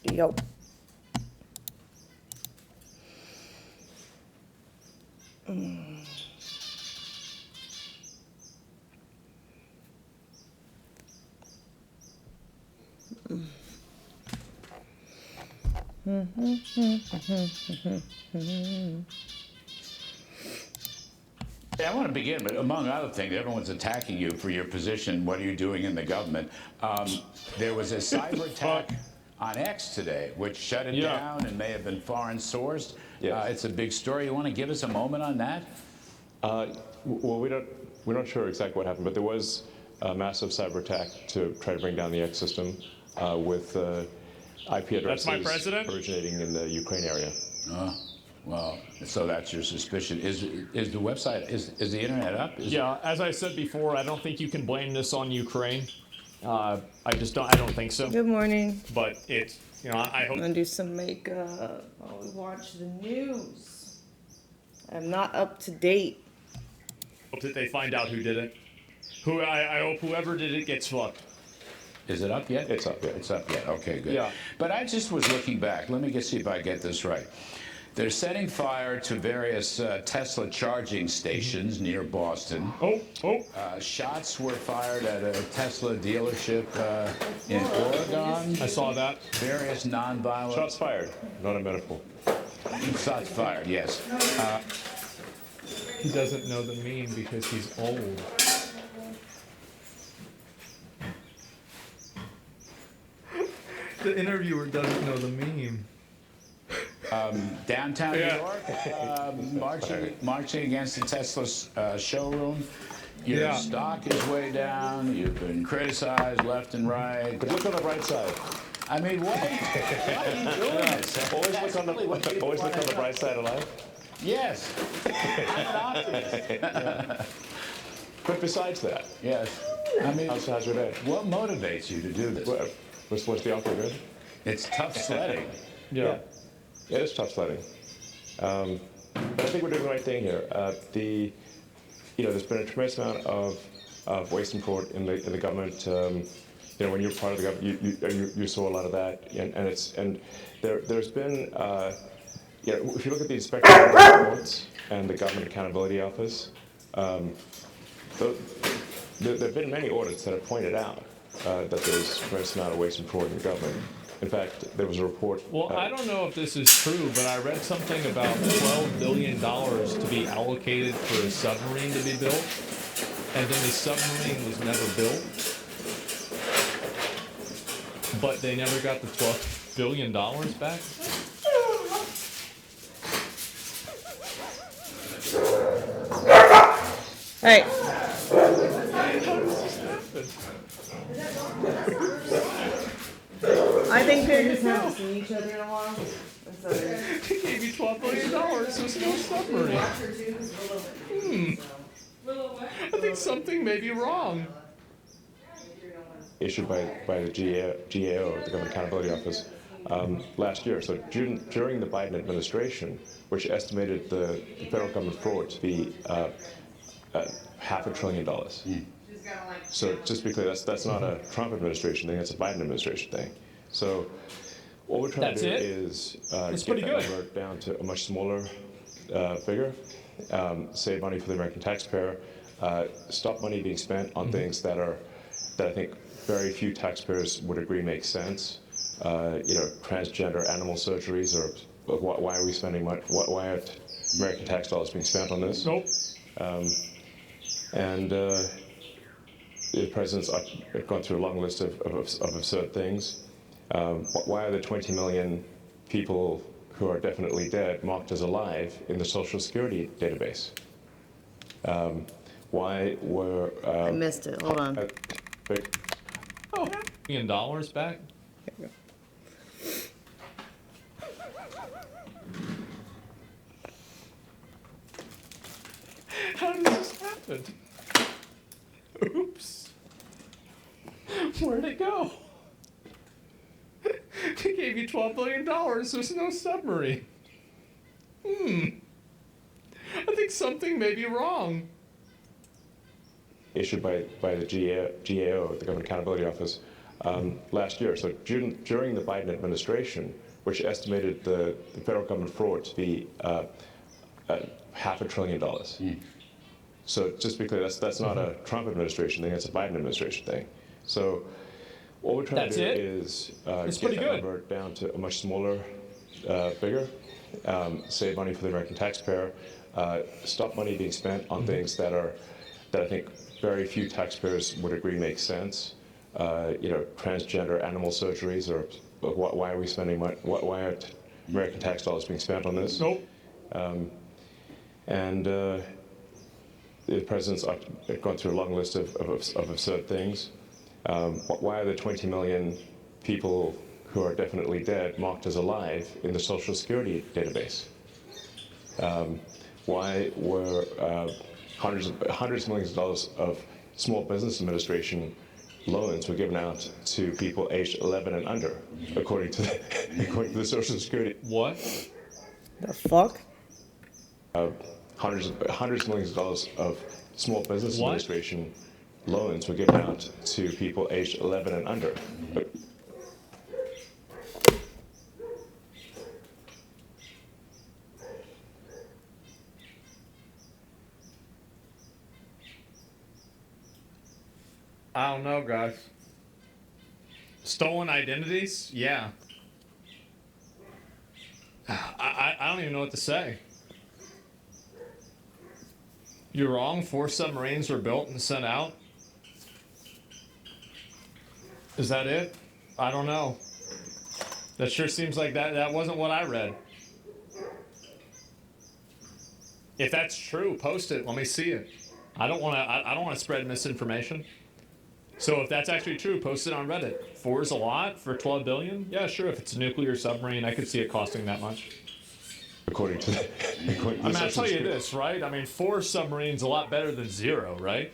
Yo. I want to begin, but among other things, everyone's attacking you for your position. What are you doing in the government? There was a cyber attack on X today, which shut it down and may have been foreign sourced. It's a big story. You want to give us a moment on that? Well, we're not sure exactly what happened, but there was a massive cyber attack to try to bring down the X system with IP addresses originating in the Ukraine area. Well, so that's your suspicion. Is the website, is the internet up? As I said before, I don't think you can blame this on Ukraine. I don't think so. Good morning. But it's, I hope. I'm gonna do some makeup while we watch the news. I'm not up to date. Hope that they find out who did it. I hope whoever did it gets fucked. Is it up yet? It's up yet. It's up yet. Okay, good. Yeah. But I just was looking back. Let me see if I get this right. They're setting fire to various Tesla charging stations near Boston. Shots were fired at a Tesla dealership in Oregon. I saw that. Various nonviolent. Shots fired, not a metaphor. Shots fired, yes. He doesn't know the meme because he's old. The interviewer doesn't know the meme. Downtown New York, marching against the Tesla showroom. Your stock is way down. You've been criticized left and right. But look on the bright side. I mean, why are you doing this? Always look on the bright side of life. Yes. I'm an optimist. But besides that, yes. I mean, how's your day? What motivates you to do this? What's the offer good? It's tough sledding. Yeah, it is tough sledding. But I think we're doing the right thing here. There's been a tremendous amount of waste and fraud in the government. When you're part of the government, you saw a lot of that, and there's been if you look at the inspection reports and the Government Accountability Office, there have been many audits that have pointed out that there's a tremendous amount of waste and fraud in the government. In fact, there was a report. Well, I don't know if this is true, but I read something about $12 billion to be allocated for a submarine to be built, and then the submarine was never built. But they never got the $12 billion back. Hey. How does this happen? I think they just haven't seen each other in a while. They gave you $12 billion, so it's no submarine. I think something may be wrong. Issued by the GAO, the Government Accountability Office, last year. So during the Biden administration, which estimated the federal government fraud to be $500 billion. So just because that's not a Trump administration thing, that's a Biden administration thing. So what we're trying to do is get that number down to a much smaller figure, save money for the American taxpayer, stop money being spent on things that I think very few taxpayers would agree make sense. Transgender animal surgeries, or why are we spending money? Why aren't American tax dollars being spent on this? Nope. The president's gone through a long list of absurd things. Why are the 20 million people who are definitely dead marked as alive in the Social Security database? Why were... I missed it. Hold on. $1 billion back? There we go. How did this happen? Oops. Where'd it go? They gave you $12 billion, there's no submarine. I think something may be wrong. Issued by the GAO, the Government Accountability Office, last year. So during the Biden administration, which estimated the federal government fraud to be $500 billion. So just to be clear, that's not a Trump administration thing, that's a Biden administration thing. So what we're trying to do is get that number down to a much smaller figure, save money for the American taxpayer, stop money being spent on things that I think very few taxpayers would agree make sense. Transgender animal surgeries, or why are we spending money? Why aren't American tax dollars being spent on this? Nope. And the president's gone through a long list of absurd things. Why are there 20 million people who are definitely dead marked as alive in the Social Security database? Why were hundreds of millions of dollars of Small Business Administration loans were given out to people aged 11 and under, according to the Social Security? What? The fuck? Hundreds of millions of dollars of Small Business Administration loans were given out to people aged 11 and under. I don't know, guys. Stolen identities? Yeah. I don't even know what to say. You're wrong. 4 submarines were built and sent out. Is that it? I don't know. That sure seems like that wasn't what I read. If that's true, post it. Let me see it. I don't want to spread misinformation. So if that's actually true, post it on Reddit. 4 is a lot for 12 billion? Yeah, sure. If it's a nuclear submarine, I could see it costing that much. According to the I'll tell you this, right? 4 submarines a lot better than 0, right?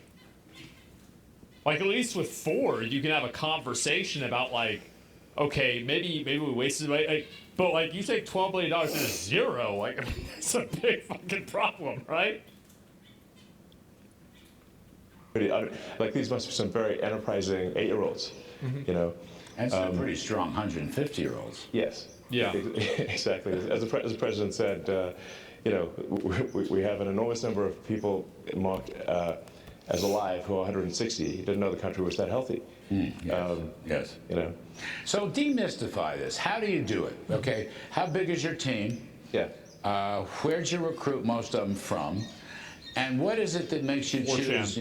Like, at least with 4, you can have a conversation about, like, okay, maybe we wasted, but, like, you take $12 billion and 0, like, that's a big fucking problem, right? Like, these must be some very enterprising 8-year-olds, And some pretty strong 150-year-olds. Yes. Yeah. Exactly. As the president said, we have an enormous number of people marked as alive who are 160. He didn't know the country was that healthy. Yes. So demystify this. How do you do it? Okay. How big is your team? Yeah. Where'd you recruit most of them from? And what is it that makes you choose,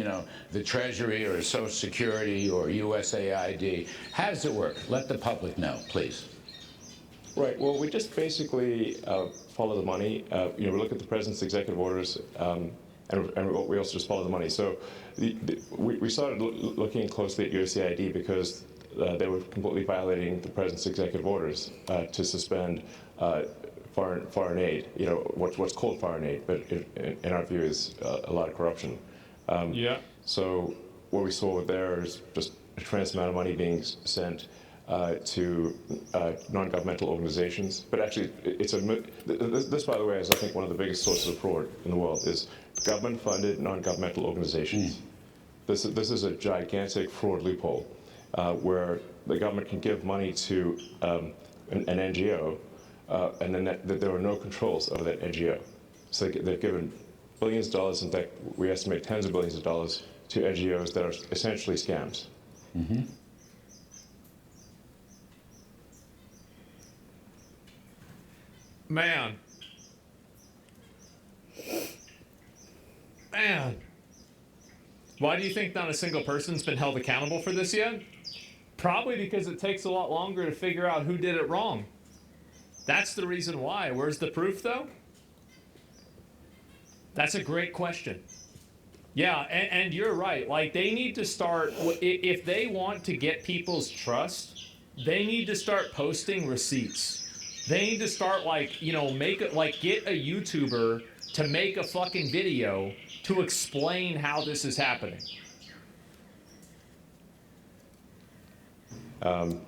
the Treasury or Social Security or USAID? How does it work? Let the public know, please. Right. Well, we just basically follow the money. We look at the president's executive orders, and we also just follow the money. So we started looking closely at USAID because they were completely violating the president's executive orders to suspend foreign aid. What's called foreign aid, but in our view is a lot of corruption. Yeah. So what we saw there is just a tremendous amount of money being sent to non-governmental organizations. But actually, this, by the way, is I think one of the biggest sources of fraud in the world is government-funded non-governmental organizations. This is a gigantic fraud loophole where the government can give money to an NGO, and then there are no controls over that NGO. So they've given billions of dollars, in fact, we estimate tens of billions of dollars to NGOs that are essentially scams. Man. Why do you think not a single person's been held accountable for this yet? Probably because it takes a lot longer to figure out who did it wrong. That's the reason why. Where's the proof, though? That's a great question. Yeah, and you're right. Like, they need to start, if they want to get people's trust, they need to start posting receipts. They need to start, get a YouTuber to make a fucking video to explain how this is happening. We're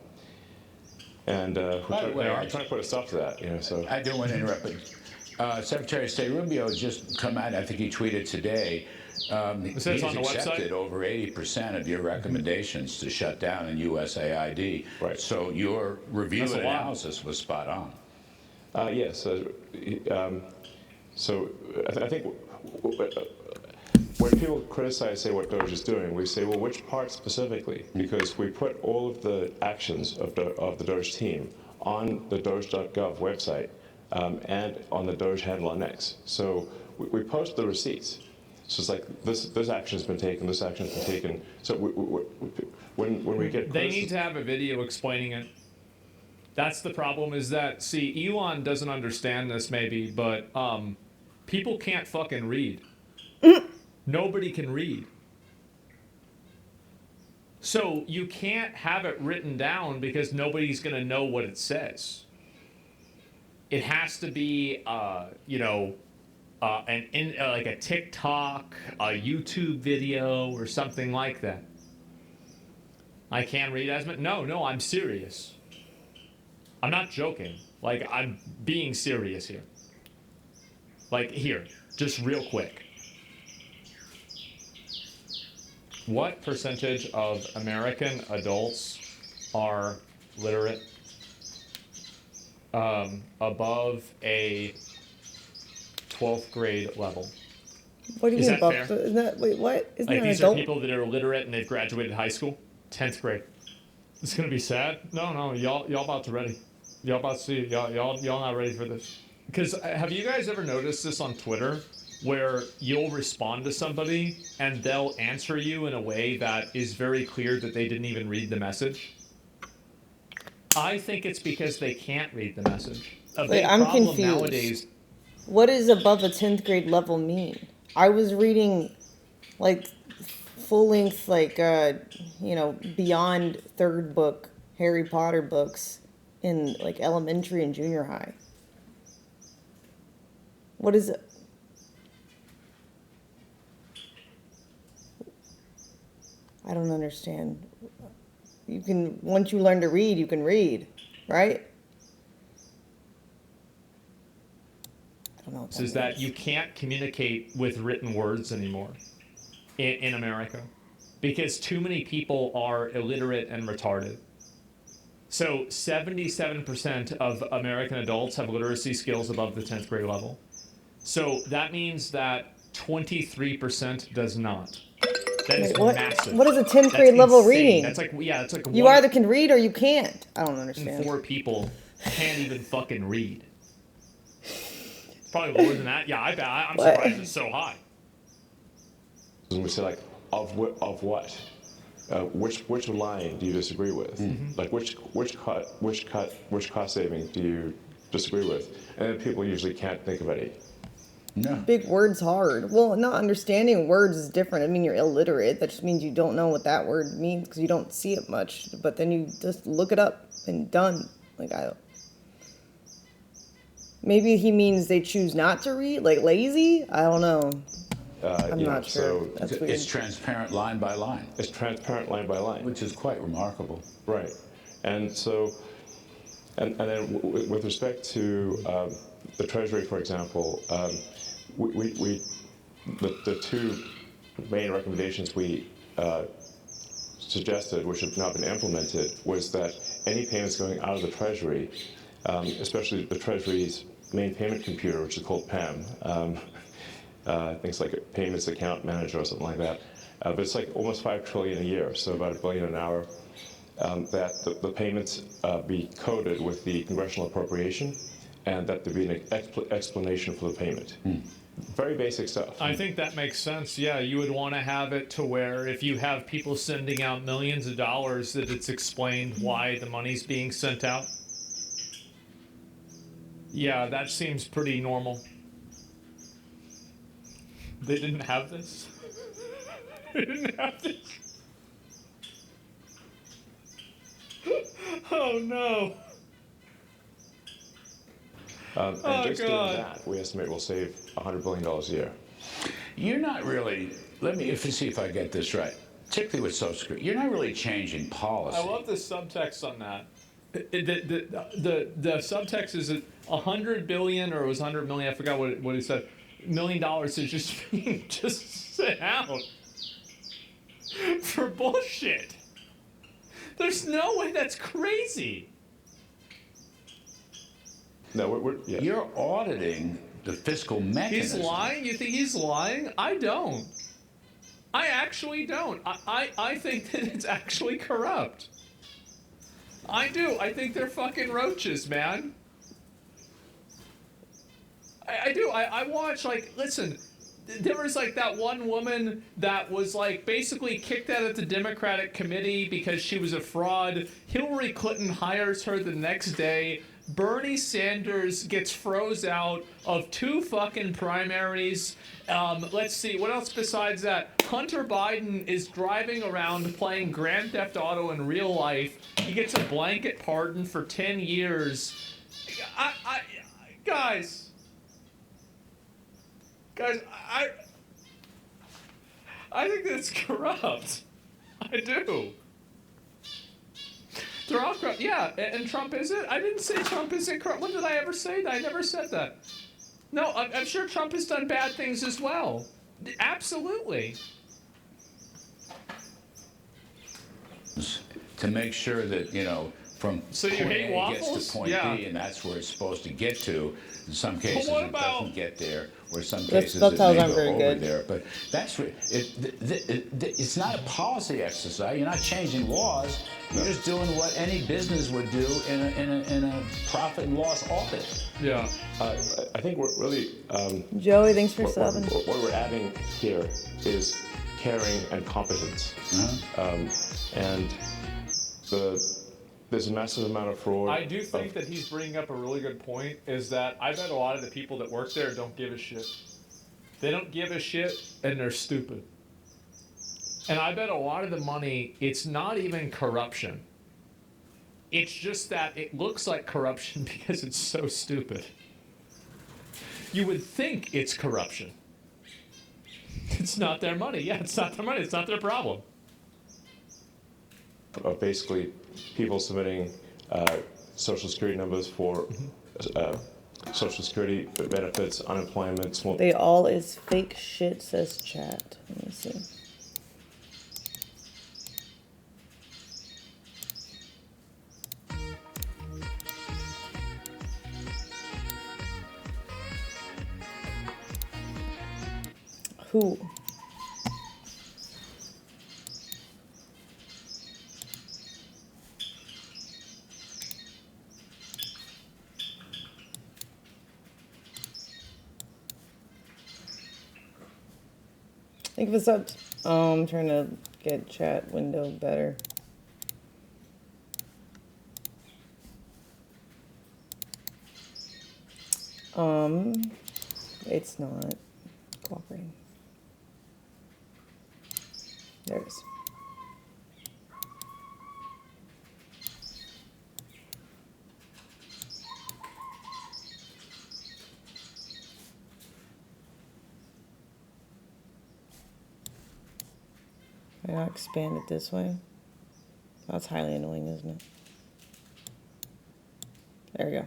trying to put a stop to that, so. I don't want to interrupt, but Secretary of State Rubio has just come out, I think he tweeted today, He's says on the accepted website? over 80% of your recommendations to shut down in USAID. Right. So your review That's and a lot. analysis was spot on. Yes. So I think when people criticize, say, what Doge is doing, we say, well, which part specifically? Because we put all of the actions of the Doge team on the Doge.gov website and on the Doge handle on X. So we post the receipts. So it's like this action has been taken, this action has been taken. So when we get They need to have a video explaining it. That's the problem. Is that, see, Elon doesn't understand this maybe, but people can't fucking read. Nobody can read. So you can't have it written down because nobody's gonna know what it says. It has to be, like a TikTok, a YouTube video, or something like that. I can't read as much. No, I'm serious. I'm not joking. Like, I'm being serious here. Like, here, just real quick. What percentage of American adults are literate above a 12th grade level? What do you Is mean that above? fair? Isn't that, wait, what? Isn't Like, that an these are adult? people that are literate and they've graduated high school, 10th grade. It's gonna be sad. No, y'all about to ready. Y'all about to see. Y'all not ready for this. Because have you guys ever noticed this on Twitter, where you'll respond to somebody and they'll answer you in a way that is very clear that they didn't even read the message? I think it's because they can't read the message. A Wait, big I'm problem confused. nowadays. What does above a 10th grade level mean? I was reading, like, full length, like, beyond third book Harry Potter books in, like, elementary and junior high. What is it? I don't understand. You can, once you learn to read, you can read, right? I don't know what Is that you can't communicate with written words anymore in America because too many people are illiterate and retarded. So 77% of American adults have literacy skills above the 10th grade level. So that means that 23% does not. That is Wait, what? massive. What is a 10th That's grade level insane. reading? That's like, yeah, it's like You one either can read or you can't. I don't in understand. 4 people can't even fucking read. It's probably lower than that. Yeah, I bet. I'm What? surprised it's so high. And we say, like, of what? Which line do you disagree with? Like, which cost saving do you disagree with? And then people usually can't think of any. No. Big words hard. Well, not understanding words is different. I mean, you're illiterate. That just means you don't know what that word means because you don't see it much. But then you just look it up and done. Like, I don't. Maybe he means they choose not to read, like lazy? I don't know. I'm not sure. So That's weird. It's transparent line by line, it's transparent line by line. which is quite remarkable. Right. And so, and then with respect to the Treasury, for example, the 2 main recommendations we suggested, which have not been implemented, was that any payments going out of the Treasury, especially the Treasury's main payment computer, which is called PAM, things like a payments account manager or something like that, but it's like almost $5 trillion a year, so about $1 billion an hour, that the payments be coded with the congressional appropriation, and that there be an explanation for the payment. Very basic stuff. I think that makes sense. Yeah, you would want to have it to where if you have people sending out millions of dollars, that it's explained why the money's being sent out. Yeah, that seems pretty normal. They didn't have this. They didn't have this. Oh no. And just doing God. that, we estimate we'll save $100 billion a year. You're not really, let me see if I get this right, particularly with Social Security, you're not really changing policy. I love the subtext on that. The subtext is 100 billion or it was 100 million. I forgot what he said. million is just being just sent out for bullshit. There's no way. That's crazy. No, yeah. You're auditing the fiscal mechanism. He's lying? You think he's lying? I don't. I actually don't. I think that it's actually corrupt. I do. I think they're fucking roaches, man. I do. I watch, like, listen, there was like that one woman that was like basically kicked out of the Democratic committee because she was a fraud. Hillary Clinton hires her the next day. Bernie Sanders gets froze out of 2 fucking primaries. Let's see, what else besides that? Hunter Biden is driving around playing Grand Theft Auto in real life. He gets a blanket pardon for 10 years. Guys, I think that's corrupt. I do. They're all corrupt. Yeah, and Trump isn't? I didn't say Trump isn't corrupt. When did I ever say that? I never said that. No, I'm sure Trump has done bad things as well. Absolutely. To make sure that, you know, from So you point hate A waffles? gets to point Yeah. B, and that's where it's supposed to get to. In some cases, what it about- doesn't get there, or some Those cases spell it tells may aren't go very over good. there. But that's it's not a policy exercise. You're not changing laws. You're just doing what any business would do in a profit and loss audit. Yeah. I think we're really Joey, thanks for what 7. we're adding here is caring and competence, and there's a massive amount of fraud. I do think that he's bringing up a really good point, is that I bet a lot of the people that work there don't give a shit. They don't give a shit, and they're stupid. And I bet a lot of the money, it's not even corruption. It's just that it looks like corruption because it's so stupid. You would think it's corruption. It's not their money. Yeah, it's not their money. It's not their problem. Of basically people submitting social security numbers for social security benefits, unemployment, small. They all is fake shit, says chat. Let me see. Who? Think of us up. I'm trying to get chat window better. It's not cooperating. There it is. Can I expand it this way? That's highly annoying, isn't it? There we go.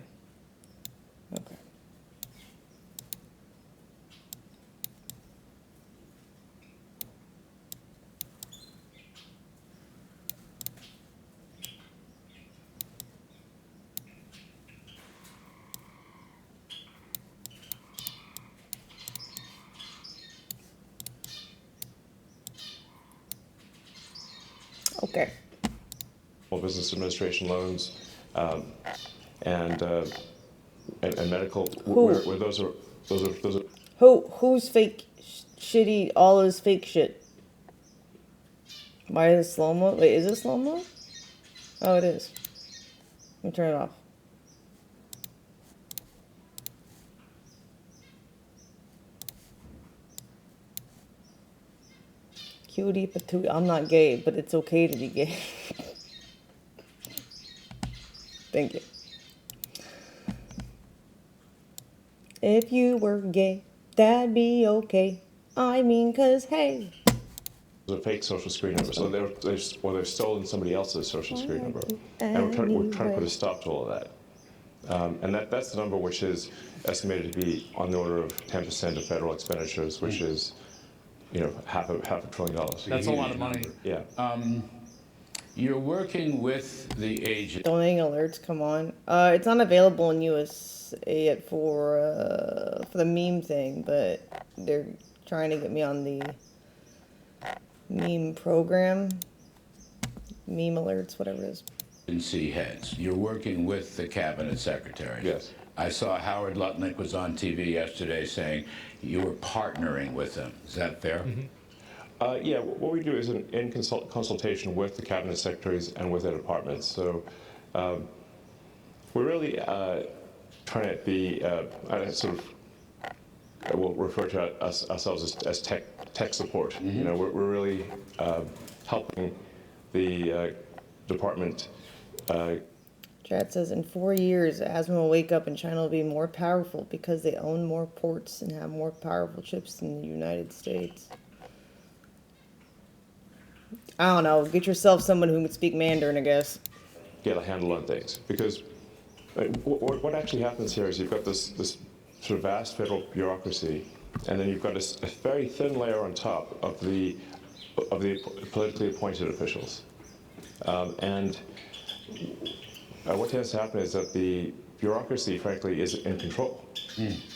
Okay. Okay. Business administration loans, and medical. Who? Where those are. Who's fake shitty, all is fake shit? Why is it slow-mo? Wait, is it slow-mo? Oh, it is. Let me turn it off. Cutie patootie. I'm not gay, but it's okay to be gay. Thank you. If you were gay, that'd be okay. I mean, 'cause hey. Those are fake social security numbers. So they've stolen somebody else's social security number, and we're trying to put a stop to all of that. And that's the number which is estimated to be on the order of 10% of federal expenditures, which is, half a $500 billion. That's a lot of money. Yeah. You're working with the agent. Donating alerts, come on. It's not available in USA yet for the meme thing, but they're trying to get me on the meme program. Meme alerts, whatever it is. Agency heads. You're working with the cabinet secretary. Yes. I saw Howard Lutnick was on TV yesterday saying you were partnering with them. Is that fair? Yeah, what we do is in consultation with the cabinet secretaries and with their departments. So we're really trying to be we'll refer to ourselves as tech support. We're really helping the department. Chad says, in 4 years, asthma will wake up and China will be more powerful because they own more ports and have more powerful chips than the United States. I don't know. Get yourself someone who can speak Mandarin, I guess. Get a handle on things. Because what actually happens here is you've got this sort of vast federal bureaucracy, and then you've got a very thin layer on top of the politically appointed officials. What tends to happen is that the bureaucracy, frankly, is in control.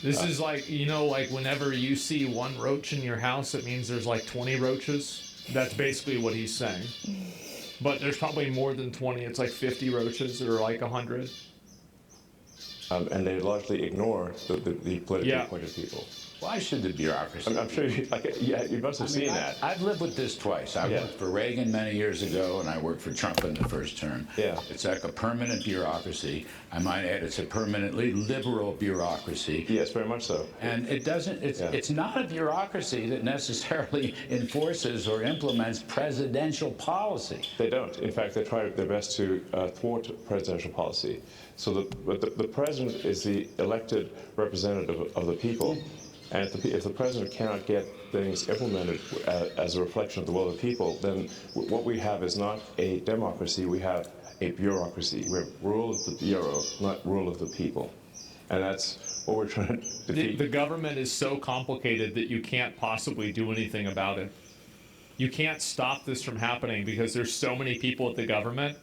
This is like, like whenever you see one roach in your house, it means there's like 20 roaches. That's basically what he's saying. But there's probably more than 20. It's like 50 roaches or like 100. And they largely ignore the politically appointed people. Why should the bureaucracy? I'm sure you must have seen that. I've lived with this twice. I worked for Reagan many years ago, and I worked for Trump in the first term. Yeah. It's like a permanent bureaucracy. I might add, it's a permanently liberal bureaucracy. Yes, very much so. And it's not a bureaucracy that necessarily enforces or implements presidential policy. They don't. In fact, they try their best to thwart presidential policy. So the president is the elected representative of the people. And if the president cannot get things implemented as a reflection of the will of the people, then what we have is not a democracy, we have a bureaucracy. We have rule of the bureau, not rule of the people. And that's what we're trying to defeat. The government is so complicated that you can't possibly do anything about it. You can't stop this from happening because there's so many people at the government,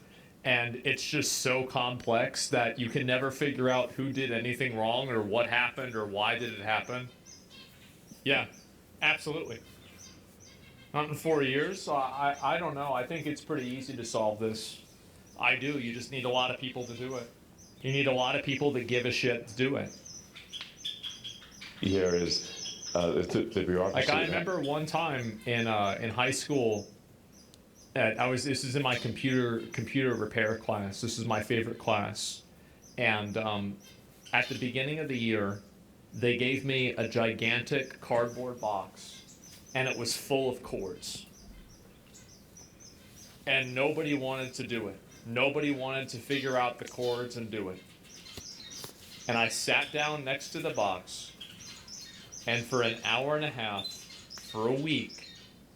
and it's just so complex that you can never figure out who did anything wrong or what happened or why did it happen. Yeah, absolutely. Not in 4 years. I don't know. I think it's pretty easy to solve this. I do. You just need a lot of people to do it. You need a lot of people that give a shit to do it. Here is the bureaucracy. Like I remember one time in high school, this is in my computer repair class. This is my favorite class, and at the beginning of the year, they gave me a gigantic cardboard box, and it was full of cords. And nobody wanted to do it. Nobody wanted to figure out the cords and do it. And I sat down next to the box, and for an hour and a half, for a week,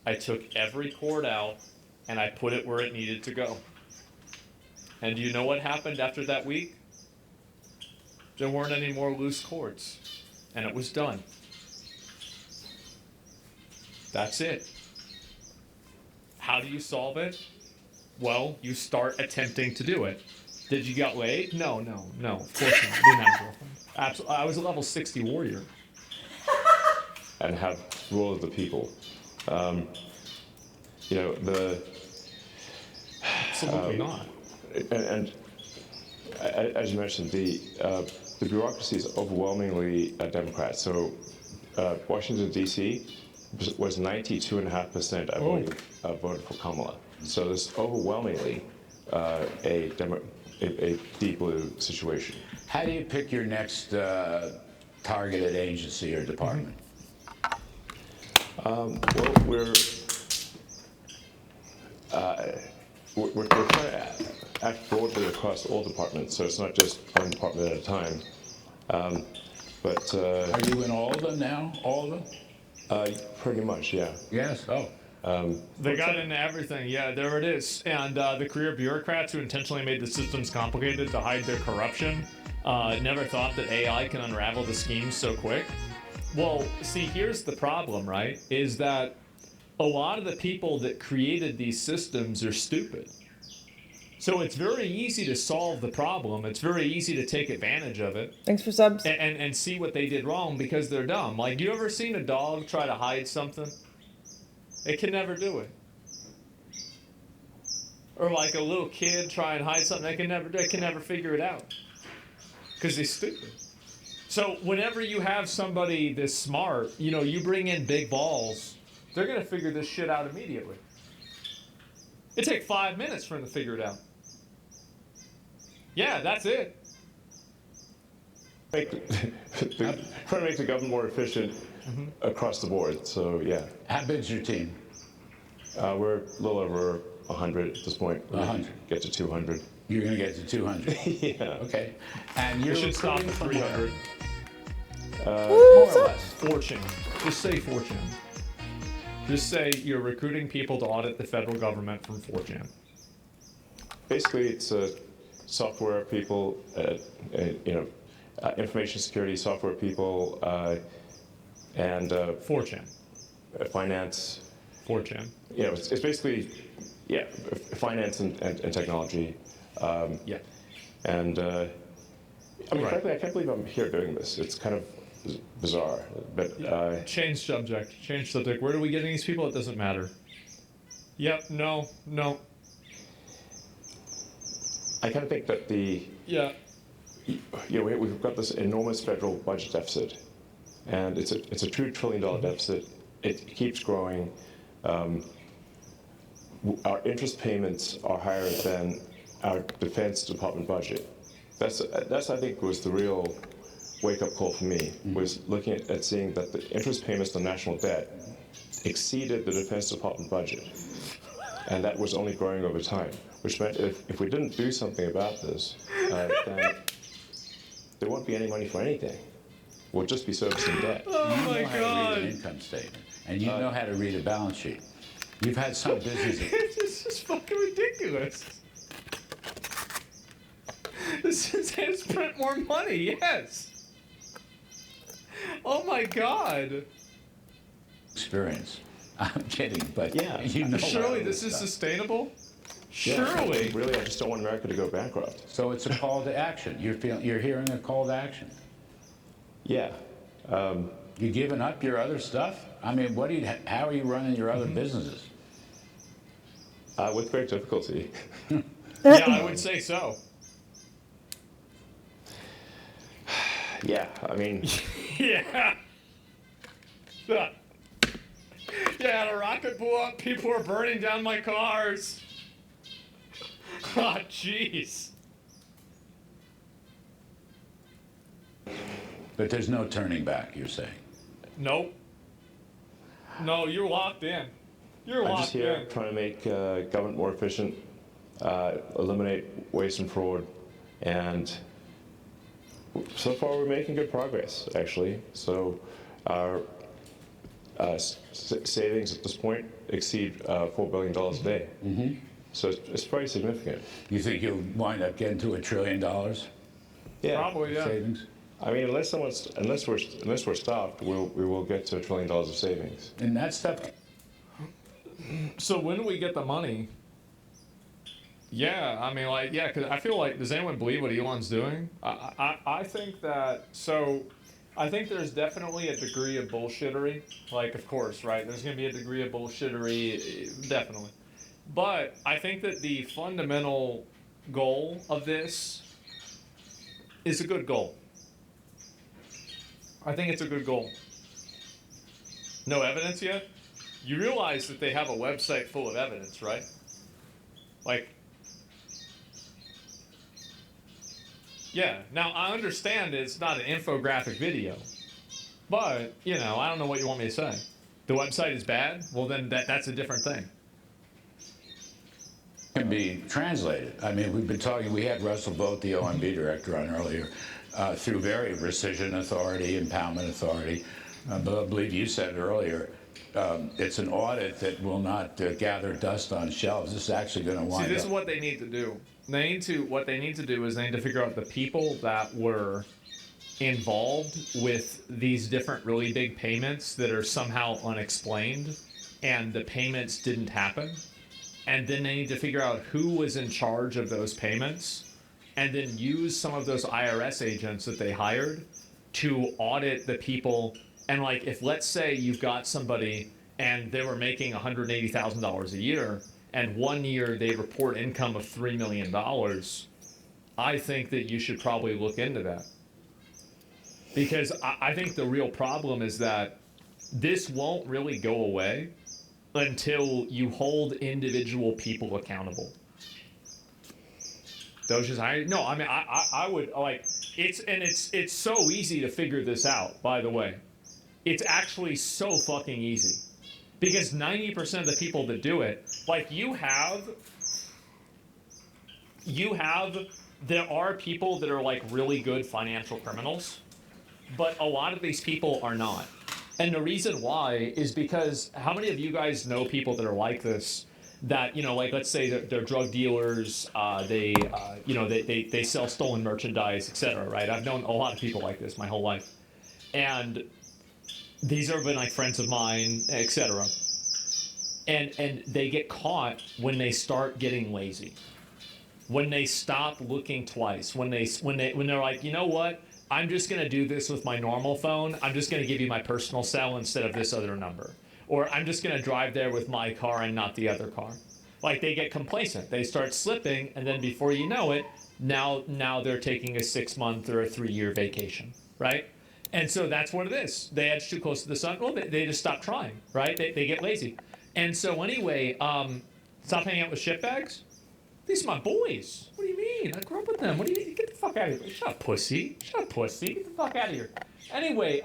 I took every cord out, and I put it where it needed to go. And do you know what happened after that week? There weren't any more loose cords. And it was done. That's it. How do you solve it? Well, you start attempting to do it. Did you get laid? No. Of course not. Didn't have a girlfriend. Absolutely. I was a level 60 warrior. And have rule of the people. Absolutely not. And as you mentioned, the bureaucracy is overwhelmingly Democrat. So Washington, D.C. was 92.5%, I believe, voted for Kamala. So this is overwhelmingly a deep blue situation. How do you pick your next targeted agency or department? Well, we're trying to act broadly across all departments, so it's not just one department at a time. Are you in all of them now? All of them? Pretty much, yeah. Yes. Oh. They got into everything. Yeah, there it is. And the career bureaucrats who intentionally made the systems complicated to hide their corruption, Never thought that AI can unravel the schemes so quick. Well, see, here's the problem, right? Is that a lot of the people that created these systems are stupid. So it's very easy to solve the problem. It's very easy to take advantage of it. Thanks for subs. And see what they did wrong because they're dumb. Like, you ever seen a dog try to hide something? It can never do it. Or like a little kid try and hide something, they can never figure it out. Because they're stupid. So whenever you have somebody this smart, you know, you bring in big balls, they're going to figure this shit out immediately. It takes 5 minutes for them to figure it out. Yeah, that's it. Trying to make the government more efficient across the board. So yeah. How big's your team? We're a little over 100 at this point. 100. Get to 200. You're going to get to 200. Yeah. Okay. And you should stop at 300. More or less. Fortune. Just say Fortune. Just say you're recruiting people to audit the federal government from Fortune. Basically, it's software people, information security software people, and Fortune. Finance. Fortune. You know, it's basically, yeah, finance and technology. Yeah. And I mean, Right. frankly, I can't believe I'm here doing this. It's kind of bizarre. But Change subject. Change subject. Where are we getting these people? It doesn't matter. Yep. No. I kind of think that Yeah. we've got this enormous federal budget deficit, and it's a $2 trillion deficit. It keeps growing. Our interest payments are higher than our Defense Department budget. That's I think was the real wake-up call for me, was looking at seeing that the interest payments on national debt exceeded the Defense Department budget, and that was only growing over time, which meant if we didn't do something about this, then there won't be any money for anything. We'll just be servicing debt. Oh You my know how to God. read an income statement, and you know how to read a balance sheet. You've had some businesses. This is fucking ridiculous. This is his print more money, yes. Oh my God. Experience. I'm kidding, but Yeah. you know. Surely all this is stuff. sustainable? Yeah, Surely. really, I just don't want America to go bankrupt. So it's a call to action. You're hearing a call to action. Yeah. You giving up your other stuff? I mean, how are you running your other businesses? With great difficulty. Yeah, I would say so. Yeah, I mean, Yeah. Yeah, the rocket blew up. People were burning down my cars. Oh, jeez. But there's no turning back, you're saying. Nope. No, you're locked in. You're I'm locked just here in. trying to make government more efficient, eliminate waste and fraud, and so far we're making good progress, actually. So our savings at this point exceed $4 billion a day. So it's very significant. You think you'll wind up getting to $1 trillion Yeah. Probably, yeah. savings? I mean, unless we're stopped, we will get to $1 trillion of savings. And that stuff. So when do we get the money? Yeah, I mean, like, yeah, because I feel like, does anyone believe what Elon's doing? I think that, so, I think there's definitely a degree of bullshittery. Like, of course, right? There's going to be a degree of bullshittery, definitely. But I think that the fundamental goal of this is a good goal. I think it's a good goal. No evidence yet? You realize that they have a website full of evidence, right? Like, yeah. Now, I understand it's not an infographic video. But, you know, I don't know what you want me to say. The website is bad? Well, then that's a different thing. Can be translated. I mean, we've been talking, we had Russell Vogt, the OMB director, on earlier, through very rescission authority, impoundment authority. But I believe you said earlier, it's an audit that will not gather dust on shelves. This is actually going to wind up. See, this is what they need to do. what they need to do is they need to figure out the people that were involved with these different really big payments that are somehow unexplained and the payments didn't happen. And then they need to figure out who was in charge of those payments and then use some of those IRS agents that they hired to audit the people. And like, if let's say you've got somebody and they were making $180,000 a year, and 1 year they report income of $3 million, I think that you should probably look into that. Because I think the real problem is that this won't really go away until you hold individual people accountable. I would like, it's so easy to figure this out, by the way. It's actually so fucking easy. Because 90% of the people that do it, like there are people that are like really good financial criminals, but a lot of these people are not. And the reason why is because how many of you guys know people that are like this, that, you know, like let's say they're drug dealers, they sell stolen merchandise, etc., right? I've known a lot of people like this my whole life. And these have been like friends of mine, etc. And they get caught when they start getting lazy. When they stop looking twice, when they're like, you know what? I'm just going to do this with my normal phone. I'm just going to give you my personal cell instead of this other number. Or I'm just going to drive there with my car and not the other car. Like, they get complacent. They start slipping, and then before you know it, now they're taking a 6-month or a 3-year vacation, right? And so that's what it is. They edge too close to the sun. Well, they just stop trying, right? They get lazy. And so anyway, stop hanging out with shitbags. These are my boys. What do you mean? I grew up with them. What do you mean? Get the fuck out of here. Shut up, pussy. Shut up, pussy. Get the fuck out of here. Anyway,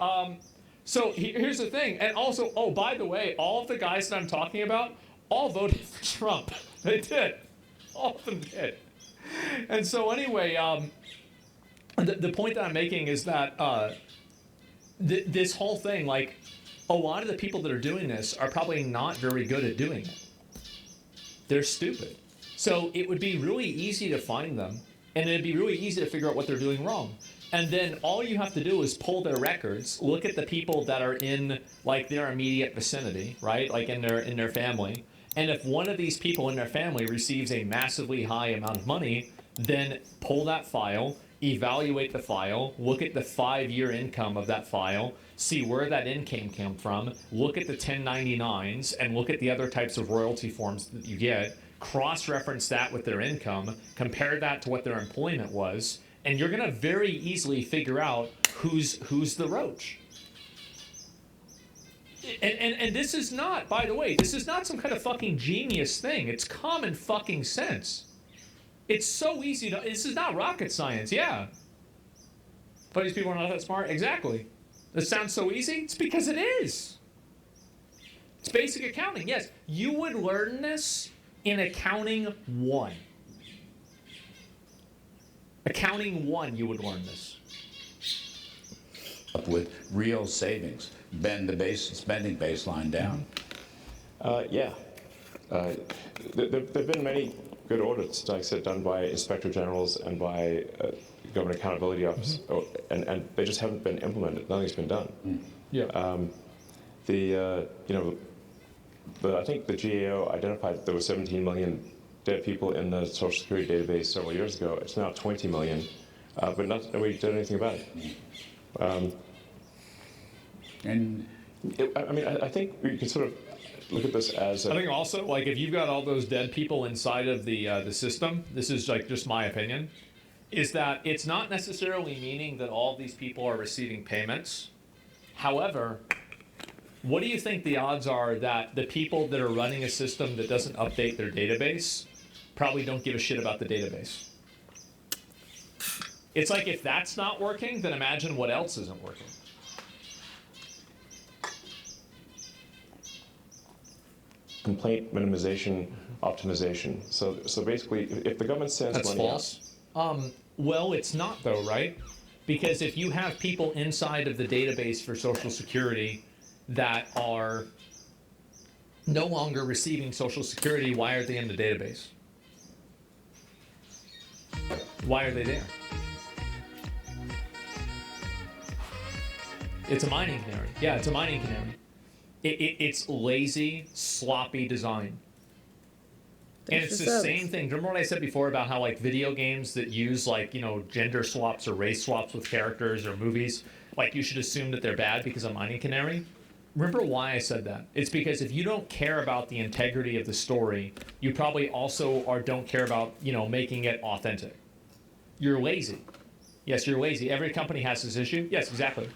so here's the thing. And also, oh, by the way, all of the guys that I'm talking about all voted for Trump. They did. All of them did. And so anyway, the point that I'm making is that this whole thing, like, a lot of the people that are doing this are probably not very good at doing it. They're stupid. So it would be really easy to find them, and it'd be really easy to figure out what they're doing wrong. And then all you have to do is pull their records, look at the people that are in like their immediate vicinity, right? Like in their family. And if one of these people in their family receives a massively high amount of money, then pull that file, evaluate the file, look at the 5-year income of that file, see where that income came from, look at the 1099s, and look at the other types of royalty forms that you get, cross-reference that with their income, compare that to what their employment was, and you're going to very easily figure out who's the roach. And this is not, by the way, this is not some kind of fucking genius thing. It's common fucking sense. It's so easy to, this is not rocket science, yeah. But these people are not that smart? Exactly. This sounds so easy? It's because it is. It's basic accounting, yes. You would learn this in Accounting 1. Accounting 1, you would learn this. Up with real savings, bend the spending baseline down. Yeah. There've been many good audits, like I said, done by inspector generals and by Government Accountability Office, and they just haven't been implemented. Nothing's been done. Yeah. I think the GAO identified that there were 17 million dead people in the Social Security database several years ago. It's now 20 million, but nobody did anything about it. I think you can sort of look at this as I think also, like, if you've got all those dead people inside of the system, this is like just my opinion, is that it's not necessarily meaning that all of these people are receiving payments. However, what do you think the odds are that the people that are running a system that doesn't update their database probably don't give a shit about the database? It's like, if that's not working, then imagine what else isn't working. complaint minimization optimization. So basically, if the government sends That's money false. Well, it's not though, right? Because if you have people inside of the database for Social Security that are no longer receiving Social Security, why are they in the database? Why are they there? It's a mining canary. Yeah, it's a mining canary. It's lazy, sloppy design. And it's the same thing. Remember what I said before about how like video games that use like, you know, gender swaps or race swaps with characters or movies, like you should assume that they're bad because of mining canary? Remember why I said that? It's because if you don't care about the integrity of the story, you probably also don't care about, you know, making it authentic. You're lazy. Yes, you're lazy. Every company has this issue. Yes, exactly.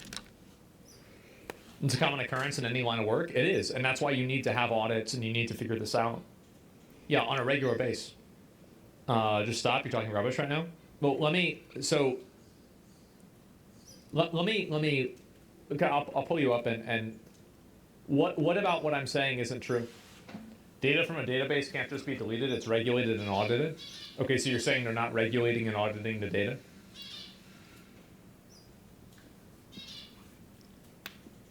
It's a common occurrence in any line of work. It is. And that's why you need to have audits and you need to figure this out. Yeah, on a regular basis. Just stop. You're talking rubbish right now. Well, let me. Okay, I'll pull you up and what about what I'm saying isn't true? Data from a database can't just be deleted. It's regulated and audited. Okay, so you're saying they're not regulating and auditing the data?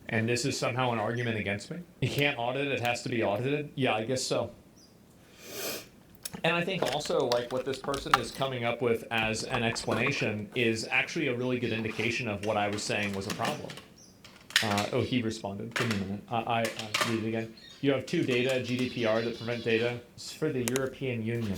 And this is somehow an argument against me? You can't audit it, it has to be audited? Yeah, I guess so. And I think also, like, what this person is coming up with as an explanation is actually a really good indication of what I was saying was a problem. Oh, he responded. Give me a minute. I read it again. You have two data, GDPR, that prevent data. It's for the European Union.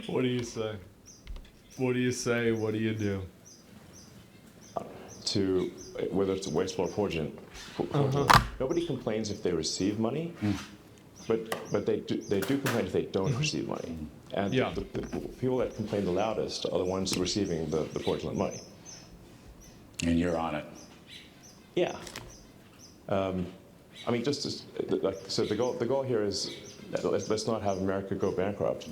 What do you say? What do you say? What do you do? To whether it's wasteful or fraudulent, nobody complains if they receive money, but they do complain if they don't receive money. And Yeah. the people that complain the loudest are the ones receiving the fraudulent money. And you're on it. Yeah. I mean, just as, like so, the goal here is let's not have America go bankrupt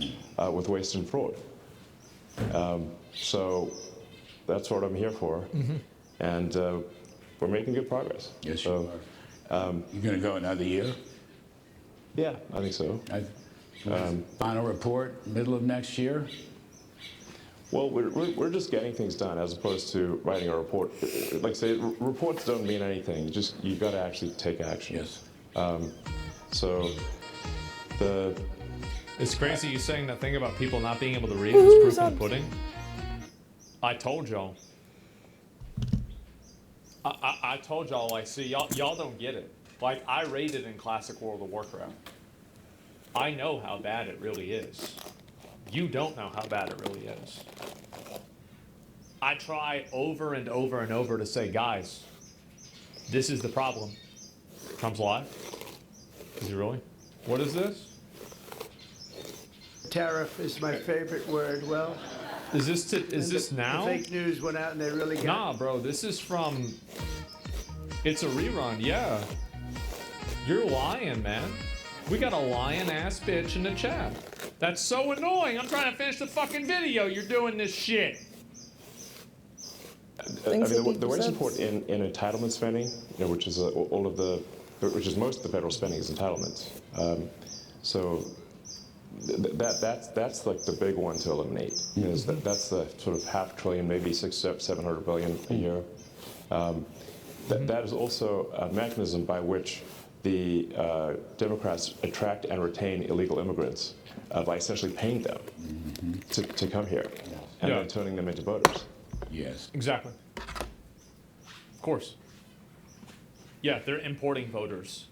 with waste and fraud. So that's what I'm here for, and we're making good progress. Yes, so, you are. You're going to go another year? Yeah, I think so. Final report, middle of next year? Well, we're just getting things done as opposed to writing a report. Like I say, reports don't mean anything. You got to actually take action. Yes. So It's crazy you saying that thing about people not being able to read is proof in the pudding. I told y'all. I told y'all, like, see, y'all don't get it. Like, I rated in Classic World of Warcraft. I know how bad it really is. You don't know how bad it really is. I try over and over and over to say, guys, this is the problem. Comes live? Is he really? What is this? Tariff is my favorite word. Well, Is this now? The fake news went out and they really got. Nah, bro, this is from. It's a rerun, yeah. You're lying, man. We got a lying ass bitch in the chat. That's so annoying. I'm trying to finish the fucking video. You're doing this shit. I mean, the waste report in entitlement spending, which is which is most of the federal spending is entitlements. So that's like the big one to eliminate. Because that's the sort of $500 billion, maybe $700 billion a year. That is also a mechanism by which the Democrats attract and retain illegal immigrants by essentially paying them to come here and then turning them into voters. Yes. Exactly. Of course. Yeah, they're importing voters.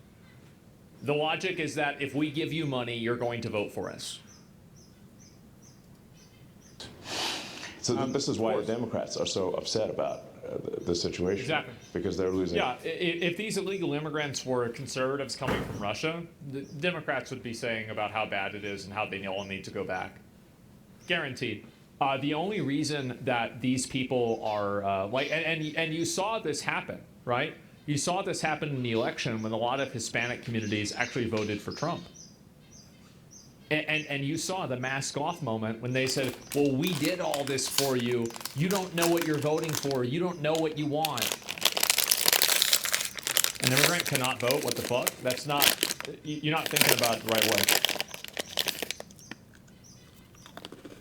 The logic is that if we give you money, you're going to vote for us. So this is why the Democrats are so upset about the situation. Exactly. Because they're losing. Yeah, if these illegal immigrants were conservatives coming from Russia, the Democrats would be saying about how bad it is and how they all need to go back. Guaranteed. The only reason that these people are and you saw this happen, right? You saw this happen in the election when a lot of Hispanic communities actually voted for Trump. And you saw the mask off moment when they said, well, we did all this for you. You don't know what you're voting for. You don't know what you want. An immigrant cannot vote? What the fuck? That's not, you're not thinking about it the right way.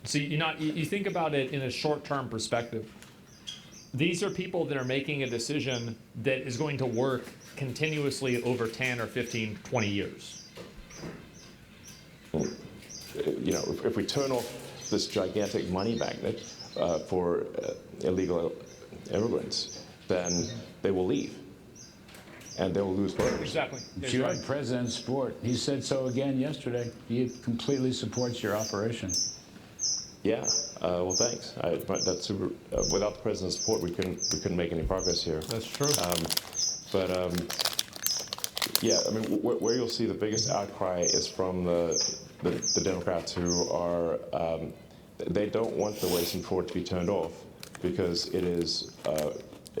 See, you think about it in a short-term perspective. These are people that are making a decision that is going to work continuously over 10 or 15, 20 years. You know, if we turn off this gigantic money magnet for illegal immigrants, then they will leave. And they will lose voters. Exactly. But you had President Sport. He said so again yesterday. He completely supports your operation. Yeah. Well, thanks. That's super. Without the president's support, we couldn't make any progress here. That's true. Yeah. I mean, where you'll see the biggest outcry is from the Democrats who are they don't want the waste and fraud to be turned off because it is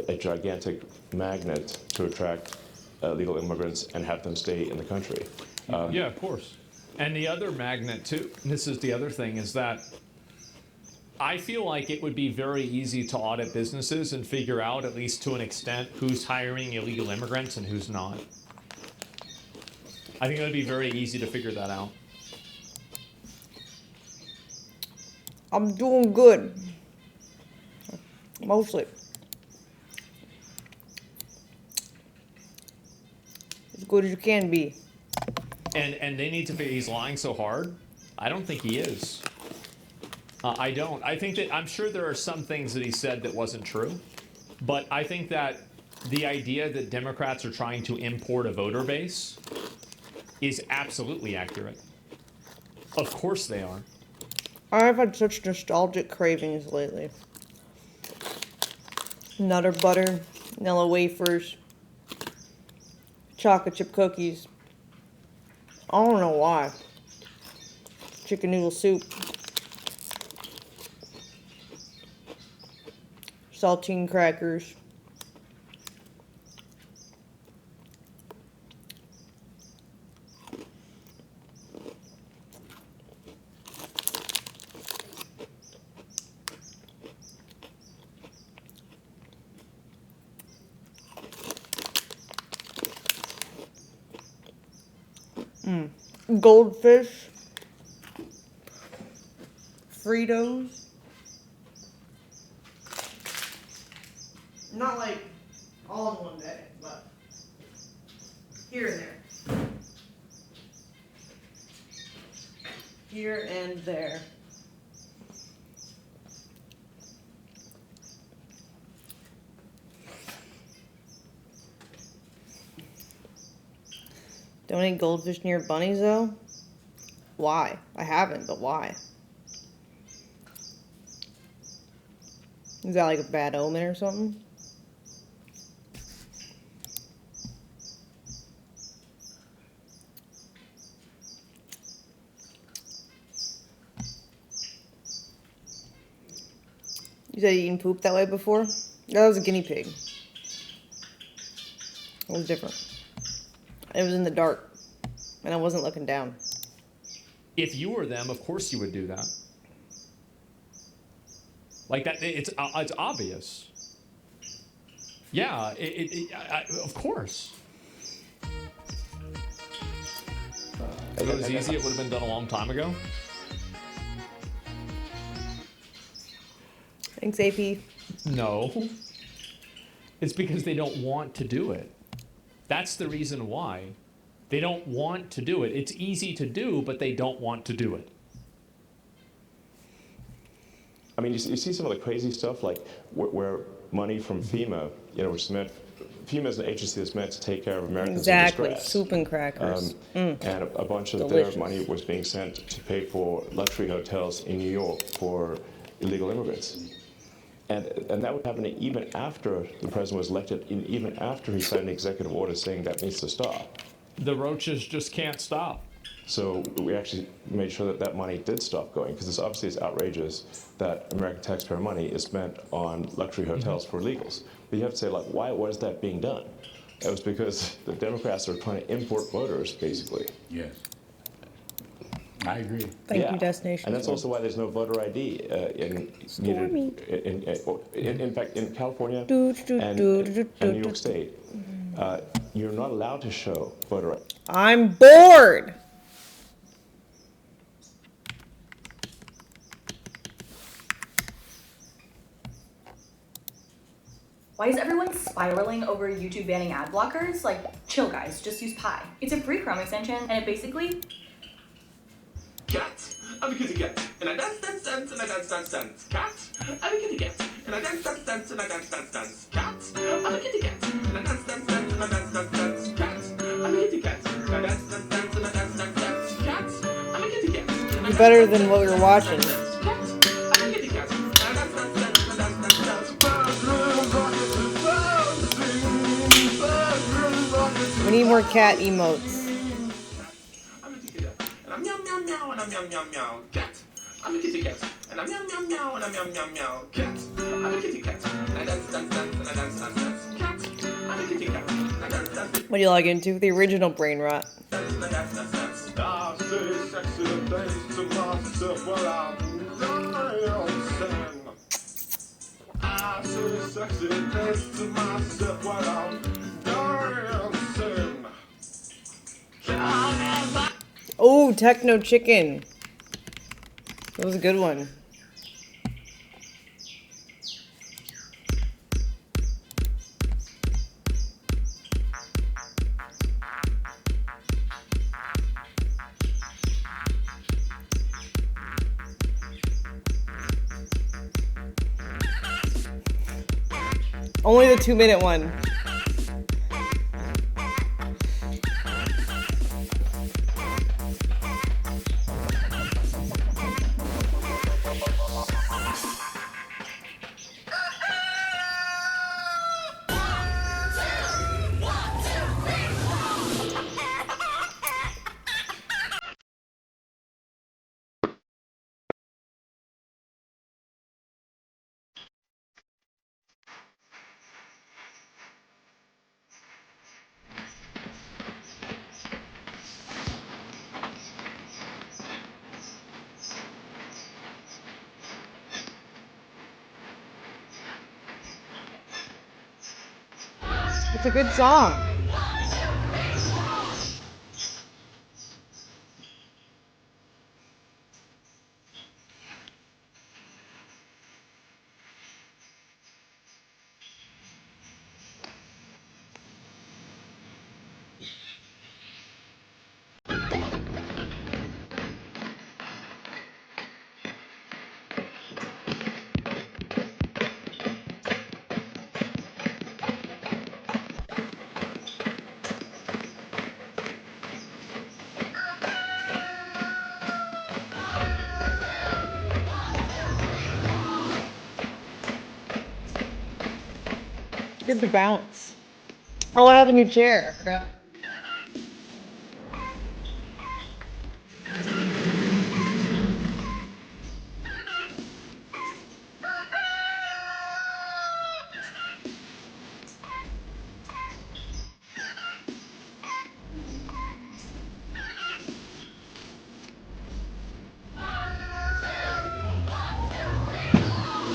a gigantic magnet to attract illegal immigrants and have them stay in the country. Yeah, of course. And the other magnet too, and this is the other thing, is that I feel like it would be very easy to audit businesses and figure out, at least to an extent, who's hiring illegal immigrants and who's not. I think it would be very easy to figure that out. I'm doing good. Mostly. As good as you can be. And they need to figure, he's lying so hard? I don't think he is. I don't. I think that, I'm sure there are some things that he said that wasn't true, but I think that the idea that Democrats are trying to import a voter base is absolutely accurate. Of course they are. I've had such nostalgic cravings lately. Nutter butter, vanilla wafers, chocolate chip cookies. I don't know why. Chicken noodle soup. Saltine crackers. Goldfish. Fritos. Not like all in one day, but here and there. Here and there. Don't eat goldfish near bunnies, though? Why? I haven't, but why? Is that like a bad omen or something? You said you eaten poop that way before? That was a guinea pig. It was different. It was in the dark, and I wasn't looking down. If you were them, of course you would do that. Like that, it's obvious. Yeah, of course. If it was easy, it would have been done a long time ago. Thanks, AP. No. It's because they don't want to do it. That's the reason why. They don't want to do it. It's easy to do, but they don't want to do it. I mean, you see some of the crazy stuff, like where money from FEMA, you know, which is meant, FEMA is an agency that's meant to take care of Americans Exactly. in distress. Soup and crackers. And a bunch of Delicious. their money was being sent to pay for luxury hotels in New York for illegal immigrants. And that was happening even after the president was elected, even after he signed an executive order saying that needs to stop. The roaches just can't stop. So we actually made sure that that money did stop going, because it's obviously it's outrageous that American taxpayer money is spent on luxury hotels for illegals. But you have to say, like, why was that being done? It was because the Democrats are trying to import voters, basically. Yes. I agree. Thank you, Destination. And that's also why there's no voter ID in fact, in California and New York State, you're not allowed to show voter ID. I'm bored. Why is everyone spiraling over YouTube banning ad blockers? Like, chill guys, just use Pi. It's a free Chrome extension, and it basically... Cat, I'm a kitty cat, and I dance, dance, dance, and I dance, dance, dance. Cat, I'm a kitty cat, and I dance, dance, dance, and I dance, dance, dance. Cat, I'm a kitty cat, and I dance, dance, dance, and I dance, dance, dance. Cat, I'm a kitty cat, and I dance, dance, dance, and I dance, dance, dance. Cat, I'm a kitty cat, and I dance, Better than what we were watching. We need more cat emotes. I'm a kitty cat, and I'm meow meow meow, and I'm meow meow meow. Cat, I'm a kitty cat, and I'm meow meow meow, and I'm meow meow meow. Cat, I'm a kitty cat, and I dance dance dance, and I dance dance dance. Cat, I'm a kitty cat, and I dance dance. What do you log into? The original brain rot. Dance and I dance dance dance. I say sexy things to myself while I'm dancing. I say sexy things to myself while I'm dancing. Oh, Techno Chicken. That was a good one. Only the 2-minute one. It's a good song. Get the bounce. Oh, I have a new chair. I forgot.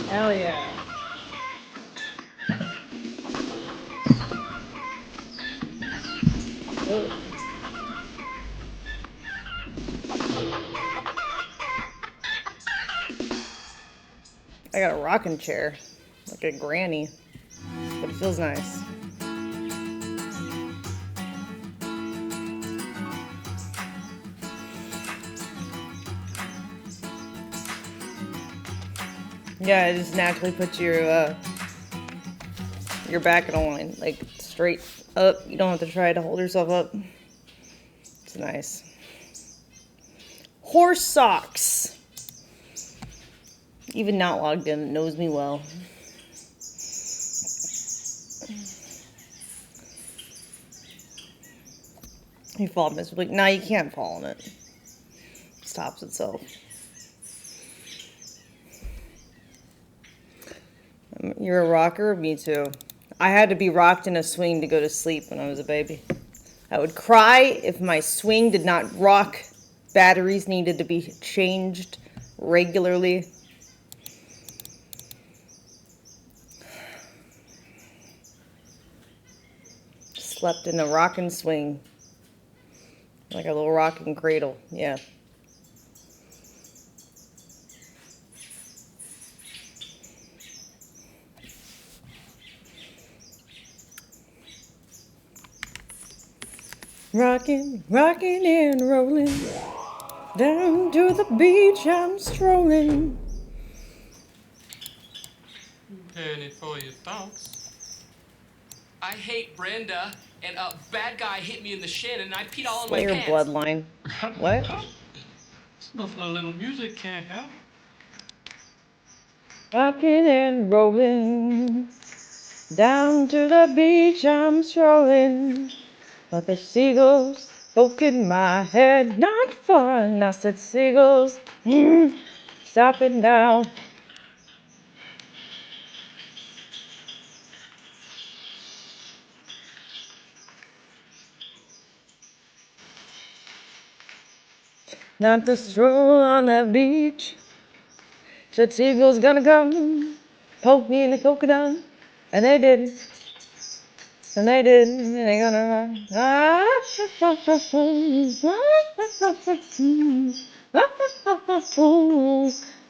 Hell yeah. Oh. I got a rocking chair, like a granny, but it feels nice. Yeah, it just naturally puts your back in a line, like straight up. You don't have to try to hold yourself up. It's nice. Horse socks. Even not logged in, knows me well. You fall miserably. No, you can't fall on it. It stops itself. You're a rocker? Me too. I had to be rocked in a swing to go to sleep when I was a baby. I would cry if my swing did not rock batteries needed to be changed regularly. Slept in a rocking swing. Like a little rocking cradle. Yeah. Rocking, rocking and rolling. Down to the beach I'm strolling. Penny for your thoughts. I hate Brenda, and a bad guy hit me in the shin, and I peed all in my Slayer pants. bloodline. What? Snuff a little music can't help. Rocking and rolling. Down to the beach I'm strolling. But the seagulls spoke in my head, not fun. I said, seagulls, stop it now. Not the stroll on that beach. Said seagulls gonna come, poke me in the coconut, and they didn't. And they didn't, and they gonna run.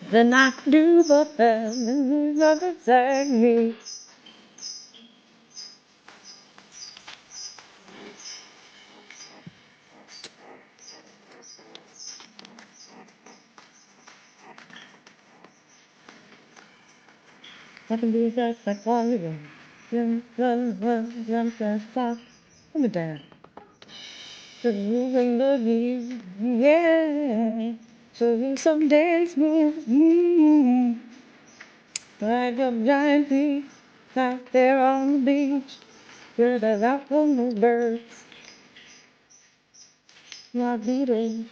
Then I do the thing, nothing say me. I can be just like one. Let me down. Yeah. So some days like a giant bee out there on the beach. Hear the laugh from the birds. My beating.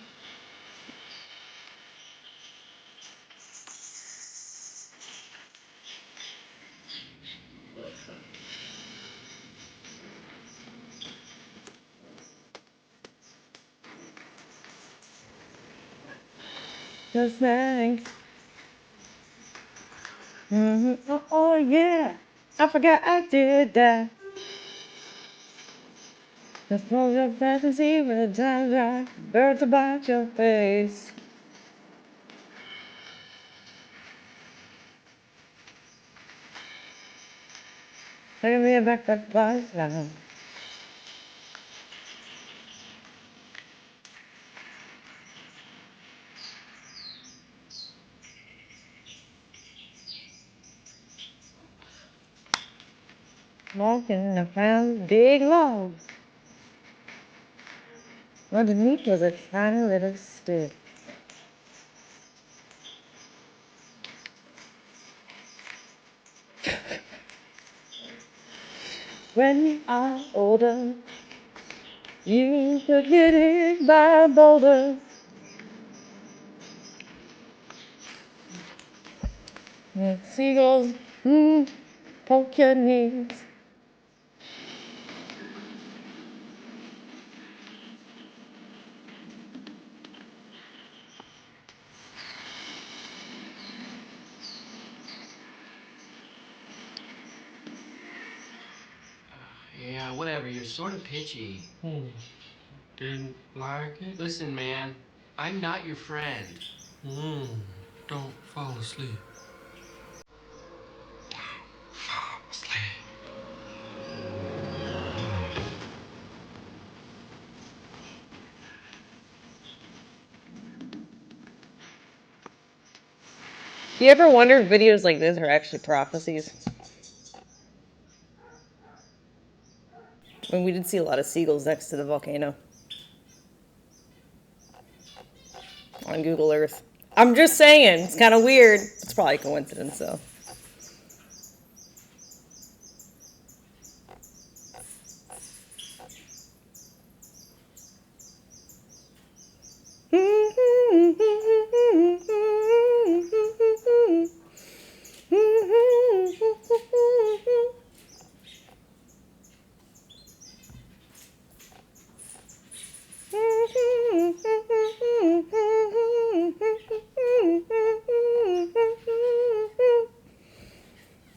Just thanks. Oh yeah. I forgot I did that. Just roll your fantasy with the time dry. Birds about your face. Take me back that flies down. Walking, I found big logs. Underneath was a tiny little stick. When you are older, you could get hit by a boulder. And seagulls, poke your knees. Yeah, whatever. You're sort of pitchy. Didn't like it? Listen, man, I'm not your friend. Don't fall asleep. Fall asleep. You ever wonder if videos like this are actually prophecies? I mean, we did see a lot of seagulls next to the volcano on Google Earth. I'm just saying, it's kind of weird. It's probably a coincidence, though.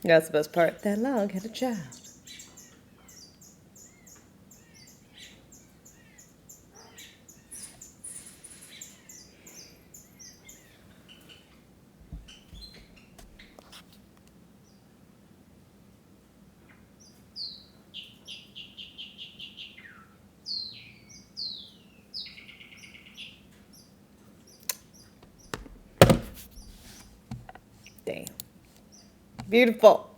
That's the best part. That log had a child. Damn. Beautiful.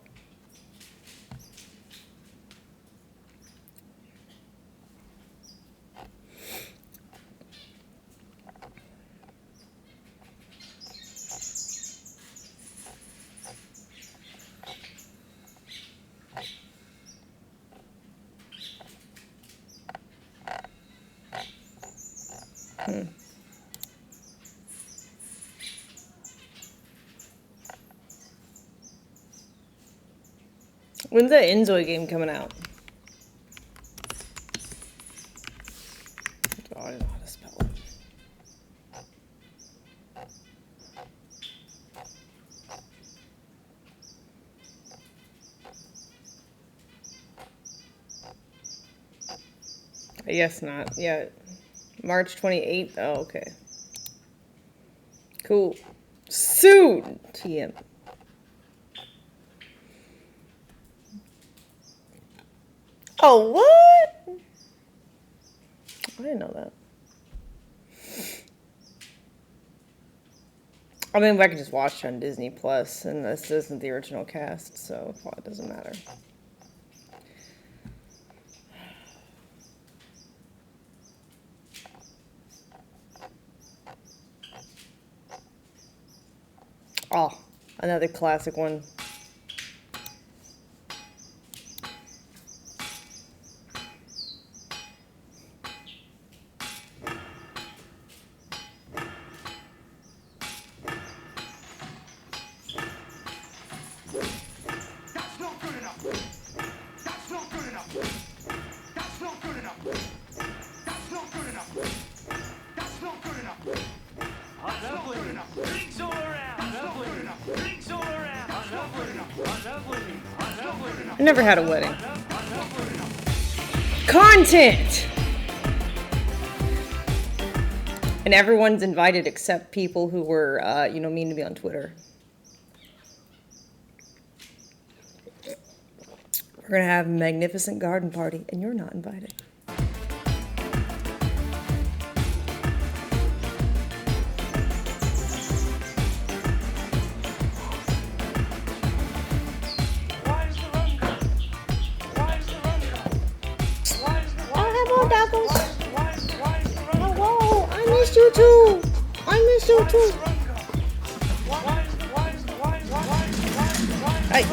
When's that Enjoy game coming out? Oh, I don't know how to spell it. I guess not. Yeah. March 28th. Oh, okay. Cool. Soon. TM. Oh, what? I didn't know that. I mean, I can just watch it on Disney Plus, and this isn't the original cast, so well, it doesn't matter. Oh, another classic one. I never had a wedding. Content! And everyone's invited except people who were, you know, mean to me on Twitter. We're gonna have a magnificent garden party, and you're not invited. Oh, I missed you too. I missed you too. Hey.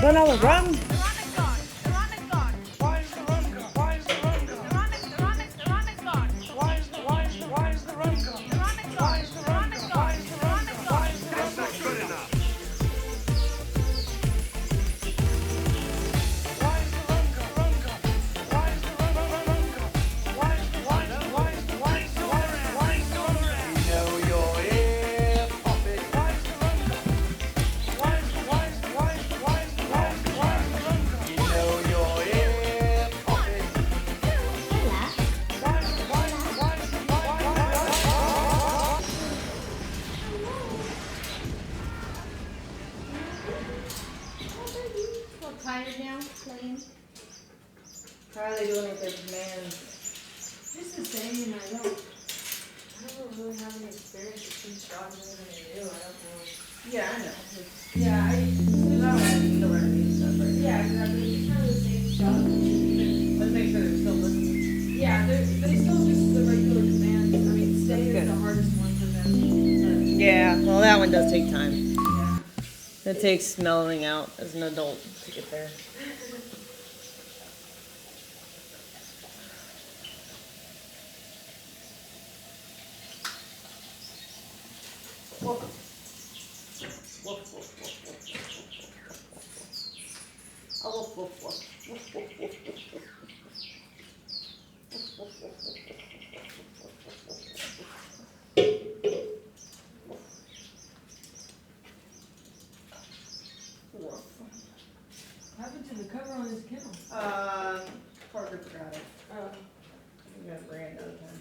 Burn all the rum. How are they doing with their commands? Just the same, I don't really have any experience with teach dogs anything new, I don't know. Yeah, I know. Yeah, I need to learn new stuff, right? yeah, because I mean, it's kind of the same stuff. Let's make sure they're still listening. Yeah, they still just the regular commands. I mean, stay is the hardest one for them. Yeah, well, that one does take time. Yeah. It takes mellowing out as an adult to get there. What happened to the cover on his kennel? Parker forgot it. Oh. We gotta bring it another time.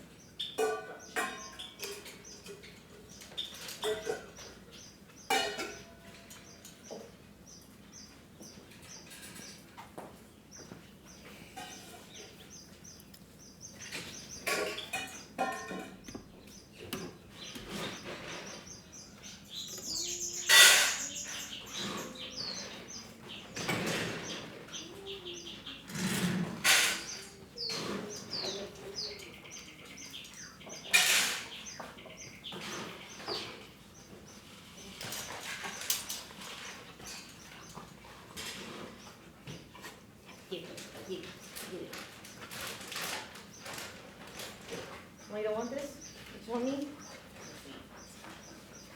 Well, you don't want this? You just want me?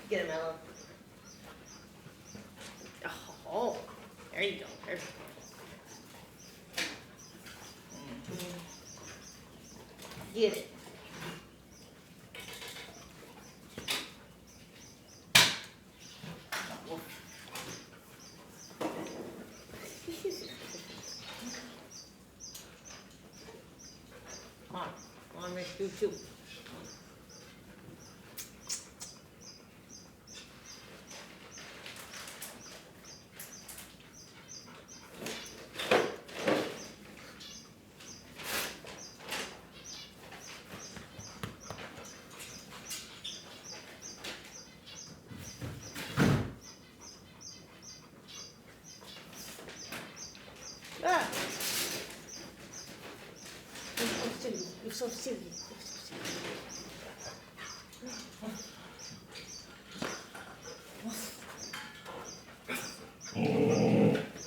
Get him, Ella. Oh, there you go. There's Get it. Come on, Rich, do too. Ah! You're so silly. You're so silly.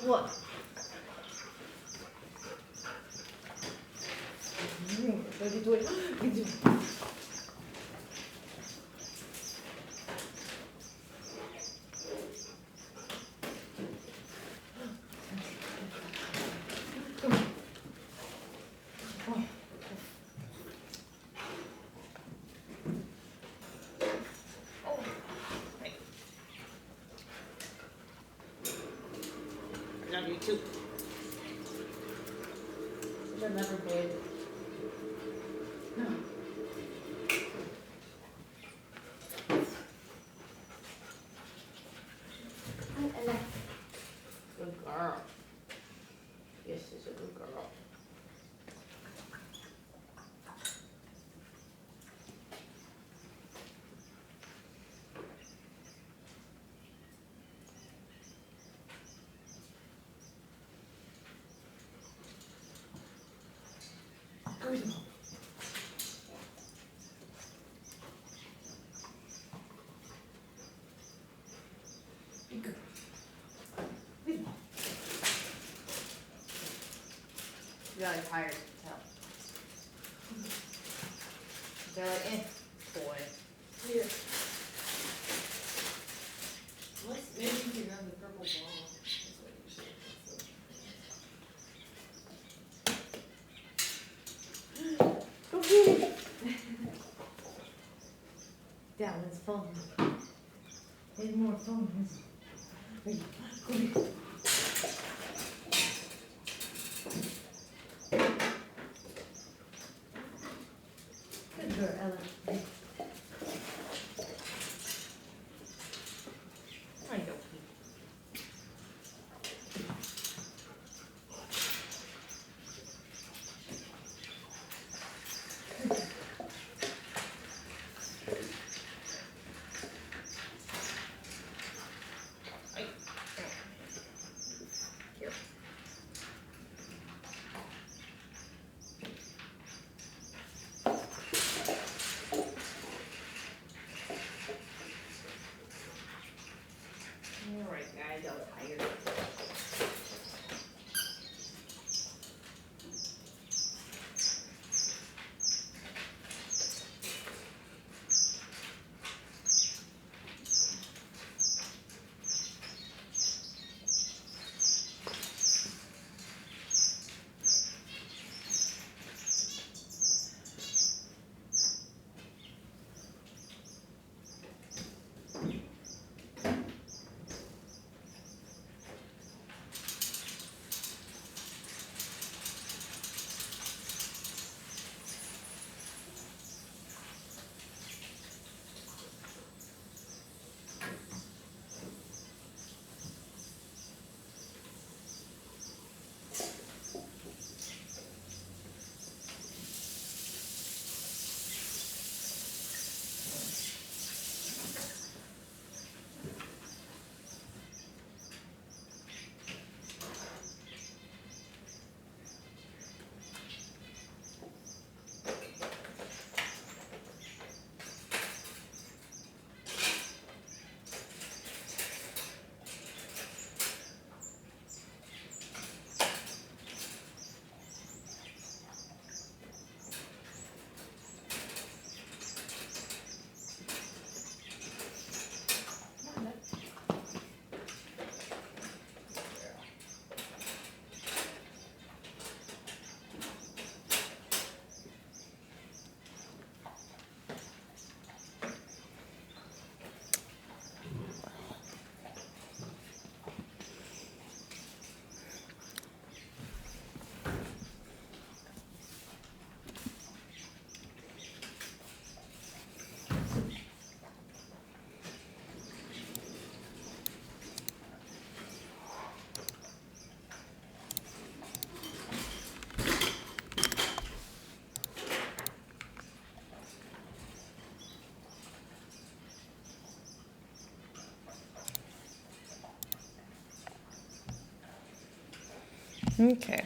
What? What are you doing? What are you doing? Love you too. You're never big. No. Ella. Good girl. Yes, she's a good girl. Good. Good. Good. You're really tired, I can tell. They're like, boy. Here. Maybe you can run the purple ball. That's what you should have. Go get it. That one's fun. There's more fun. Ready? Go get it. Good girl, Ella. I know. go tired. Okay.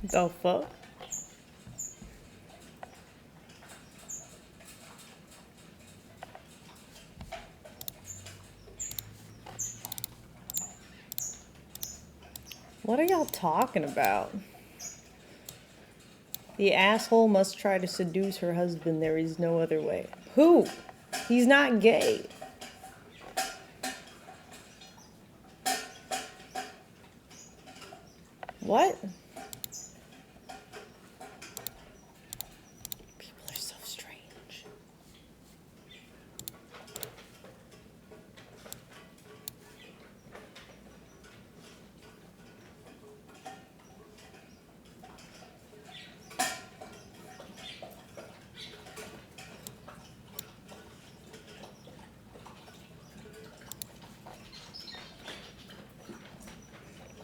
The fuck? What are y'all talking about? The asshole must try to seduce her husband. There is no other way. Who? He's not gay. What? People are so strange.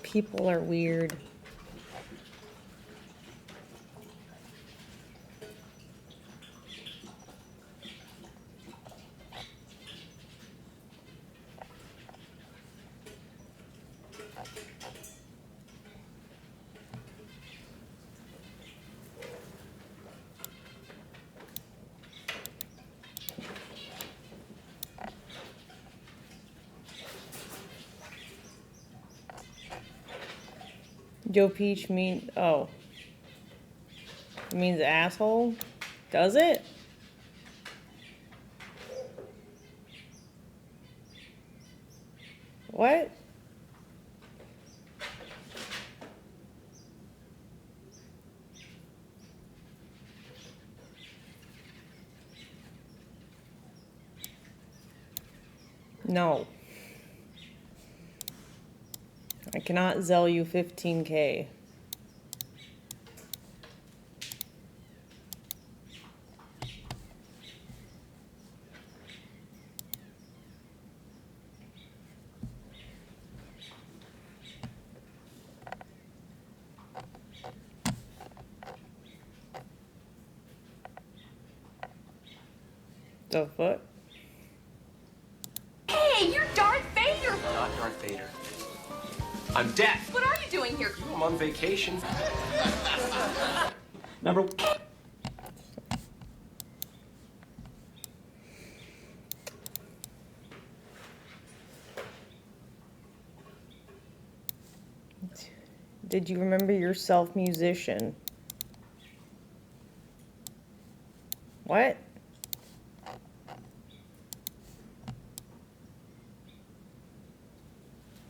People are weird. Joe Peach mean, oh. It means asshole? Does it? What? No. I cannot sell you 15K. The fuck? Hey, you're Darth Vader! Not Darth Vader. I'm deaf. What are you doing here? I'm on vacation. Number one. Did you remember yourself, musician? What?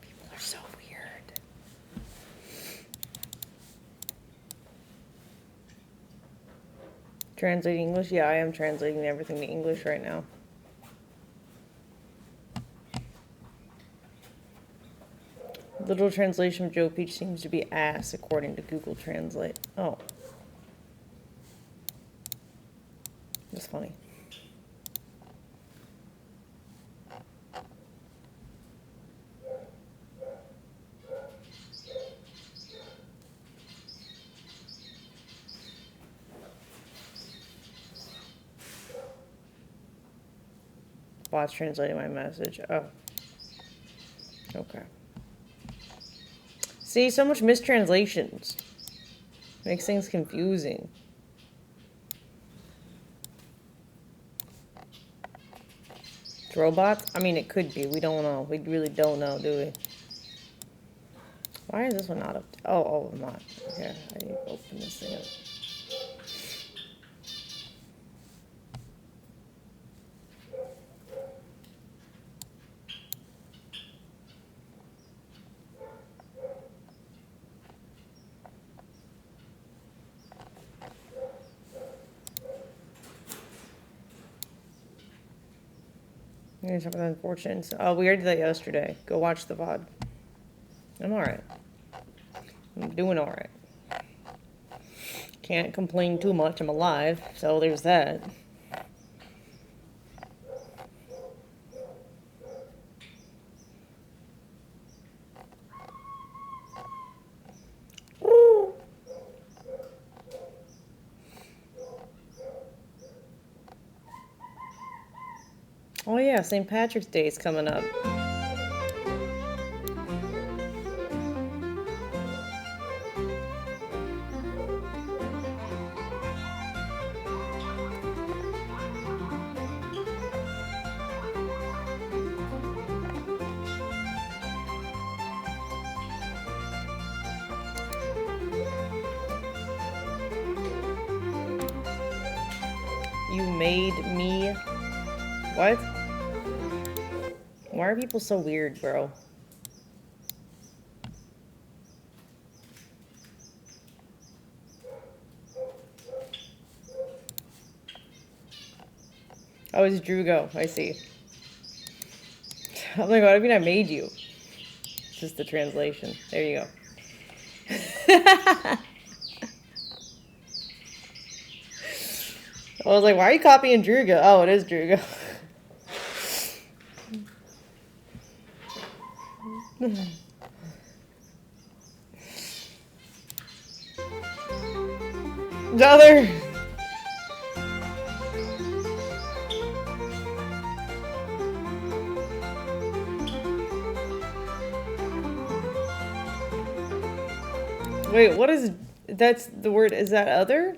People are so weird. Translating English? Yeah, I am translating everything to English right now. Literal translation of Joe Peach seems to be ass, according to Google Translate. Oh. That's funny. Bot's translating my message. Oh. Okay. See, so much mistranslations. Makes things confusing. It's robots? I mean, it could be. We don't know. We really don't know, do we? Why is this one not up? Oh, I'm not. Okay, I need to open this thing up. Talk about unfortunate. Oh, we already did that yesterday. Go watch the VOD. I'm alright. I'm doing alright. Can't complain too much. I'm alive, so there's that. Oh yeah, St. Patrick's Day is coming up. You made me... What? Why are people so weird, bro? Oh, it's Drugo. I see. I'm like, what do you mean I made you? It's just the translation. There you go. I was like, why are you copying Drugo? Oh, it is Drugo. Other. Wait, what is... That's the word... Is that other?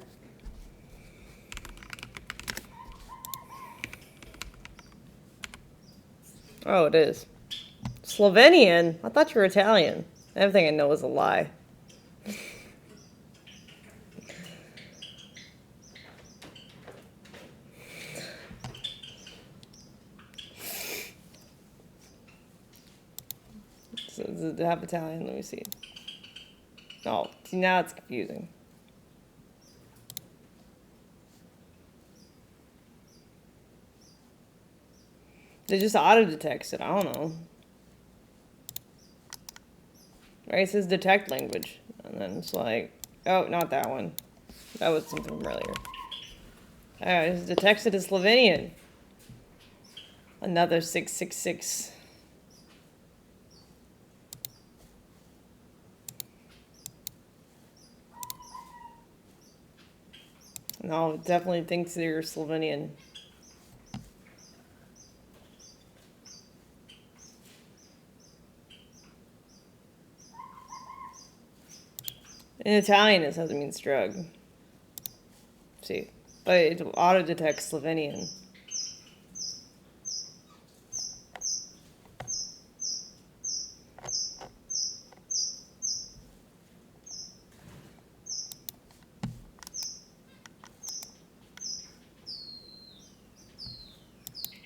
Oh, it is. Slovenian? I thought you were Italian. Everything I know is a lie. So does it have Italian? Let me see. Oh, see, now it's confusing. They just auto-detects it. I don't know. Right, it says detect language. And then it's like, oh, not that one. That was something from earlier. Alright, it's detected as Slovenian. Another 666. No, it definitely thinks you're Slovenian. In Italian, it says it means drug. See, but it auto detects Slovenian.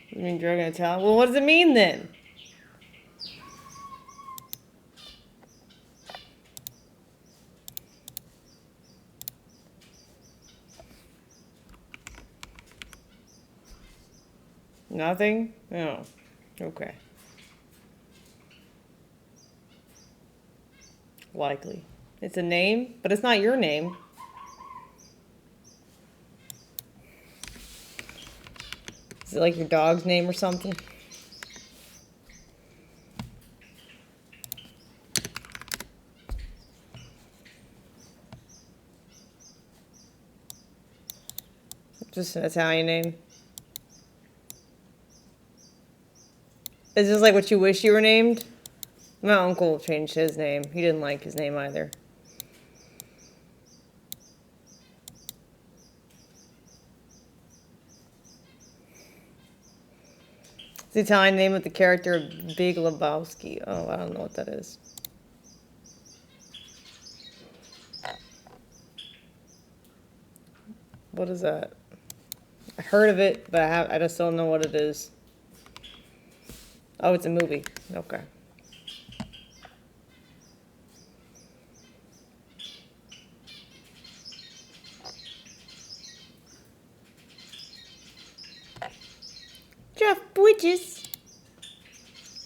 You mean drug in Italian? Well, what does it mean then? Nothing? Oh, okay. Likely. It's a name, but it's not your name. Is it like your dog's name or something? Just an Italian name. Is this like what you wish you were named? My uncle changed his name. He didn't like his name either. It's the Italian name of the character of Big Lebowski. Oh, I don't know what that is. What is that? I heard of it, but I just don't know what it is. Oh, it's a movie. Okay. Jeff Bridges.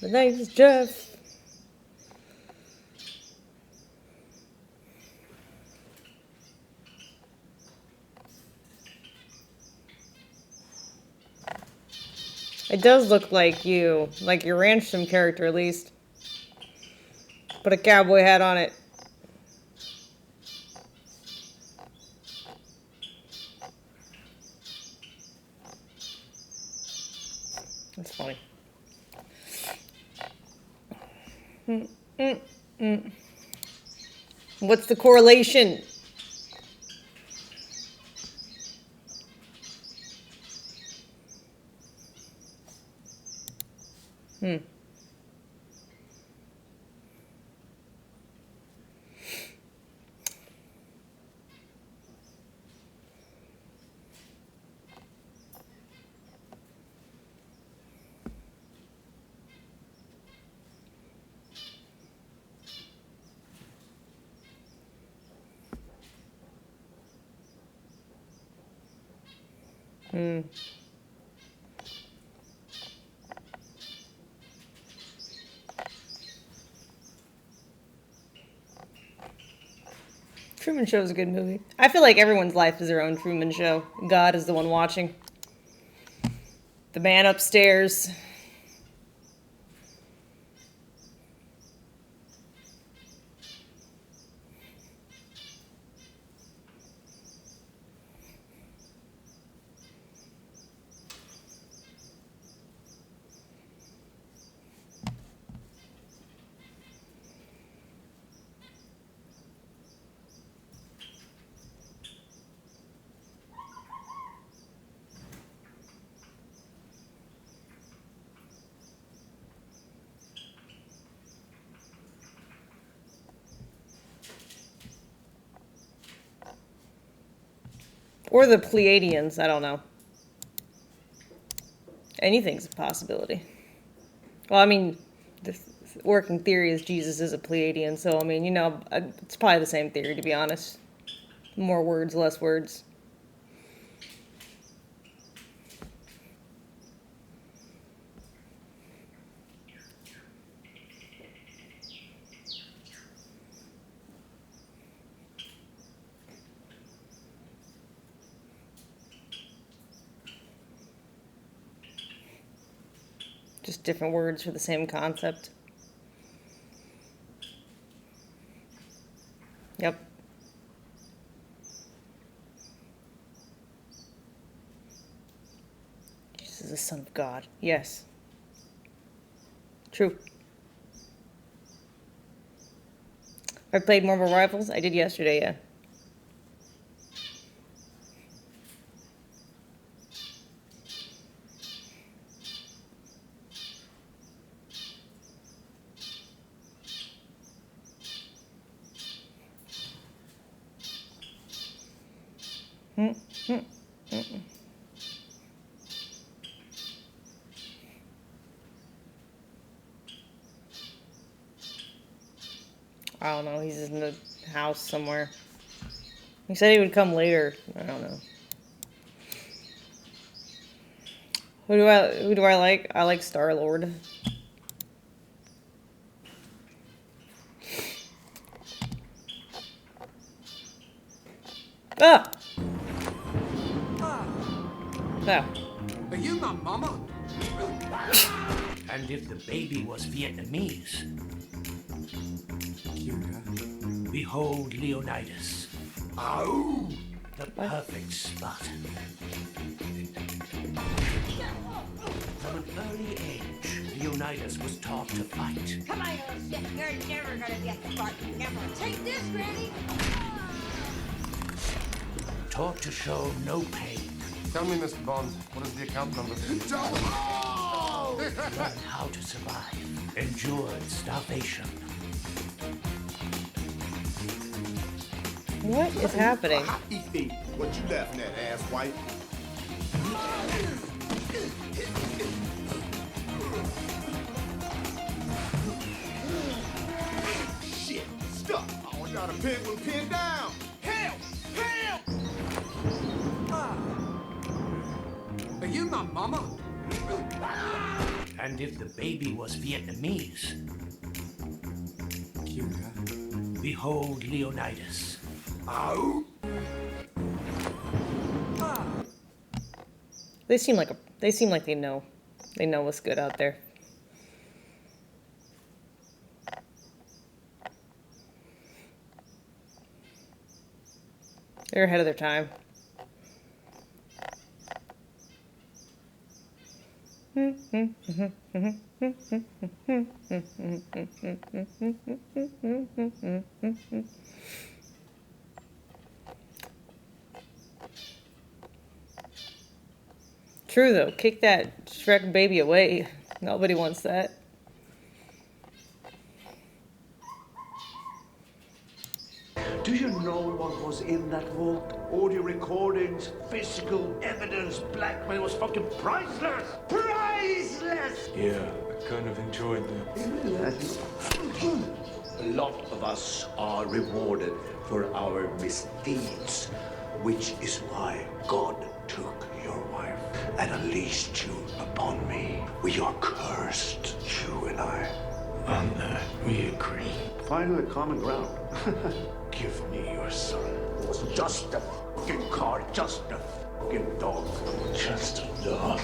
The name is Jeff. It does look like you, like your Ransom character at least. Put a cowboy hat on it. That's funny. What's the correlation? Truman Show is a good movie. I feel like everyone's life is their own Truman Show. God is the one watching. The man upstairs. Or the Pleiadians, I don't know. Anything's a possibility. Well, I mean, the working theory is Jesus is a Pleiadian, so I mean, you know, it's probably the same theory, to be honest. More words, less words. Just different words for the same concept. Yep. Jesus is the Son of God. Yes. True. I played Marble Rivals. I did yesterday, yeah. I don't know. He's in the house somewhere. He said he would come later. I don't know. Who do I like? I like Star-Lord. Ah! No. Are you my mama? And if the baby was Vietnamese, behold Leonidas. Oh! The perfect spot. From an early age, Leonidas was taught to fight. Come on, little shit. You're never gonna be at the party. Never. Take this, Granny. Taught to show no pain. Tell me, Mr. Bond, what is the account number? Learned how to survive. Endured starvation. What is happening? What you laughing at, ass white? Shit, stuck. Oh, I got a pin with a pin down. Help! Help! Are you my mama? And if the baby was Vietnamese, behold Leonidas. Oh. They seem like they know. They know what's good out there. They're ahead of their time. True though, kick that Shrek baby away. Nobody wants that. Do you know what was in that vault? Audio recordings, physical evidence, blackmail was fucking priceless! Priceless! Yeah, I kind of enjoyed that. A lot of us are rewarded for our misdeeds, which is why God took your wife and unleashed you upon me. We are cursed, you and I. On that, we agree. Finally, common ground. Give me your son. It was just a fucking car, just a fucking dog. Just a dog.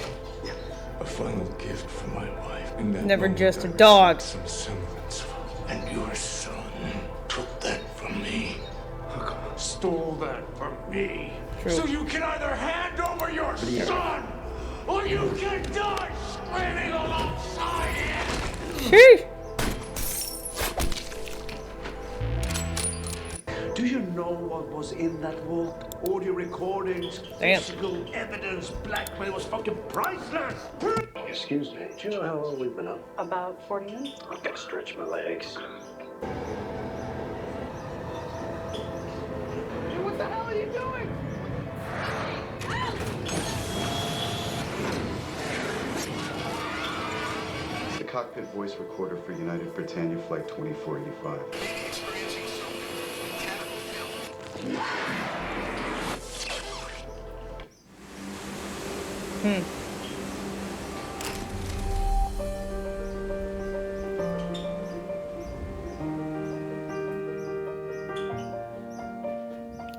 A final gift for my wife. In that Never moment, just a I dog. received some semblance of, and your son took that from me. Stole that from me. True. So you can either hand over your son, or you can die screaming alongside him. Sheesh. Do you know what was in that vault? Audio recordings, Damn. physical evidence, blackmail was fucking priceless. Excuse me, do you know how long we've been up? About 40 minutes. I've got to stretch my legs. What the hell are you doing? The cockpit voice recorder for United Britannia Flight 2485.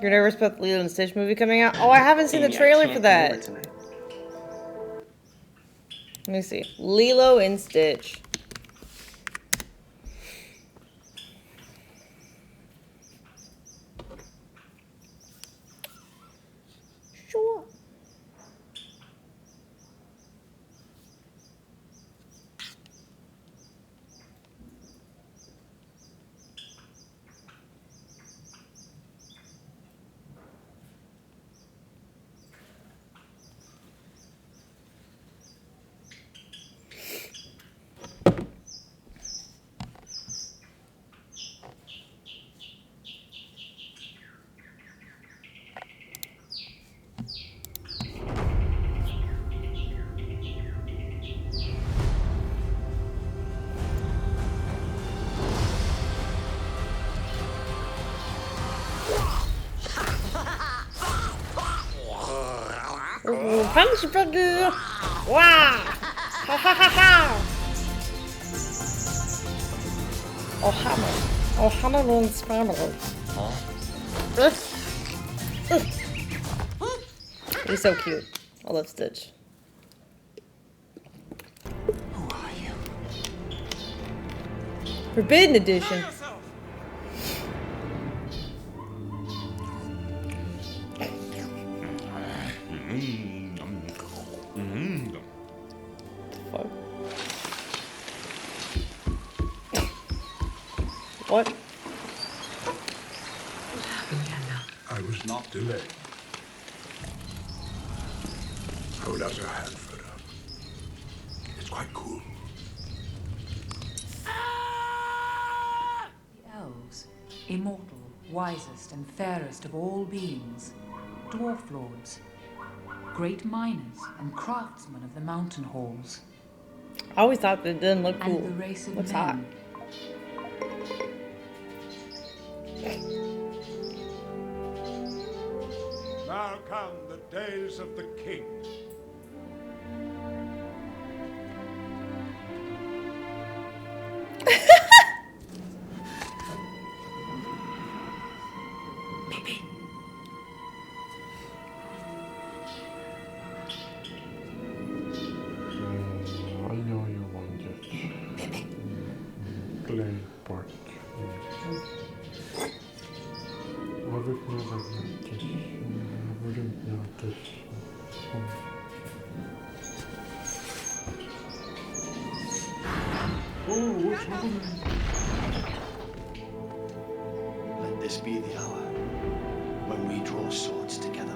You're nervous about the Lilo and Stitch movie coming out? Oh, I haven't seen the trailer for that. Let me see. Lilo and Stitch. Sure. Punch bugger! Wow! Ha ha ha ha! Oh, hammer. Oh, hammer means family. He's so cute. I love Stitch. Who are you? Forbidden Edition. Fuck. What? I was not delayed. Hold out your hand, Frodo. It's quite cool. The elves, immortal, wisest and fairest of all beings, dwarf lords, great miners and craftsmen of the mountain halls. I always thought that it didn't look cool. And the race of Looks men. hot. Now come the days of the king. I know you want it. Play part. I would never notice. I wouldn't notice. Oh, what's happening? Let this be the hour when we draw swords together.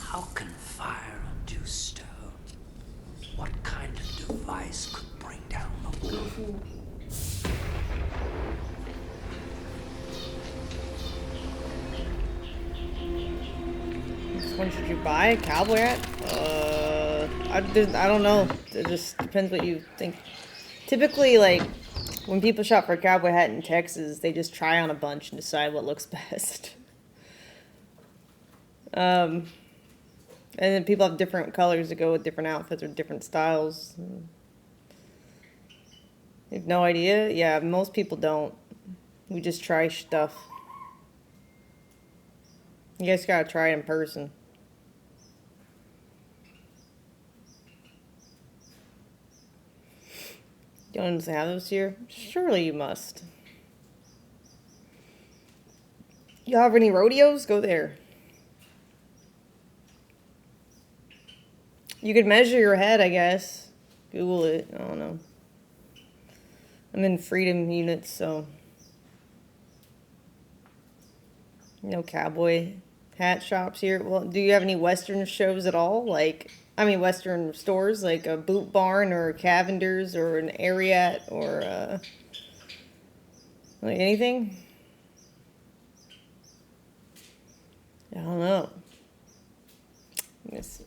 How can fire undo stone? What kind of device could bring down the wall? Which one should you buy? A cowboy hat? I don't know. It just depends what you think. Typically, like, when people shop for a cowboy hat in Texas, they just try on a bunch and decide what looks best. And then people have different colors to go with different outfits or different styles. You have no idea? Yeah, most people don't. We just try stuff. You guys gotta try it in person. You don't have those here? Surely you must. You have any rodeos? Go there. You could measure your head, I guess. Google it. I don't know. I'm in freedom units, so. No cowboy hat shops here. Well, do you have any Western shows at all? Like, I mean, Western stores, like a Boot Barn or a Cavender's or an Ariat or like anything? I don't know. Let me see.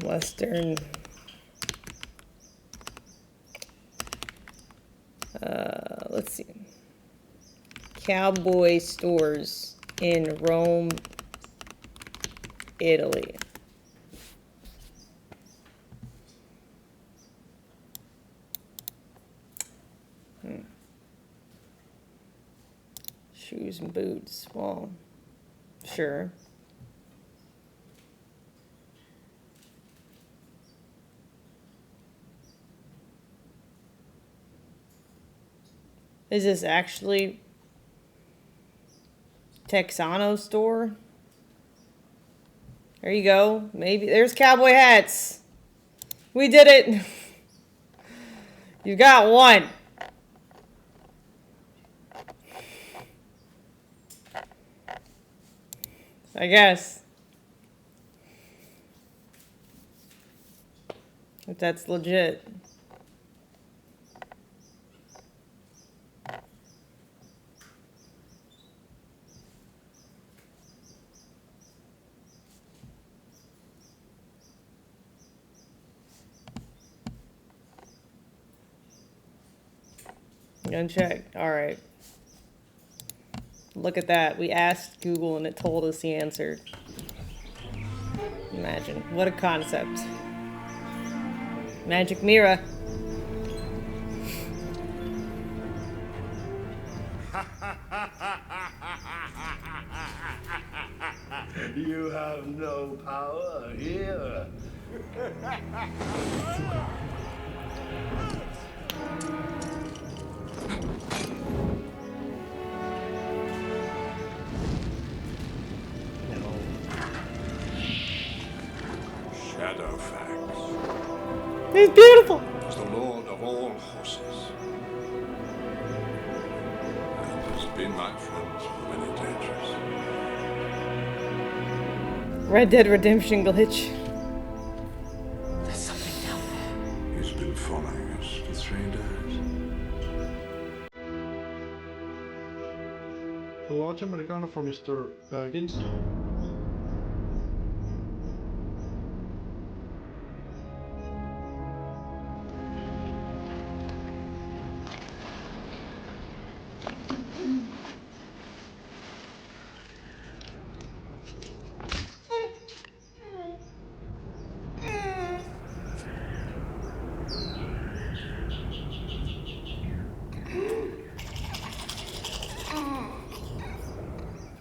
Western. Let's see. Cowboy stores in Rome, Italy. Shoes and boots. Well, sure. Is this actually Texano store? There you go. Maybe there's cowboy hats. We did it. You got one. I guess. That's legit. Gonna check. All right. Look at that. We asked Google and it told us the answer. Imagine. What a concept. Magic mirror. You have no power here. Shadowfax He's beautiful. is the lord of all horses. And has been my friend through many dangers. Red Dead Redemption glitch. There's something down there. He's been following us for 3 days. A large Americano for Mr. Baggins.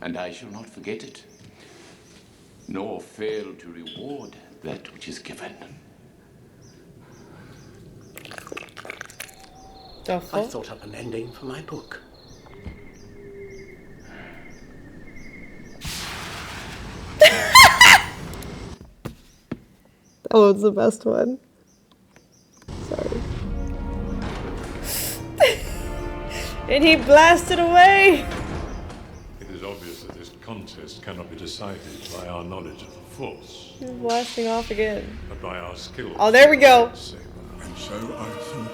And I shall not forget it, nor fail to reward that which is given. I thought up an ending for my book. Oh, it's the best one. Sorry. And he blasted away. It is obvious that this contest cannot be decided by our knowledge of the Force, He's blasting off again. but by our skills. Oh, there we go. And so I think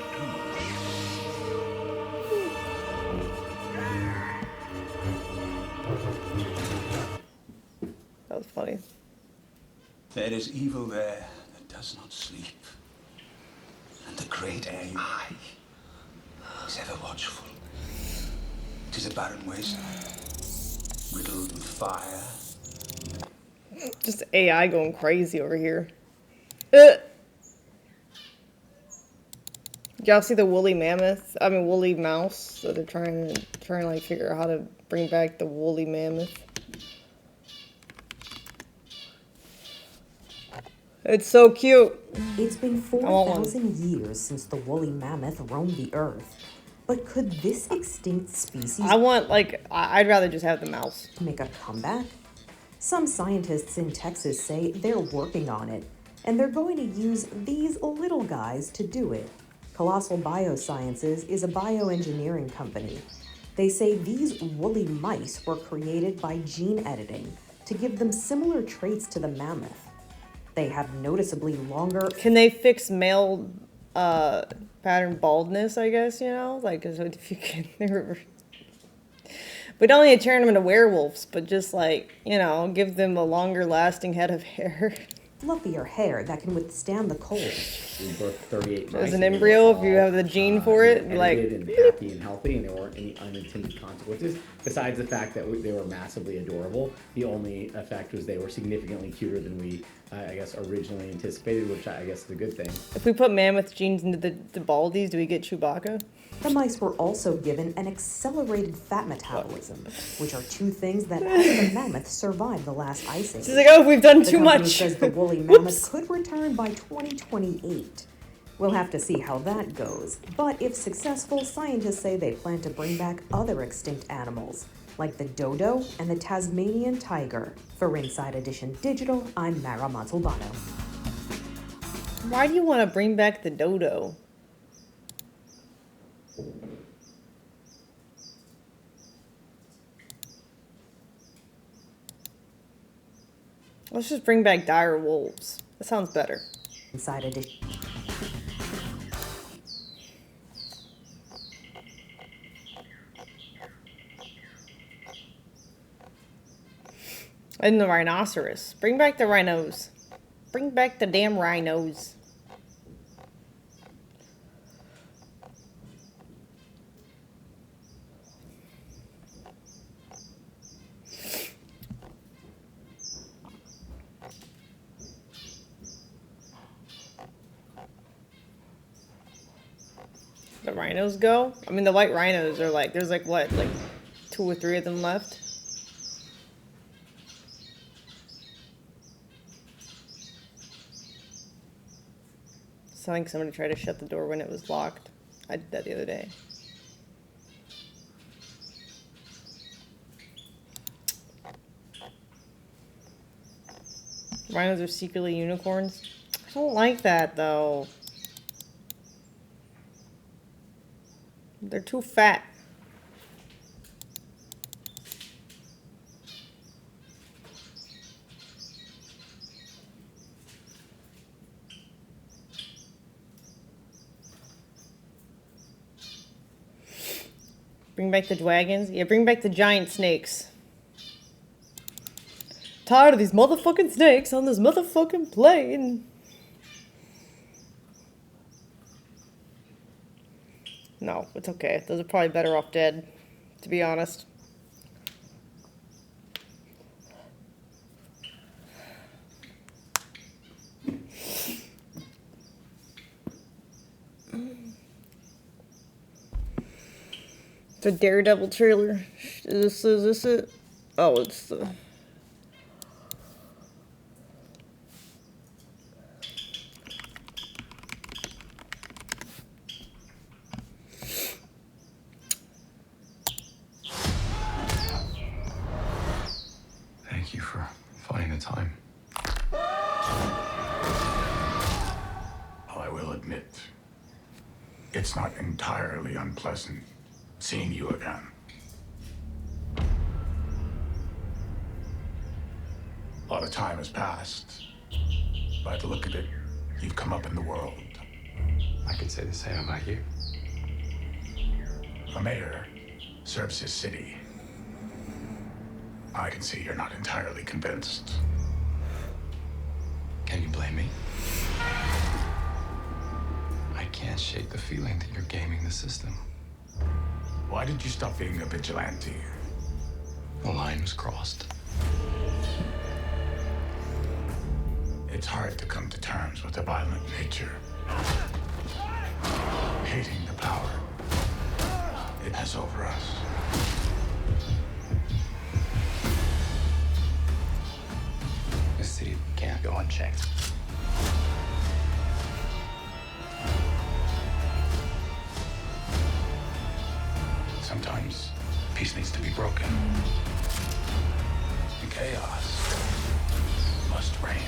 That was funny. There is evil there that does not sleep. And the great AI is ever watchful. It is a barren wasteland, riddled with fire. Just AI going crazy over here. Y'all see the woolly mammoth? I mean, woolly mouse. So they're trying to like figure out how to bring back the woolly mammoth. It's so cute. It's been 4,000 years since the woolly mammoth roamed the earth. But could this extinct species... I'd rather just have the mouse. ...make a comeback? Some scientists in Texas say they're working on it, and they're going to use these little guys to do it. Colossal Biosciences is a bioengineering company. They say these woolly mice were created by gene editing to give them similar traits to the mammoth. They have noticeably longer... Can they fix male pattern baldness, I guess, you know? Like, if you can... We don't need to turn them into werewolves, but just, like, you know, give them a longer lasting head of hair. Fluffier hair that can withstand the cold. We birthed 38 mice. As an embryo, if you have the gene for it, like... and happy and healthy, and there weren't any unintended consequences. Besides the fact that they were massively adorable, the only effect was they were significantly cuter than we, I guess, originally anticipated, which I guess is a good thing. If we put mammoth genes into the baldies, do we get Chewbacca? The mice were also given an accelerated fat metabolism, which are two things that helped the mammoth survive the last ice age. She's like, oh, we've done too much. The company says the woolly mammoth could return by 2028. We'll have to see how that goes. But if successful, scientists say they plan to bring back other extinct animals, like the dodo and the Tasmanian tiger. For Inside Edition Digital, I'm Mara Montalbano. Why do you want to bring back the dodo? Let's just bring back dire wolves. That sounds better. Inside Edition. And the rhinoceros. Bring back the rhinos. Bring back the damn rhinos. The rhinos go? I mean, the white rhinos are like, there's like what, like 2 or 3 of them left? So I think somebody tried to shut the door when it was locked. I did that the other day. Rhinos are secretly unicorns. I don't like that though. They're too fat. Bring back the dragons? Yeah, bring back the giant snakes. Tired of these motherfucking snakes on this motherfucking plane. No, it's okay. Those are probably better off dead, to be honest. The Daredevil trailer. Is this it? Oh, it's the... Thank you for finding the time. I will admit, it's not entirely unpleasant seeing you again. A lot of time has passed. By the look of it, you've come up in the world. I could say the same about you. A mayor serves his city. I can see you're not entirely convinced. Can you blame me? I can't shake the feeling that you're gaming the system. Why did you stop being a vigilante? The line was crossed. It's hard to come to terms with a violent nature. Hating the power it has over us. This city can't go unchecked. Sometimes peace needs to be broken. And chaos must reign.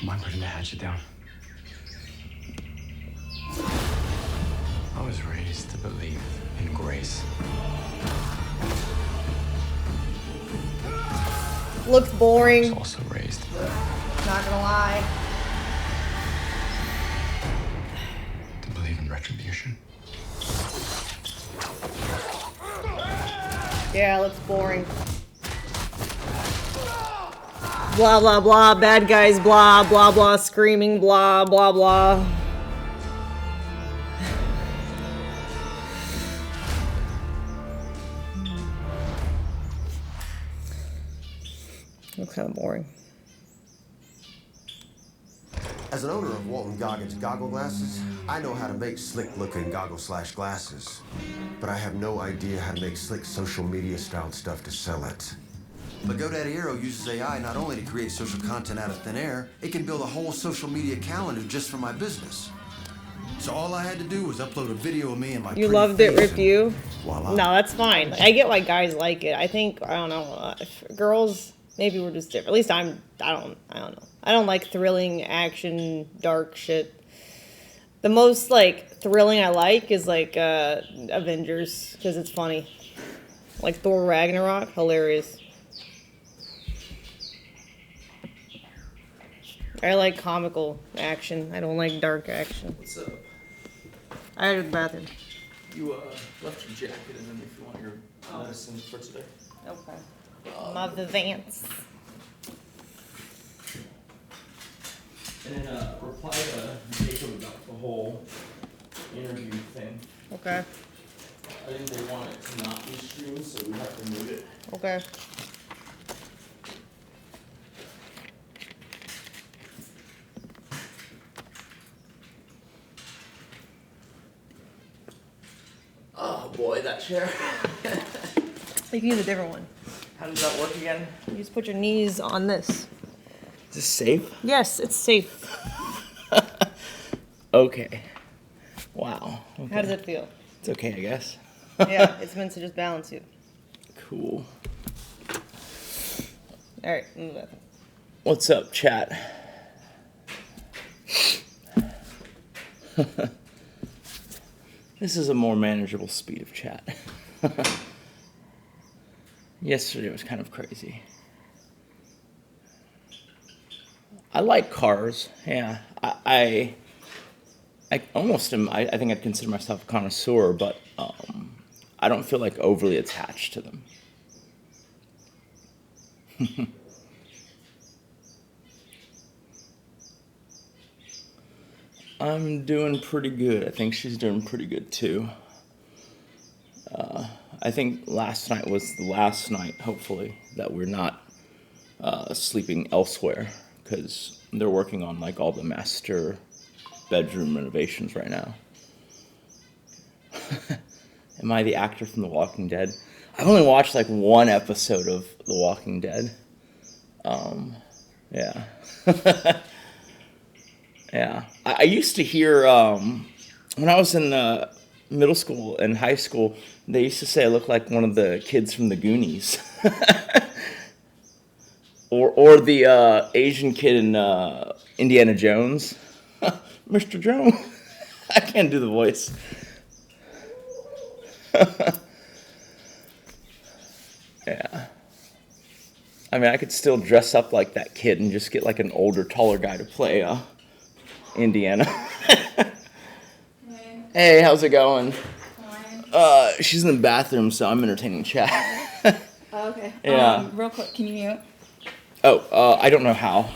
Mind putting the hatchet down? I was raised to believe in grace. Looks boring. I was also raised Not gonna lie. to believe in retribution. Yeah, looks boring. Blah, blah, blah. Bad guys, blah, blah, blah. Screaming, blah, blah, blah. Looks kind of boring. As an owner of Walton Goggins goggle glasses, I know how to make slick-looking goggle/glasses. But I have no idea how to make slick social media-styled stuff to sell it. But GoDaddy Aero uses AI not only to create social content out of thin air, it can build a whole social media calendar just for my business. So all I had to do was upload a video of me and my You pretty loved it, face ripped and you? voila. No, that's fine. I get why guys like it. I think, I don't know, girls, maybe we're just different. At least I don't know. I don't like thrilling action, dark shit. The most, like, thrilling I like is, like, Avengers, because it's funny. Like Thor Ragnarok, hilarious. I like comical action. I don't like dark action. What's up? I had to the bathroom. You left your jacket in them if you want your medicine for today. Okay. Mother Vance. And then reply to Jacob about the whole interview thing. Okay. I think they want it to not be streamed, so we have to mute it. Okay. Oh boy, that chair. You can use a different one. How does that work again? You just put your knees on this. Is this safe? Yes, it's safe. Okay. Wow. Okay. How does it feel? It's okay, I guess. Yeah, it's meant to just balance you. Cool. All right, move it. What's up, chat? This is a more manageable speed of chat. Yesterday was kind of crazy. I like cars. Yeah, I almost am. I think I'd consider myself a connoisseur, but I don't feel like overly attached to them. I'm doing pretty good. I think she's doing pretty good too. I think last night was the last night, hopefully, that we're not sleeping elsewhere, because they're working on like all the master bedroom renovations right now. Am I the actor from The Walking Dead? I've only watched like one episode of The Walking Dead. Yeah. Yeah. I used to hear, when I was in middle school and high school, they used to say I look like one of the kids from the Goonies. or the Asian kid in Indiana Jones. Mr. Jones. I can't do the voice. Yeah. I mean, I could still dress up like that kid and just get like an older, taller guy to play Indiana. Hey, how's it going? She's in the bathroom, so I'm entertaining chat. Oh, okay. Yeah. Real quick, can you mute? Oh, I don't know how.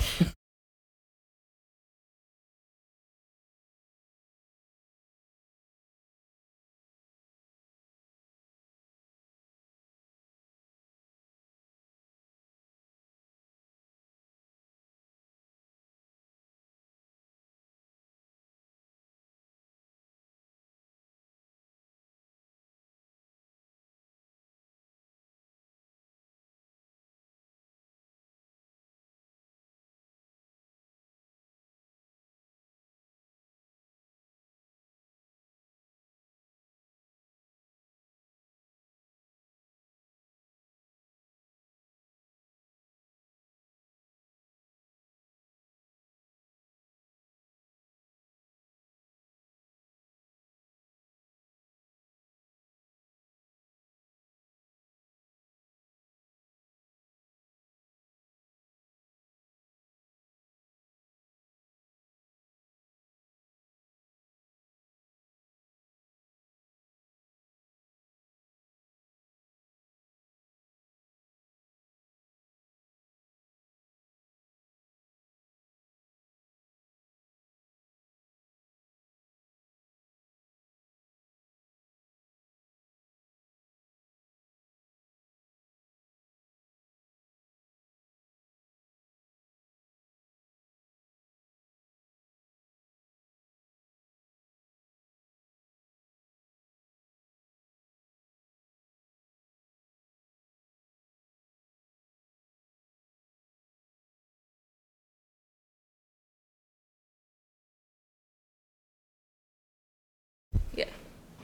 Yeah.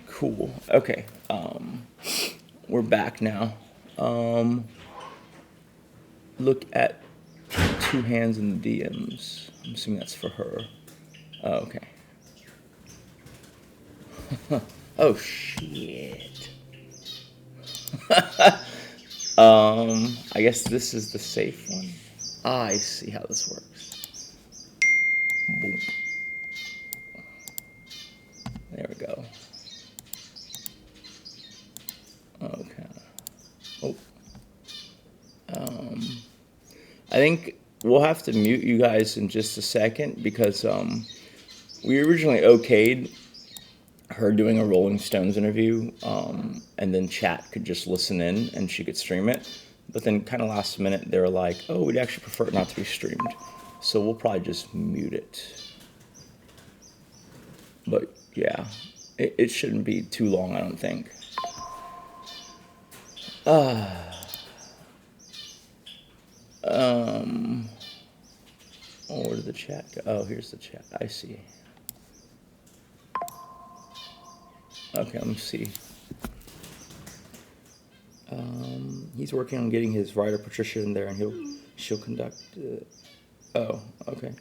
Cool. Okay. We're back now. Look at 2 hands in the DMs. I'm assuming that's for her. Oh, okay. Oh, shit. I guess this is the safe one. Ah, I see how this works. Boom. There we go. I think we'll have to mute you guys in just a second because we originally okayed her doing a Rolling Stones interview, and then chat could just listen in and she could stream it. But then kind of last minute, they were like, oh, we'd actually prefer it not to be streamed. So we'll probably just mute it. But yeah, it shouldn't be too long, I don't think. Oh, where did the chat go? Oh, here's the chat. I see. Okay, let me see. He's working on getting his writer Patricia in there, and she'll conduct. Oh, okay.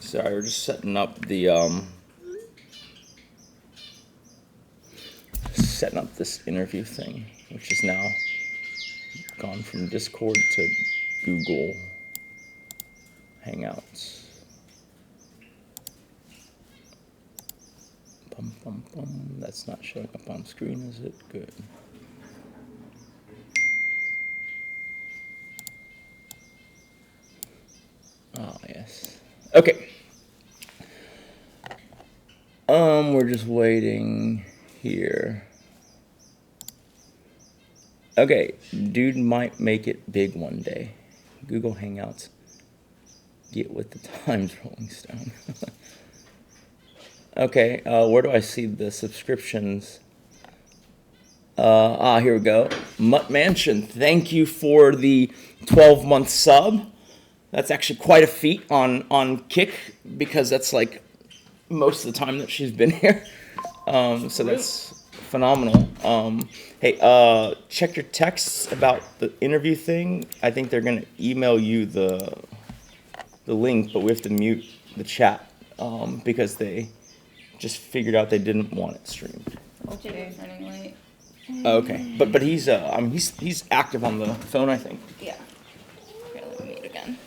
Sorry, we're just setting up the setting up this interview thing, which is now gone from Discord to Google Hangouts. Bum, bum, bum. That's not showing up on screen, is it? Good. Oh, yes. Okay. We're just waiting here. Okay, dude might make it big one day. Google Hangouts. Get with the times, Rolling Stone. Okay, where do I see the subscriptions? Here we go. Mutt Mansion, thank you for the 12-month sub. That's actually quite a feat on Kick, because that's like most of the time that she's been here. So that's phenomenal. Hey, check your texts about the interview thing. I think they're gonna email you the link, but we have to mute the chat because they just figured out they didn't want it streamed. Okay, running late. Okay, but he's he's active on the phone, I think. Yeah. Okay, let me mute again.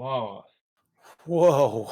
Whoa. Whoa.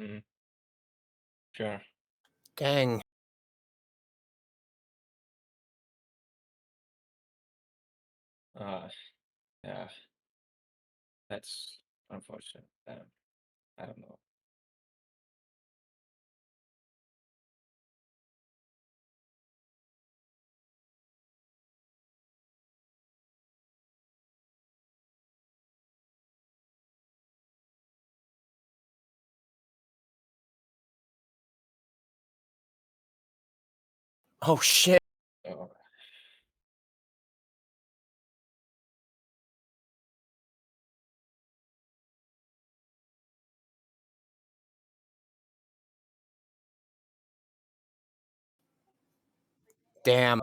Mm. Sure. Dang. Yeah. That's unfortunate. I don't know. Oh shit. Oh. Damn.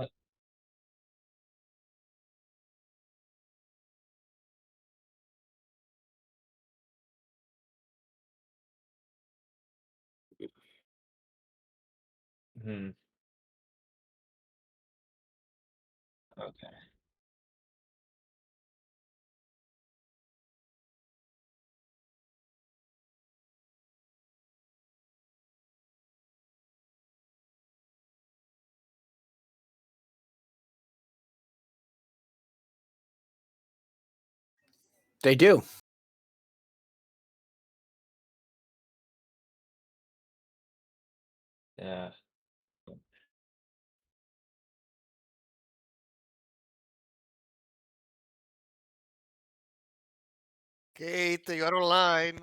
Hmm. Okay. They do. Yeah. Kate, you're online.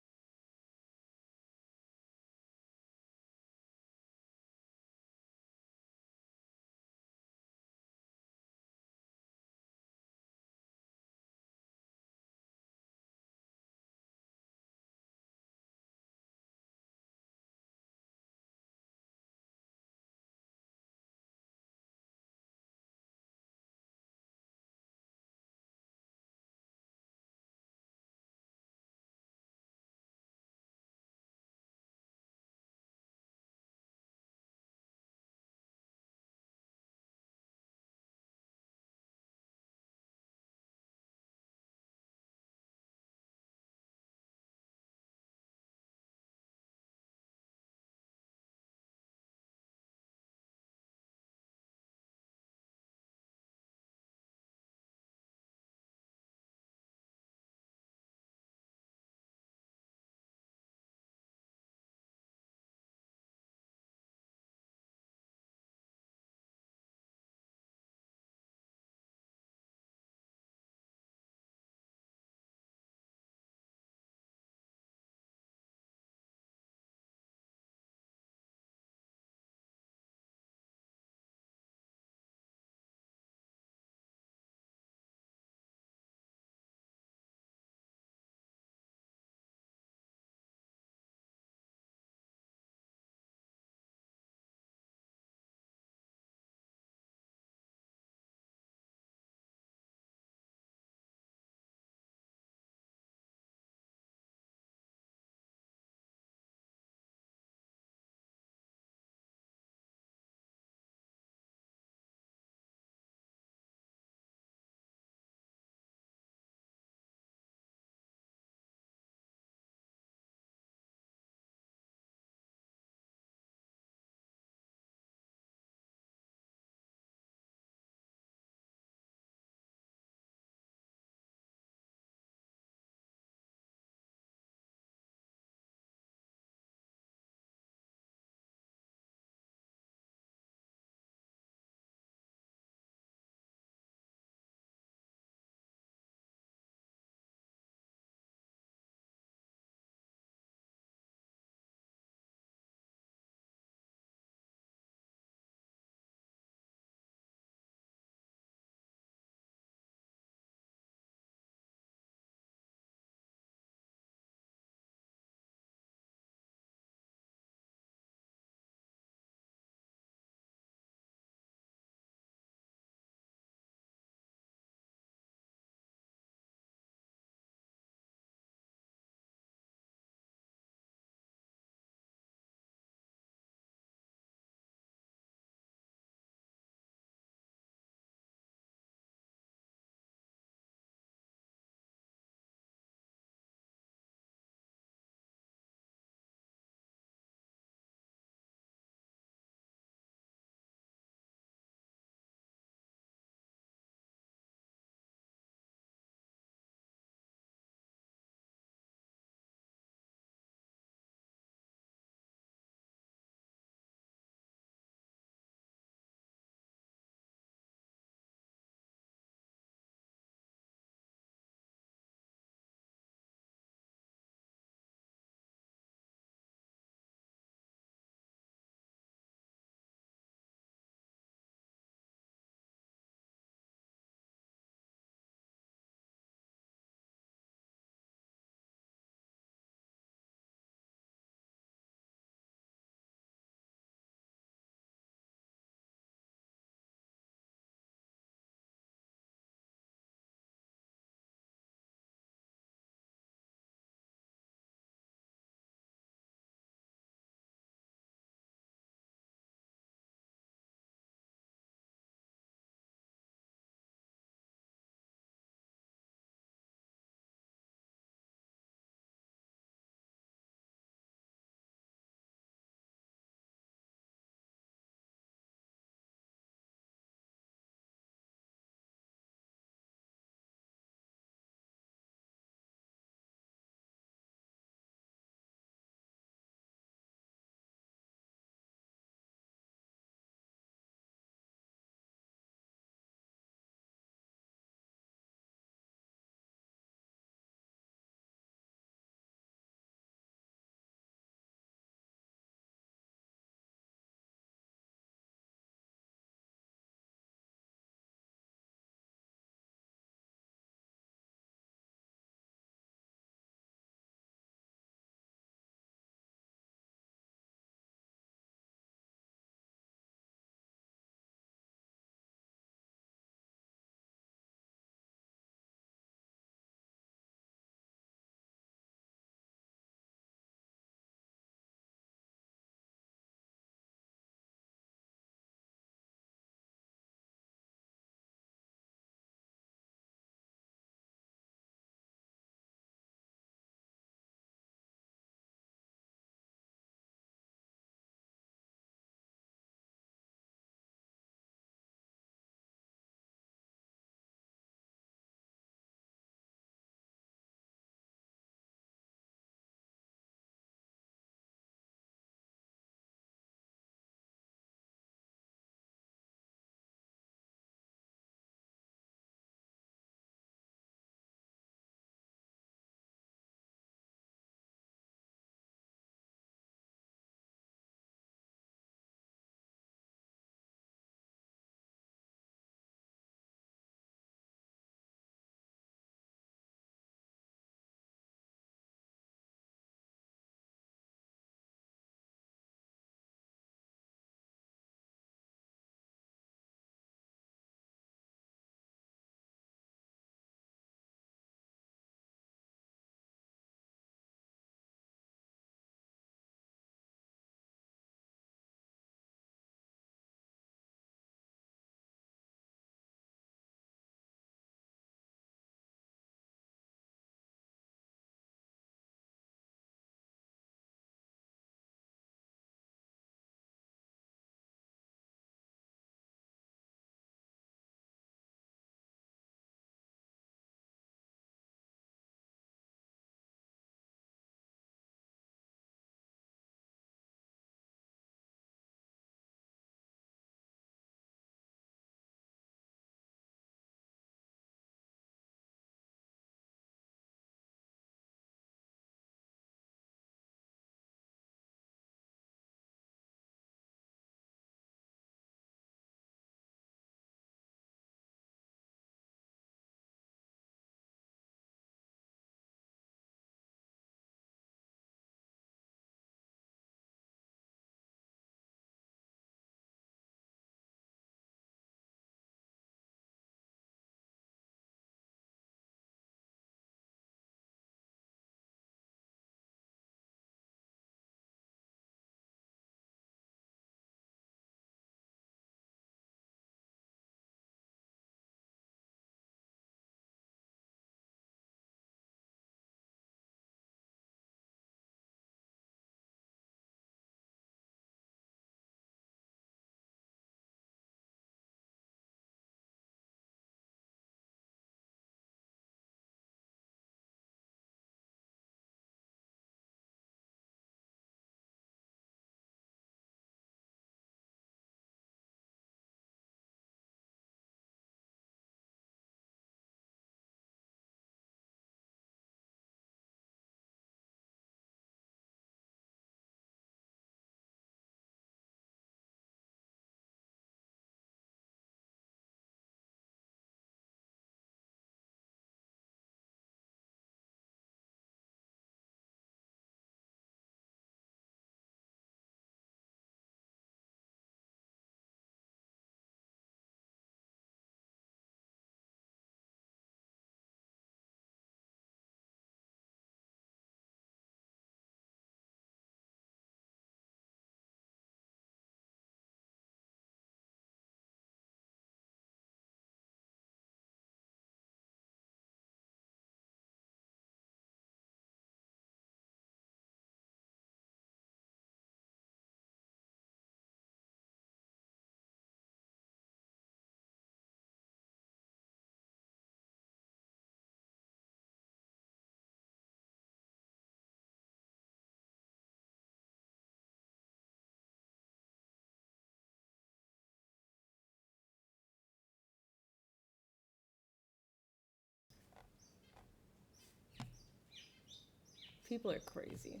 People are crazy.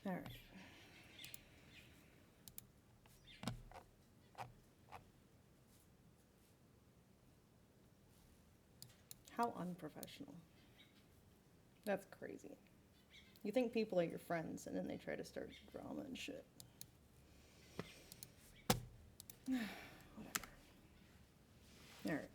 All right. How unprofessional. That's crazy. You think people are your friends, and then they try to start drama and shit. Whatever. All right.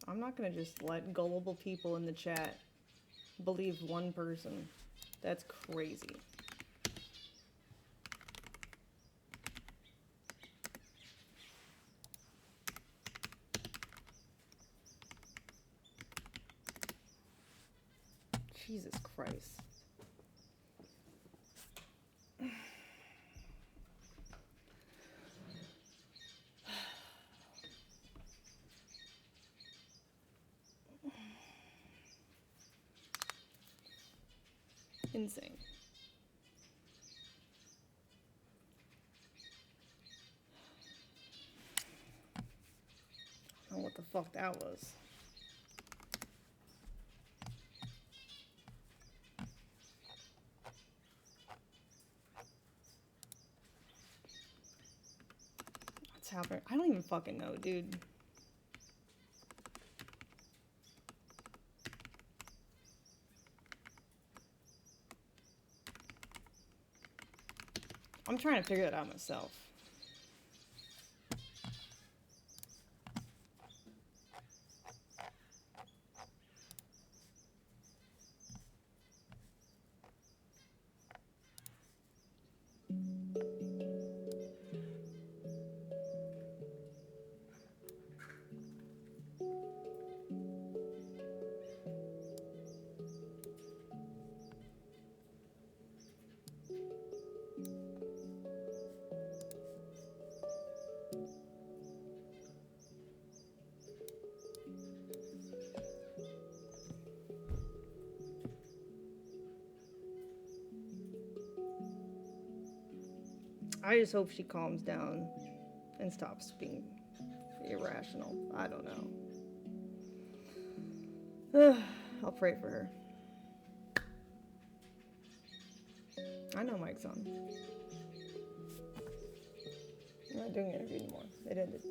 I'm not gonna just let gullible people in the chat believe one person. That's crazy. Jesus Christ. Insane. I don't know what the fuck that was. What's happening? I don't even fucking know, dude. I'm trying to figure that out myself. I just hope she calms down and stops being irrational. I don't know. I'll pray for her. I know Mike's on. I'm not doing the interview anymore. It ended.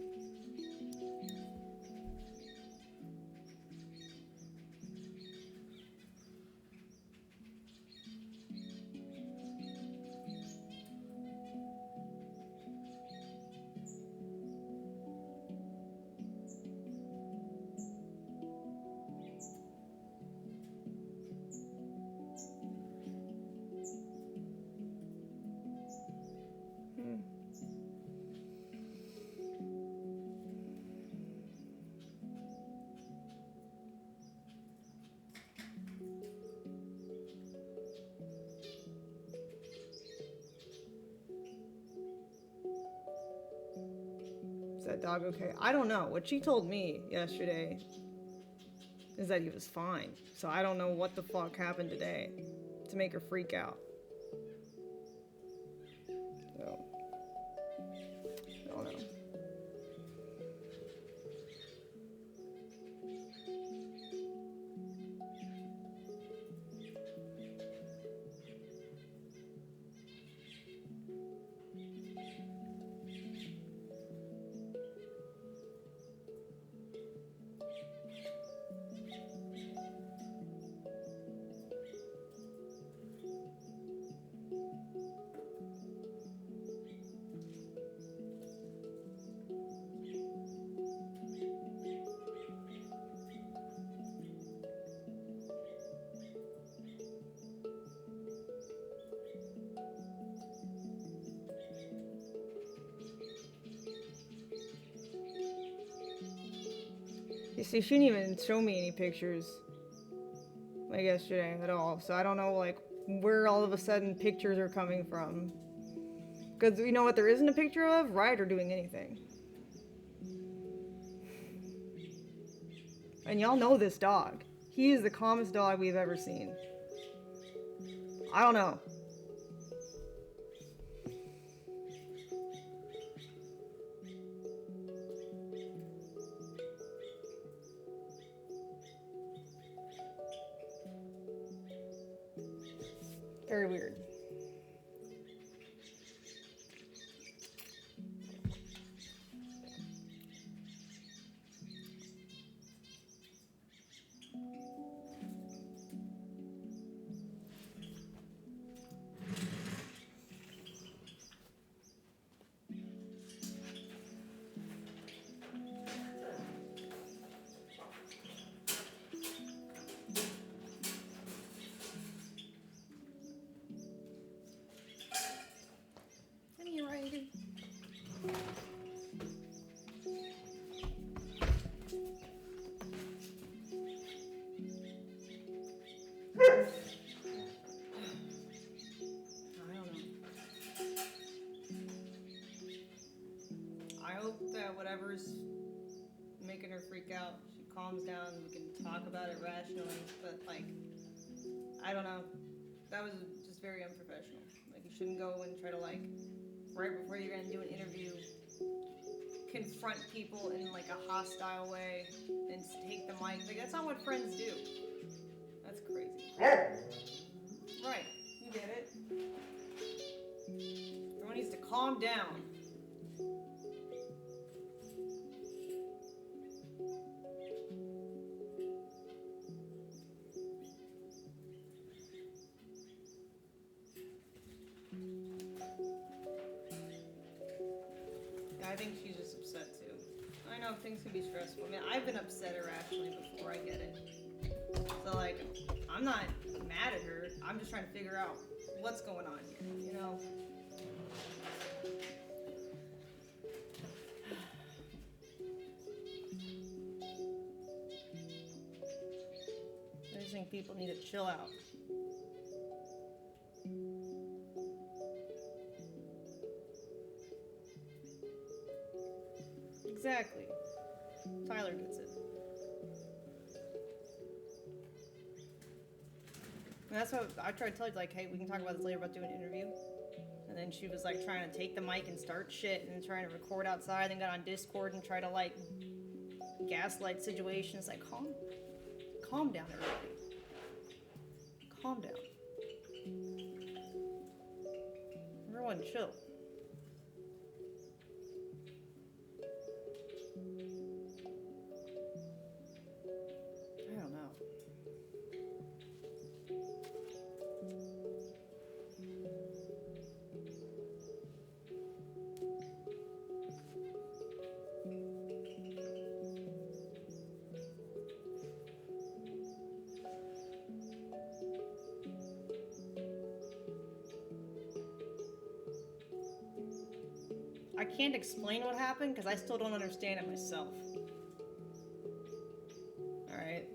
Is that dog okay? I don't know. What she told me yesterday is that he was fine. So I don't know what the fuck happened today to make her freak out. So, I don't know. You see, she didn't even show me any pictures, like, yesterday at all. So I don't know, like, where all of a sudden pictures are coming from. Because you know what there isn't a picture of? Ryder doing anything. And y'all know this dog. He is the calmest dog we've ever seen. I don't know. Very weird. I hope that whatever's making her freak out, she calms down and we can talk about it rationally. But, like, I don't know. That was just very unprofessional. Like, you shouldn't go and try to, like, right before you're gonna do an interview, confront people in, like, a hostile way and take the mic. Like, that's not what friends do. That's crazy. Right. You get it. Everyone needs to calm down. I think she's just upset too. I know things can be stressful. I mean, I've been upset irrationally before, I get it. So, like, I'm not mad at her. I'm just trying to figure out what's going on here, you know? I just think people need to chill out. Exactly. Tyler gets it. And that's what I tried to tell you, like, hey, we can talk about this later about doing an interview. And then she was like trying to take the mic and start shit and trying to record outside, then got on Discord and try to like gaslight situations. Like, calm down, everybody. Calm down. Everyone chill. I don't know. I can't explain what happened because I still don't understand it myself. Alright.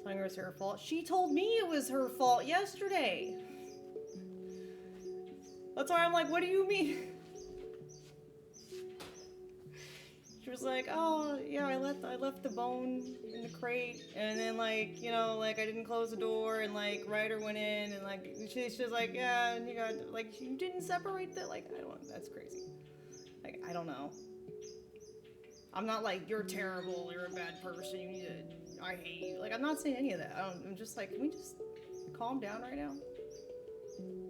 Telling her it's her fault. She told me it was her fault yesterday. That's why I'm like, what do you mean? She was like, oh yeah, I left the bone in the crate, and then like, you know, like I didn't close the door, and like Ryder went in, and like she's just like, yeah, and you got like you didn't separate that. Like, I don't. That's crazy. Like, I don't know. I'm not like, you're terrible, you're a bad person, you need to, I hate you. Like, I'm not saying any of that. I'm just like, can we just calm down right now?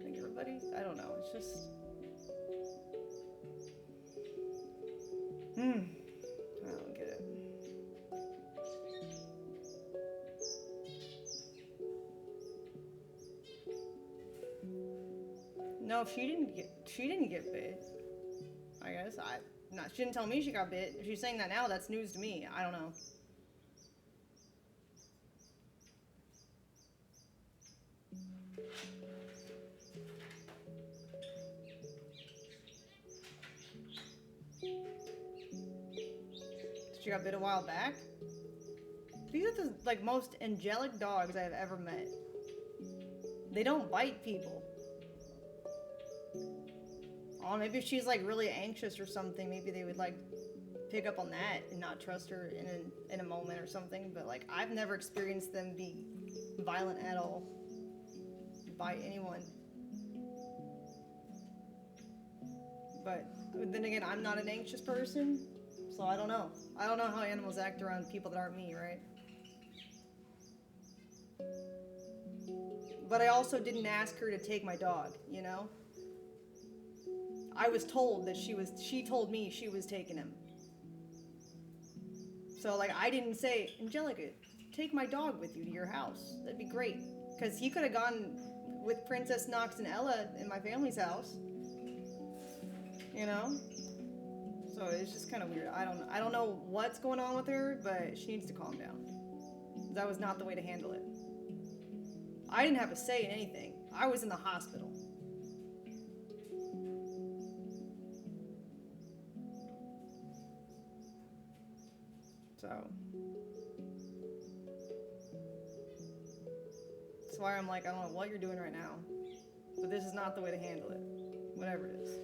Like, everybody? I don't know. It's just... I don't get it. know if she didn't get bit. I guess she didn't tell me she got bit. If she's saying that now, that's news to me. I don't know. She got bit a while back. These are the like most angelic dogs I've ever met. They don't bite people. Oh, maybe if she's like really anxious or something, maybe they would like pick up on that and not trust her in a moment or something. But like I've never experienced them be violent at all by anyone. But then again, I'm not an anxious person, so I don't know. I don't know how animals act around people that aren't me, right? But I also didn't ask her to take my dog, you know? I was told that she told me she was taking him. So like I didn't say, Angelica, take my dog with you to your house. That'd be great. Because he could have gone with Princess Knox and Ella in my family's house. You know? So it's just kind of weird. I don't know what's going on with her, but she needs to calm down. That was not the way to handle it. I didn't have a say in anything. I was in the hospital. So that's why I'm like, I don't know what you're doing right now, but this is not the way to handle it. Whatever it is.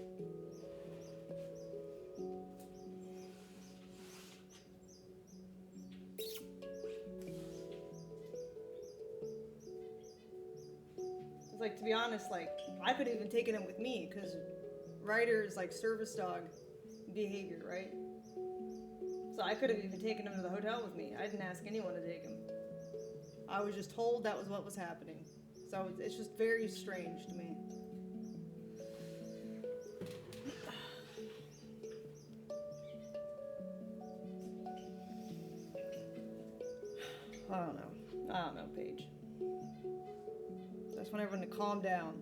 Like, to be honest, like, I could have even taken him with me, because Ryder's, like, service dog behavior, right? So I could have even taken him to the hotel with me. I didn't ask anyone to take him. I was just told that was what was happening. So it's just very strange to me. I don't know, Paige. I just want everyone to calm down.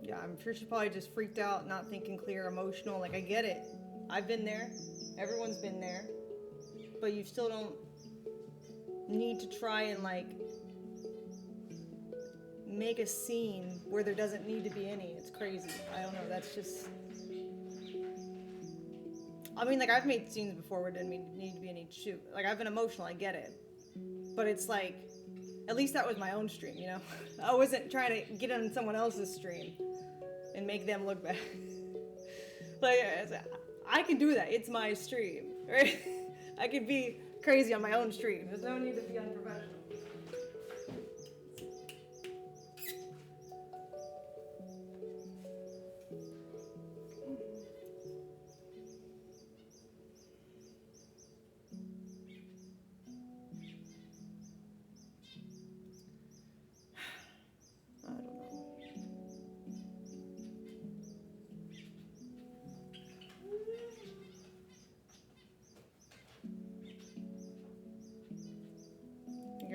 Yeah, I'm sure she probably just freaked out, not thinking clear, emotional. Like, I get it. I've been there. Everyone's been there. But you still don't need to try and, like, make a scene where there doesn't need to be any. It's crazy. I don't know. That's just... I mean, like, I've made scenes before where there didn't need to be any shoot. Like, I've been emotional, I get it. But it's like, at least that was my own stream, you know? I wasn't trying to get on someone else's stream and make them look bad. Like, I can do that. It's my stream, right? I can be crazy on my own stream. There's no need to be unprofessional.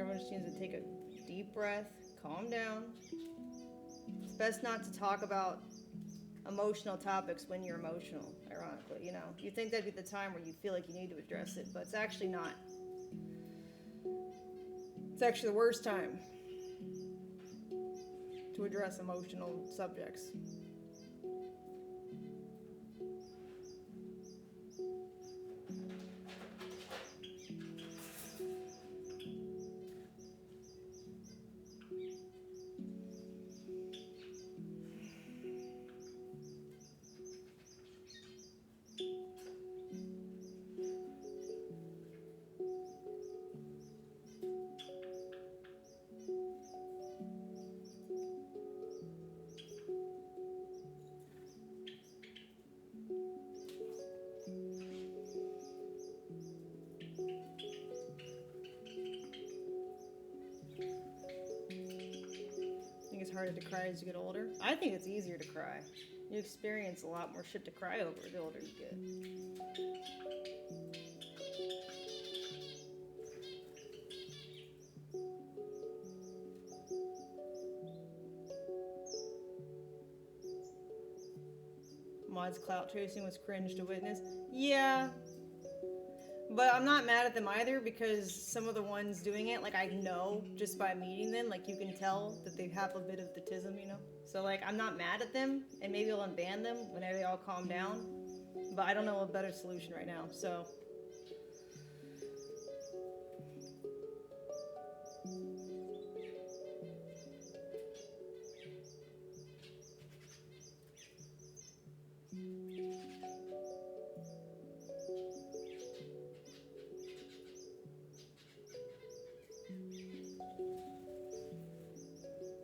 Everyone just needs to take a deep breath, calm down. It's best not to talk about emotional topics when you're emotional, ironically, you know. You think that'd be the time where you feel like you need to address it, but it's actually not. It's actually the worst time to address emotional subjects. Harder to cry as you get older. I think it's easier to cry. You experience a lot more shit to cry over the older you get. Mod's clout chasing was cringe to witness. Yeah. But I'm not mad at them either because some of the ones doing it, like I know just by meeting them, like you can tell that they have a bit of the tism, you know? So like I'm not mad at them and maybe I'll unban them whenever they all calm down. But I don't know a better solution right now, so.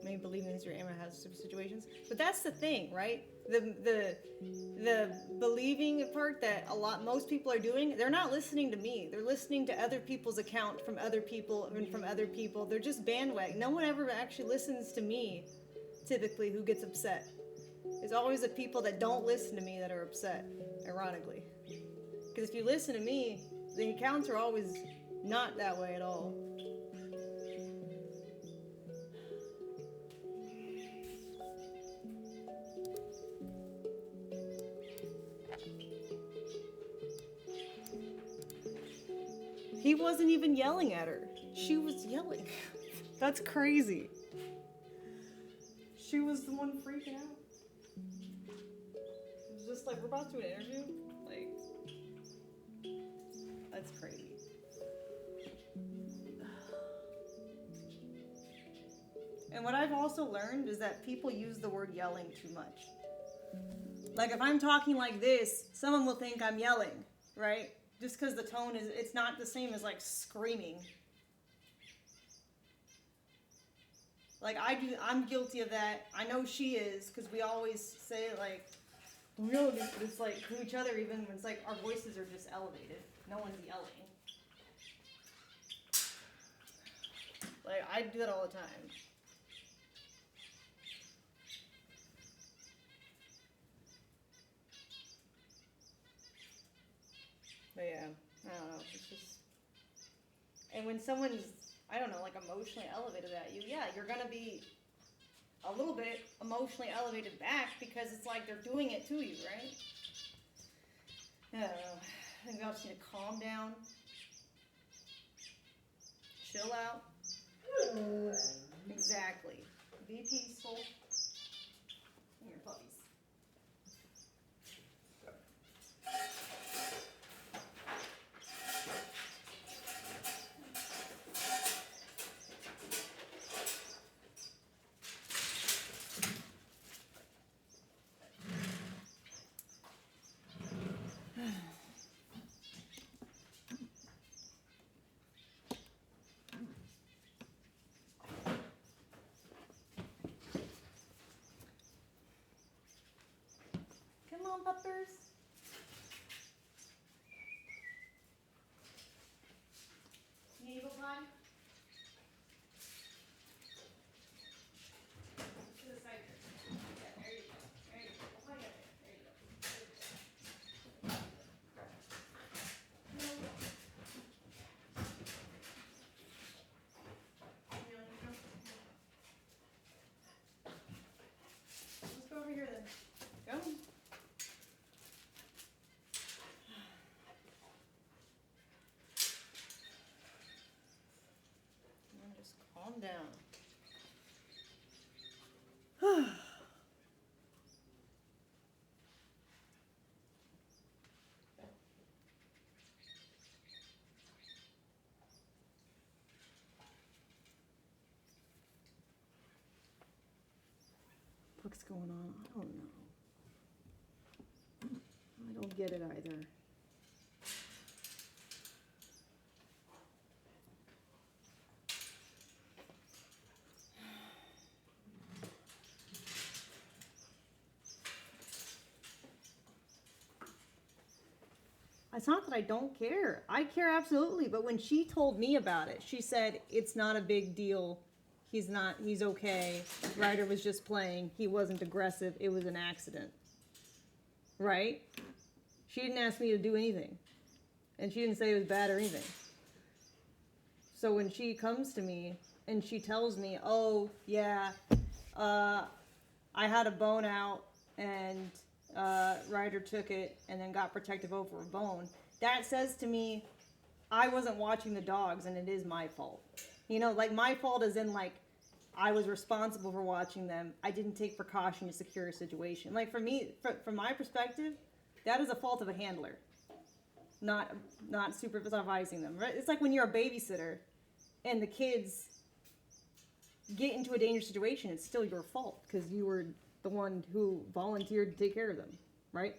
Maybe believing Mr. Amber has situations, but that's the thing, right? The believing part that most people are doing, they're not listening to me. They're listening to other people's account from other people and from other people. They're just bandwagon. No one ever actually listens to me, typically, who gets upset. It's always the people that don't listen to me that are upset, ironically. Because if you listen to me, the accounts are always not that way at all. He wasn't even yelling at her. She was yelling. That's crazy. She was the one freaking out. It was just like, we're about to do an interview? Like, that's crazy. And what I've also learned is that people use the word yelling too much. Like if I'm talking like this, someone will think I'm yelling, right? Just because the tone is, it's not the same as like screaming. Like I'm guilty of that. I know she is, because we always say like, it's like to each other even when it's like our voices are just elevated. No one's yelling. Like I do that all the time. But yeah, I don't know, it's just, and when someone's, I don't know, like emotionally elevated at you, yeah, you're gonna be a little bit emotionally elevated back because it's like they're doing it to you, right? I don't know, I think we all just need to calm down, chill out, exactly, be peaceful, and your puppies. Come on, puppers. Need eagle time? To the side here. Yeah, there you go. There you go. Oh, yeah, there you go. Let's go over here then. Go. And just calm down. What's going on? I don't know. I don't get it either. It's not that I don't care. I care absolutely. But when she told me about it, she said, it's not a big deal. He's okay. Ryder was just playing. He wasn't aggressive. It was an accident. Right? She didn't ask me to do anything. And she didn't say it was bad or anything. So when she comes to me and she tells me, oh, yeah, I had a bone out and Ryder took it and then got protective over a bone, that says to me, I wasn't watching the dogs and it is my fault. You know, like my fault is in like, I was responsible for watching them. I didn't take precaution to secure a situation. Like for me, from my perspective, that is a fault of a handler. Not supervising them. Right? It's like when you're a babysitter and the kids get into a dangerous situation, it's still your fault because you were the one who volunteered to take care of them, right?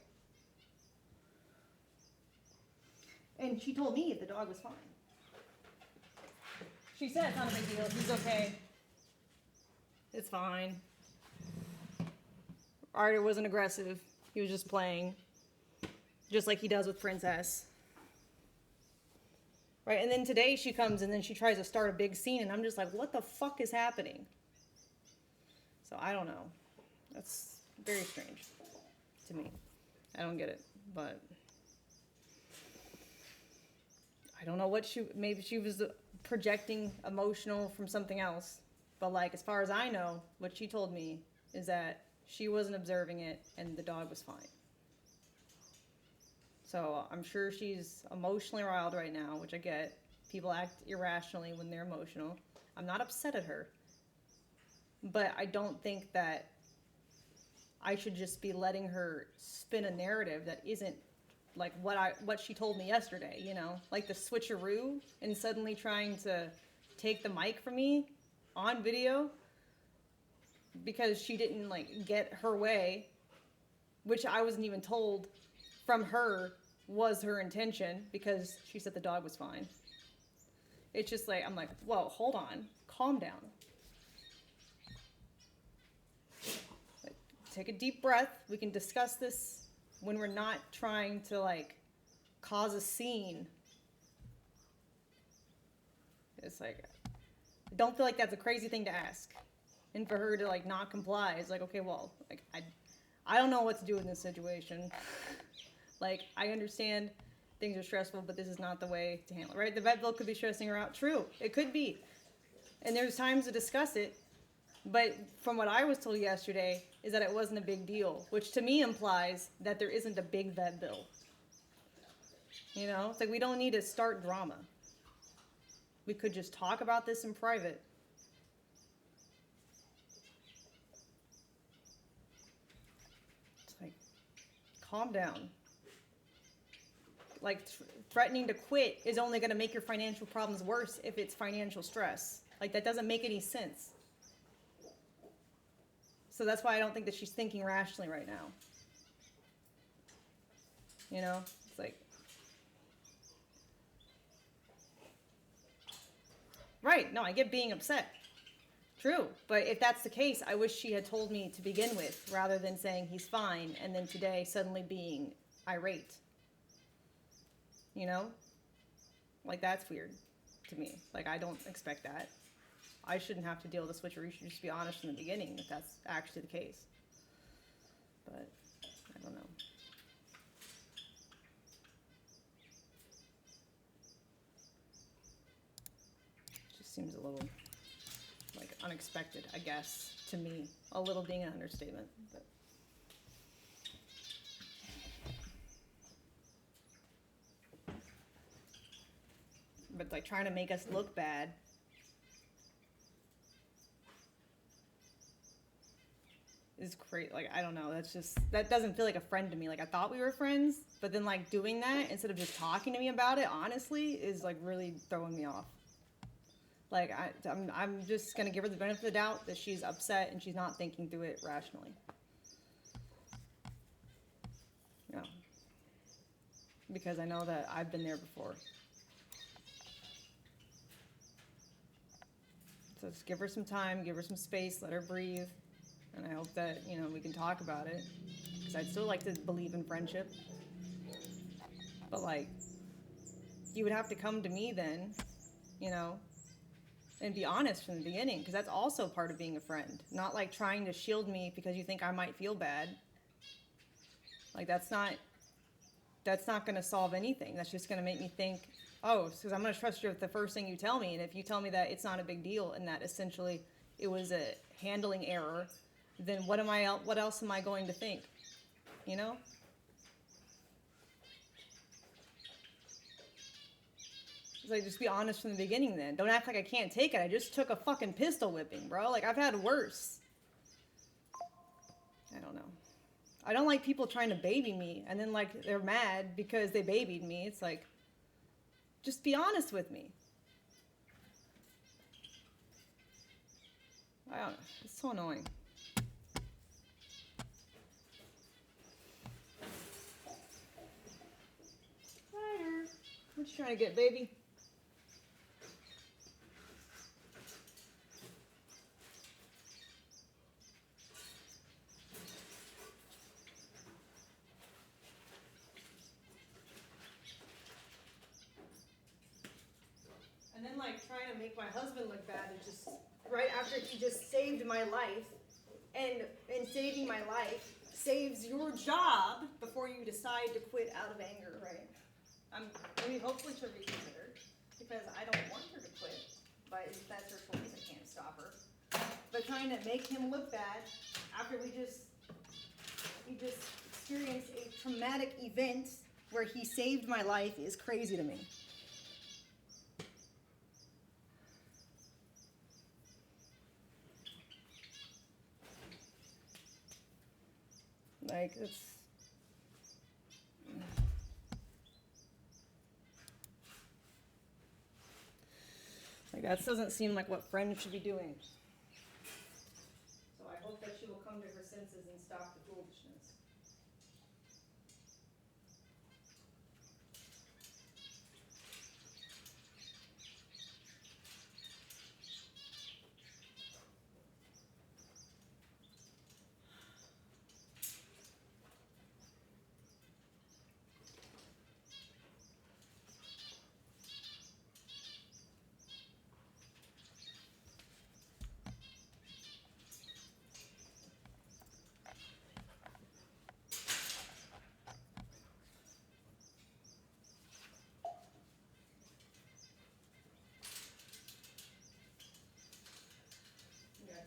And she told me the dog was fine. She said it's not a big deal. He's okay. It's fine. Artie wasn't aggressive. He was just playing. Just like he does with Princess. Right, and then today she comes and then she tries to start a big scene and I'm just like, what the fuck is happening? So I don't know. That's very strange to me. I don't get it, but I don't know what maybe she was projecting emotional from something else. But like, as far as I know, what she told me is that she wasn't observing it and the dog was fine. So I'm sure she's emotionally riled right now, which I get. People act irrationally when they're emotional. I'm not upset at her. But I don't think that I should just be letting her spin a narrative that isn't like what she told me yesterday, you know? Like the switcheroo and suddenly trying to take the mic from me on video because she didn't like get her way, which I wasn't even told from her was her intention because she said the dog was fine. It's just like, I'm like, whoa, hold on, calm down. Like, take a deep breath. We can discuss this when we're not trying to like cause a scene. It's like, I don't feel like that's a crazy thing to ask. And for her to like not comply is like, okay, well, like I don't know what to do in this situation. Like, I understand things are stressful, but this is not the way to handle it, right? The vet bill could be stressing her out. True, it could be. And there's times to discuss it. But from what I was told yesterday is that it wasn't a big deal, which to me implies that there isn't a big vet bill. You know, it's like we don't need to start drama. We could just talk about this in private. It's like, calm down. Like, threatening to quit is only going to make your financial problems worse if it's financial stress. Like, that doesn't make any sense. So that's why I don't think that she's thinking rationally right now. You know? It's like... Right, no, I get being upset. True, but if that's the case, I wish she had told me to begin with, rather than saying he's fine, and then today suddenly being irate. You know? Like, that's weird to me. Like, I don't expect that. I shouldn't have to deal with a switcheroo. You should just be honest in the beginning if that's actually the case. But, I don't know. It just seems a little, like, unexpected, I guess, to me. A little being an understatement, but... But like trying to make us look bad. Is crazy. Like, I don't know. That's just, that doesn't feel like a friend to me. Like, I thought we were friends, but then like doing that instead of just talking to me about it, honestly, is like really throwing me off. Like, I'm just gonna give her the benefit of the doubt that she's upset and she's not thinking through it rationally. No. Because I know that I've been there before. So just give her some time, give her some space, let her breathe. And I hope that, you know, we can talk about it. Because I'd still like to believe in friendship. But, like, you would have to come to me then, you know, and be honest from the beginning. Because that's also part of being a friend. Not, like, trying to shield me because you think I might feel bad. Like, that's not going to solve anything. That's just going to make me think, oh, because I'm going to trust you with the first thing you tell me. And if you tell me that it's not a big deal and that essentially it was a handling error, then what else am I going to think? you know? It's like, just be honest from the beginning then. Don't act like I can't take it. I just took a fucking pistol whipping, bro. Like, I've had worse. I don't know. I don't like people trying to baby me and then, like, they're mad because they babied me. It's like, just be honest with me. I don't know. It's so annoying. Ryder, what you trying to get, baby? And then, like, trying to make my husband look bad is just right after he just saved my life, and saving my life saves your job before you decide to quit out of anger, right? I mean, hopefully to reconsider, because I don't want her to quit, but that's her choice. I can't stop her. But trying to make him look bad after we just experienced a traumatic event where he saved my life is crazy to me. Like, it's... Like, that doesn't seem like what friends should be doing. So I hope that she will come to her senses and stop the foolishness.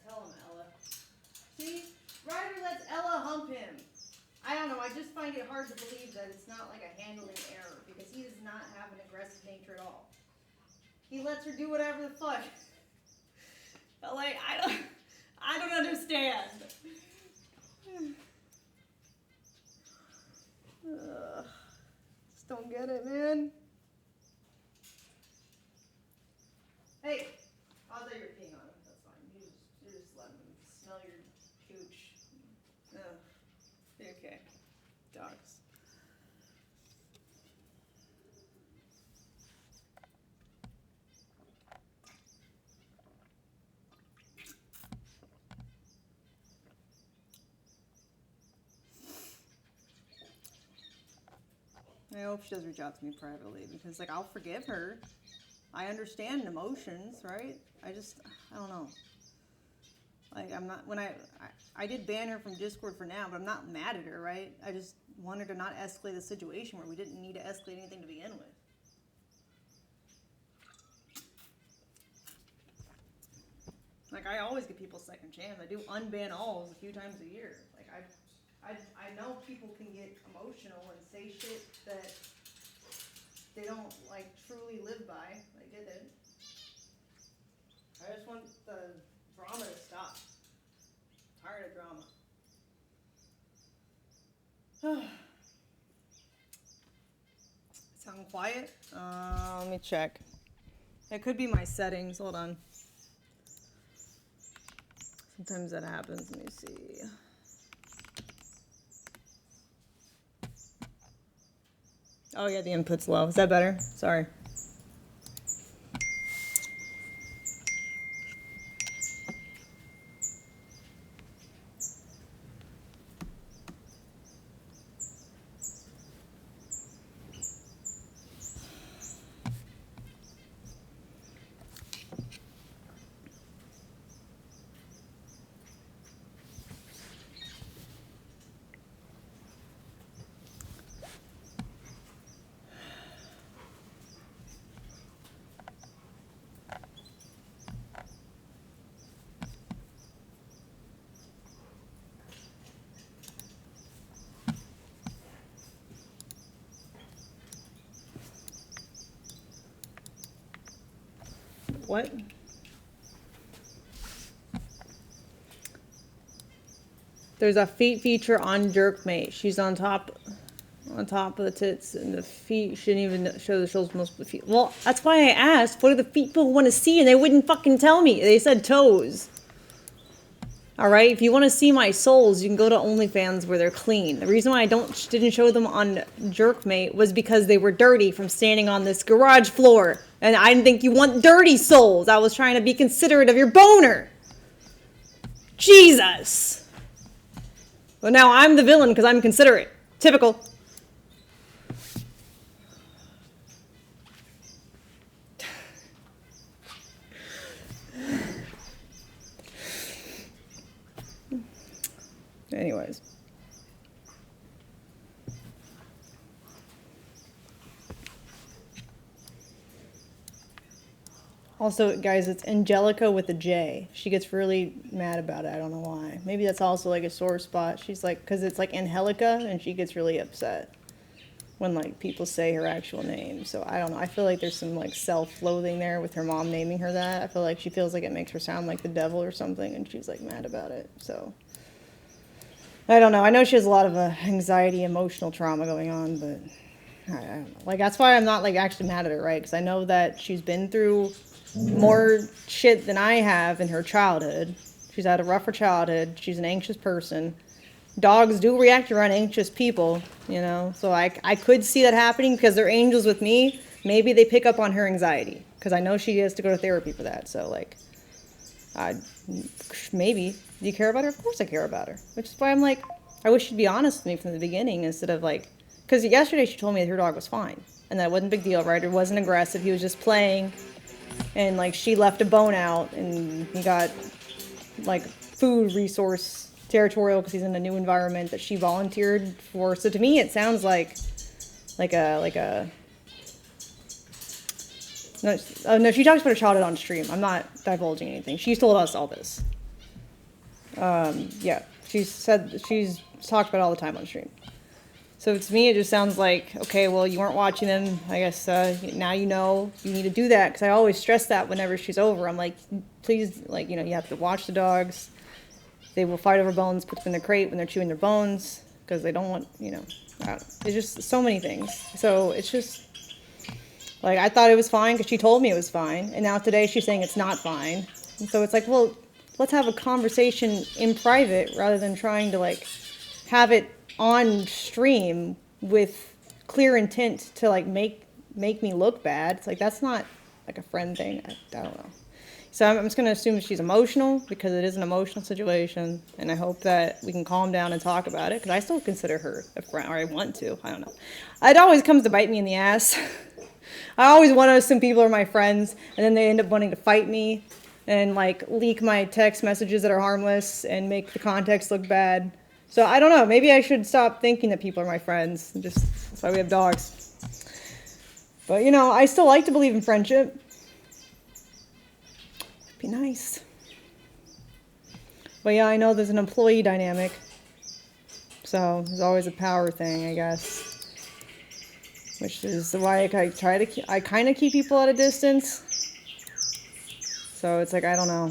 Tell him, Ella. See? Ryder lets Ella hump him. I don't know, I just find it hard to believe that it's not like a handling error, because he does not have an aggressive nature at all. He lets her do whatever the fuck. But like, I don't understand. Just don't get it, man. Hey, I'll let you peeing on him. That's fine. You just let him smell your cooch. Ugh. Okay. Dogs. I hope she does reach out to me privately, because like, I'll forgive her. I understand emotions, right? I don't know. Like, I'm not, when I did ban her from Discord for now, but I'm not mad at her, right? I just want her to not escalate the situation where we didn't need to escalate anything to begin with. Like, I always give people a second chance. I do unban alls a few times a year. Like, I know people can get emotional and say shit that they don't, like, truly live by. They didn't. I just want the drama to stop. I'm tired of drama. Sound quiet? Let me check. It could be my settings. Hold on. Sometimes that happens. Let me see. Oh yeah, the input's low. Is that better? Sorry. What? There's a feet feature on Jerkmate. She's on top of the tits, and the feet shouldn't even shows most of the feet. Well, that's why I asked, what do the feet people want to see? And they wouldn't fucking tell me. They said toes. Alright, if you want to see my soles, you can go to OnlyFans where they're clean. The reason why I didn't show them on Jerkmate was because they were dirty from standing on this garage floor. And I didn't think you want dirty soles. I was trying to be considerate of your boner. Jesus. But now I'm the villain because I'm considerate. Typical. Anyways. Also, guys, it's Angelica with a J. She gets really mad about it. I don't know why. Maybe that's also like a sore spot. She's like, because it's like Angelica, and she gets really upset when like people say her actual name. So I don't know. I feel like there's some like self-loathing there with her mom naming her that. I feel like she feels like it makes her sound like the devil or something, and she's like mad about it. So I don't know. I know she has a lot of anxiety, emotional trauma going on, but I don't know. Like, that's why I'm not like actually mad at her, right? Because I know that she's been through more shit than I have in her childhood. She's had a rougher childhood. She's an anxious person. Dogs do react around anxious people, you know? So I could see that happening because they're angels with me. Maybe they pick up on her anxiety because I know she has to go to therapy for that. So, like, maybe. Do you care about her? Of course I care about her. Which is why I'm like, I wish she'd be honest with me from the beginning instead of like, because yesterday she told me that her dog was fine and that it wasn't a big deal, right? It wasn't aggressive. He was just playing. And like she left a bone out and he got like food resource territorial because he's in a new environment that she volunteered for. So to me it sounds like a no, she talks about her childhood on stream. I'm not divulging anything. She's told us all this. Yeah, she's talked about it all the time on stream. So to me, it just sounds like, okay, well, you weren't watching them. I guess now you know you need to do that. Because I always stress that whenever she's over. I'm like, please, like, you know, you have to watch the dogs. They will fight over bones, put them in their crate when they're chewing their bones. Because they don't want, you know, it's just so many things. So it's just, like, I thought it was fine because she told me it was fine. And now today she's saying it's not fine. And so it's like, well, let's have a conversation in private rather than trying to, like, have it on stream with clear intent to like make me look bad. It's like, that's not like a friend thing. I don't know. So I'm just gonna assume she's emotional because it is an emotional situation, and I hope that we can calm down and talk about it because I still consider her a friend, or I want to. I don't know. It always comes to bite me in the ass. I always want to assume people are my friends, and then they end up wanting to fight me and like leak my text messages that are harmless and make the context look bad. So I don't know, maybe I should stop thinking that people are my friends. That's why we have dogs. But you know, I still like to believe in friendship. It'd be nice. But yeah, I know there's an employee dynamic. So there's always a power thing, I guess. Which is why I kind of keep people at a distance. So it's like, I don't know.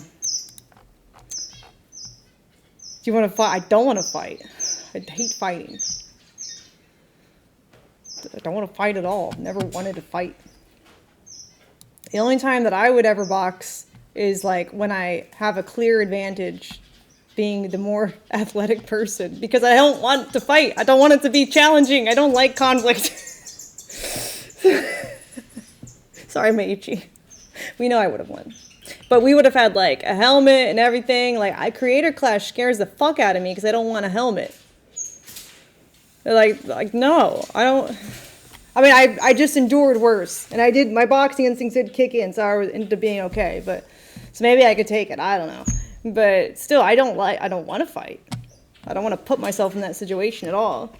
Do you want to fight? I don't want to fight. I hate fighting. I don't want to fight at all. Never wanted to fight. The only time that I would ever box is like when I have a clear advantage being the more athletic person because I don't want to fight. I don't want it to be challenging. I don't like conflict. Sorry, Meiichi. We know I would have won. But we would have had like a helmet and everything. Like, Creator Clash scares the fuck out of me because I don't want a helmet. They're like no, I don't. I mean, I just endured worse, and I did. My boxing instincts did kick in, so I was into being okay. But so maybe I could take it. I don't know. But still, I don't want to fight. I don't want to put myself in that situation at all.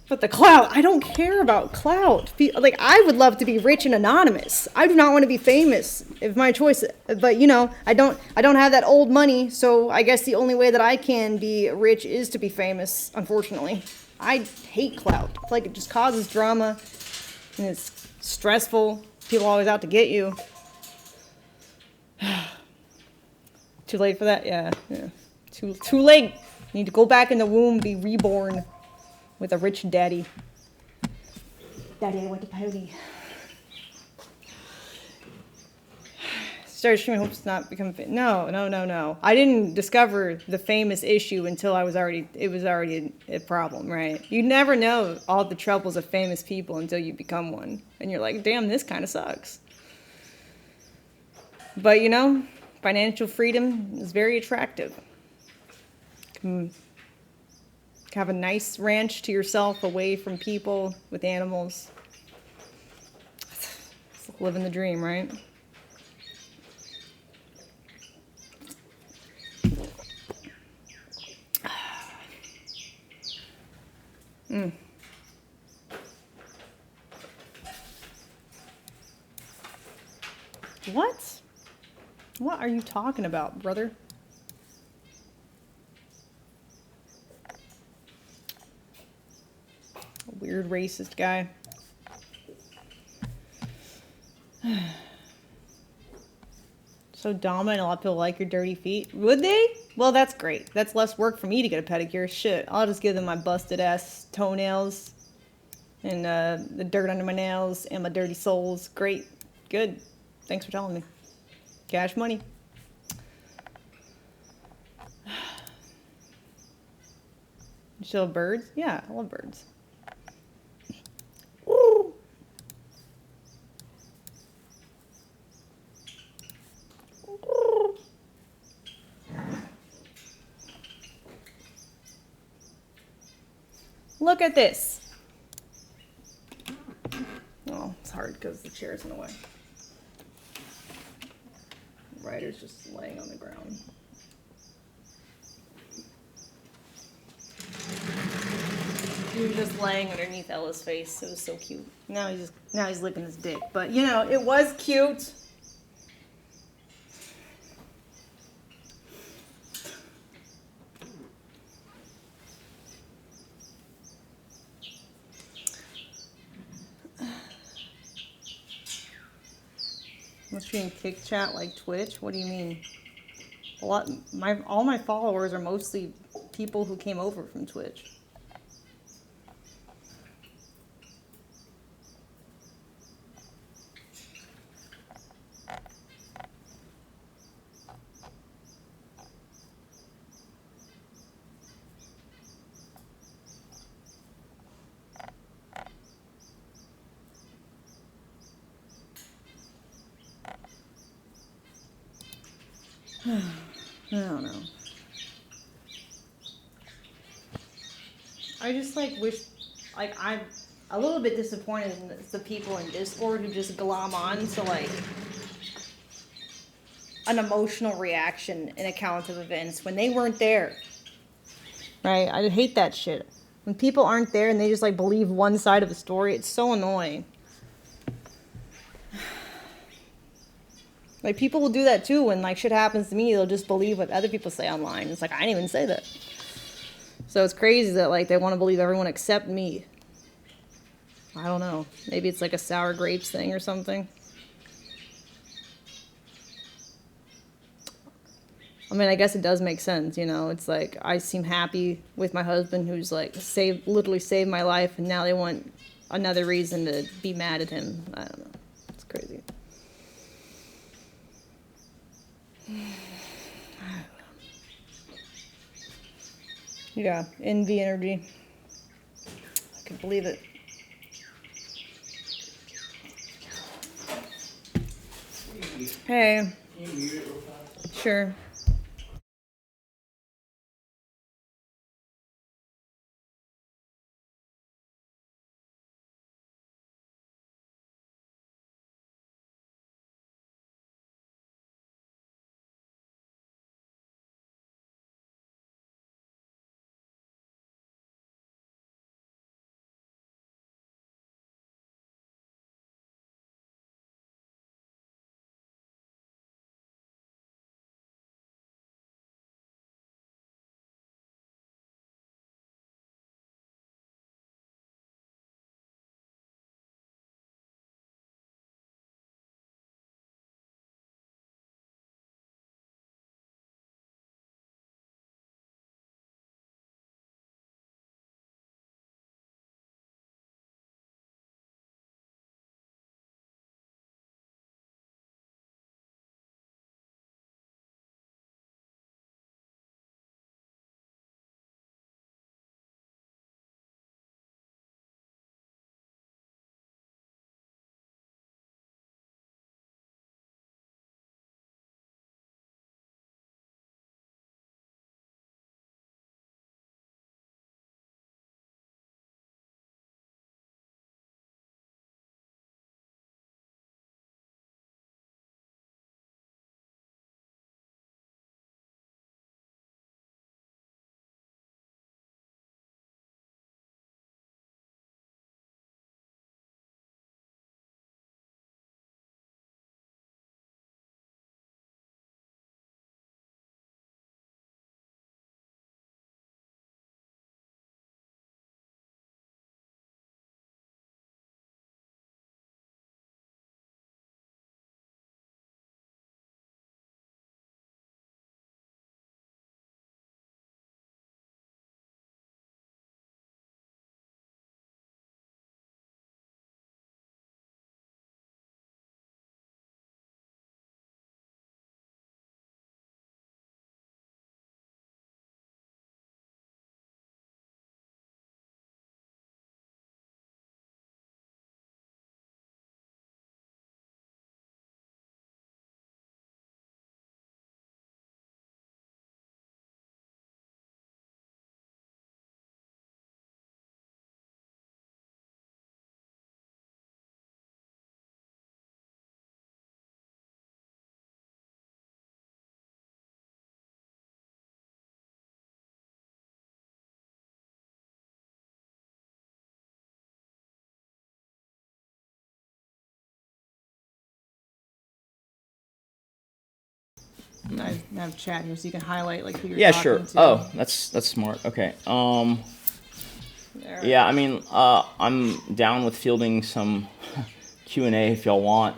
But the clout, I don't care about clout. Like, I would love to be rich and anonymous. I do not want to be famous, if my choice. But you know, I don't have that old money, so I guess the only way that I can be rich is to be famous, unfortunately. I hate clout. It's like it just causes drama, and it's stressful. People are always out to get you. Too late for that? Yeah. Too late. Need to go back in the womb, be reborn with a rich daddy. Daddy, I want to party. Started streaming, hopes not become no. I didn't discover the famous issue until it was already a problem, right? You never know all the troubles of famous people until you become one. And you're like, damn, this kind of sucks. But you know, financial freedom is very attractive. Can have a nice ranch to yourself away from people with animals. It's living the dream, right? What? What are you talking about, brother? A weird racist guy. So dominant, a lot of people like your dirty feet. Would they? Well, that's great. That's less work for me to get a pedicure. Shit, I'll just give them my busted ass toenails and the dirt under my nails and my dirty soles. Great. Good. Thanks for telling me. Cash money. You still have birds? Yeah, I love birds. Woo! Look at this. Oh, it's hard because the chair's in the way. Ryder's just laying on the ground. He was just laying underneath Ella's face. It was so cute. Now he's licking his dick. But you know, it was cute. I'm streaming kick chat like Twitch. What do you mean? All my followers are mostly people who came over from Twitch. I don't know. I just wish, I'm a little bit disappointed in the people in Discord who just glom on to an emotional reaction in account of events when they weren't there. Right? I hate that shit. When people aren't there and they just believe one side of the story, it's so annoying. People will do that too when shit happens to me. They'll just believe what other people say online. It's I didn't even say that. So it's crazy that they want to believe everyone except me. I don't know. Maybe it's a sour grapes thing or something. I mean, I guess it does make sense, you know. It's I seem happy with my husband who's literally saved my life, and now they want another reason to be mad at him. I don't know. It's crazy. Yeah, envy energy. I can believe it. Hey. Sure. I have chat here, so you can highlight like who you're Yeah, talking sure. to. Oh, that's smart. Okay. Yeah, I mean, I'm down with fielding some Q&A if y'all want.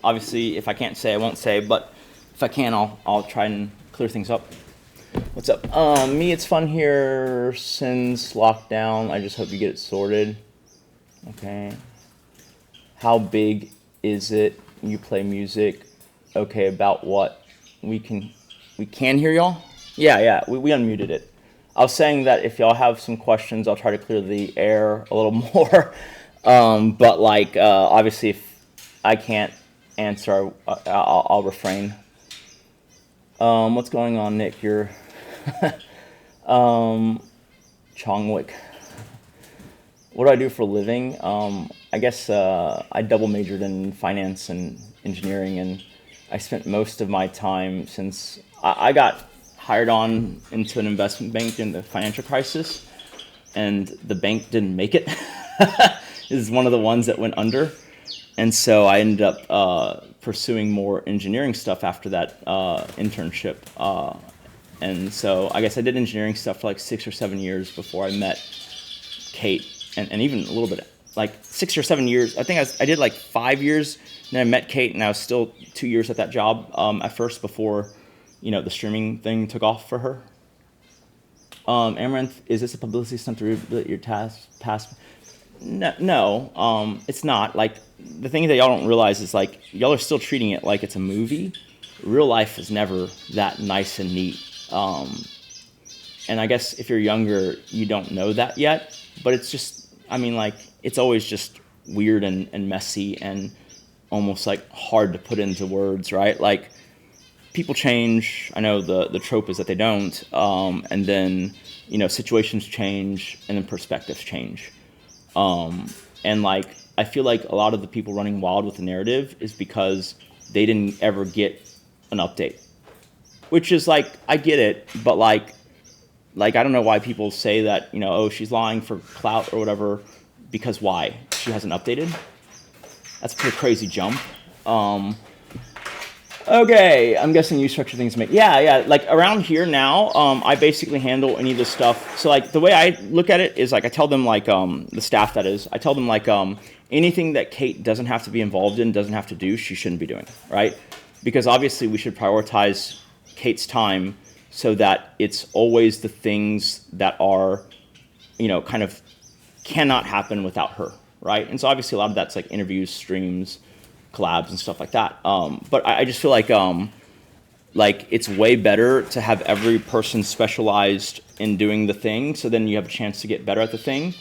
Obviously, if I can't say, I won't say, but if I can, I'll try and clear things up. What's up? Me, it's fun here since lockdown. I just hope you get it sorted. Okay. How big is it? You play music. Okay, about what? We can hear y'all? Yeah, we unmuted it. I was saying that if y'all have some questions, I'll try to clear the air a little more. But like, obviously, if I can't answer, I'll refrain. What's going on, Nick? You're Chongwick. What do I do for a living? I guess I double majored in finance and engineering, and I spent most of my time since I got hired on into an investment bank during the financial crisis, and the bank didn't make it. This is one of the ones that went under. And so I ended up pursuing more engineering stuff after that internship. And so I guess I did engineering stuff for like 6 or 7 years before I met Kate, and even a little bit, like 6 or 7 years. I think I did like 5 years, and then I met Kate, and I was still 2 years at that job at first before, you know, the streaming thing took off for her. Amaranth, is this a publicity stunt to rehabilitate your past? No, it's not. Like, the thing that y'all don't realize is, like, y'all are still treating it like it's a movie. Real life is never that nice and neat. And I guess if you're younger, you don't know that yet. But it's just, I mean, like, it's always just weird and messy and almost, like, hard to put into words, right? Like, people change. I know the trope is that they don't. And then, you know, situations change, and then perspectives change. And like, I feel like a lot of the people running wild with the narrative is because they didn't ever get an update, which is like, I get it, but like, I don't know why people say that, you know, oh, she's lying for clout or whatever, because why? She hasn't updated? That's a pretty crazy jump. Okay, I'm guessing you structure things to make, yeah, like around here now, I basically handle any of this stuff. So like the way I look at it is like, I tell them like, the staff that is, I tell them like, anything that Kate doesn't have to be involved in, doesn't have to do, she shouldn't be doing, right? Because obviously we should prioritize Kate's time so that it's always the things that are, you know, kind of cannot happen without her, right? And so obviously a lot of that's like interviews, streams, collabs and stuff like that. But I just feel like it's way better to have every person specialized in doing the thing, so then you have a chance to get better at the thing.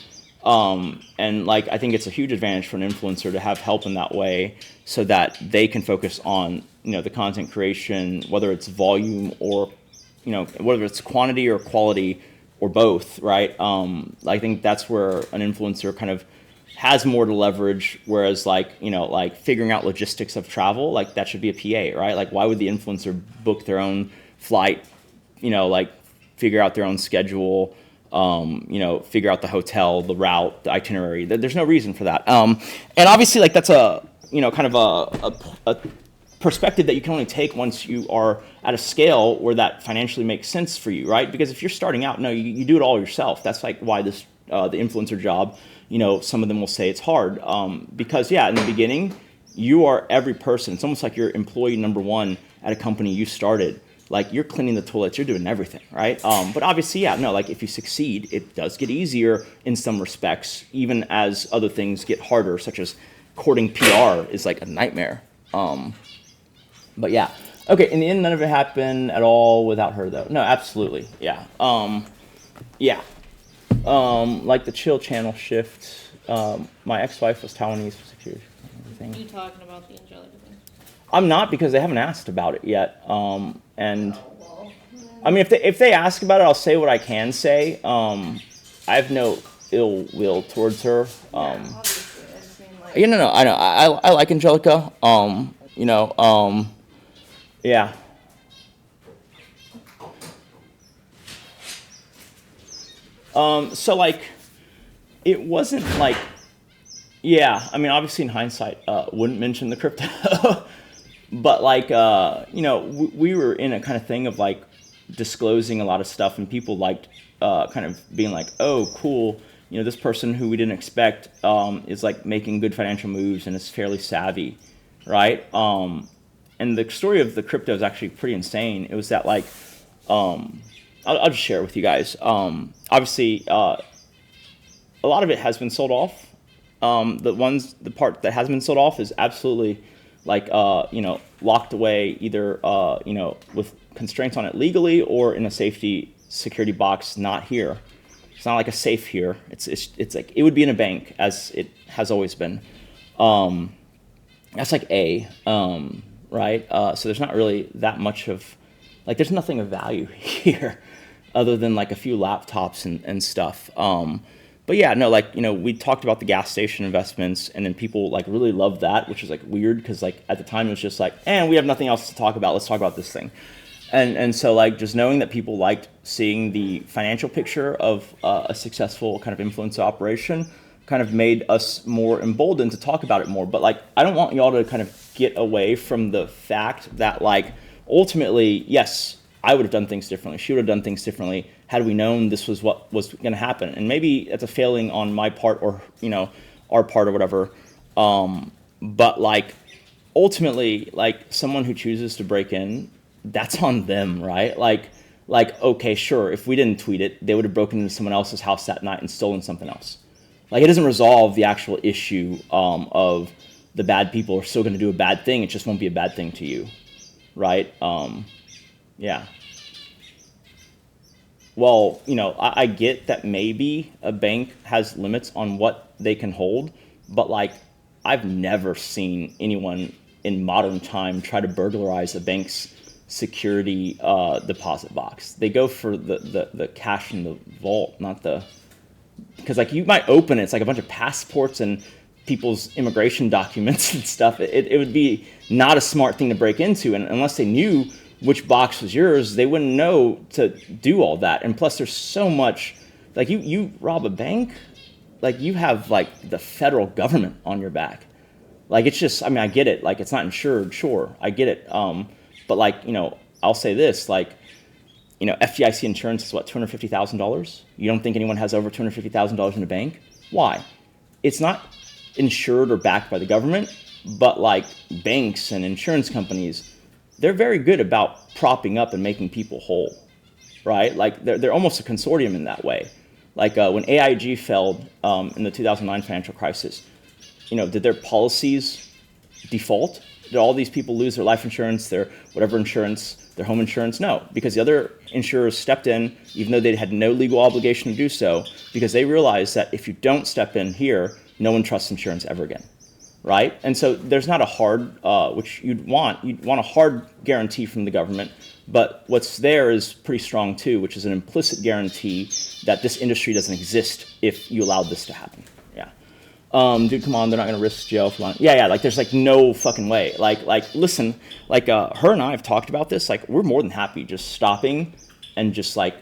And like, I think it's a huge advantage for an influencer to have help in that way, so that they can focus on, you know, the content creation, whether it's volume or, you know, whether it's quantity or quality or both, right? I think that's where an influencer kind of has more to leverage, whereas like, you know, like figuring out logistics of travel, like that should be a PA, right? Like, why would the influencer book their own flight, you know, like figure out their own schedule, you know, figure out the hotel, the route, the itinerary? There's no reason for that. And obviously like that's a, you know, kind of a perspective that you can only take once you are at a scale where that financially makes sense for you, right? Because if you're starting out, no, you do it all yourself. That's like why this, the influencer job, you know, some of them will say it's hard, because yeah, in the beginning, you are every person. It's almost like you're employee number one at a company you started. Like, you're cleaning the toilets, you're doing everything, right? But obviously, yeah, no, like if you succeed, it does get easier in some respects, even as other things get harder, such as courting PR is like a nightmare. But yeah, okay, in the end, none of it happened at all without her though. No, absolutely, yeah. Yeah. Like the chill channel shift. My ex-wife was Taiwanese for 6 years. Are you talking about the Angelica thing? I'm not, because they haven't asked about it yet. And I mean, if they ask about it, I'll say what I can say. I have no ill will towards her. You know, I know. I like Angelica. You know. Yeah. So like, it wasn't like, yeah, I mean, obviously in hindsight, wouldn't mention the crypto, but like, you know, we were in a kind of thing of like disclosing a lot of stuff, and people liked kind of being like, oh, cool. You know, this person who we didn't expect is like making good financial moves and is fairly savvy, right? And the story of the crypto is actually pretty insane. It was that like, I'll just share it with you guys. Obviously, a lot of it has been sold off. The part that hasn't been sold off is absolutely like, you know, locked away either, you know, with constraints on it legally or in a safety security box, not here. It's not like a safe here. It's like, it would be in a bank as it has always been. That's like right? So there's not really that much of, like, there's nothing of value here other than like a few laptops and stuff. But yeah, no, like, you know, we talked about the gas station investments, and then people like really loved that, which is like weird because like at the time it was just like, and we have nothing else to talk about. Let's talk about this thing. And so like just knowing that people liked seeing the financial picture of a successful kind of influencer operation kind of made us more emboldened to talk about it more. But like, I don't want y'all to kind of get away from the fact that like ultimately, yes, I would have done things differently. She would have done things differently had we known this was what was going to happen. And maybe it's a failing on my part or, you know, our part or whatever. But like ultimately, like someone who chooses to break in, that's on them, right? Like, okay, sure. If we didn't tweet it, they would have broken into someone else's house that night and stolen something else. Like, it doesn't resolve the actual issue of the bad people are still going to do a bad thing. It just won't be a bad thing to you, right? Yeah. Well, you know, I get that maybe a bank has limits on what they can hold, but like, I've never seen anyone in modern time try to burglarize a bank's security deposit box. They go for the cash in the vault, not the, because like you might open it, it's like a bunch of passports and people's immigration documents and stuff. It would be not a smart thing to break into, and unless they knew which box was yours, they wouldn't know to do all that. And plus there's so much, like you rob a bank, like you have like the federal government on your back. Like it's just, I mean, I get it, like it's not insured, sure, I get it. But like, you know, I'll say this, like, you know, FDIC insurance is what, $250,000? You don't think anyone has over $250,000 in a bank? Why? It's not insured or backed by the government, but like banks and insurance companies, they're very good about propping up and making people whole, right? Like they're almost a consortium in that way. Like when AIG failed in the 2009 financial crisis, you know, did their policies default? Did all these people lose their life insurance, their whatever insurance, their home insurance? No, because the other insurers stepped in, even though they had no legal obligation to do so, because they realized that if you don't step in here, no one trusts insurance ever again, right? And so there's not a hard, which you'd want a hard guarantee from the government, but what's there is pretty strong too, which is an implicit guarantee that this industry doesn't exist if you allowed this to happen. Dude, come on, they're not gonna risk jail if you want. Yeah, like there's like no fucking way. Like listen, like her and I have talked about this. Like we're more than happy just stopping and just like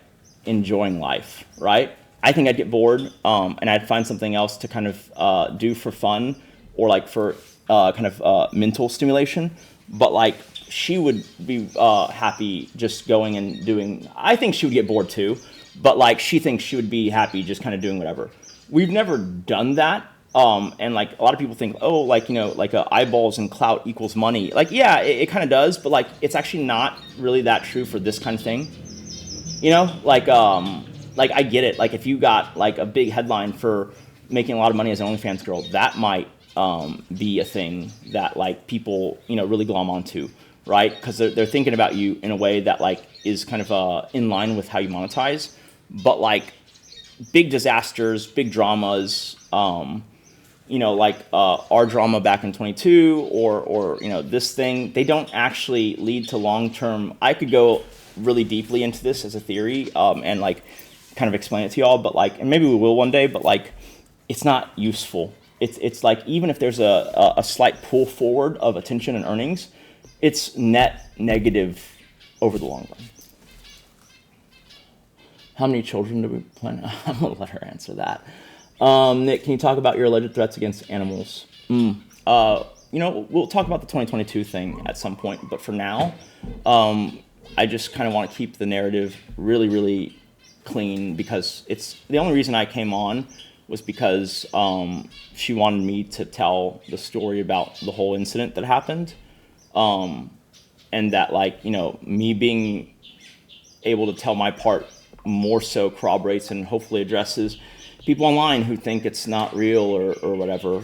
enjoying life, right? I think I'd get bored and I'd find something else to kind of do for fun or like for kind of mental stimulation. But like she would be happy just going and doing. I think she would get bored too, but like she thinks she would be happy just kind of doing whatever. We've never done that. And like a lot of people think, oh, like, you know, like eyeballs and clout equals money. Like, yeah, it kind of does, but like, it's actually not really that true for this kind of thing. You know, like I get it. Like if you got like a big headline for making a lot of money as an OnlyFans girl, that might be a thing that like people, you know, really glom onto, right? Because they're thinking about you in a way that like is kind of in line with how you monetize. But like big disasters, big dramas, you know, like our drama back in 22 or, you know, this thing, they don't actually lead to long-term. I could go really deeply into this as a theory and like kind of explain it to y'all, but like, and maybe we will one day, but like, it's not useful. It's like, even if there's a slight pull forward of attention and earnings, it's net negative over the long run. How many children do we plan? I'm gonna let her answer that. Nick, can you talk about your alleged threats against animals? you know, we'll talk about the 2022 thing at some point, but for now, I just kind of want to keep the narrative really, really clean, because it's the only reason I came on was because she wanted me to tell the story about the whole incident that happened, and that, like, you know, me being able to tell my part more so corroborates and hopefully addresses people online who think it's not real or whatever,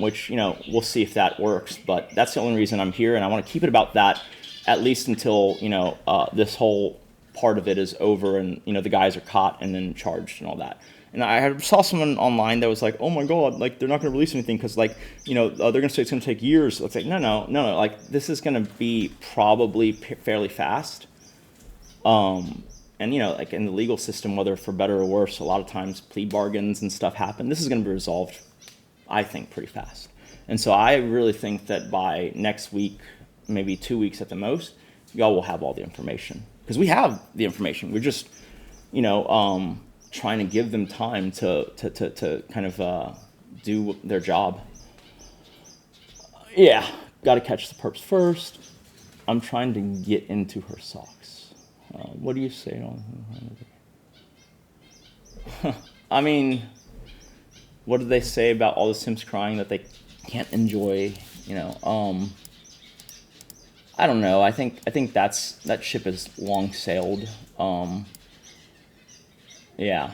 which, you know, we'll see if that works. But that's the only reason I'm here, and I want to keep it about that, at least until, you know, this whole part of it is over and, you know, the guys are caught and then charged and all that. And I saw someone online that was like, oh my God, like, they're not going to release anything because, like, you know, they're going to say it's going to take years. It's like, no, like, this is going to be probably fairly fast. And, you know, like, in the legal system, whether for better or worse, a lot of times plea bargains and stuff happen. This is going to be resolved, I think, pretty fast. And so I really think that by next week, maybe 2 weeks at the most, y'all will have all the information. Because we have the information. We're just, you know, trying to give them time to kind of do their job. Yeah, got to catch the perps first. I'm trying to get into her socks. What do you say on? I mean, what do they say about all the Sims crying that they can't enjoy? You know, I don't know. I think that ship is long sailed. Yeah,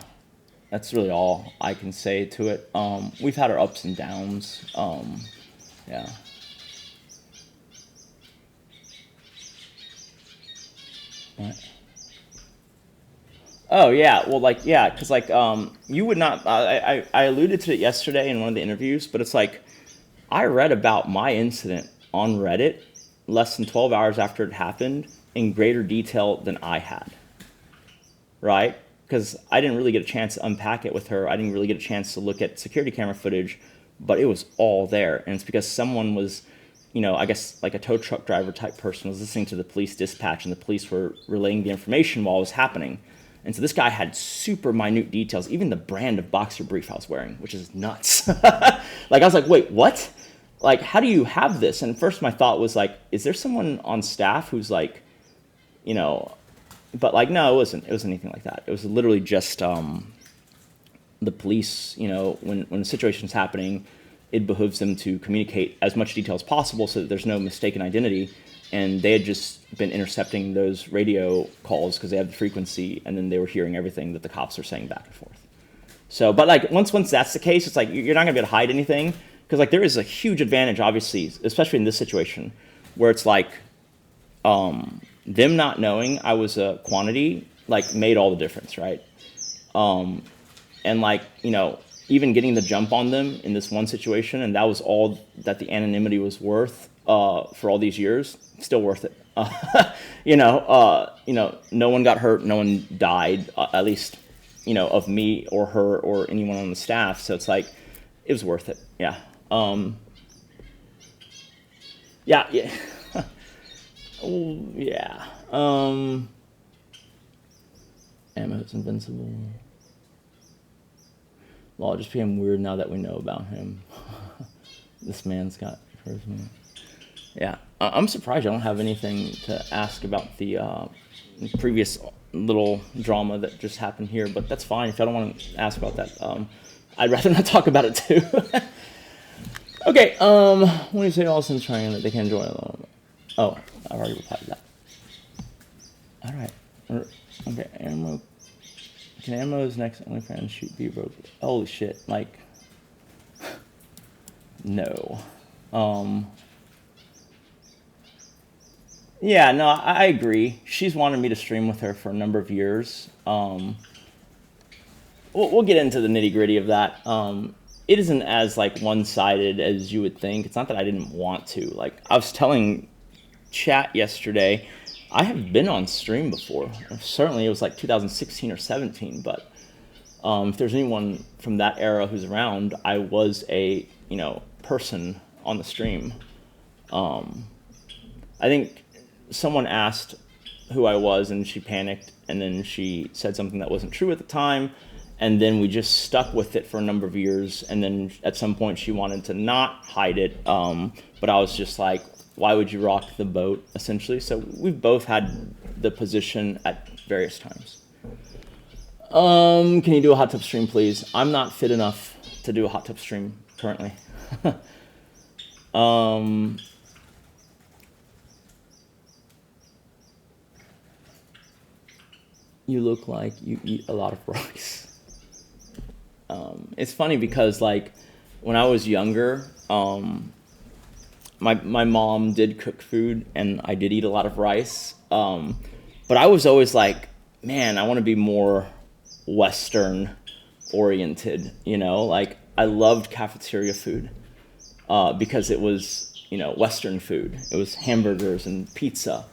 that's really all I can say to it. We've had our ups and downs. Yeah. What? Oh yeah, well, like, yeah, because, like, you would not. I alluded to it yesterday in one of the interviews, but it's like, I read about my incident on Reddit less than 12 hours after it happened in greater detail than I had. Right? Because I didn't really get a chance to unpack it with her. I didn't really get a chance to look at security camera footage, but it was all there, and it's because someone was, you know, I guess like a tow truck driver type person was listening to the police dispatch, and the police were relaying the information while it was happening. And so this guy had super minute details, even the brand of boxer brief I was wearing, which is nuts. Like, I was like, wait, what? Like, how do you have this? And first my thought was like, is there someone on staff who's like, you know, but like, no, it wasn't anything like that. It was literally just the police, you know, when the situation's happening, it behooves them to communicate as much detail as possible so that there's no mistaken identity. And they had just been intercepting those radio calls because they have the frequency, and then they were hearing everything that the cops are saying back and forth. So, but like, once that's the case, it's like, you're not gonna be able to hide anything, because like, there is a huge advantage, obviously, especially in this situation, where it's like, them not knowing I was a quantity, like, made all the difference, right? And like, you know, even getting the jump on them in this one situation, and that was all that the anonymity was worth for all these years, still worth it. You know, no one got hurt, no one died, at least, you know, of me or her or anyone on the staff. So it's like, it was worth it. Yeah. Yeah. Oh, yeah. Ammo's invincible. Well, it just became weird now that we know about him. This man's got charisma. Yeah, I'm surprised I don't have anything to ask about the previous little drama that just happened here, but that's fine. If I don't want to ask about that, I'd rather not talk about it too. Okay, what do you say all Sims trying that they can enjoy alone? Oh, I've already replied to that. All right. Okay, ammo. Can Ammo's next OnlyFans shoot B-Bros? Holy shit, like, no. Yeah, no, I agree. She's wanted me to stream with her for a number of years. We'll get into the nitty-gritty of that. It isn't as, like, one-sided as you would think. It's not that I didn't want to. Like, I was telling chat yesterday, I have been on stream before. Certainly it was like 2016 or 17, but if there's anyone from that era who's around, I was a, you know, person on the stream. I think someone asked who I was, and she panicked, and then she said something that wasn't true at the time, And then we just stuck with it for a number of years. And then at some point she wanted to not hide it. But I was just like, why would you rock the boat, essentially? So we've both had the position at various times. Can you do a hot tub stream, please? I'm not fit enough to do a hot tub stream currently. You look like you eat a lot of rice. It's funny because like when I was younger, my mom did cook food and I did eat a lot of rice. But I was always like, man, I want to be more Western oriented, you know, like I loved cafeteria food because it was, you know, Western food. It was hamburgers and pizza.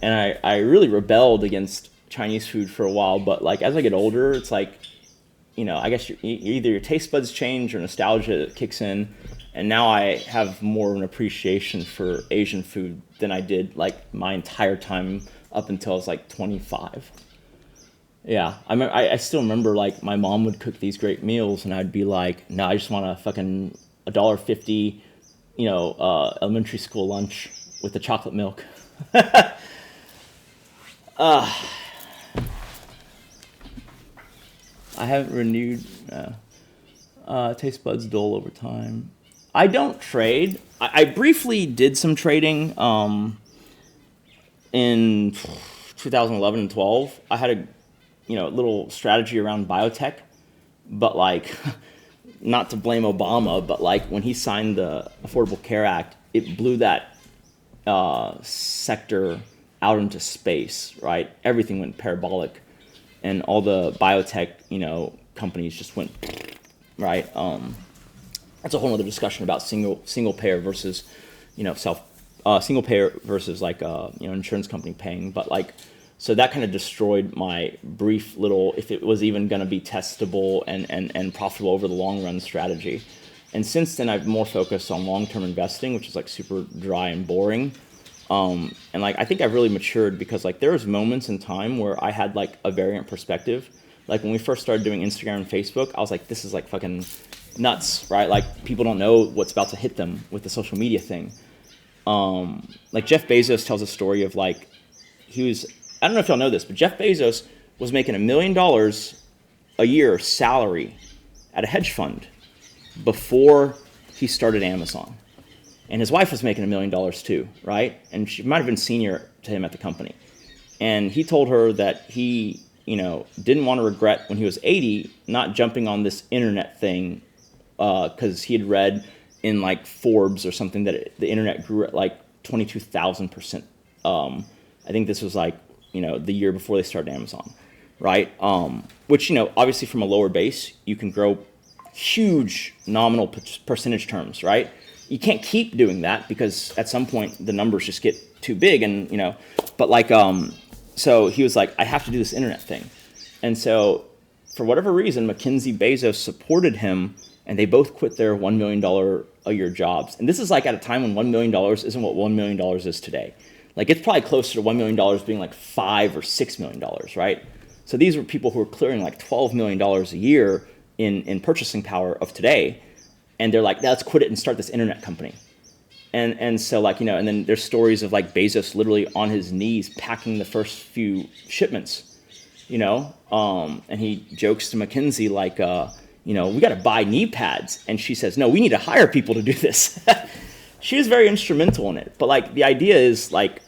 And I really rebelled against Chinese food for a while, but like as I get older, it's like, you know, I guess either your taste buds change or nostalgia kicks in, and now I have more of an appreciation for Asian food than I did like my entire time up until I was like 25. Yeah, I still remember like my mom would cook these great meals, and I'd be like, no, I just want a fucking $1.50, you know, elementary school lunch with the chocolate milk. I haven't renewed. Taste buds dull over time. I don't trade. I briefly did some trading in 2011 and 12. I had a little strategy around biotech, but like not to blame Obama, but like when he signed the Affordable Care Act, it blew that sector out into space, right? Everything went parabolic. And all the biotech, companies just went, right? That's a whole other discussion about single payer versus, single payer versus like, insurance company paying. But like, so that kind of destroyed my brief little, if it was even going to be testable and profitable over the long run strategy. And since then, I've more focused on long-term investing, which is like super dry and boring. And like I think I've really matured because like there was moments in time where I had like a variant perspective. Like when we first started doing Instagram and Facebook, I was like, this is like fucking nuts, right? Like people don't know what's about to hit them with the social media thing. Like Jeff Bezos tells a story of like I don't know if y'all know this, but Jeff Bezos was making $1 million a year salary at a hedge fund before he started Amazon. And his wife was making $1 million too, right? And she might have been senior to him at the company. And he told her that he, didn't want to regret when he was 80 not jumping on this internet thing because he had read in like Forbes or something that the internet grew at like 22,000%. I think this was like, the year before they started Amazon, right? Which, obviously from a lower base, you can grow huge nominal percentage terms, right? You can't keep doing that because at some point the numbers just get too big and, but like, so he was like, I have to do this internet thing. And so for whatever reason, McKinsey Bezos supported him and they both quit their $1 million a year jobs. And this is like at a time when $1 million isn't what $1 million is today. Like it's probably closer to $1 million being like $5 or $6 million, right? So these were people who were clearing like $12 million a year in purchasing power of today. And they're like, let's quit it and start this internet company. And so like, and then there's stories of like Bezos literally on his knees packing the first few shipments, and he jokes to McKinsey like, we got to buy knee pads. And she says, no, we need to hire people to do this. She was very instrumental in it. But like the idea is like,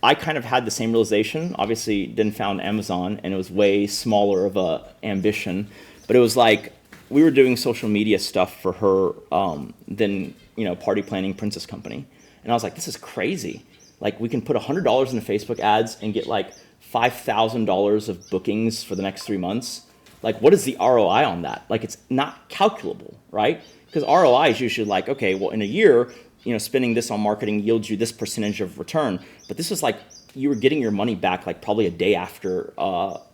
I kind of had the same realization, obviously didn't found Amazon and it was way smaller of a ambition, but it was like, we were doing social media stuff for her than, party planning Princess Company. And I was like, this is crazy. Like we can put $100 into Facebook ads and get like $5,000 of bookings for the next 3 months. Like what is the ROI on that? Like it's not calculable, right? Because ROI is usually like, okay, well in a year, spending this on marketing yields you this percentage of return. But this is like, you were getting your money back like probably a day after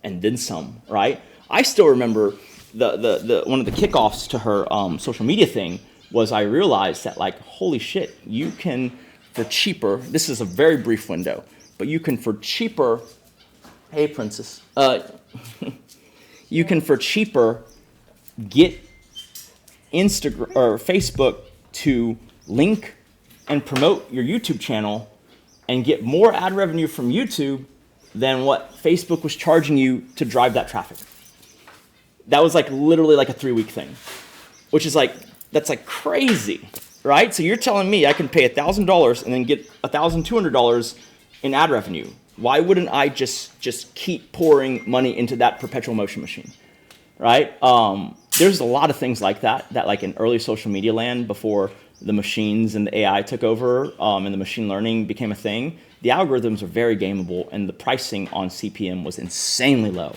and then some, right? I still remember the one of the kickoffs to her social media thing was I realized that like, holy shit, you can for cheaper, this is a very brief window, but you can for cheaper, hey princess, you can for cheaper get Instagram or Facebook to link and promote your YouTube channel and get more ad revenue from YouTube than what Facebook was charging you to drive that traffic. That was like literally like a 3-week thing, which is like, that's like crazy, right? So you're telling me I can pay $1,000 and then get $1,200 in ad revenue. Why wouldn't I just keep pouring money into that perpetual motion machine, right? There's a lot of things like that like in early social media land before the machines and the AI took over and the machine learning became a thing. The algorithms are very gameable and the pricing on CPM was insanely low,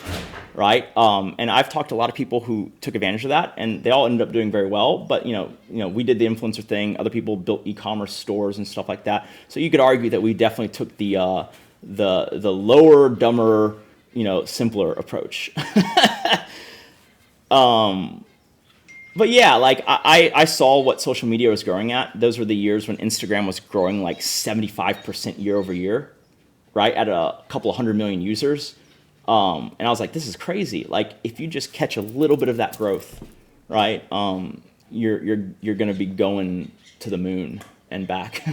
right? And I've talked to a lot of people who took advantage of that and they all ended up doing very well. But you know, we did the influencer thing. Other people built e-commerce stores and stuff like that. So you could argue that we definitely took the lower, dumber, simpler approach. But yeah, like I saw what social media was growing at. Those were the years when Instagram was growing like 75% year over year, right? At a couple of 100 million users. And I was like, this is crazy. Like if you just catch a little bit of that growth, right? You're going to be going to the moon and back.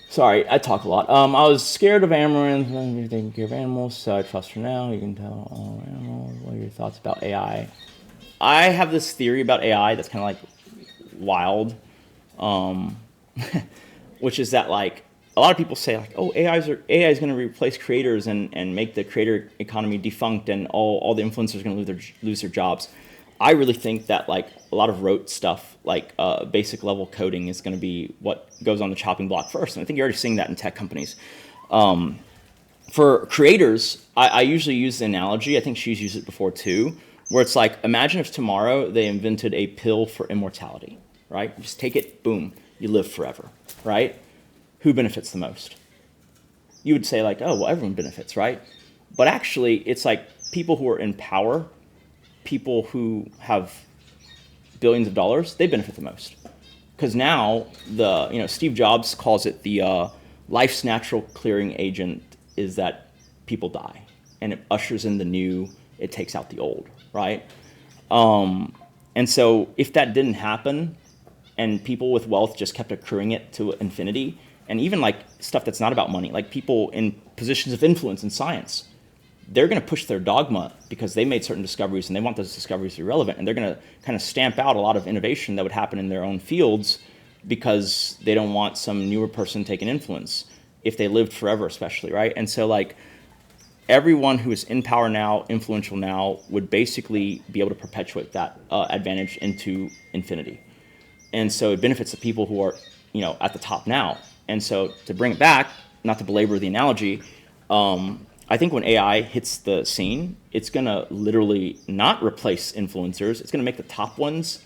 Sorry, I talk a lot. I was scared of amaranth. You're taking care of animals, so I trust her now. You can tell all animals. What are your thoughts about AI? I have this theory about AI that's kind of like wild, which is that like a lot of people say like, oh, AI is going to replace creators and make the creator economy defunct and all the influencers are going to lose their jobs. I really think that like a lot of rote stuff, like basic level coding is going to be what goes on the chopping block first. And I think you're already seeing that in tech companies. For creators, I usually use the analogy, I think she's used it before too, where it's like, imagine if tomorrow they invented a pill for immortality, right? Just take it, boom, you live forever, right? Who benefits the most? You would say like, oh, well, everyone benefits, right? But actually, it's like people who are in power, people who have billions of dollars, they benefit the most. Because now, Steve Jobs calls it the life's natural clearing agent is that people die. And it ushers in the new, it takes out the old. Right? And so if that didn't happen and people with wealth just kept accruing it to infinity, and even like stuff that's not about money, like people in positions of influence in science, they're going to push their dogma because they made certain discoveries and they want those discoveries to be relevant, and they're going to kind of stamp out a lot of innovation that would happen in their own fields because they don't want some newer person taking influence if they lived forever, especially, right? And so like everyone who is in power now, influential now, would basically be able to perpetuate that advantage into infinity. And so it benefits the people who are, at the top now. And so to bring it back, not to belabor the analogy, I think when AI hits the scene, it's going to literally not replace influencers. It's going to make the top ones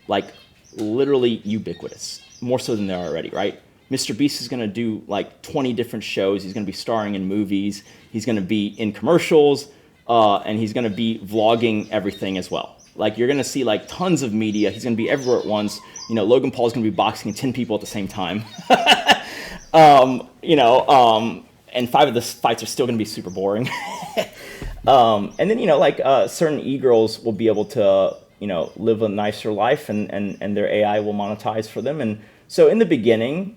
like literally ubiquitous, more so than they are already, right? Mr. Beast is going to do like 20 different shows. He's going to be starring in movies. He's going to be in commercials, and he's going to be vlogging everything as well. Like you're going to see like tons of media. He's going to be everywhere at once. Logan Paul's going to be boxing 10 people at the same time. And 5 of the fights are still going to be super boring. And then, certain e-girls will be able to, live a nicer life and their AI will monetize for them. And so in the beginning,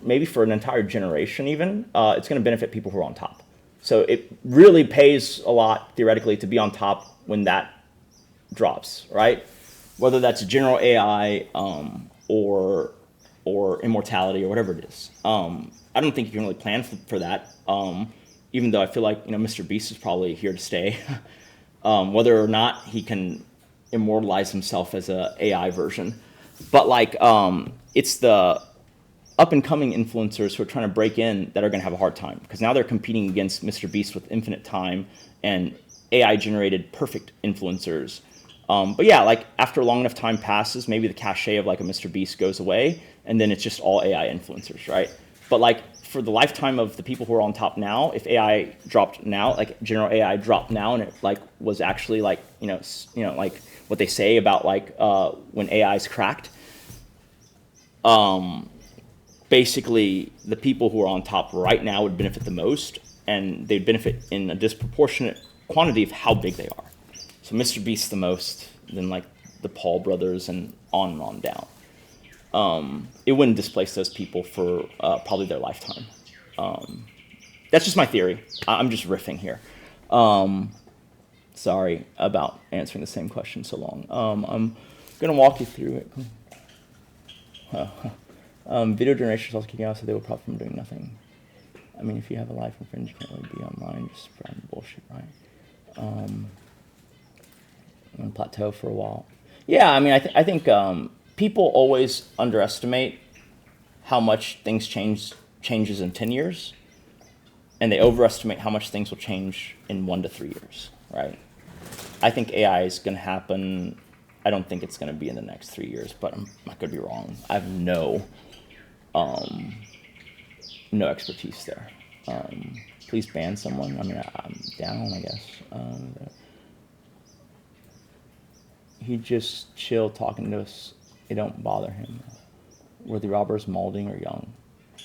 maybe for an entire generation even, it's going to benefit people who are on top. So it really pays a lot, theoretically, to be on top when that drops, right? Whether that's general AI or immortality or whatever it is. I don't think you can really plan for that, even though I feel like Mr. Beast is probably here to stay. Whether or not he can immortalize himself as a AI version. But it's the up-and-coming influencers who are trying to break in that are going to have a hard time, because now they're competing against Mr. Beast with infinite time and AI-generated perfect influencers. But yeah, after a long enough time passes, maybe the cachet of a Mr. Beast goes away, and then it's just all AI influencers, right? But for the lifetime of the people who are on top now, if AI dropped now, general AI dropped now, and it was actually what they say about when AI is cracked. Basically, the people who are on top right now would benefit the most, and they'd benefit in a disproportionate quantity of how big they are. So Mr. Beast the most, then like the Paul brothers, and on down. It wouldn't displace those people for probably their lifetime. That's just my theory. I'm just riffing here. Sorry about answering the same question so long. I'm gonna walk you through it. Video generations also kicking out, so they will profit from doing nothing. I mean, if you have a life and friends, you can't really be online just spreading bullshit, right? I'm gonna plateau for a while. Yeah, I mean, I think people always underestimate how much things changes in 10 years, and they overestimate how much things will change in 1 to 3 years, right? I think AI is going to happen. I don't think it's going to be in the next 3 years, but I could be wrong. I have no expertise there. Please ban someone. I mean, I'm down, I guess. He just chill talking to us. It don't bother him. Were the robbers Maulding or young?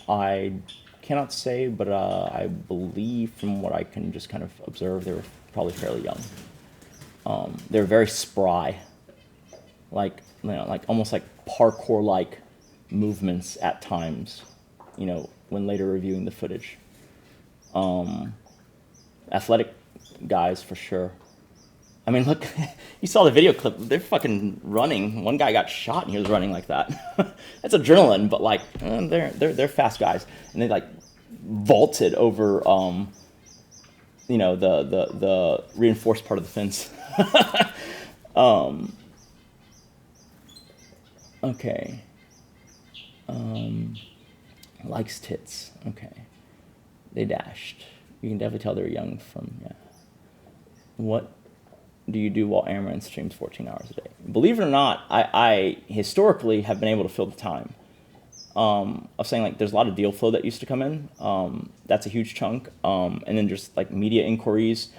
I cannot say, but I believe from what I can just kind of observe, they were probably fairly young. They're very spry, like almost like parkour-like movements at times. When later reviewing the footage, athletic guys for sure. I mean, look, you saw the video clip. They're fucking running. One guy got shot and he was running like that. That's adrenaline, but like they're fast guys, and they like vaulted over the reinforced part of the fence. Okay. Likes tits. Okay. They dashed. You can definitely tell they're young from, yeah. What do you do while Amaranth streams 14 hours a day? Believe it or not, I historically have been able to fill the time. I was saying, like, there's a lot of deal flow that used to come in. That's a huge chunk. And then just like media inquiries.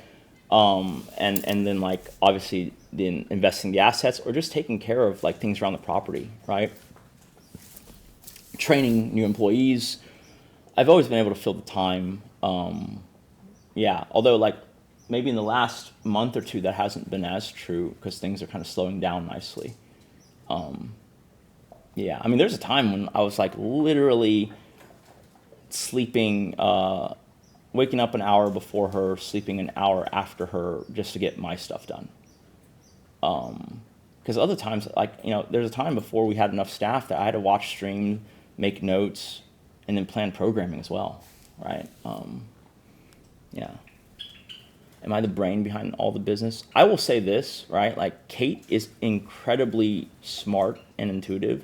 And then like obviously then investing the assets or just taking care of like things around the property, right? Training new employees. I've always been able to fill the time. Yeah, although like maybe in the last month or two that hasn't been as true because things are kind of slowing down nicely. Yeah, I mean, there's a time when I was like literally sleeping, waking up an hour before her, sleeping an hour after her just to get my stuff done. Because other times, like, there's a time before we had enough staff that I had to watch stream, make notes, and then plan programming as well, right? Yeah. Am I the brain behind all the business? I will say this, right? Like, Kate is incredibly smart and intuitive,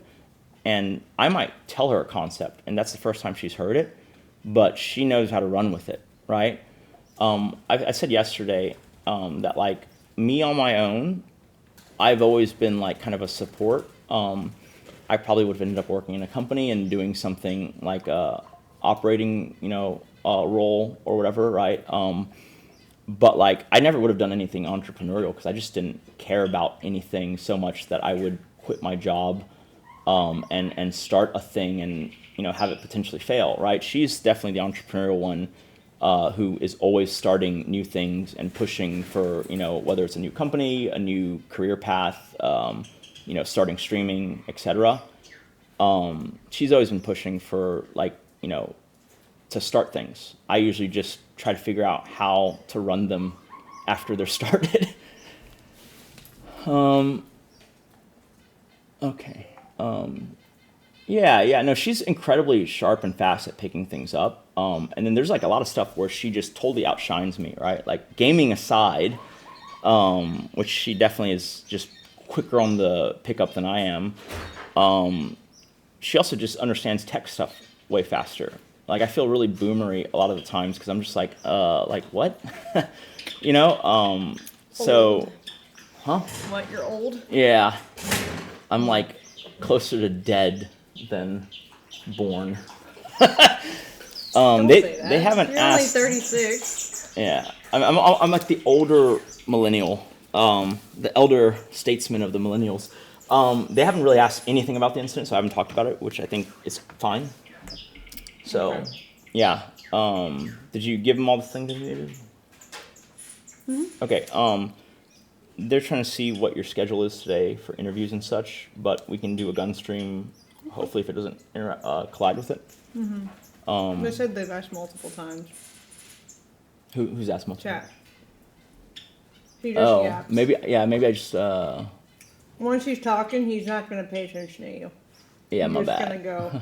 and I might tell her a concept, and that's the first time she's heard it, but she knows how to run with it, right? I said yesterday that, like, me on my own, I've always been, like, kind of a support. I probably would have ended up working in a company and doing something like a operating, role or whatever, right? But like, I never would have done anything entrepreneurial because I just didn't care about anything so much that I would quit my job and start a thing and, have it potentially fail, right? She's definitely the entrepreneurial one who is always starting new things and pushing for, whether it's a new company, a new career path, starting streaming, etc. She's always been pushing for, like, to start things. I usually just try to figure out how to run them after they're started. Okay. Yeah, no, she's incredibly sharp and fast at picking things up. And then there's like a lot of stuff where she just totally outshines me, right? Like, gaming aside, which she definitely is just quicker on the pickup than I am. She also just understands tech stuff way faster. Like, I feel really boomery a lot of the times because I'm just like what? So, huh? What, you're old? Yeah. I'm like closer to dead than born. They haven't You're asked. only 36. Yeah. I'm like the older millennial, the elder statesman of the millennials. They haven't really asked anything about the incident, so I haven't talked about it, which I think is fine. So, okay. Yeah. Did you give them all the things that you needed? Mm-hmm. Okay. they're trying to see what your schedule is today for interviews and such, but we can do a gun stream, hopefully if it doesn't collide with it. They said they've asked multiple times. Who's asked multiple? Chat. He just yaps. maybe I just Once he's talking, he's not going to pay attention to you. yeah, He's my just bad. gonna go.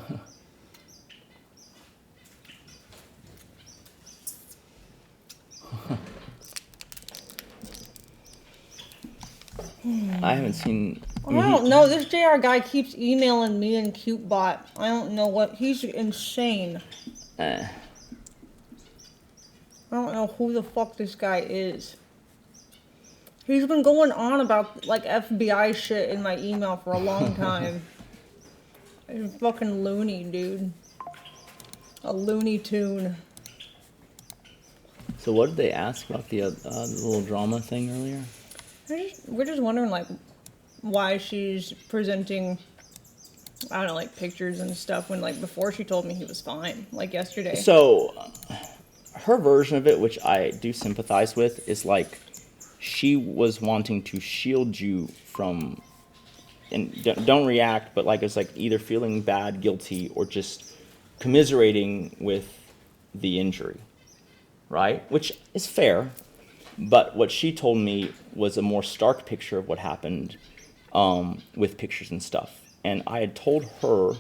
I haven't seen. I don't know. This JR guy keeps emailing me and CuteBot. I don't know what. He's insane. I don't know who the fuck this guy is. He's been going on about like FBI shit in my email for a long time. He's fucking loony, dude. A Looney Tune. So what did they ask about the little drama thing earlier? We're just wondering like why she's presenting, I don't know, like pictures and stuff when like before she told me he was fine, like yesterday. So her version of it, which I do sympathize with, is like she was wanting to shield you from, and don't react, but like it's like either feeling bad, guilty, or just commiserating with the injury, right? Which is fair. But what she told me was a more stark picture of what happened with pictures and stuff. And I had told her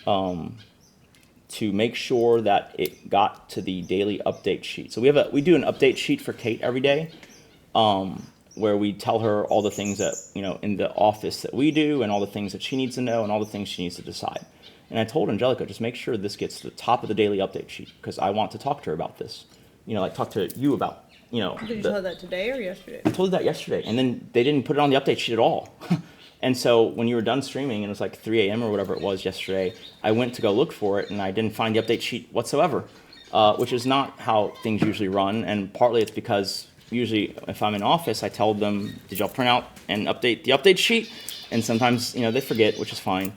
to make sure that it got to the daily update sheet. So we do an update sheet for Kate every day where we tell her all the things that, you know, in the office that we do and all the things that she needs to know and all the things she needs to decide. And I told Angelica, just make sure this gets to the top of the daily update sheet because I want to talk to her about this. You know, like talk to you about, you know. Did you tell her that today or yesterday? I told her that yesterday, and then they didn't put it on the update sheet at all. And so when you were done streaming, and it was like 3 a.m. or whatever it was yesterday, I went to go look for it, and I didn't find the update sheet whatsoever, which is not how things usually run. And partly it's because usually if I'm in office, I tell them, did y'all print out and update the update sheet? And sometimes, you know, they forget, which is fine.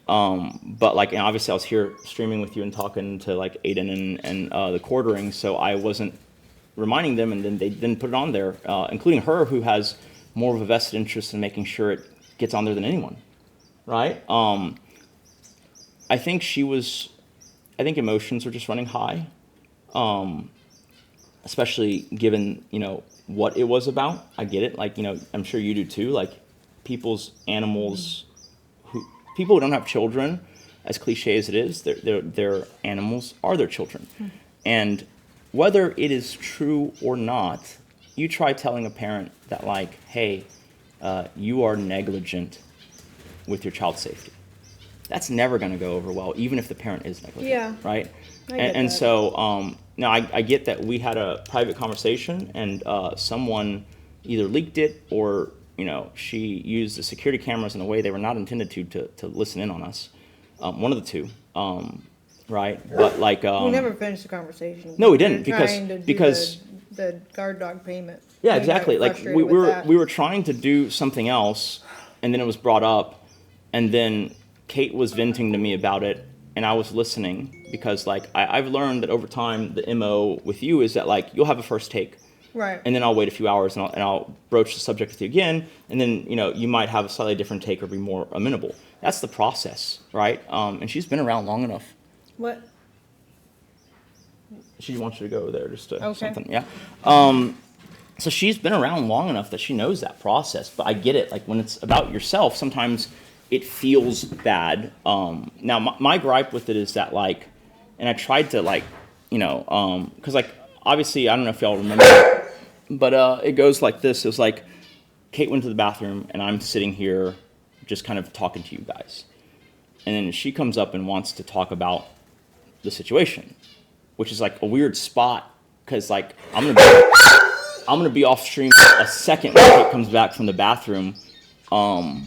But like, and obviously I was here streaming with you and talking to like Aiden and the quartering, so I wasn't reminding them, and then they didn't put it on there, including her, who has more of a vested interest in making sure it gets on there than anyone, right? I think emotions were just running high, especially given, you know, what it was about. I get it, like, you know, I'm sure you do too, like animals, people who don't have children, as cliche as it is, their animals are their children. And whether it is true or not, you try telling a parent that like, hey, you are negligent with your child's safety. That's never going to go over well, even if the parent is negligent, Yeah, right? and So now I get that we had a private conversation and someone either leaked it or, you know, she used the security cameras in a way they were not intended to listen in on us. One of the two. Right, but like we never finished the conversation. No, we didn't because the guard dog payment. Yeah, exactly. Like we were trying to do something else, and then it was brought up, and then Kate was venting to me about it, and I was listening because like I've learned that over time the MO with you is that like you'll have a first take, right, and then I'll wait a few hours and I'll broach the subject with you again, and then you know you might have a slightly different take or be more amenable. That's the process, right? And she's been around long enough. What? She wants you to go there just to something, yeah. So she's been around long enough that she knows that process. But I get it. Like when it's about yourself, sometimes it feels bad. Now my gripe with it is that like, and I tried to like, you know, because like obviously I don't know if y'all remember, but it goes like this. It was like Kate went to the bathroom and I'm sitting here, just kind of talking to you guys, and then she comes up and wants to talk about the situation, which is like a weird spot because like I'm gonna be off stream a second when Kate comes back from the bathroom, you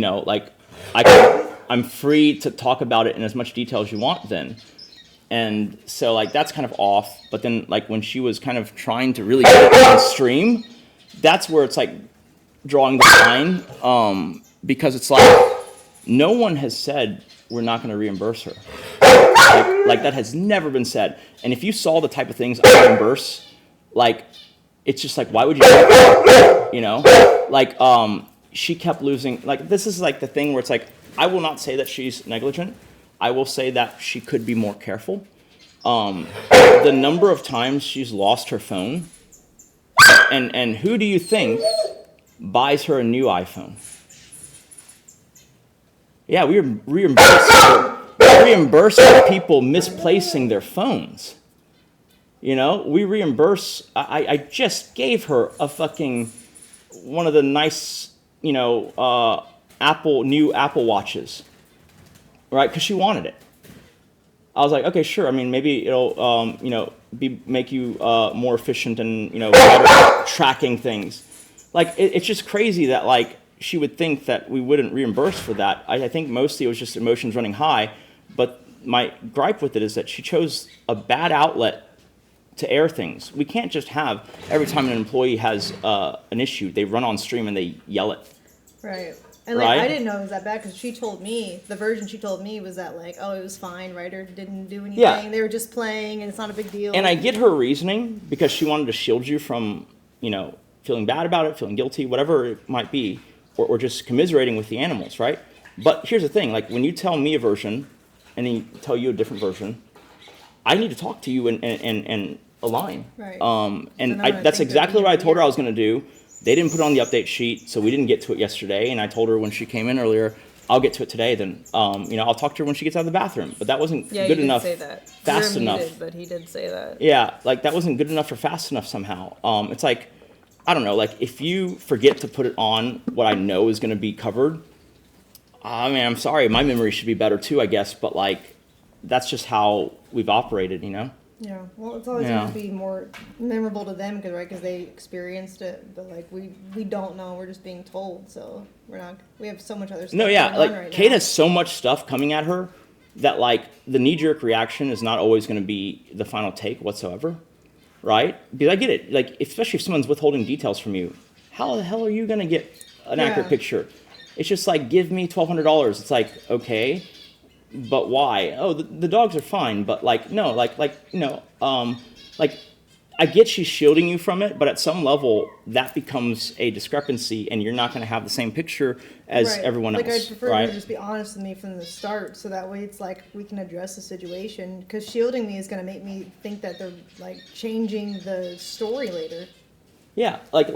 know, like I'm free to talk about it in as much detail as you want then, and so like that's kind of off. But then like when she was kind of trying to really get it on stream, that's where it's like drawing the line, because it's like no one has said we're not going to reimburse her. Like that has never been said. And if you saw the type of things I reimburse, like it's just like, why would you do that? You know, like she kept losing. Like this is like the thing where it's like, I will not say that she's negligent. I will say that she could be more careful. The number of times she's lost her phone, and who do you think buys her a new iPhone? Yeah, we reimburse people misplacing their phones. You know, we reimburse. I just gave her a fucking one of the nice, you know, new Apple Watches, right? Because she wanted it. I was like, okay, sure. I mean, maybe it'll, you know, make you more efficient and, you know, better tracking things. Like, it's just crazy that, like, she would think that we wouldn't reimburse for that. I think mostly it was just emotions running high. But my gripe with it is that she chose a bad outlet to air things. We can't just have, every time an employee has an issue, they run on stream and they yell it. Right. And like, right? I didn't know it was that bad because she told me, the version she told me was that like, oh, it was fine, writer didn't do anything. Yeah. They were just playing and it's not a big deal. And I get her reasoning because she wanted to shield you from, you know, feeling bad about it, feeling guilty, whatever it might be, or just commiserating with the animals, right? But here's the thing, like when you tell me a version and then you tell you a different version, I need to talk to you and align. Right. And that's exactly what I told her I was going to do. They didn't put it on the update sheet, so we didn't get to it yesterday. And I told her when she came in earlier, I'll get to it today. Then, you know, I'll talk to her when she gets out of the bathroom. But that wasn't good enough, say that. fast You're enough. muted, but he did say that. Yeah, like that wasn't good enough or fast enough somehow. It's like, I don't know, like if you forget to put it on what I know is going to be covered, I mean, I'm sorry, my memory should be better too, I guess. But like, that's just how we've operated, you know? Yeah, well, it's always going to be more memorable to them because they experienced it. But like we don't know, we're just being told, so we have so much other stuff. No, yeah, going like on right Kate now. has so much stuff coming at her that like the knee-jerk reaction is not always going to be the final take whatsoever, right? Because I get it, like especially if someone's withholding details from you, how the hell are you going to get an accurate picture? It's just like, give me $1,200. It's like, okay. But why? Oh, the dogs are fine, but like no, like I get she's shielding you from it, but at some level that becomes a discrepancy, and you're not going to have the same picture as everyone else. Like I'd prefer right? you to just be honest with me from the start, so that way it's like we can address the situation. Because shielding me is going to make me think that they're like changing the story later. Yeah, like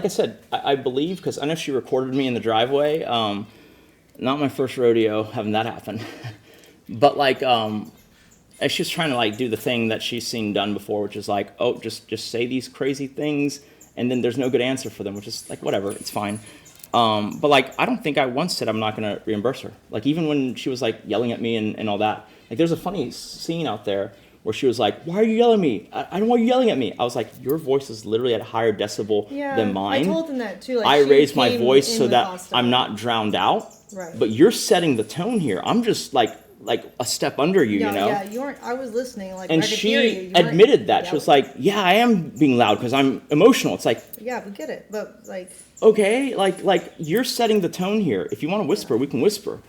I said, I believe because I know she recorded me in the driveway. Not my first rodeo having that happen. But like, she's trying to like do the thing that she's seen done before, which is like, oh, just say these crazy things, and then there's no good answer for them, which is like, whatever, it's fine. But like, I don't think I once said I'm not going to reimburse her. Like even when she was like yelling at me and all that, like there's a funny scene out there where she was like, why are you yelling at me? I don't want you yelling at me. I was like, your voice is literally at a higher decibel than mine. I told them that too. Like, I raised my voice so that hostile. I'm not drowned out. Right. But you're setting the tone here. I'm just like a step under you, you know? Yeah, you weren't. I was listening. Like, and I could hear you. she admitted that. She was like, yeah, I am being loud because I'm emotional. It's like, yeah, we get it. But like, okay, like you're setting the tone here. If you want to whisper, we can whisper,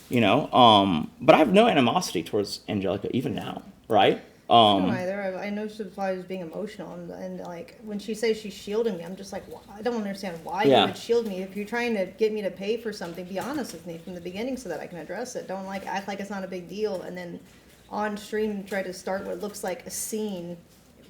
you know? But I have no animosity towards Angelica even now, right? I don't either. I know she was being emotional, and like when she says she's shielding me, I'm just like, well, I don't understand why you would shield me. If you're trying to get me to pay for something, be honest with me from the beginning so that I can address it. Don't like act like it's not a big deal, and then on stream try to start what looks like a scene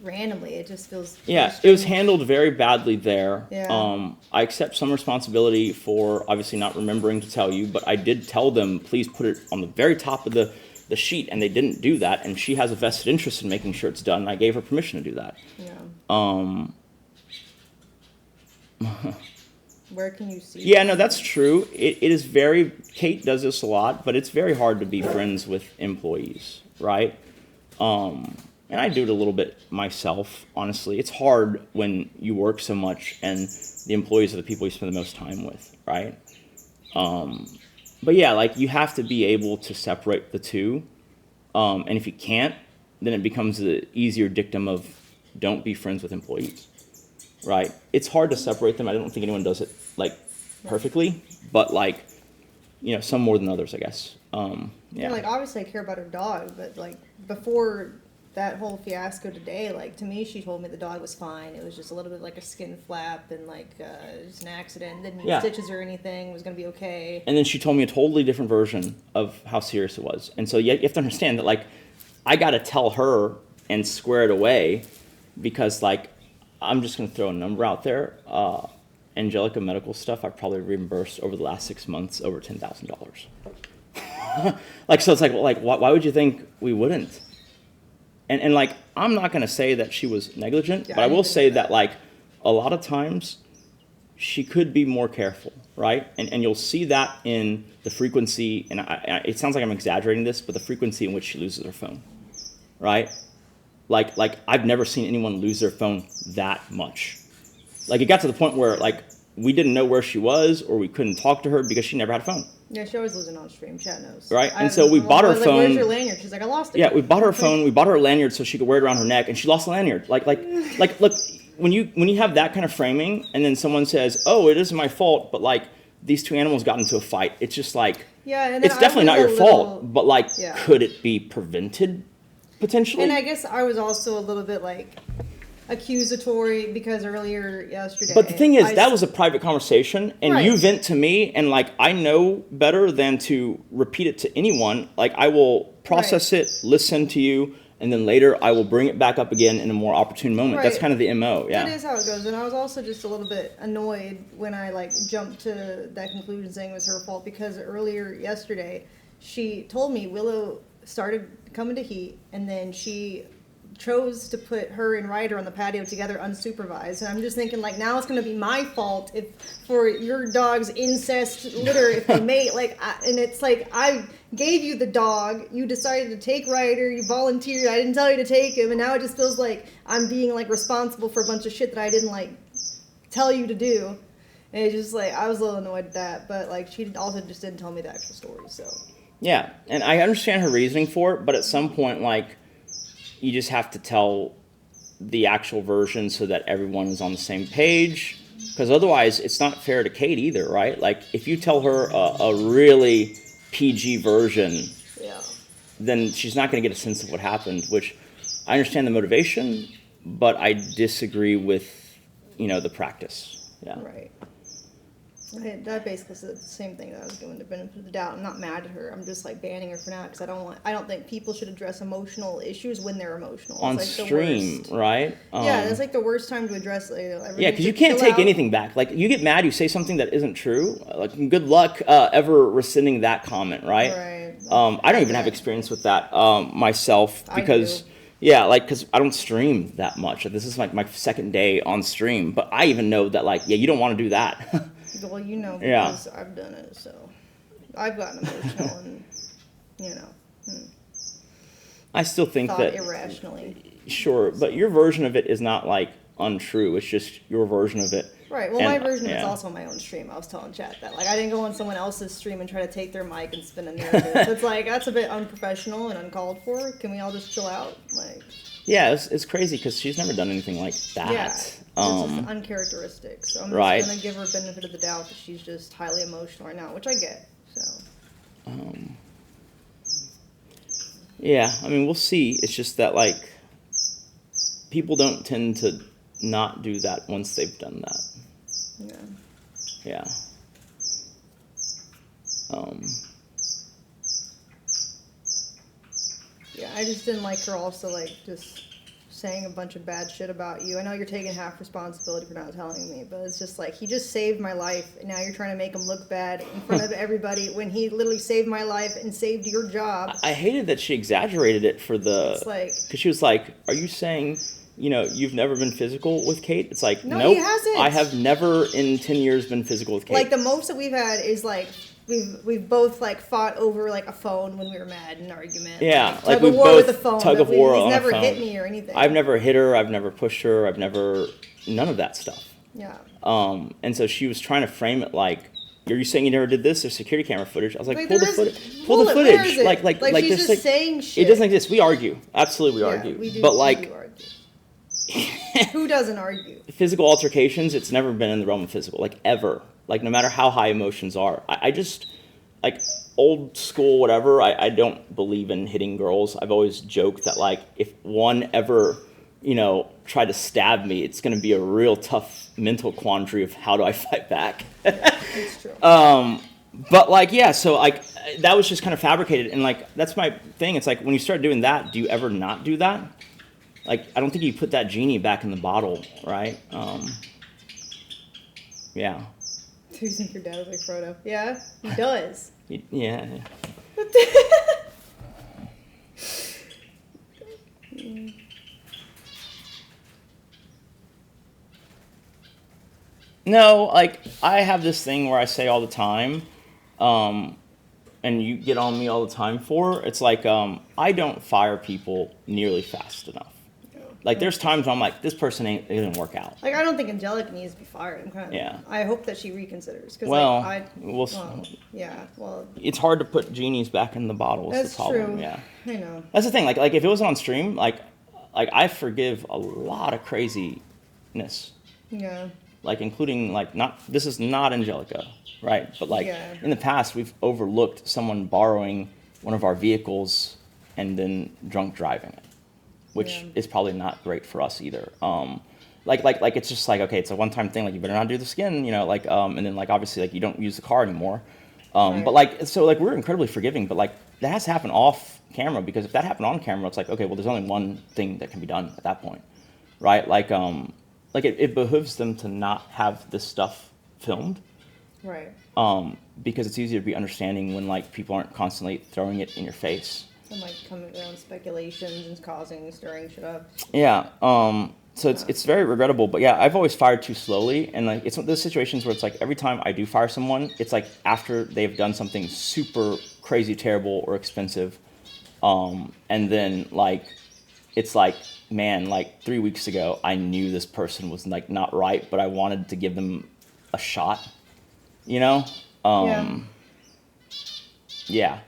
randomly. It just feels it was handled very badly there. Yeah. I accept some responsibility for obviously not remembering to tell you, but I did tell them, please put it on the very top of the sheet, and they didn't do that, and she has a vested interest in making sure it's done, and I gave her permission to do that. Where can you see yeah, no, that's true. It is very, Kate does this a lot, but it's very hard to be friends with employees, right? And I do it a little bit myself, honestly. It's hard when you work so much and the employees are the people you spend the most time with, right? But yeah, like you have to be able to separate the two. And if you can't, then it becomes the easier dictum of don't be friends with employees, right? It's hard to separate them. I don't think anyone does it like perfectly, but like, you know, some more than others, I guess. Yeah. Like obviously I care about her dog, but like before that whole fiasco today, like, to me, she told me the dog was fine. It was just a little bit like a skin flap and, like, just an accident. Didn't need stitches or anything. It was going to be okay. And then she told me a totally different version of how serious it was. And so you have to understand that, like, I got to tell her and square it away because, like, I'm just going to throw a number out there. Angelica medical stuff, I've probably reimbursed over the last 6 months over $10,000. Like, so it's like why would you think we wouldn't? And like, I'm not going to say that she was negligent, but I will say that, like, a lot of times she could be more careful, right? And you'll see that in the frequency, and it sounds like I'm exaggerating this, but the frequency in which she loses her phone, right? Like I've never seen anyone lose their phone that much. Like, it got to the point where, like, we didn't know where she was or we couldn't talk to her because she never had a phone. Yeah, she always losing on stream. Chat knows. Right? And so we bought her phone. Where's your lanyard? She's like, I lost it. Yeah, we bought her phone. We bought her a lanyard so she could wear it around her neck, and she lost the lanyard. Like, look, when you have that kind of framing, and then someone says, "Oh, it isn't my fault," but like these two animals got into a fight. It's just like, and it's definitely not your fault, but like, could it be prevented potentially? And I guess I was also a little bit like accusatory because earlier yesterday. But the thing is, that was a private conversation, and you vent to me, and like, I know better than to repeat it to anyone. Like, I will process it, listen to you, and then later I will bring it back up again in a more opportune moment. That's kind of the MO. Yeah. That is how it goes. And I was also just a little bit annoyed when I like jumped to that conclusion saying it was her fault, because earlier yesterday she told me Willow started coming to heat, and then she chose to put her and Ryder on the patio together unsupervised. And I'm just thinking, like, now it's going to be my fault if for your dog's incest litter if they mate. Like, and it's like, I gave you the dog, you decided to take Ryder, you volunteered, I didn't tell you to take him, and now it just feels like I'm being like responsible for a bunch of shit that I didn't like tell you to do. And it's just like, I was a little annoyed at that, but like, she also just didn't tell me the actual story. So yeah, and I understand her reasoning for it, but at some point, like, you just have to tell the actual version so that everyone is on the same page, because otherwise it's not fair to Kate either, right? Like, if you tell her a really PG version, then she's not going to get a sense of what happened, which I understand the motivation, but I disagree with, the practice. Yeah. Right. That basically said the same thing that I was giving the benefit of the doubt. I'm not mad at her. I'm just like banning her for now because I don't think people should address emotional issues when they're emotional. On it's like stream, the worst. right? Yeah, that's like the worst time to address it. Yeah, because you can't take anything back. Like, you get mad, you say something that isn't true. Like, good luck ever rescinding that comment, right? Right. I don't even have experience with that myself because. Because I don't stream that much. This is like my second day on stream, but I even know that, like, you don't want to do that. Well, because I've done it, so I've gotten emotional and, I still think thought that irrationally. Sure, but your version of it is not like untrue. It's just your version of it. Right. Well, my version of it's also my own stream. I was telling chat that, like, I didn't go on someone else's stream and try to take their mic and spin a narrative. So it's like, that's a bit unprofessional and uncalled for. Can we all just chill out? Like. Yeah, it's crazy because she's never done anything like that. Yeah, it's just uncharacteristic. So I'm just going to give her benefit of the doubt that she's just highly emotional right now, which I get. So. Yeah, I mean, we'll see. It's just that, like, people don't tend to not do that once they've done that. Yeah. Yeah, I just didn't like her also, like, just saying a bunch of bad shit about you. I know you're taking half responsibility for not telling me, but it's just like, he just saved my life, and now you're trying to make him look bad in front of everybody when he literally saved my life and saved your job. I hated that she exaggerated it for the... Because she was like, are you saying... you've never been physical with Kate? It's like, no, nope, he hasn't. I have never in 10 years been physical with Kate. Like, the most that we've had is, like, we've both, like, fought over, like, a phone when we were mad in an argument. Yeah, like we've both tug of war on a phone. He's never hit me or anything. I've never hit her. I've never pushed her. I've never... None of that stuff. Yeah. And so she was trying to frame it like, are you saying you never did this? There's security camera footage. I was like, Like, pull the there footage. is- Pull the pull it. Where footage. is it? Like Like, she's there's, just saying shit. It doesn't exist. We argue. Absolutely, we Yeah, argue. we do- but we like, do argue. Who doesn't argue? physical altercations, it's never been in the realm of physical, like, ever. Like, no matter how high emotions are. I like old school, whatever, I don't believe in hitting girls. I've always joked that like if one ever, you know, tried to stab me, it's going to be a real tough mental quandary of how do I fight back. It's true. But like, yeah, so like that was just kind of fabricated. And like, that's my thing. It's like when you start doing that, do you ever not do that? Like, I don't think you put that genie back in the bottle, right? Yeah. Do you think your dad was like Frodo? Yeah, he does. Yeah. No, like, I have this thing where I say all the time, and you get on me all the time for, it's like, I don't fire people nearly fast enough. Like, there's times where I'm like, this person it didn't work out. Like, I don't think Angelica needs to be fired. I'm kind of, Yeah. I hope that she reconsiders. Cause Well, like, yeah, well. It's hard to put genies back in the bottle is the problem. True. Yeah. I know. That's the thing. Like if it was on stream, like I forgive a lot of craziness. Yeah. Like including like this is not Angelica, right? But like in the past we've overlooked someone borrowing one of our vehicles and then drunk driving it, which is probably not great for us either. Like it's just like, okay, it's a one-time thing, like you better not do this again, you know, like and then like obviously like you don't use the car anymore. But like so like we're incredibly forgiving, but like that has to happen off camera, because if that happened on camera, it's like, okay, well there's only one thing that can be done at that point. Right? Like it behooves them to not have this stuff filmed. Right. Because it's easier to be understanding when like people aren't constantly throwing it in your face. And like coming around speculations and causing stirring shit up. Yeah. So it's very regrettable, but yeah, I've always fired too slowly, and like it's one of those situations where it's like every time I do fire someone, it's like after they've done something super crazy, terrible, or expensive, and then like it's like, man, like 3 weeks ago, I knew this person was like not right, but I wanted to give them a shot, you know? Yeah.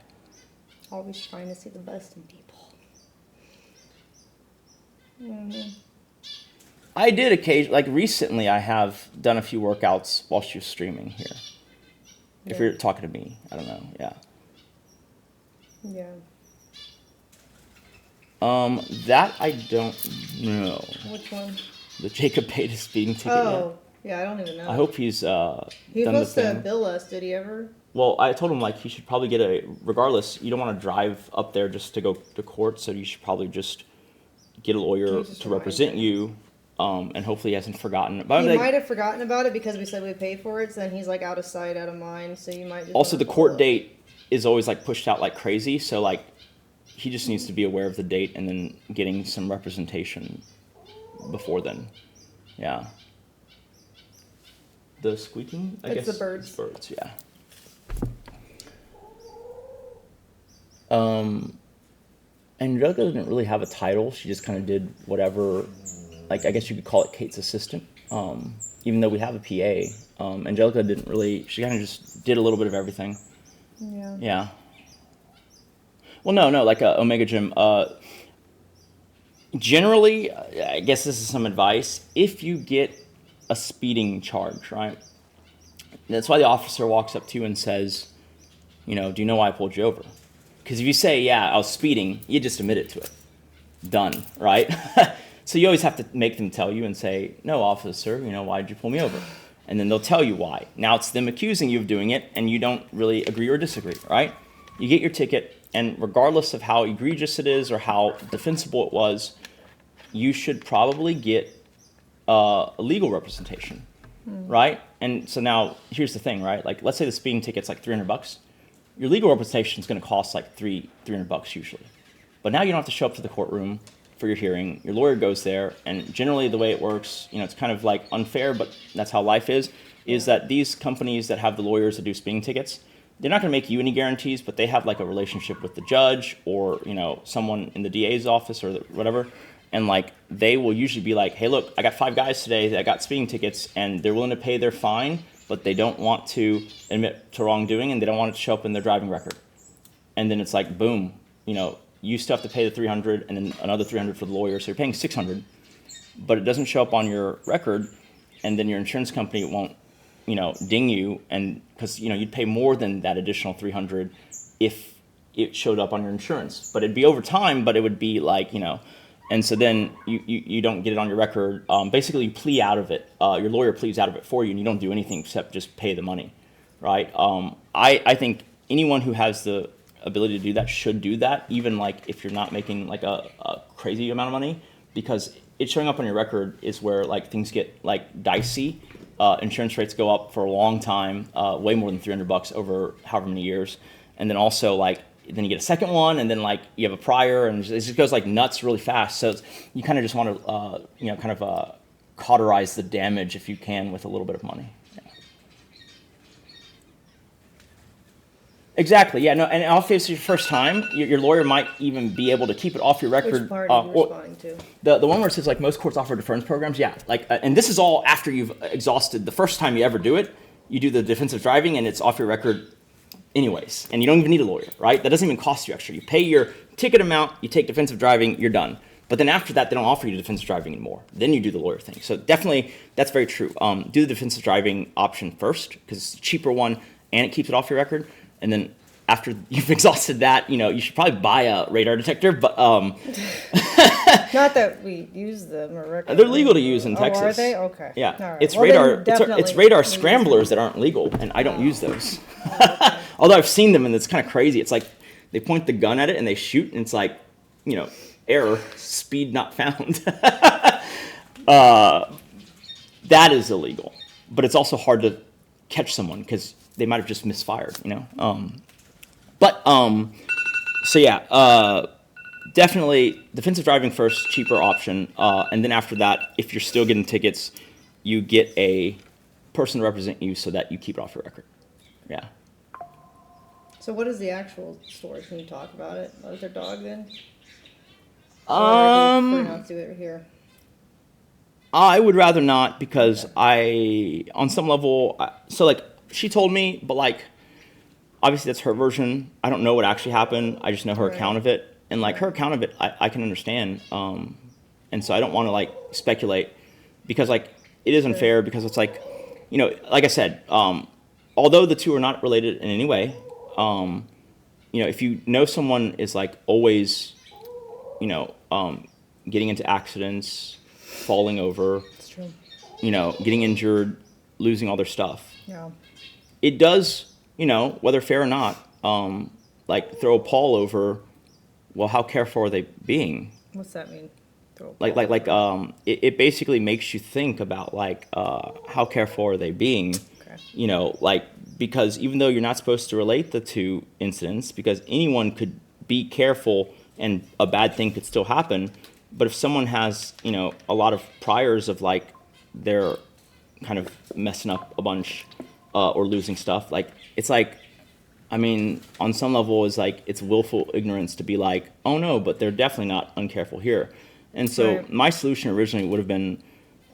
Always trying to see the best in people. Mm-hmm. I did occasionally, like recently, I have done a few workouts while she was streaming here. If you're talking to me, I don't know, yeah. Yeah. That I don't know. Which one? The Jacob Beta speeding ticket. Oh, yeah, I don't even know. I hope he's He was done the supposed thing. to bill us, did he ever? Well, I told him like he should probably get regardless, you don't want to drive up there just to go to court, so you should probably just get a lawyer to represent you, and hopefully he hasn't forgotten. But He might have forgotten about it because we said we paid for it, so then he's like out of sight, out of mind, so you might just... Also, the court date is always like pushed out like crazy, so like he just needs to be aware of the date and then getting some representation before then. Yeah. The squeaking? I guess the birds. It's birds, yeah. Angelica didn't really have a title. She just kind of did whatever, like I guess you could call it Kate's assistant. Even though we have a PA, Angelica didn't really, she kind of just did a little bit of everything. Yeah. Yeah. Well, no, like Omega Gym. Generally, I guess this is some advice. If you get a speeding charge, right? That's why the officer walks up to you and says, you know, do you know why I pulled you over? Because if you say, yeah, I was speeding, you just admit it to it. Done, right? So you always have to make them tell you and say, no, officer, you know, why did you pull me over? And then they'll tell you why. Now it's them accusing you of doing it, and you don't really agree or disagree, right? You get your ticket, and regardless of how egregious it is or how defensible it was, you should probably get a legal representation, right? And so now, here's the thing, right? Like, let's say the speeding ticket's like $300. Your legal representation is going to cost like $300 usually. But now you don't have to show up to the courtroom for your hearing. Your lawyer goes there, and generally the way it works, you know, it's kind of like unfair, but that's how life is that these companies that have the lawyers that do speeding tickets, they're not going to make you any guarantees, but they have like a relationship with the judge or, you know, someone in the DA's office or whatever. And like, they will usually be like, hey, look, I got 5 guys today that got speeding tickets, and they're willing to pay their fine, but they don't want to admit to wrongdoing, and they don't want it to show up in their driving record. And then it's like, boom, you know, you still have to pay the $300 and then another $300 for the lawyer. So you're paying $600, but it doesn't show up on your record, and then your insurance company won't ding you, and because you'd pay more than that additional 300 if it showed up on your insurance, but it'd be over time, but it would be like and so then you don't get it on your record. Basically, you plea out of it. Your lawyer pleads out of it for you, and you don't do anything except just pay the money, right? I think anyone who has the ability to do that should do that, even like if you're not making like a crazy amount of money, because it showing up on your record is where like things get like dicey. Insurance rates go up for a long time, way more than $300 over however many years, and then also like then you get a second one, and then like you have a prior, and it just goes like nuts really fast. So you kind of just want to cauterize the damage if you can with a little bit of money. Exactly. Yeah. No. And if it's your first time, your lawyer might even be able to keep it off your record. Which part are you responding to? The one where it says like most courts offer deference programs. Yeah. Like, and this is all after you've exhausted the first time you ever do it. You do the defensive driving, and it's off your record, anyways. And you don't even need a lawyer, right? That doesn't even cost you extra. You pay your ticket amount, you take defensive driving, you're done. But then after that, they don't offer you defensive driving anymore. Then you do the lawyer thing. So definitely, that's very true. Do the defensive driving option first, because it's the cheaper one, and it keeps it off your record. And then after you've exhausted that, you should probably buy a radar detector. But not that we use them or they're legal to use in Texas. Are they? Okay. Yeah, all right. it's well, radar. It's radar scramblers that aren't legal, and I don't use those. Although I've seen them, and it's kind of crazy. It's like they point the gun at it and they shoot, and it's like, error, speed not found. That is illegal, but it's also hard to catch someone because they might have just misfired, So yeah, definitely defensive driving first, cheaper option, and then after that, if you're still getting tickets, you get a person to represent you so that you keep it off your record. Yeah. So what is the actual story? Can you talk about it? Was their dog then? Not do it here. I would rather not, because on some level, so like she told me, but like obviously that's her version. I don't know what actually happened. I just know her account of it, and like her account of it, I can understand. And so I don't want to like speculate, because like it is unfair, because it's like, like I said, although the two are not related in any way, if you know someone is like always, getting into accidents, falling over, That's true. Getting injured, losing all their stuff. Yeah. It does, whether fair or not, like throw a pall over, well, how careful are they being? What's that mean? It basically makes you think about like, how careful are they being? Okay. Because even though you're not supposed to relate the two incidents, because anyone could be careful and a bad thing could still happen. But if someone has, a lot of priors of like they're kind of messing up a bunch or losing stuff, like it's like, I mean, on some level, it's like it's willful ignorance to be like, oh no, but they're definitely not uncareful here. And so my solution originally would have been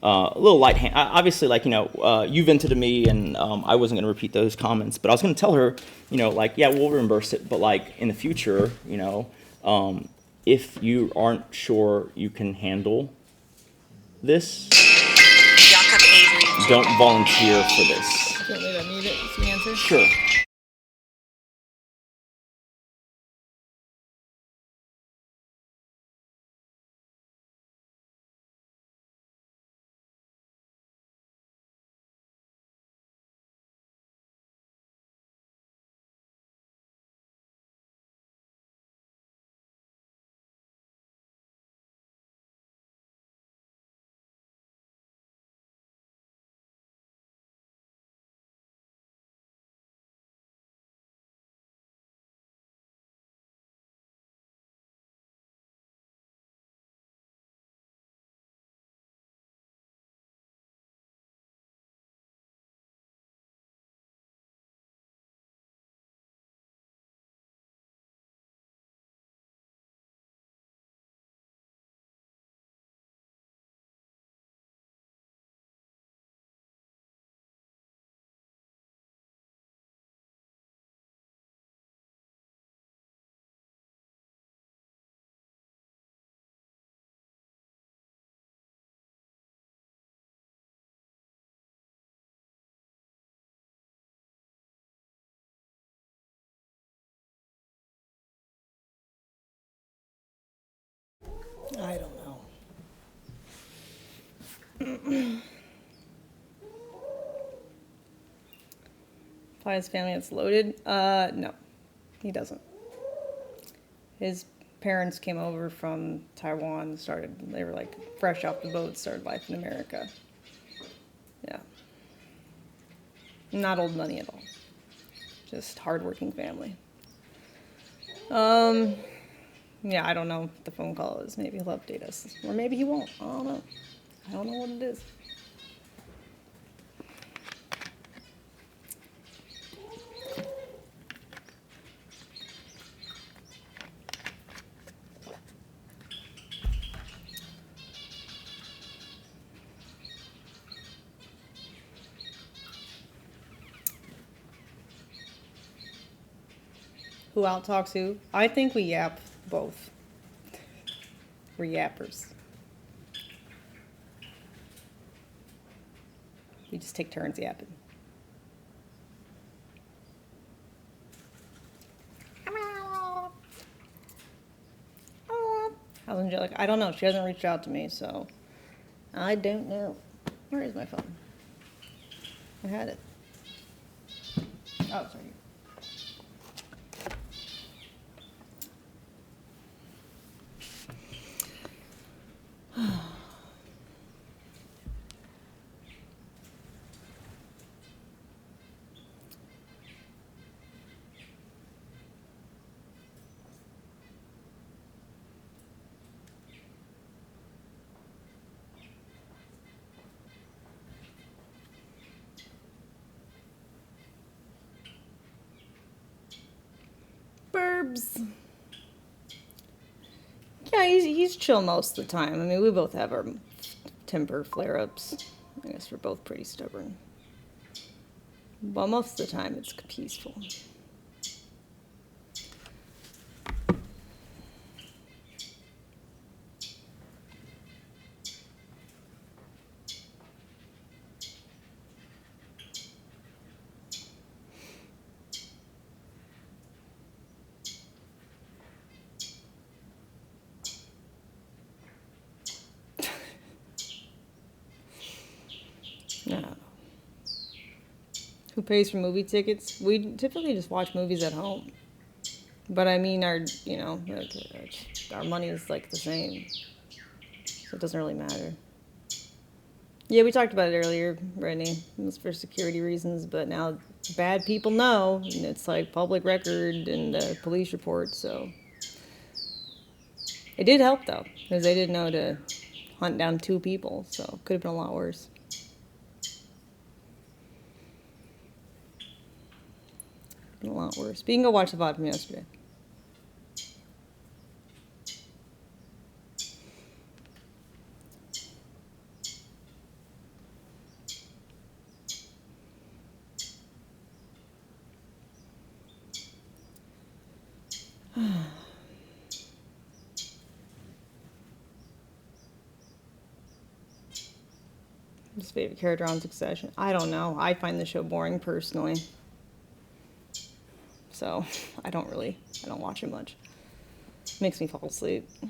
a little light hand. Obviously, like, you vented to me, and I wasn't going to repeat those comments, but I was going to tell her, like, yeah, we'll reimburse it, but like in the future, if you aren't sure you can handle this, don't volunteer for this. Do you want me to mute it? Is the answer? Sure. Probably his family that's loaded. No, he doesn't. His parents came over from Taiwan, they were like fresh off the boat, started life in America. Yeah. Not old money at all. Just hardworking family. Yeah, I don't know what the phone call is. Maybe he'll update us. Or maybe he won't. I don't know. I don't know what it is. Who out talks who? I think we yap both. We're yappers. We just take turns yapping. How's Angelica? I don't know. She hasn't reached out to me, so I don't know. Where is my phone? I had it. Oh, sorry. Burbs. Yeah, he's chill most of the time. I mean, we both have our temper flare-ups. I guess we're both pretty stubborn. But most of the time, it's peaceful. No. Who pays for movie tickets? We typically just watch movies at home. But I mean, our money is like the same. So it doesn't really matter. Yeah, we talked about it earlier, Brittany. It was for security reasons, but now bad people know, and it's like public record and police report, so. It did help, though, because they didn't know to hunt down 2 people, so it could have been a lot worse. A lot worse. But you can go watch the VOD from yesterday. His favorite character on Succession? I don't know. I find the show boring personally. So, I don't watch it much. It makes me fall asleep. I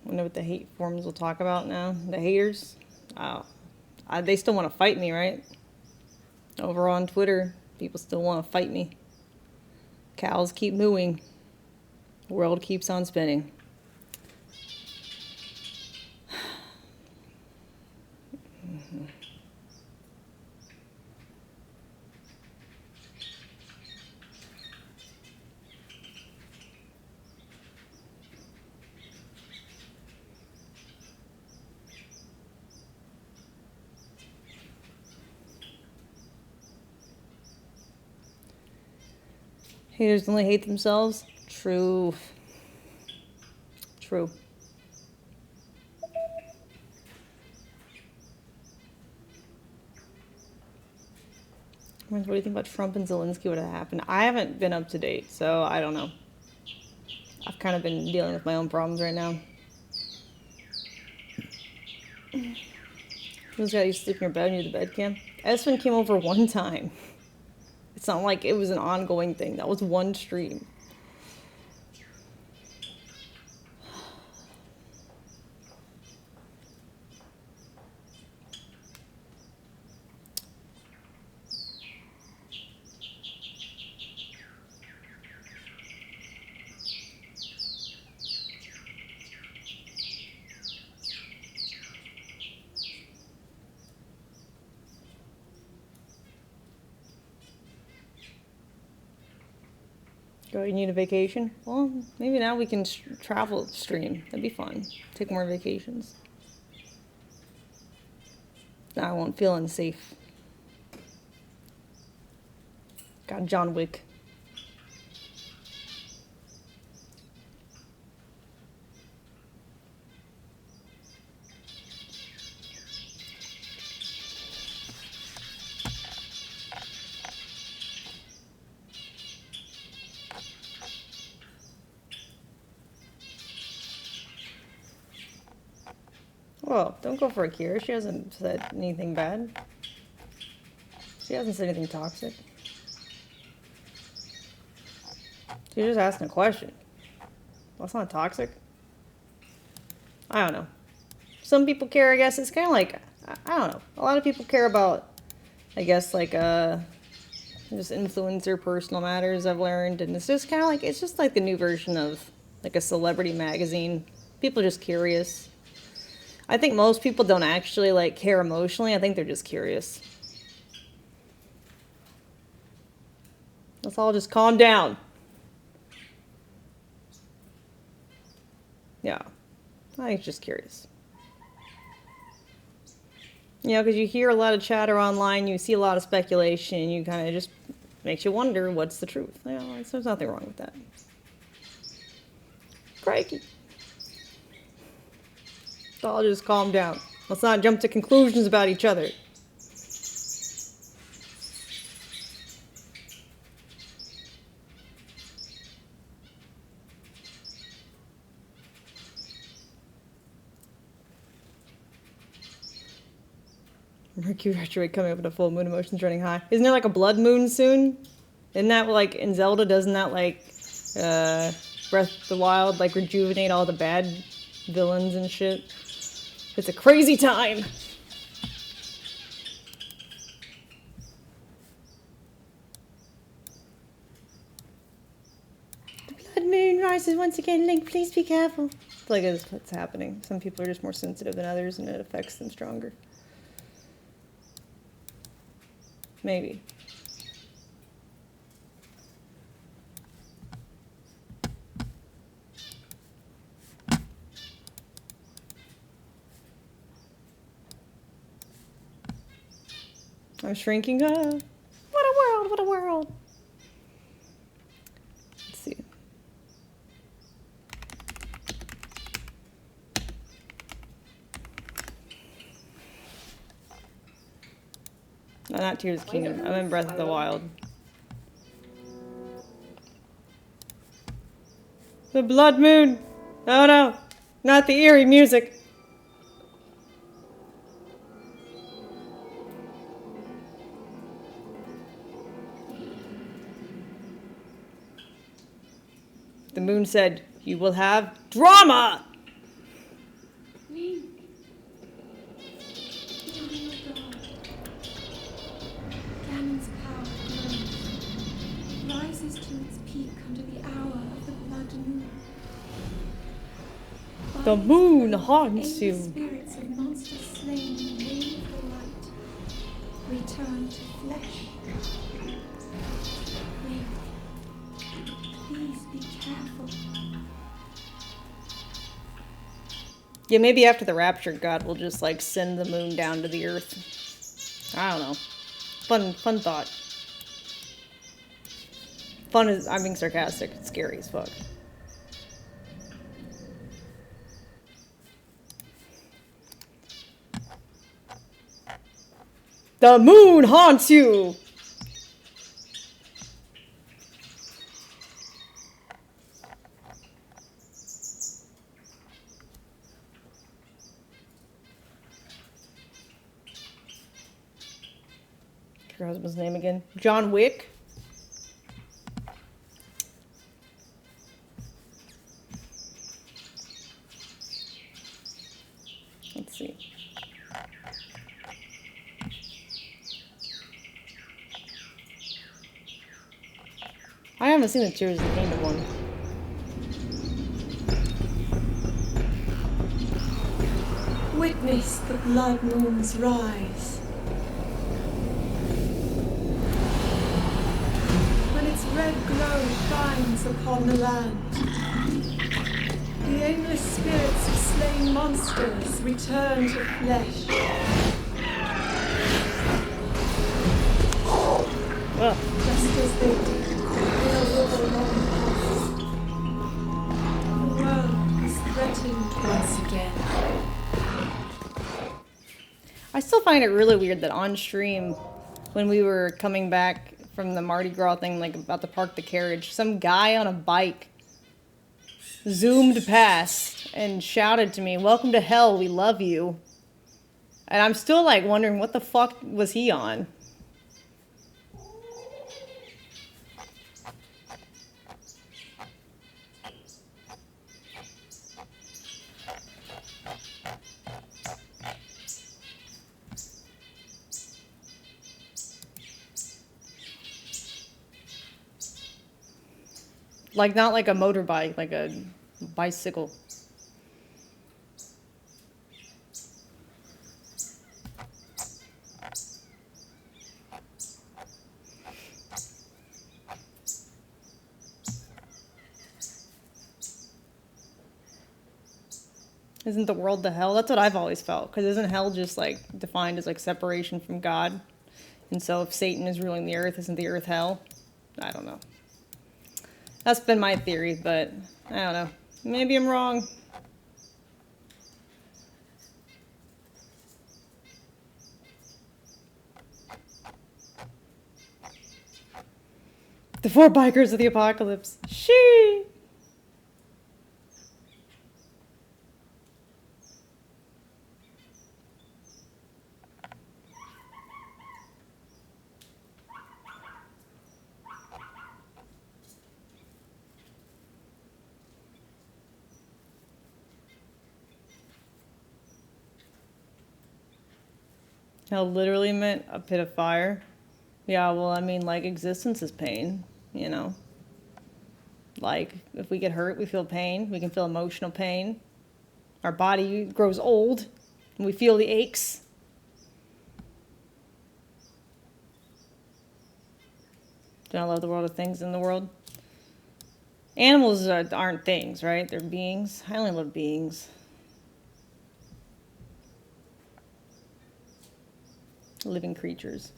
wonder what the hate forums will talk about now. The haters? Oh. They still want to fight me, right? Over on Twitter, people still want to fight me. Cows keep mooing. The world keeps on spinning. Haters only hate themselves? True. True. What do you think about Trump and Zelensky? What happened? I haven't been up to date, so I don't know. I've kind of been dealing with my own problems right now. Who's got you sleep in your bed near the bed cam? Espen came over one time. It's not like it was an ongoing thing. That was one stream. Go, you need a vacation? Well, maybe now we can travel stream. That'd be fun. Take more vacations. Now I won't feel unsafe. Got John Wick. Well, don't go for Akira. She hasn't said anything bad. She hasn't said anything toxic. She's just asking a question. That's not toxic. I don't know. Some people care, I guess. It's kind of like, I don't know. A lot of people care about, I guess, like, just influencer personal matters, I've learned. And it's just kind of like, it's just like the new version of, like, a celebrity magazine. People are just curious. I think most people don't actually, like, care emotionally. I think they're just curious. Let's all just calm down. Yeah. I think it's just curious. You know, because you hear a lot of chatter online, you see a lot of speculation, and you kind of just makes you wonder what's the truth. You know, there's nothing wrong with that. Crikey. So I'll just calm down. Let's not jump to conclusions about each other. Mercury retrograde coming up with a full moon, emotions running high. Isn't there like a blood moon soon? Isn't that like in Zelda? Doesn't that like Breath of the Wild like rejuvenate all the bad villains and shit? It's a crazy time. The blood moon rises once again. Link, please be careful. It's like it's what's happening. Some people are just more sensitive than others, and it affects them stronger. Maybe. I'm shrinking. What a world, what a world. Let's see. No, not Tears of the Kingdom. I'm in Breath of the Wild. The blood moon. Oh no, not the eerie music. The moon said, "You will have drama." Ganon's power grows, rises to its peak under the hour of the blood moon. The moon haunts you. Spirits of monsters slain in the name of the light return to flesh. Wait. Please be careful. Yeah, maybe after the rapture, God will just like send the moon down to the earth. I don't know. Fun thought. Fun is, I'm being sarcastic. It's scary as fuck. The moon haunts you! What's your husband's name again? John Wick? Let's see. I haven't seen the Tears of the Kingdom one. Witness the blood moons rise. When its red glow shines upon the land, the aimless spirits of slain monsters return to flesh. Just as they did in a war long past. The world is threatened once again. I still find it really weird that on stream, when we were coming back from the Mardi Gras thing, like about to park the carriage, some guy on a bike zoomed past and shouted to me, "Welcome to hell, we love you." And I'm still like wondering what the fuck was he on? Like, not like a motorbike, like a bicycle. Isn't the world the hell? That's what I've always felt. Because isn't hell just like defined as like separation from God? And so if Satan is ruling the earth, isn't the earth hell? I don't know. That's been my theory, but I don't know. Maybe I'm wrong. The 4 bikers of the apocalypse. Shee! Hell literally meant a pit of fire. Yeah, well, I mean, like, existence is pain, you know? Like, if we get hurt, we feel pain. We can feel emotional pain. Our body grows old, and we feel the aches. Don't I love the world of things in the world? Animals aren't things, right? They're beings. I only love beings. Living creatures.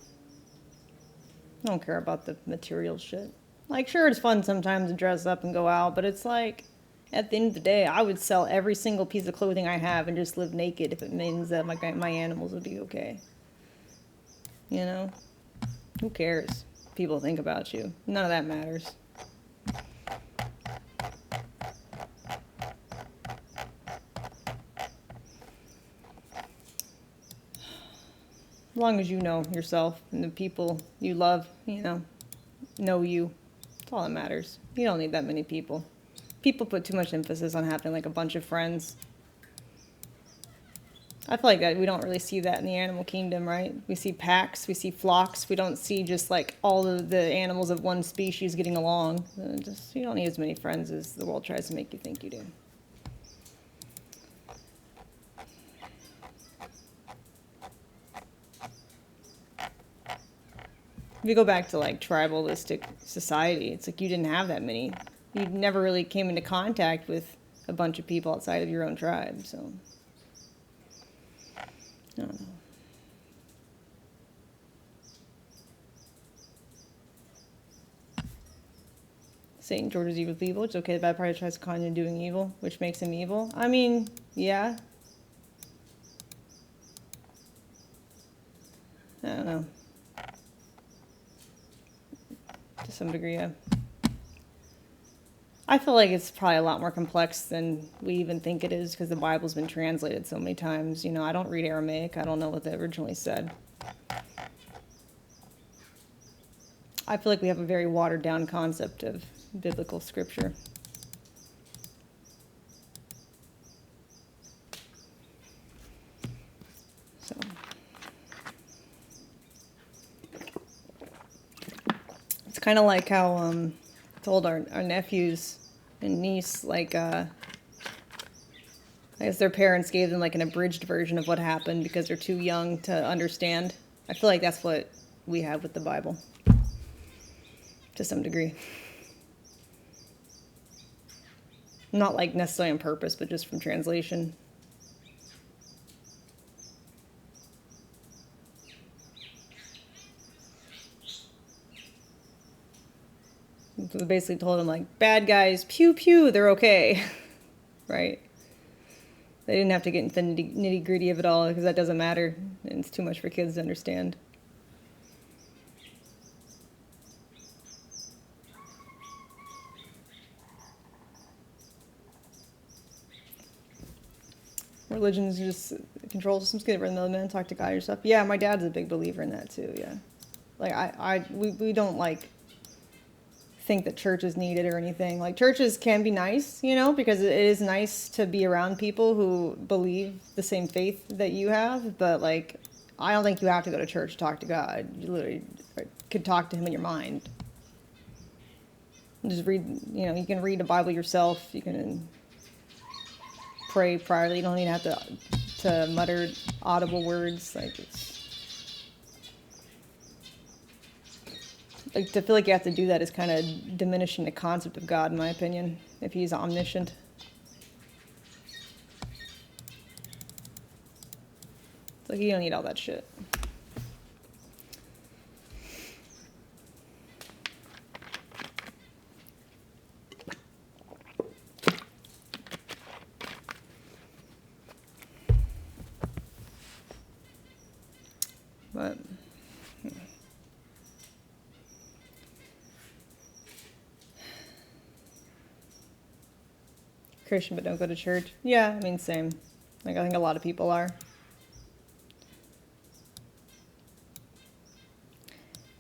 I don't care about the material shit. Like, sure, it's fun sometimes to dress up and go out, but it's like, at the end of the day, I would sell every single piece of clothing I have and just live naked if it means that my animals would be okay. You know? Who cares? People think about you. None of that matters. As long as you know yourself and the people you love, you know you. That's all that matters. You don't need that many people. People put too much emphasis on having like a bunch of friends. I feel like that we don't really see that in the animal kingdom, right? We see packs, we see flocks. We don't see just like all of the animals of one species getting along. You don't need as many friends as the world tries to make you think you do. If you go back to like tribalistic society, it's like you didn't have that many. You never really came into contact with a bunch of people outside of your own tribe, so I don't know. Satan George's evil with evil. It's okay, the bad party tries to con you into doing evil, which makes him evil. I mean, yeah. I don't know. To some degree, yeah. I feel like it's probably a lot more complex than we even think it is because the Bible's been translated so many times. You know, I don't read Aramaic. I don't know what they originally said. I feel like we have a very watered down concept of biblical scripture. So it's kind of like how I told our nephews and niece, like, I guess their parents gave them like an abridged version of what happened because they're too young to understand. I feel like that's what we have with the Bible, to some degree. Not like necessarily on purpose, but just from translation. So they basically told them, like, bad guys, pew pew, they're okay, right? They didn't have to get into the nitty gritty of it all because that doesn't matter, and it's too much for kids to understand. Religion's just control systems, get rid of the men, talk to God yourself. Yeah, my dad's a big believer in that too. Yeah, like we don't like think that church is needed or anything. Like, churches can be nice, you know, because it is nice to be around people who believe the same faith that you have. But like, I don't think you have to go to church to talk to God. You literally could talk to Him in your mind. Just read, you know, you can read the Bible yourself. You can pray priorly. You don't even have to mutter audible words. Like, it's like, to feel like you have to do that is kind of diminishing the concept of God, in my opinion, if He's omniscient. It's like, you don't need all that shit. But Christian but don't go to church. Yeah, I mean, same. Like, I think a lot of people are.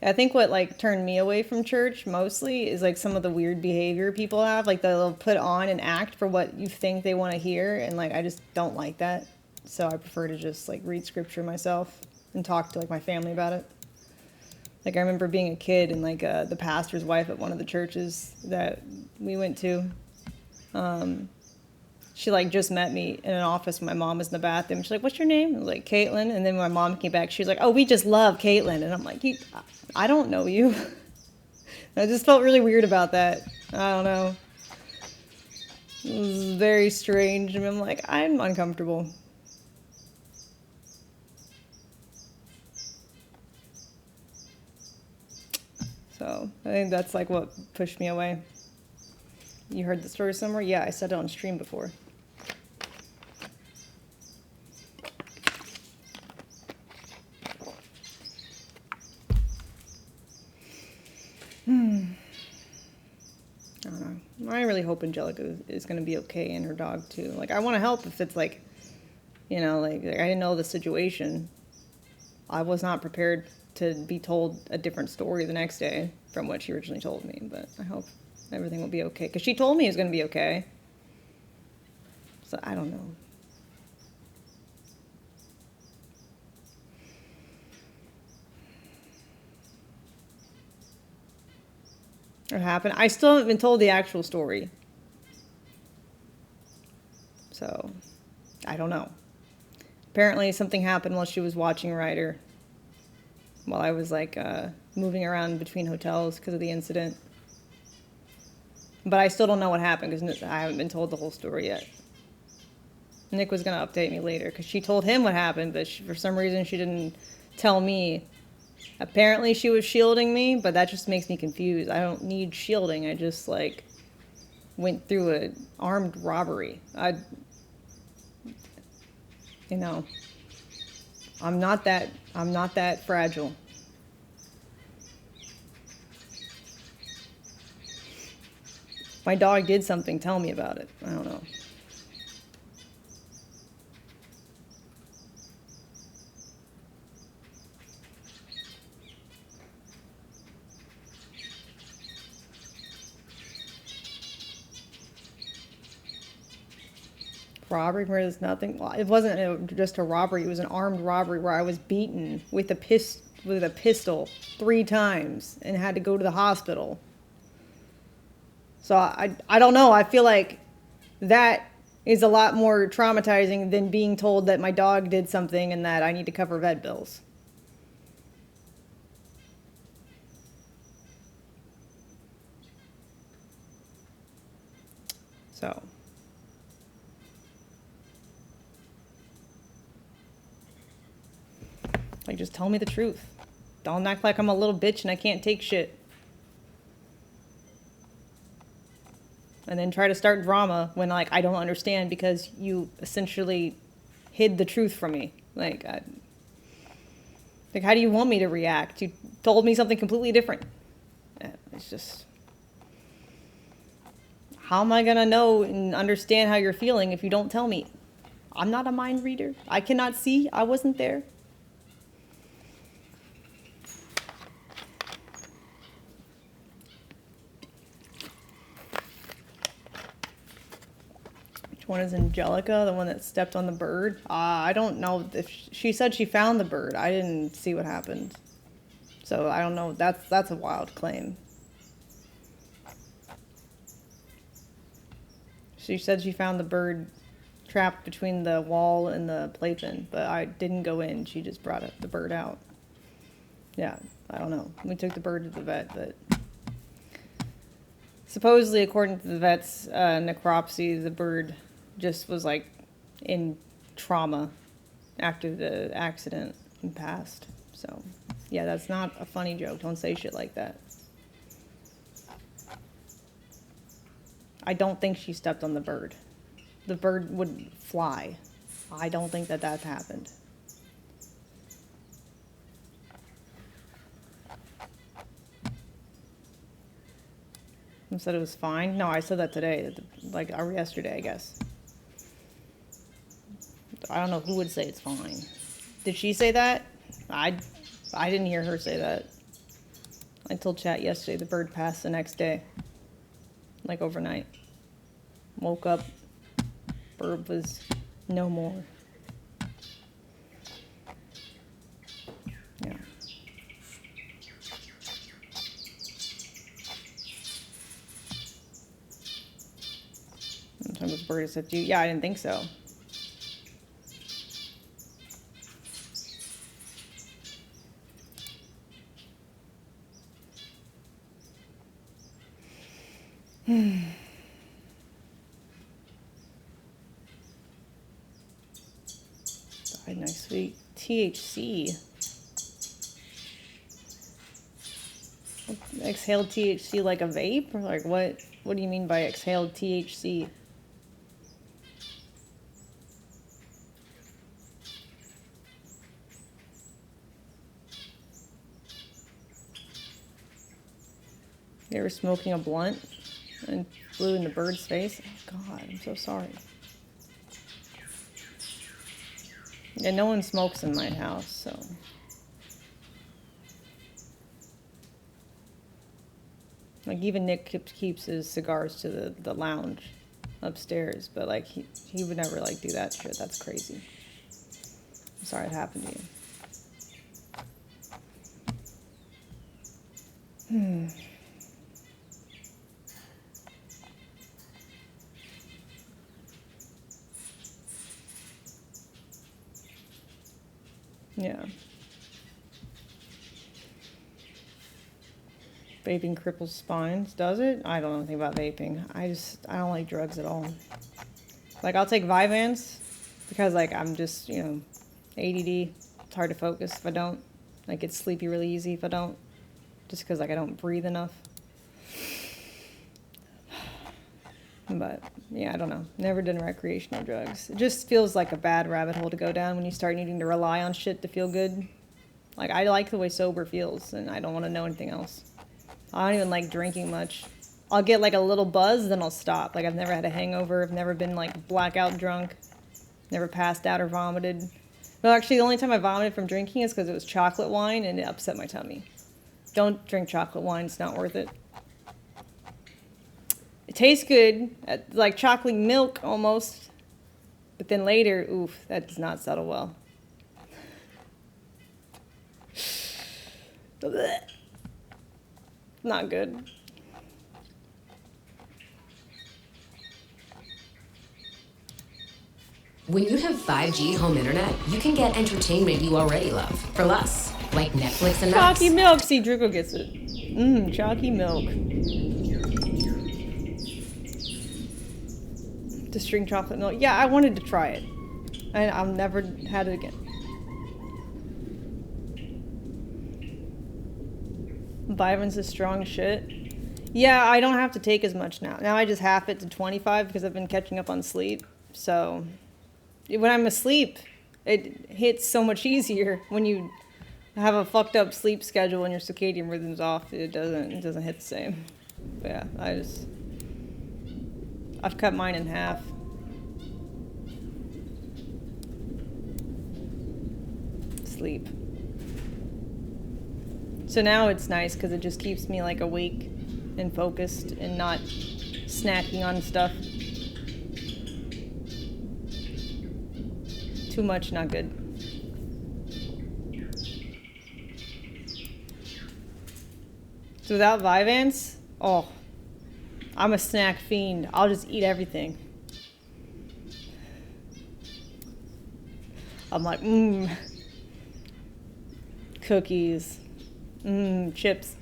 I think what like turned me away from church mostly is like some of the weird behavior people have. Like, they'll put on and act for what you think they want to hear, and like, I just don't like that. So I prefer to just like read scripture myself and talk to like my family about it. Like, I remember being a kid and like the pastor's wife at one of the churches that we went to, she like just met me in an office when my mom was in the bathroom. She's like, "What's your name?" I was like, "Caitlin." And then when my mom came back, she was like, "Oh, we just love Caitlin." And I'm like, I don't know you. I just felt really weird about that. I don't know. It was very strange. And I'm like, I'm uncomfortable. So I think that's like what pushed me away. You heard the story somewhere? Yeah, I said it on stream before. I don't know. I really hope Angelica is going to be okay, and her dog too. Like, I want to help if it's like, you know, like I didn't know the situation. I was not prepared to be told a different story the next day from what she originally told me, but I hope everything will be okay. Because she told me it was going to be okay. So I don't know. What happened? I still haven't been told the actual story. So, I don't know. Apparently something happened while she was watching Ryder. While I was like moving around between hotels because of the incident. But I still don't know what happened because I haven't been told the whole story yet. Nick was going to update me later because she told him what happened, but for some reason she didn't tell me. Apparently she was shielding me, but that just makes me confused. I don't need shielding. I just like went through an armed robbery. You know, I'm not that fragile. If my dog did something, tell me about it. I don't know. Robbery where there's nothing. Well, it wasn't just a robbery. It was an armed robbery where I was beaten with a pistol 3 times and had to go to the hospital. So I don't know. I feel like that is a lot more traumatizing than being told that my dog did something and that I need to cover vet bills. So. Like, just tell me the truth. Don't act like I'm a little bitch and I can't take shit. And then try to start drama when, like, I don't understand because you essentially hid the truth from me. Like, how do you want me to react? You told me something completely different. It's just... How am I gonna know and understand how you're feeling if you don't tell me? I'm not a mind reader. I cannot see. I wasn't there. One is Angelica, the one that stepped on the bird. I don't know if she said she found the bird. I didn't see what happened. So I don't know. That's a wild claim. She said she found the bird trapped between the wall and the playpen, but I didn't go in. She just brought the bird out. Yeah, I don't know. We took the bird to the vet, but supposedly, according to the vet's necropsy, the bird just was like in trauma after the accident and passed. So yeah, that's not a funny joke. Don't say shit like that. I don't think she stepped on the bird. The bird would fly. I don't think that happened. You said it was fine? No, I said that today, like, or yesterday, I guess. I don't know who would say it's fine. Did she say that? I didn't hear her say that. I told chat yesterday the bird passed the next day. Like overnight. Woke up, bird was no more. Yeah. Sometimes the bird is at you. Yeah, I didn't think so. Died next week. THC. Exhaled THC like a vape? Or like what? What do you mean by exhaled THC? You ever smoking a blunt and blew in the bird's face? Oh God, I'm so sorry. Yeah, no one smokes in my house, so. Like, even Nick keeps his cigars to the lounge upstairs, but like he would never like do that shit. That's crazy. I'm sorry it happened to you. Yeah. Vaping cripples spines, does it? I don't know anything about vaping. I don't like drugs at all. Like, I'll take Vyvanse because, like, I'm just, you know, ADD. It's hard to focus if I don't. I get sleepy really easy if I don't. Just because, like, I don't breathe enough. But, yeah, I don't know. Never done recreational drugs. It just feels like a bad rabbit hole to go down when you start needing to rely on shit to feel good. Like, I like the way sober feels, and I don't want to know anything else. I don't even like drinking much. I'll get, like, a little buzz, then I'll stop. Like, I've never had a hangover. I've never been, like, blackout drunk. Never passed out or vomited. No, actually, the only time I vomited from drinking is because it was chocolate wine, and it upset my tummy. Don't drink chocolate wine. It's not worth it. It tastes good, like chocolate milk almost, But then later, oof, that does not settle well. Not good. When you have 5G home internet, you can get entertainment you already love for less, like Netflix and Max. Chalky milk. See, Druko gets it. Chalky milk. To string chocolate milk. Yeah, I wanted to try it. And I've never had it again. Vyvanse is strong shit. Yeah, I don't have to take as much now. Now I just half it to 25 because I've been catching up on sleep. So when I'm asleep, it hits so much easier. When you have a fucked up sleep schedule and your circadian rhythm's off, it doesn't hit the same. But yeah, I've cut mine in half. Sleep. So now it's nice because it just keeps me like awake and focused and not snacking on stuff. Too much, not good. So without Vyvanse, oh, I'm a snack fiend. I'll just eat everything. I'm like, cookies, chips,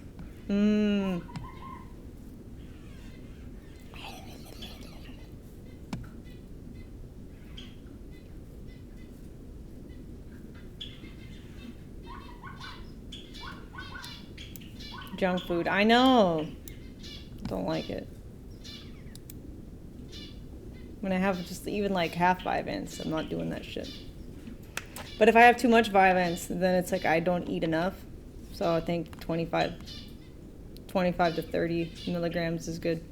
junk food. I know. Don't like it. When I have just even like half Vyvanse, I'm not doing that shit. But if I have too much Vyvanse, then it's like I don't eat enough. So I think 25 to 30 milligrams is good.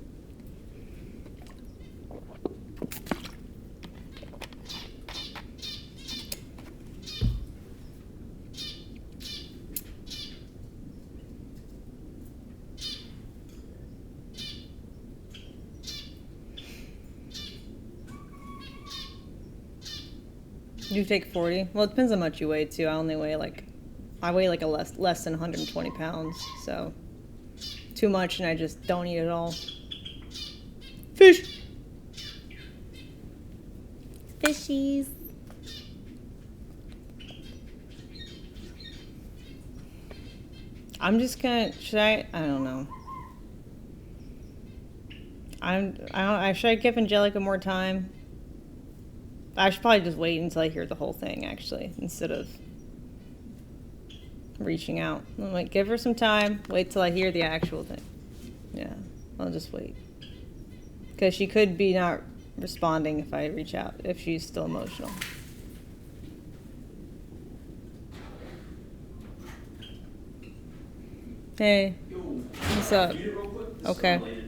You take 40? Well, it depends how much you weigh too. I weigh like a less than 120 pounds, so too much and I just don't eat it all. Fish! Fishies. I'm just gonna, I don't know. Should I give Angelica more time? I should probably just wait until I hear the whole thing, actually, instead of reaching out. I'm like, give her some time, wait till I hear the actual thing. Yeah, I'll just wait. Because she could be not responding if I reach out, if she's still emotional. Hey, what's up? Okay.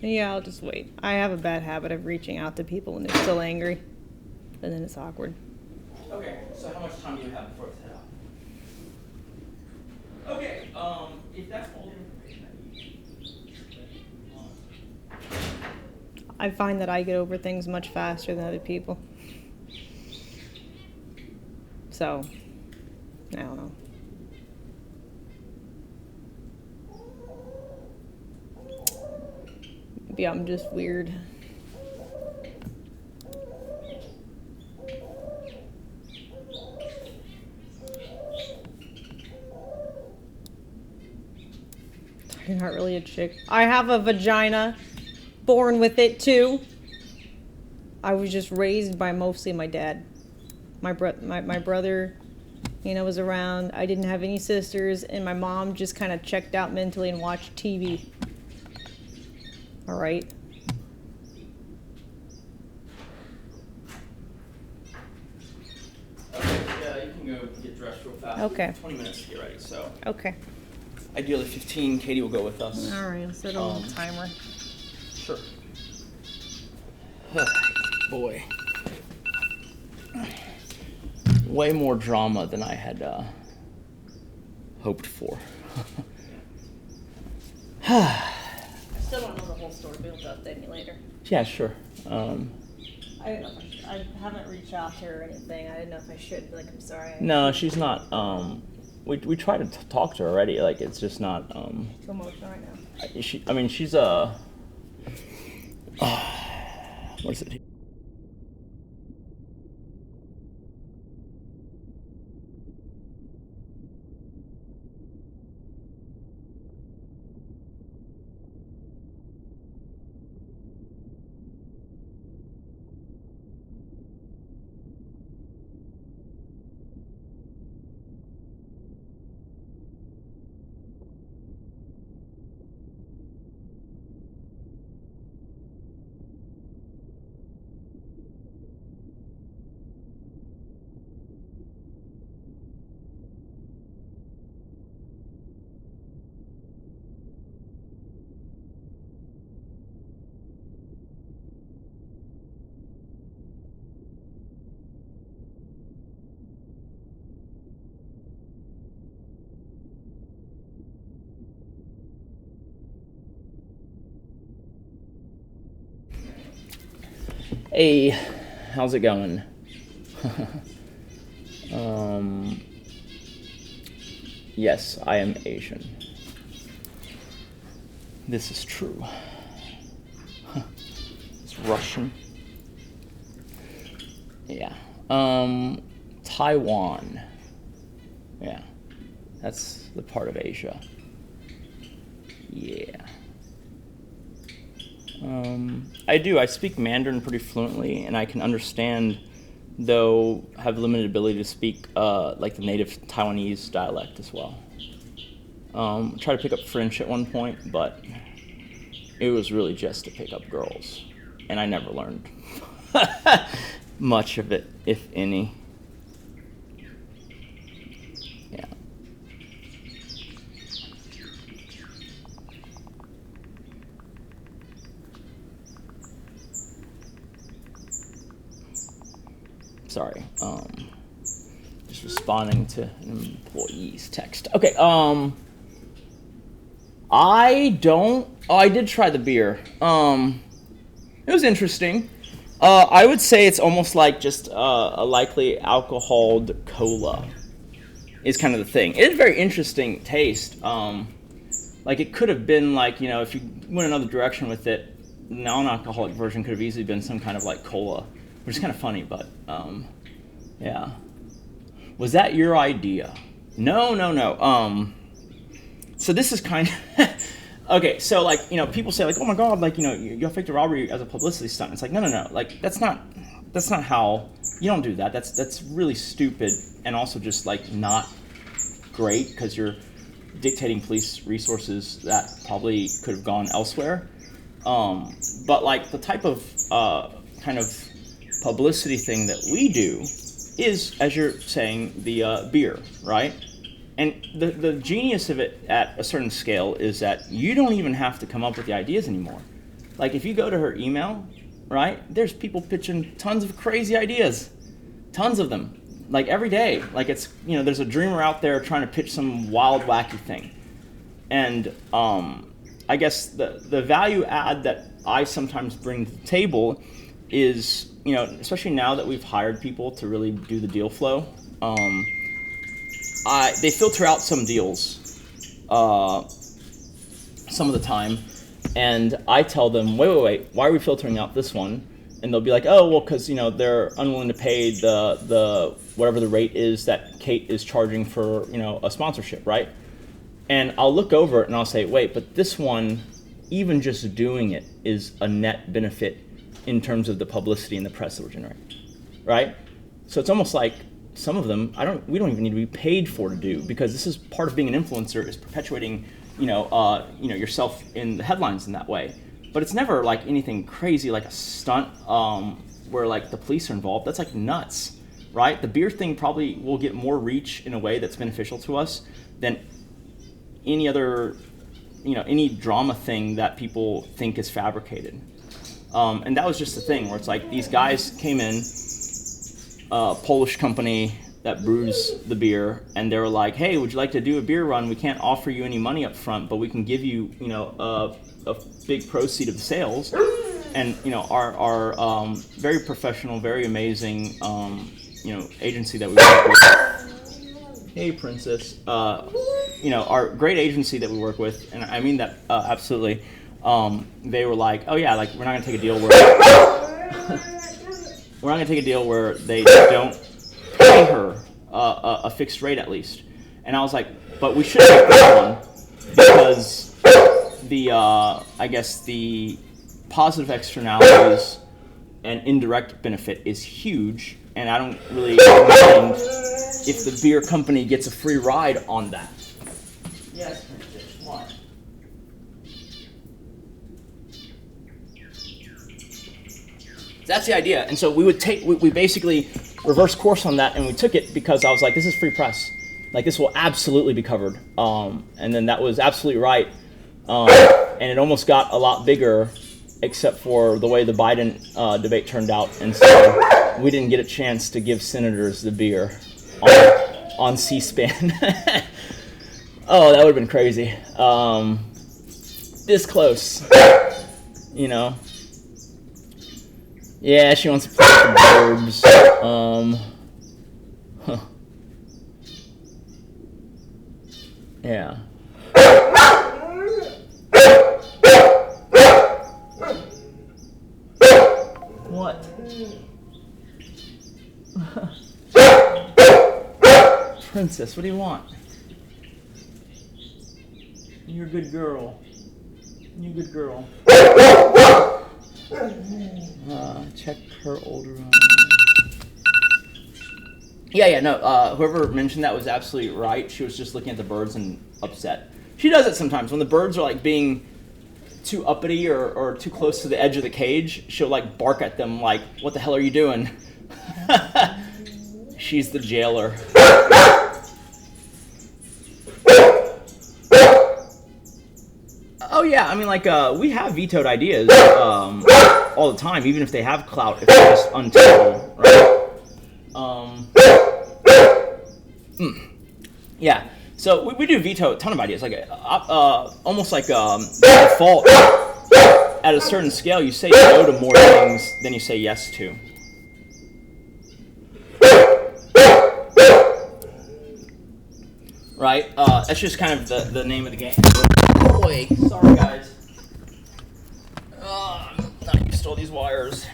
Yeah, I'll just wait. I have a bad habit of reaching out to people when they're still angry. And then it's awkward. Okay, so how much time do you have before it's head out? Okay, if that's all the information I need. I find that I get over things much faster than other people. So, I don't know. Maybe I'm just weird. You're not really a chick. I have a vagina. Born with it too. I was just raised by mostly my dad. My brother, you know, was around. I didn't have any sisters, and my mom just kind of checked out mentally and watched TV. All right. Okay, yeah, you can go get dressed real fast. Okay. 20 minutes to get ready, so. Okay. Ideally 15, Katie will go with us. All right, I'll set a little timer. Sure. Boy. Way more drama than I had hoped for. I still don't know the whole story, but you'll update me later. Yeah, sure. I don't know if I haven't reached out to her or anything. I didn't know if I should. Like, I'm sorry. No, she's not. We tried to talk to her already. Like, it's just not. Too emotional right now. I mean, she's what is it? Hey, how's it going? Yes, I am Asian. This is true. It's Russian. Yeah. Taiwan. Yeah. That's the part of Asia. Yeah. I speak Mandarin pretty fluently, and I can understand, though have limited ability to speak like the native Taiwanese dialect as well. Tried to pick up French at one point, but it was really just to pick up girls, and I never learned much of it, if any. Yeah. Sorry, just responding to an employee's text. Okay, I did try the beer. It was interesting. I would say it's almost like just a likely alcoholed cola is kind of the thing. It is a very interesting taste. Like it could have been like, you know, if you went another direction with it, the non-alcoholic version could have easily been some kind of like cola, which is kind of funny, but yeah. Was that your idea? No. So this is kind of okay. So like, you know, people say like, oh my God, like, you know, you faked a robbery as a publicity stunt. It's like, no. Like that's not how, you don't do that. That's really stupid, and also just like not great, because you're dictating police resources that probably could have gone elsewhere. But like the type of kind of publicity thing that we do is, as you're saying, the beer, right? And the genius of it at a certain scale is that you don't even have to come up with the ideas anymore. Like, if you go to her email, right, there's people pitching tons of crazy ideas. Tons of them. Like, every day. Like, it's, you know, there's a dreamer out there trying to pitch some wild, wacky thing. And I guess the value add that I sometimes bring to the table is, you know, especially now that we've hired people to really do the deal flow, they filter out some deals some of the time, and I tell them, wait, why are we filtering out this one? And they'll be like, oh, well, because, you know, they're unwilling to pay the whatever the rate is that Kate is charging for, you know, a sponsorship, right? And I'll look over it and I'll say, wait, but this one, even just doing it is a net benefit in terms of the publicity and the press that we're generating, right? So it's almost like some of them, we don't even need to be paid for to do, because this is part of being an influencer, is perpetuating, you know, yourself in the headlines in that way. But it's never like anything crazy like a stunt where like the police are involved. That's like nuts, right? The beer thing probably will get more reach in a way that's beneficial to us than any other, you know, any drama thing that people think is fabricated. And that was just the thing where it's like these guys came in, a Polish company that brews the beer, and they were like, hey, would you like to do a beer run? We can't offer you any money up front, but we can give you, you know, a big proceed of the sales. And, you know, our very professional, very amazing, you know, agency that we work with. Hey, Princess. You know, our great agency that we work with, and I mean that absolutely. They were like, oh yeah, like we're not gonna take a deal where they don't pay her a fixed rate at least. And I was like, but we should take this one because the I guess the positive externalities and indirect benefit is huge, and I don't really mind if the beer company gets a free ride on that. Yes, what? That's the idea. And so we would we basically reverse course on that, and we took it because I was like, this is free press. Like, this will absolutely be covered. And then that was absolutely right. And it almost got a lot bigger, except for the way the Biden debate turned out. And so we didn't get a chance to give senators the beer on C-SPAN. Oh, that would have been crazy. This close, you know. Yeah, she wants to play with the verbs. Huh. Yeah. What? Princess, what do you want? You're a good girl. You're a good girl. Check her older one. Yeah, no, whoever mentioned that was absolutely right. She was just looking at the birds and upset. She does it sometimes. When the birds are like being too uppity or too close to the edge of the cage, she'll like bark at them like, what the hell are you doing? She's the jailer. Oh yeah, I mean, like, we have vetoed ideas all the time, even if they have clout, if they're just untenable, right? Yeah, so we do veto a ton of ideas, like almost like the default. At a certain scale, you say no to more things than you say yes to. Right? That's just kind of the name of the game. Boy, sorry guys. I'm not used to all these wires.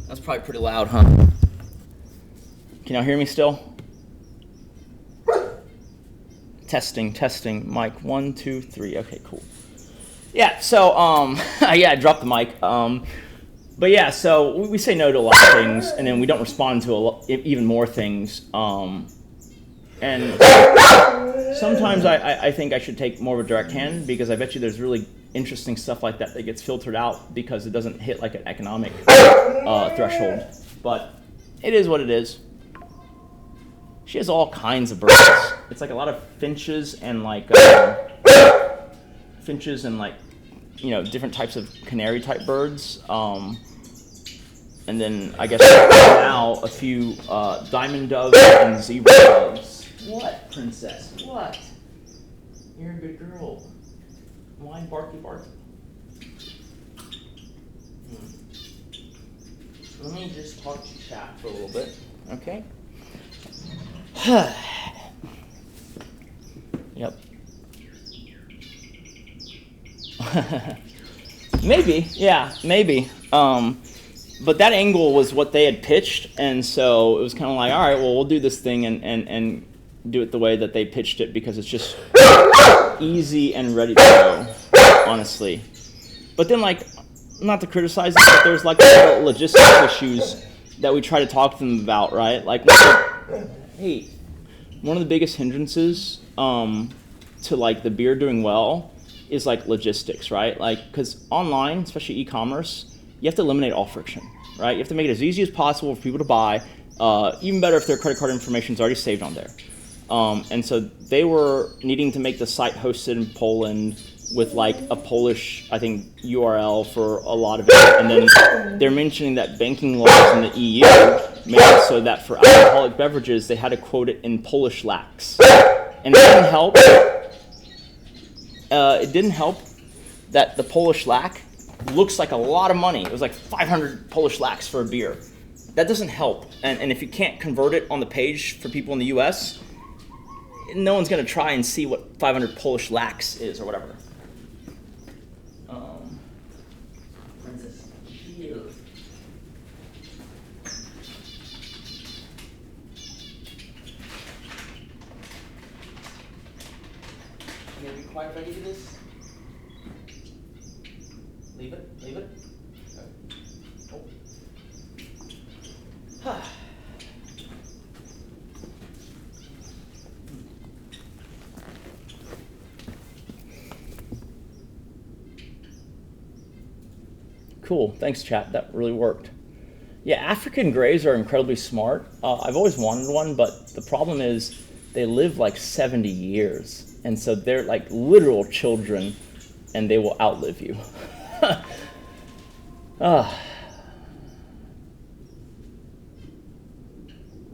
That's probably pretty loud, huh? Can y'all hear me still? Testing, mic 1, 2, 3. Okay, cool. Yeah, so yeah, I dropped the mic. But yeah, so we say no to a lot of things, and then we don't respond to even more things. And sometimes I think I should take more of a direct hand, because I bet you there's really interesting stuff like that gets filtered out because it doesn't hit like an economic threshold. But it is what it is. She has all kinds of birds. It's like a lot of finches and like you know, different types of canary type birds. And then I guess now a few diamond doves and zebra doves. What, princess? What? You're a good girl. Why barky barky? Let me just talk to chat for a little bit, okay? Yep. Maybe, yeah, maybe. But that angle was what they had pitched, and so it was kind of like, all right, well, we'll do this thing and do it the way that they pitched it because it's just easy and ready to go, honestly. But then, like, not to criticize it, but there's like logistical issues that we try to talk to them about, right? Like, hey, one of the biggest hindrances to like the beer doing well is like logistics, right? Like, because online, especially e-commerce, you have to eliminate all friction, right? You have to make it as easy as possible for people to buy. Even better if their credit card information is already saved on there. And so they were needing to make the site hosted in Poland with like a Polish, I think, URL for a lot of it. And then they're mentioning that banking laws in the EU made it so that for alcoholic beverages, they had to quote it in Polish lakhs. And it didn't help. It didn't help that the Polish lakh looks like a lot of money. It was like 500 Polish lakhs for a beer. That doesn't help. And if you can't convert it on the page for people in the US, no one's going to try and see what 500 Polish lakhs is or whatever. Princess here. You gonna be quite ready to this? Leave it, leave it. Okay. Oh. Cool, thanks chat, that really worked. Yeah, African greys are incredibly smart. I've always wanted one, but the problem is they live like 70 years. And so they're like literal children and they will outlive you.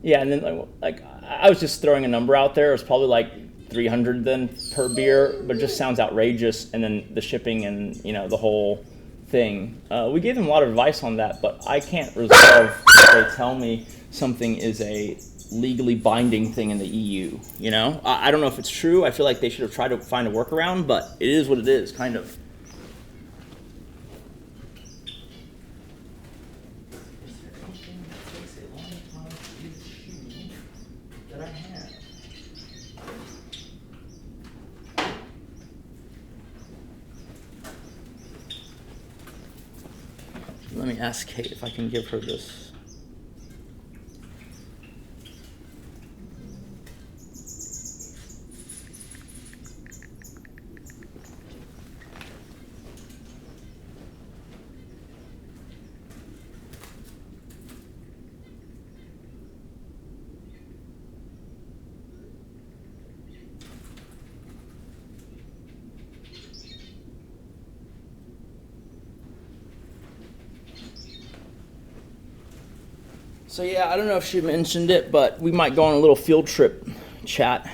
Yeah, and then like I was just throwing a number out there. It's probably like 300 then per beer, but it just sounds outrageous. And then the shipping and, you know, the whole thing. We gave them a lot of advice on that, but I can't resolve if they tell me something is a legally binding thing in the EU, you know? I don't know if it's true. I feel like they should have tried to find a workaround, but it is what it is, kind of. Is there anything that takes a long time to use that I have? Let me ask Kate if I can give her this. So yeah, I don't know if she mentioned it, but we might go on a little field trip, chat.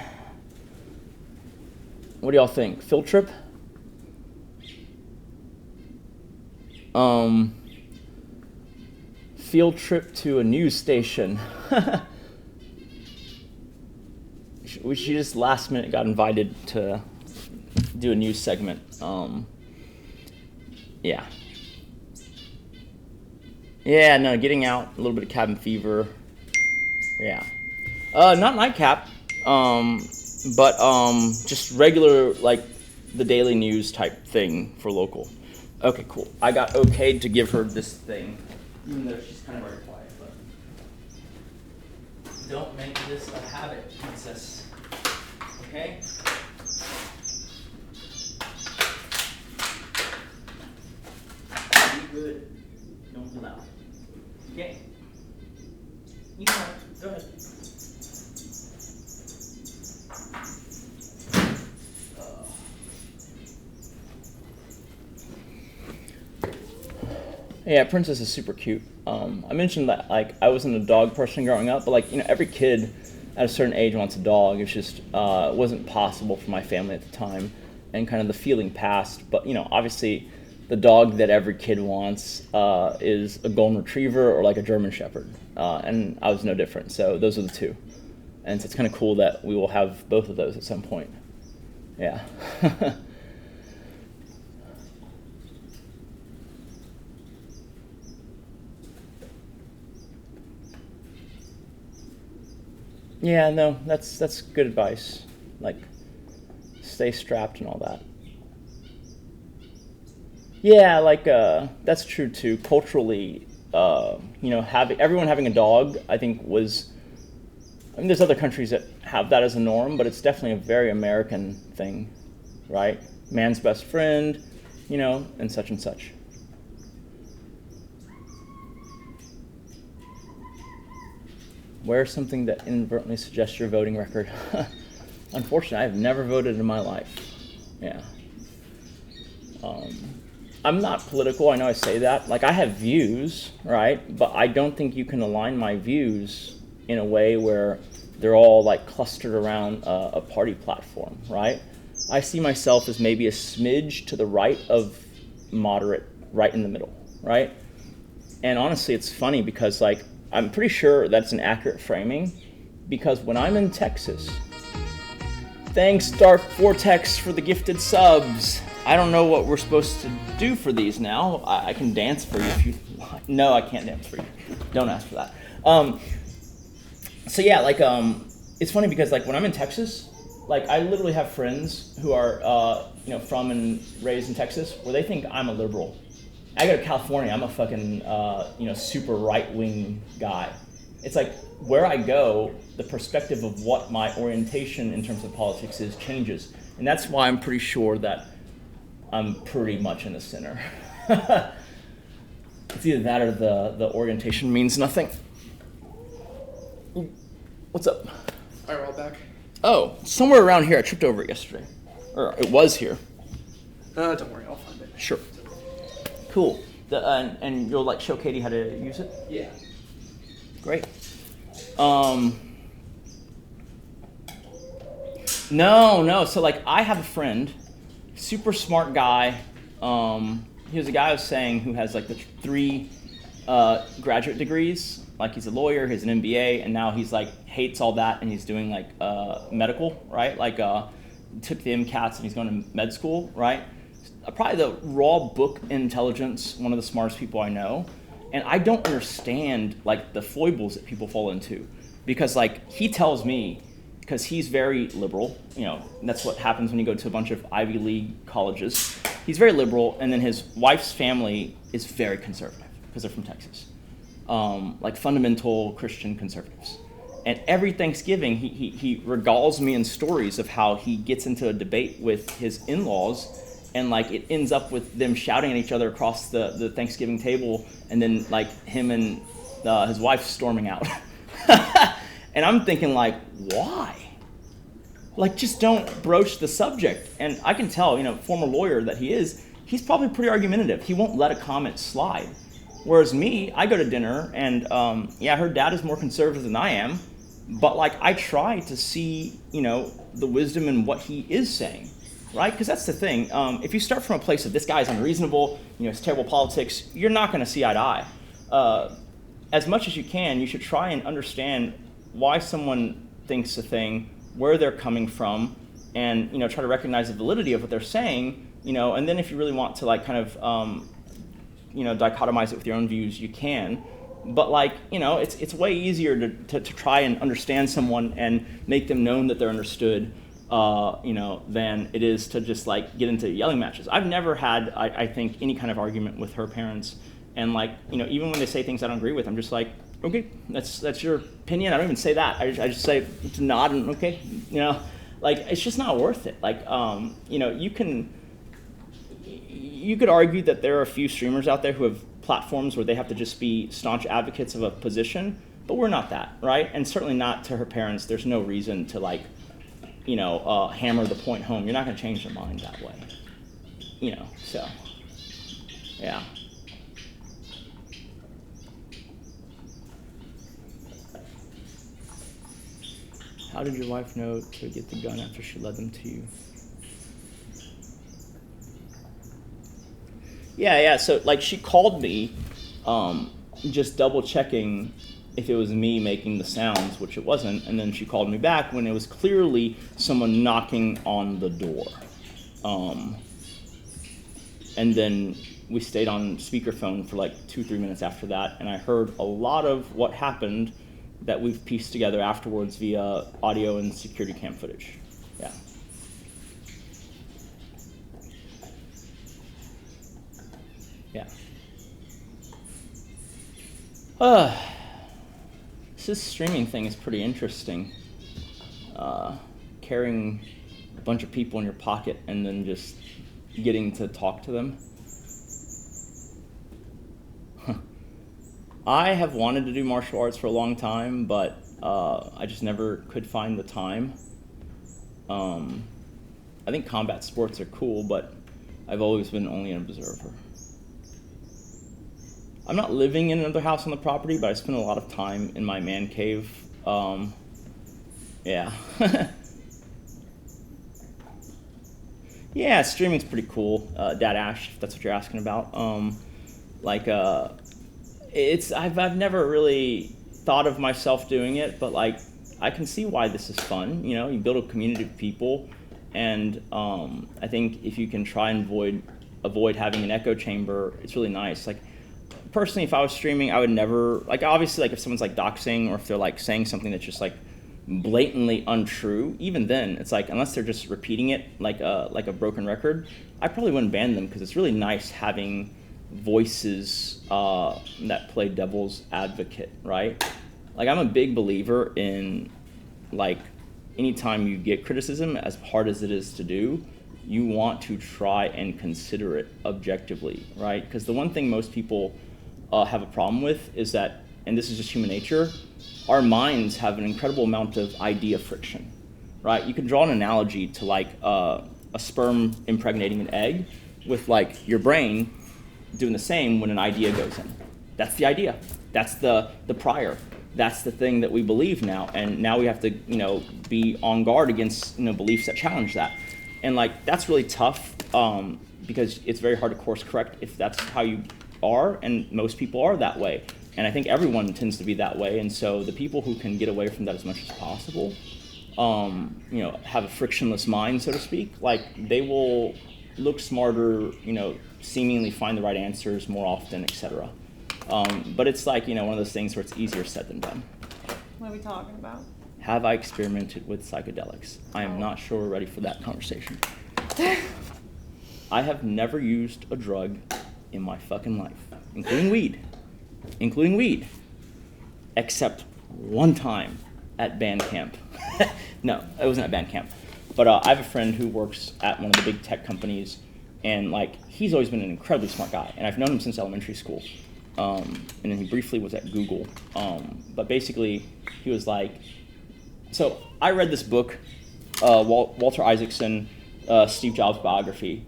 What do y'all think? Field trip? Field trip to a news station. She just last minute got invited to do a news segment. Yeah. Yeah, no, getting out, a little bit of cabin fever. Yeah. Not nightcap, but just regular, like, the daily news type thing for local. Okay, cool. I got okayed to give her this thing, even though she's kind of very quiet, but don't make this a habit, princess. Okay? Be good. Don't be loud. Okay. You know what? Go ahead. Yeah, Princess is super cute. I mentioned that like I wasn't a dog person growing up, but like, you know, every kid at a certain age wants a dog. It's just wasn't possible for my family at the time, and kind of the feeling passed. But you know, obviously, the dog that every kid wants is a golden retriever or like a German Shepherd, and I was no different. So those are the two, and so it's kind of cool that we will have both of those at some point. Yeah. Yeah, no, that's good advice. Like, stay strapped and all that. Yeah, like that's true too. Culturally, you know, everyone having a dog, I think was. I mean, there's other countries that have that as a norm, but it's definitely a very American thing, right? Man's best friend, you know, and such and such. Wear something that inadvertently suggests your voting record. Unfortunately, I've never voted in my life. Yeah. I'm not political, I know I say that. Like, I have views, right? But I don't think you can align my views in a way where they're all like clustered around a party platform, right? I see myself as maybe a smidge to the right of moderate, right in the middle, right? And honestly, it's funny because like, I'm pretty sure that's an accurate framing, because when I'm in Texas, thanks Dark Vortex for the gifted subs. I don't know what we're supposed to do for these now. I can dance for you if you want. No, I can't dance for you. Don't ask for that. So yeah, like it's funny because like when I'm in Texas, like I literally have friends who are you know, from and raised in Texas where they think I'm a liberal. I go to California, I'm a fucking, you know, super right-wing guy. It's like, where I go, the perspective of what my orientation in terms of politics is changes. And that's why I'm pretty sure that I'm pretty much in the center. It's either that or the orientation means nothing. What's up? All right, we're all back. Oh, somewhere around here. I tripped over it yesterday. Or it was here. Don't worry, I'll find it. Sure. Cool. And you'll like show Katie how to use it? Yeah. Great. No. So like I have a friend, super smart guy. He was a guy I was saying who has like the 3 graduate degrees. Like he's a lawyer, he has an MBA, and now he's like hates all that and he's doing like medical, right? Like took the MCATs and he's going to med school, right? Probably the raw book intelligence, one of the smartest people I know. And I don't understand like the foibles that people fall into, because like he tells me, because he's very liberal, you know, and that's what happens when you go to a bunch of Ivy League colleges. He's very liberal, and then his wife's family is very conservative because they're from Texas, like fundamental Christian conservatives. And every Thanksgiving, he regales me in stories of how he gets into a debate with his in-laws, and like it ends up with them shouting at each other across the Thanksgiving table, and then like him and his wife storming out. And I'm thinking like, why? Like, just don't broach the subject. And I can tell, you know, former lawyer that he is, he's probably pretty argumentative. He won't let a comment slide. Whereas me, I go to dinner and yeah, her dad is more conservative than I am, but like I try to see, you know, the wisdom in what he is saying. Right? Because that's the thing. If you start from a place of this guy's unreasonable, you know, it's terrible politics, you're not going to see eye to eye. As much as you can, you should try and understand why someone thinks a thing, where they're coming from, and, you know, try to recognize the validity of what they're saying, you know, and then if you really want to like kind of, you know, dichotomize it with your own views, you can. But like, you know, it's way easier to try and understand someone and make them known that they're understood, you know, than it is to just like get into yelling matches. I've never had, I think, any kind of argument with her parents, and like, you know, even when they say things I don't agree with, I'm just like, okay, that's your opinion. I don't even say that. I just say to nod and okay, you know, like it's just not worth it. Like, you know, you could argue that there are a few streamers out there who have platforms where they have to just be staunch advocates of a position, but we're not that, right? And certainly not to her parents. There's no reason to like, you know, hammer the point home. You're not going to change their mind that way, you know, so, yeah. How did your wife know to get the gun after she led them to you? Yeah, so like she called me, just double checking if it was me making the sounds, which it wasn't, and then she called me back when it was clearly someone knocking on the door. And then we stayed on speakerphone for like 2-3 minutes after that, and I heard a lot of what happened that we've pieced together afterwards via audio and security cam footage. Yeah. Yeah. This streaming thing is pretty interesting. Carrying a bunch of people in your pocket and then just getting to talk to them. I have wanted to do martial arts for a long time, but I just never could find the time. I think combat sports are cool, but I've always been only an observer. I'm not living in another house on the property, but I spend a lot of time in my man cave. Yeah. Yeah, streaming's pretty cool. Dad Ash, if that's what you're asking about. I've never really thought of myself doing it, but like I can see why this is fun. You know, you build a community of people, and I think if you can try and avoid having an echo chamber, it's really nice. Like personally, if I was streaming, I would never obviously if someone's like doxing or if they're like saying something that's just like blatantly untrue, even then it's like unless they're just repeating it like a broken record, I probably wouldn't ban them because it's really nice having voices that play devil's advocate, right? Like I'm a big believer in like anytime you get criticism, as hard as it is to do, you want to try and consider it objectively, right? Because the one thing most people have a problem with is that, and this is just human nature, our minds have an incredible amount of idea friction, right? You can draw an analogy to like a sperm impregnating an egg with like your brain doing the same when an idea goes in. That's the idea. That's the prior. That's the thing that we believe now. And now we have to, be on guard against, beliefs that challenge that. And like, that's really tough because it's very hard to course correct if that's how you are, and most people are that way. And I think everyone tends to be that way. And so the people who can get away from that as much as possible, have a frictionless mind, so to speak, like they will look smarter, seemingly find the right answers more often, etc. But it's like, one of those things where it's easier said than done. What are we talking about? Have I experimented with psychedelics? I am not sure we're ready for that conversation. I have never used a drug in my fucking life, including weed, except one time at band camp. No, it wasn't at band camp. But I have a friend who works at one of the big tech companies, and like he's always been an incredibly smart guy, and I've known him since elementary school. And then he briefly was at Google. But basically, he was like, so I read this book, Walter Isaacson, Steve Jobs biography,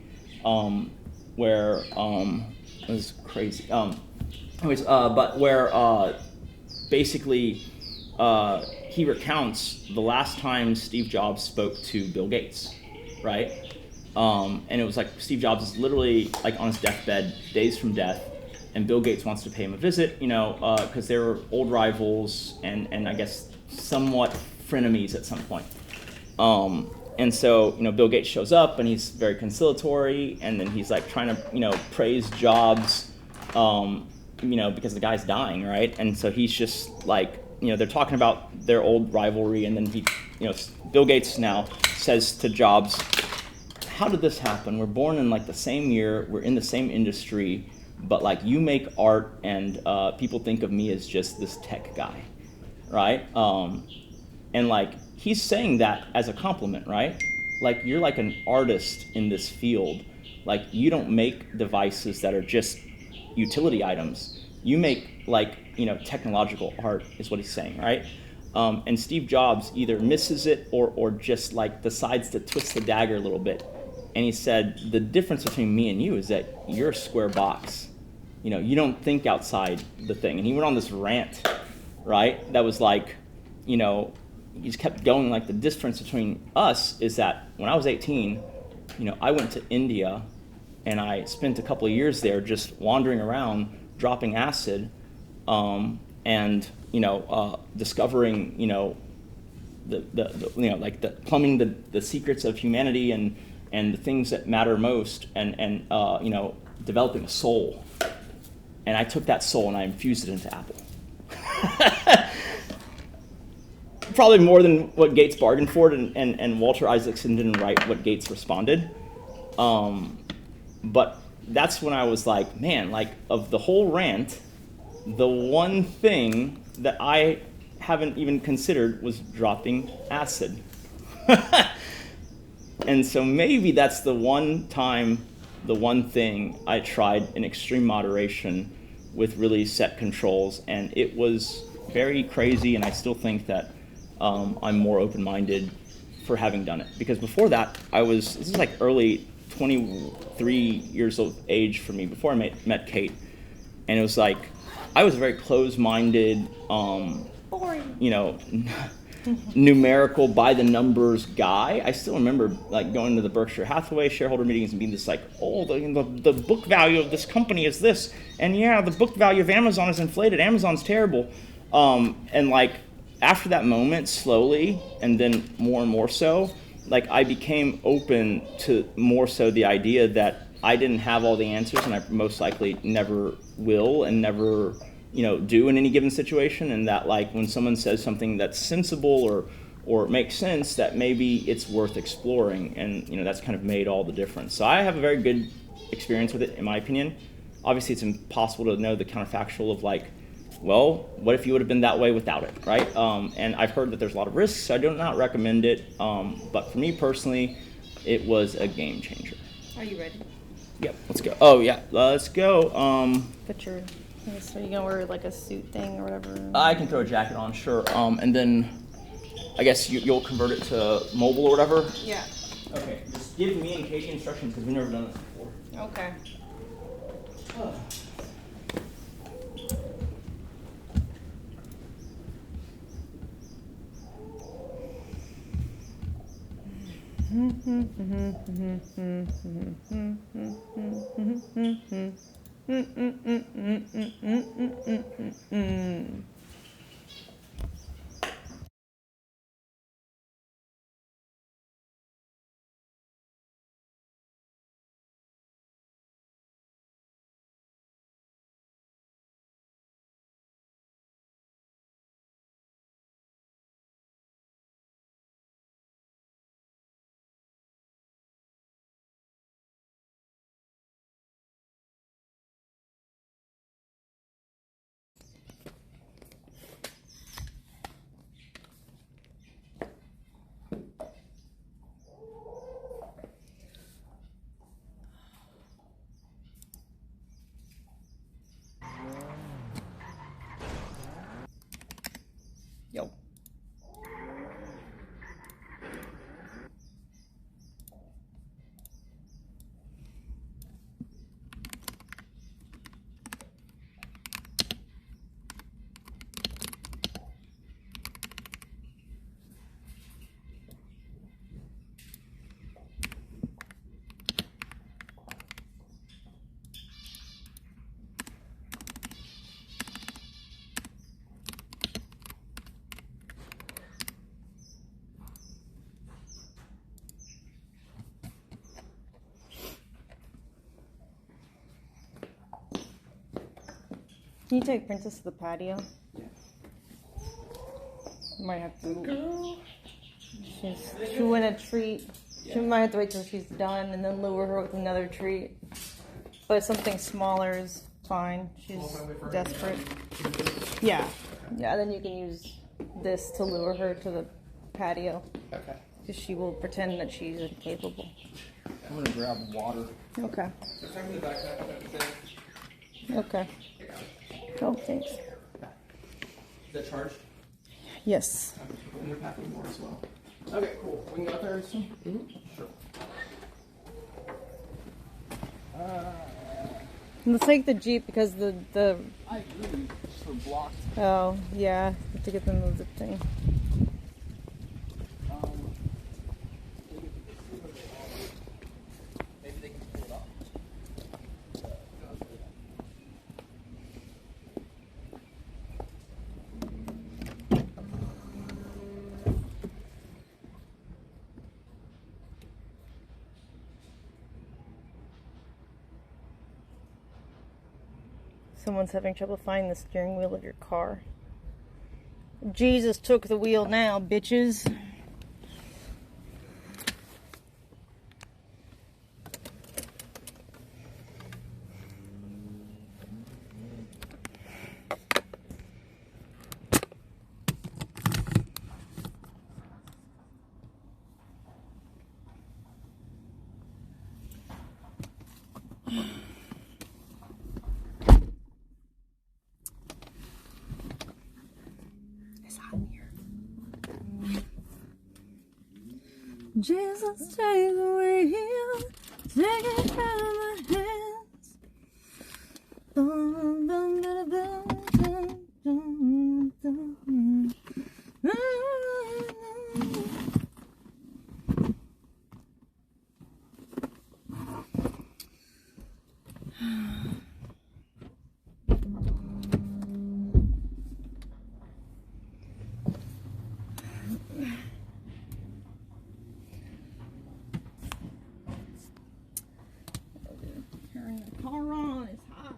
where it was crazy. But where basically he recounts the last time Steve Jobs spoke to Bill Gates, right? And it was like Steve Jobs is literally like on his deathbed, days from death, and Bill Gates wants to pay him a visit, because they were old rivals and I guess somewhat frenemies at some point. And so, Bill Gates shows up and he's very conciliatory, and then he's like trying to, praise Jobs, because the guy's dying, right? And so he's just like, they're talking about their old rivalry, and then he, Bill Gates now says to Jobs, how did this happen? We're born in like the same year, we're in the same industry, but like you make art and people think of me as just this tech guy, right? And like he's saying that as a compliment, right? Like you're like an artist in this field. Like you don't make devices that are just utility items. You make like, technological art is what he's saying, right? And Steve Jobs either misses it or just like decides to twist the dagger a little bit. And he said, the difference between me and you is that you're a square box. You don't think outside the thing. And he went on this rant, right? That was like, he just kept going. Like, the difference between us is that when I was 18, you know, I went to India and I spent a couple of years there just wandering around, dropping acid, and, you know, discovering, you know, the you know, like, the plumbing the secrets of humanity and the things that matter most, and you know, developing a soul. And I took that soul and I infused it into Apple. Probably more than what Gates bargained for, and Walter Isaacson didn't write what Gates responded. But that's when I was like, man, like, of the whole rant, the one thing that I haven't even considered was dropping acid. And so maybe that's the one time, the one thing I tried in extreme moderation with really set controls, and it was very crazy, and I still think that I'm more open-minded for having done it. Because before that, this is like early 23 years of age for me, before I met Kate. And it was like, I was a very closed-minded, you know, numerical, by the numbers guy. I still remember like going to the Berkshire Hathaway shareholder meetings and being just like, oh, the book value of this company is this, and yeah, the book value of Amazon is inflated, Amazon's terrible. And like, after that moment, slowly, and then more and more so, like, I became open to more so the idea that I didn't have all the answers, and I most likely never will and never, you know, do in any given situation, and that, like, when someone says something that's sensible or makes sense, that maybe it's worth exploring, and, you know, that's kind of made all the difference. So I have a very good experience with it, in my opinion. Obviously, it's impossible to know the counterfactual of, like, well, what if you would have been that way without it, right? And I've heard that there's a lot of risks, so I do not recommend it. But for me personally, it was a game changer. Are you ready? Yep, let's go. Oh, yeah, let's go. Put your, so you gonna wear like a suit thing or whatever? I can throw a jacket on, sure. And then I guess you'll convert it to mobile or whatever? Yeah. Okay, just give me and Katie instructions because we've never done this before. Okay. Oh. Yo. Can you take Princess to the patio? Yeah. Might have to. She's chewing a treat. She might have to wait till she's done and then lure her with another treat. But something smaller is fine. She's desperate. Yeah. Yeah, then you can use this to lure her to the patio. Okay. Because she will pretend that she's incapable. I'm gonna grab water. Okay. So tell me the backpack about the thing. Okay. Oh, thanks. Is that charged? Yes. And you're packing more as well. Okay, cool. We can go out there soon? Mm-hmm. Sure. Let's take the Jeep because the I agree. Just for blocked. oh, yeah. Have to get them to move the thing. someone's having trouble finding the steering wheel of your car. Jesus took the wheel now, bitches. It's hot in here. Jesus, take the wheel, take it from my hands. Bum, bum, ba, da, bum, dum, dum, dum. Turn the car on, it's hot.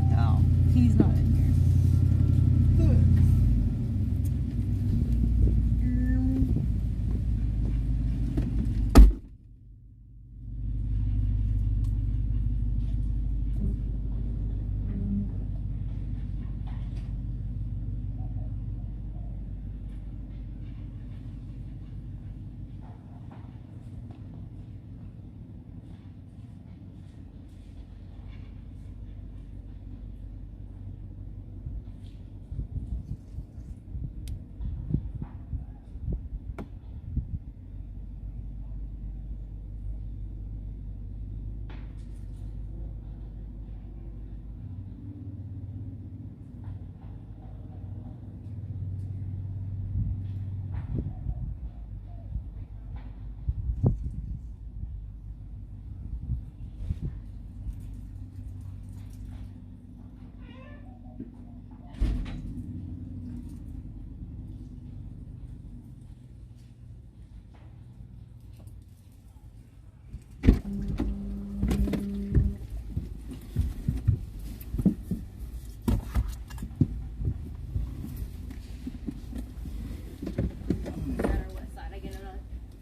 No, he's not in here.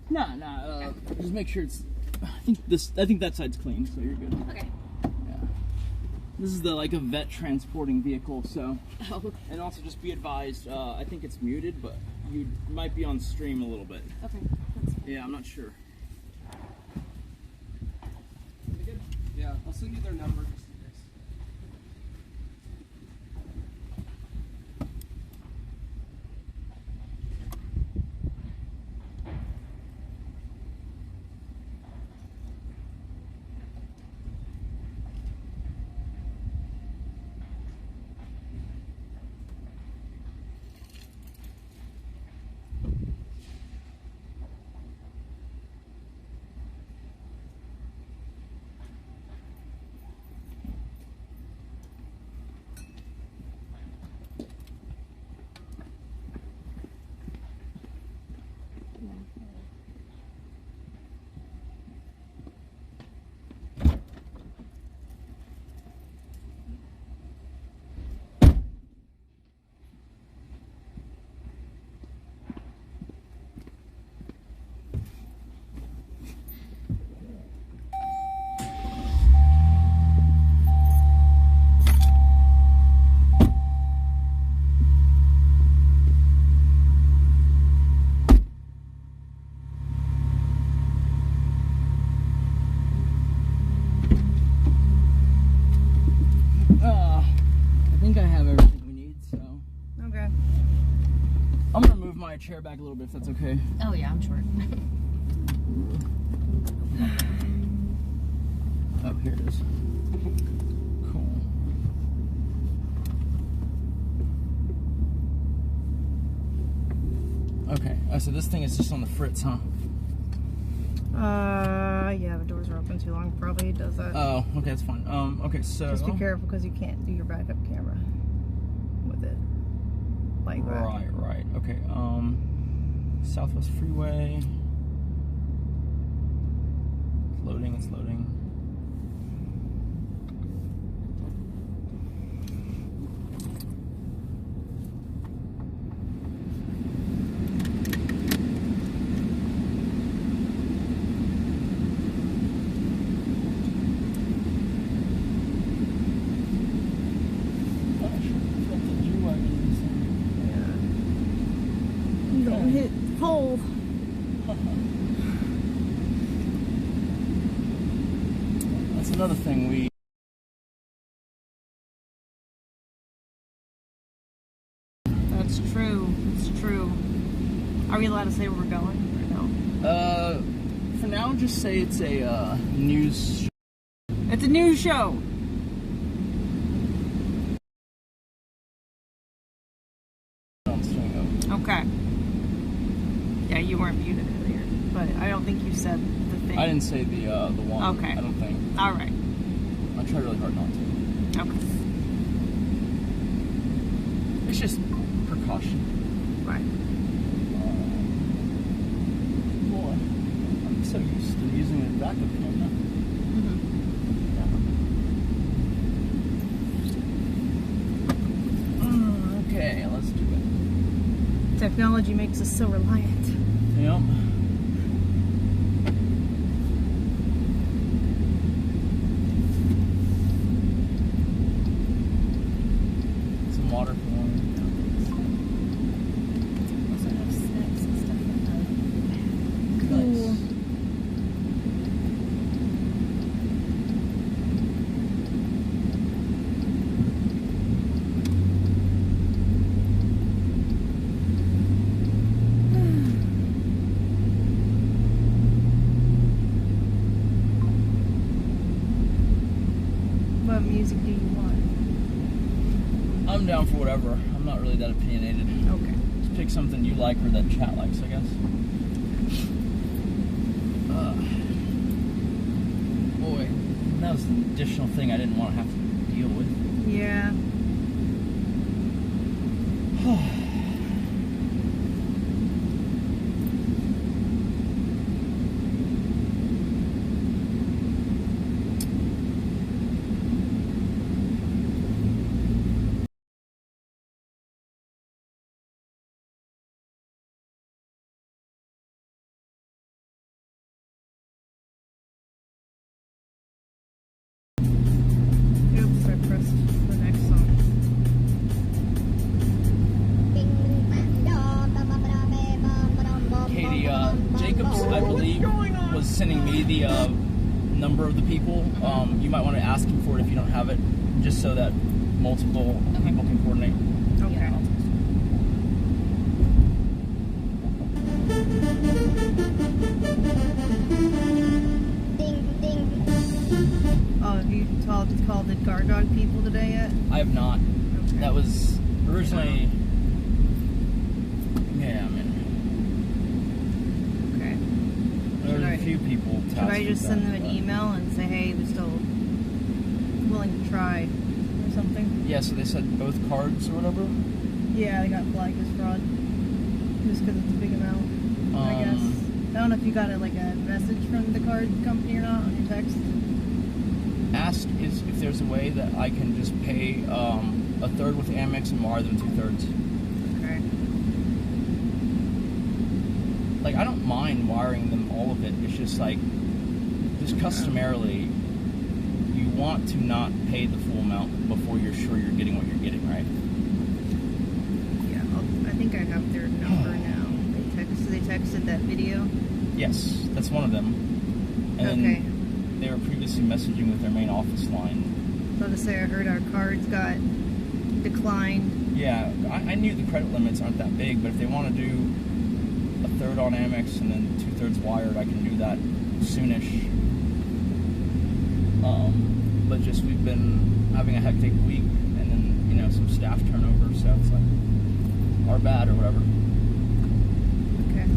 No, just make sure it's. I think that side's clean, so you're good. Okay. Yeah. This is like a vet transporting vehicle, so. Oh. And also just be advised, I think it's muted, but you might be on stream a little bit. Okay. That's fine. Yeah, I'm not sure. Good? Yeah, I'll send you their number just in case. my chair back a little bit if that's okay. Oh yeah, I'm short. Oh, here it is. Cool. Okay, so this thing is just on the fritz, huh? Yeah, the doors are open too long. Probably does that. Oh, okay, that's fine. Okay, so just be careful because you can't do your backup camera with it. like that. Right. Okay. Southwest Freeway. It's loading. Don't hit pole. That's another thing we. That's true. It's true. Are we allowed to say where we're going or no? For now, just say it's a news. It's a news show. Okay. Yeah, you weren't muted earlier, but I don't think you said the thing. I didn't say the one. Okay. I don't think. All right. I tried really hard not to. Okay. It's just precaution. Right. Boy, I'm so used to using a backup camera. Okay, let's do it. Technology makes us so reliant. Yep. Some water for one. Also have snacks and stuff like that. Nice. What music do you want? I'm down for whatever. I'm not really that opinionated. Okay. Just pick something you like or that chat likes, I guess. Boy, that was an additional thing I didn't want to have to deal with. Yeah. Oops, I pressed the next song. Katie, Jacobs, I believe, was sending me the number of the people. You might want to ask him for it if you don't have it, just so that multiple people can coordinate. Okay. Oh, have you called the guard dog people today yet? I have not. Okay. That was originally. Yeah, I mean. Okay. There were a few people. Should I just send them an email and say, hey, we're still willing to try or something? Yeah, so they said both cards or whatever? Yeah, they got flagged as fraud. Just because it's a big amount, I guess. I don't know if you got a message from the card company or not on your text. Ask if there's a way that I can just pay a third with Amex and wire them 2/3. Okay. Like, I don't mind wiring them all of it. It's just like, just customarily, you want to not pay the full amount before you're sure you're getting what you're getting, right? Yeah, I think I have their number now. They texted that video? Yes, that's one of them. And Okay. they were previously messaging with their main office line. I was about to say, I heard our cards got declined. Yeah, I knew the credit limits aren't that big, but if they want to do a third on Amex and then 2/3 wired, I can do that soonish. But just we've been having a hectic week, and then some staff turnover, so it's like our bad or whatever. Okay.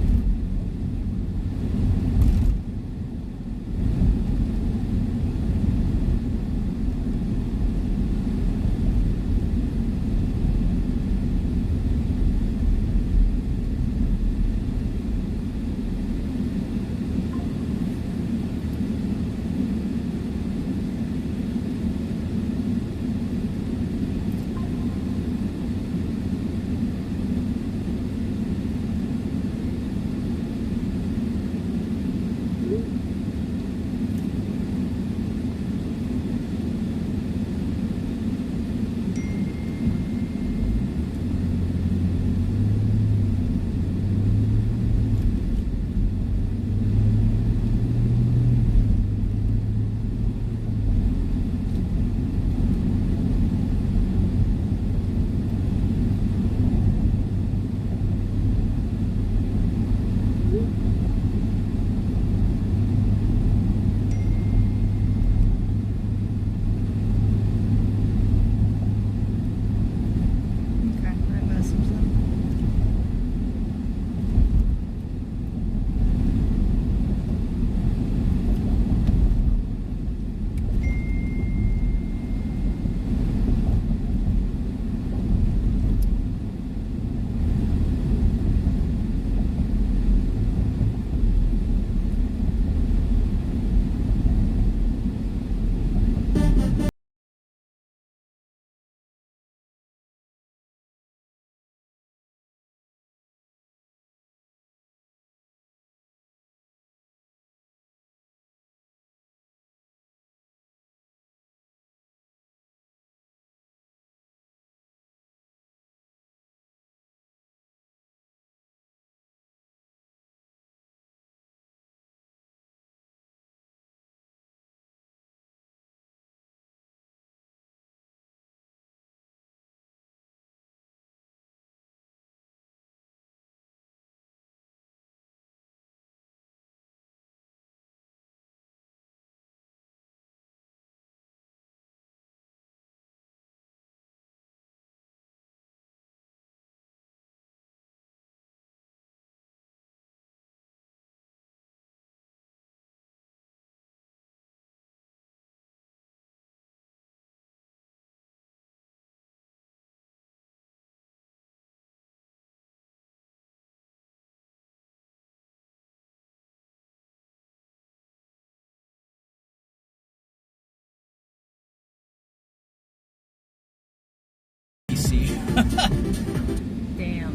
Damn.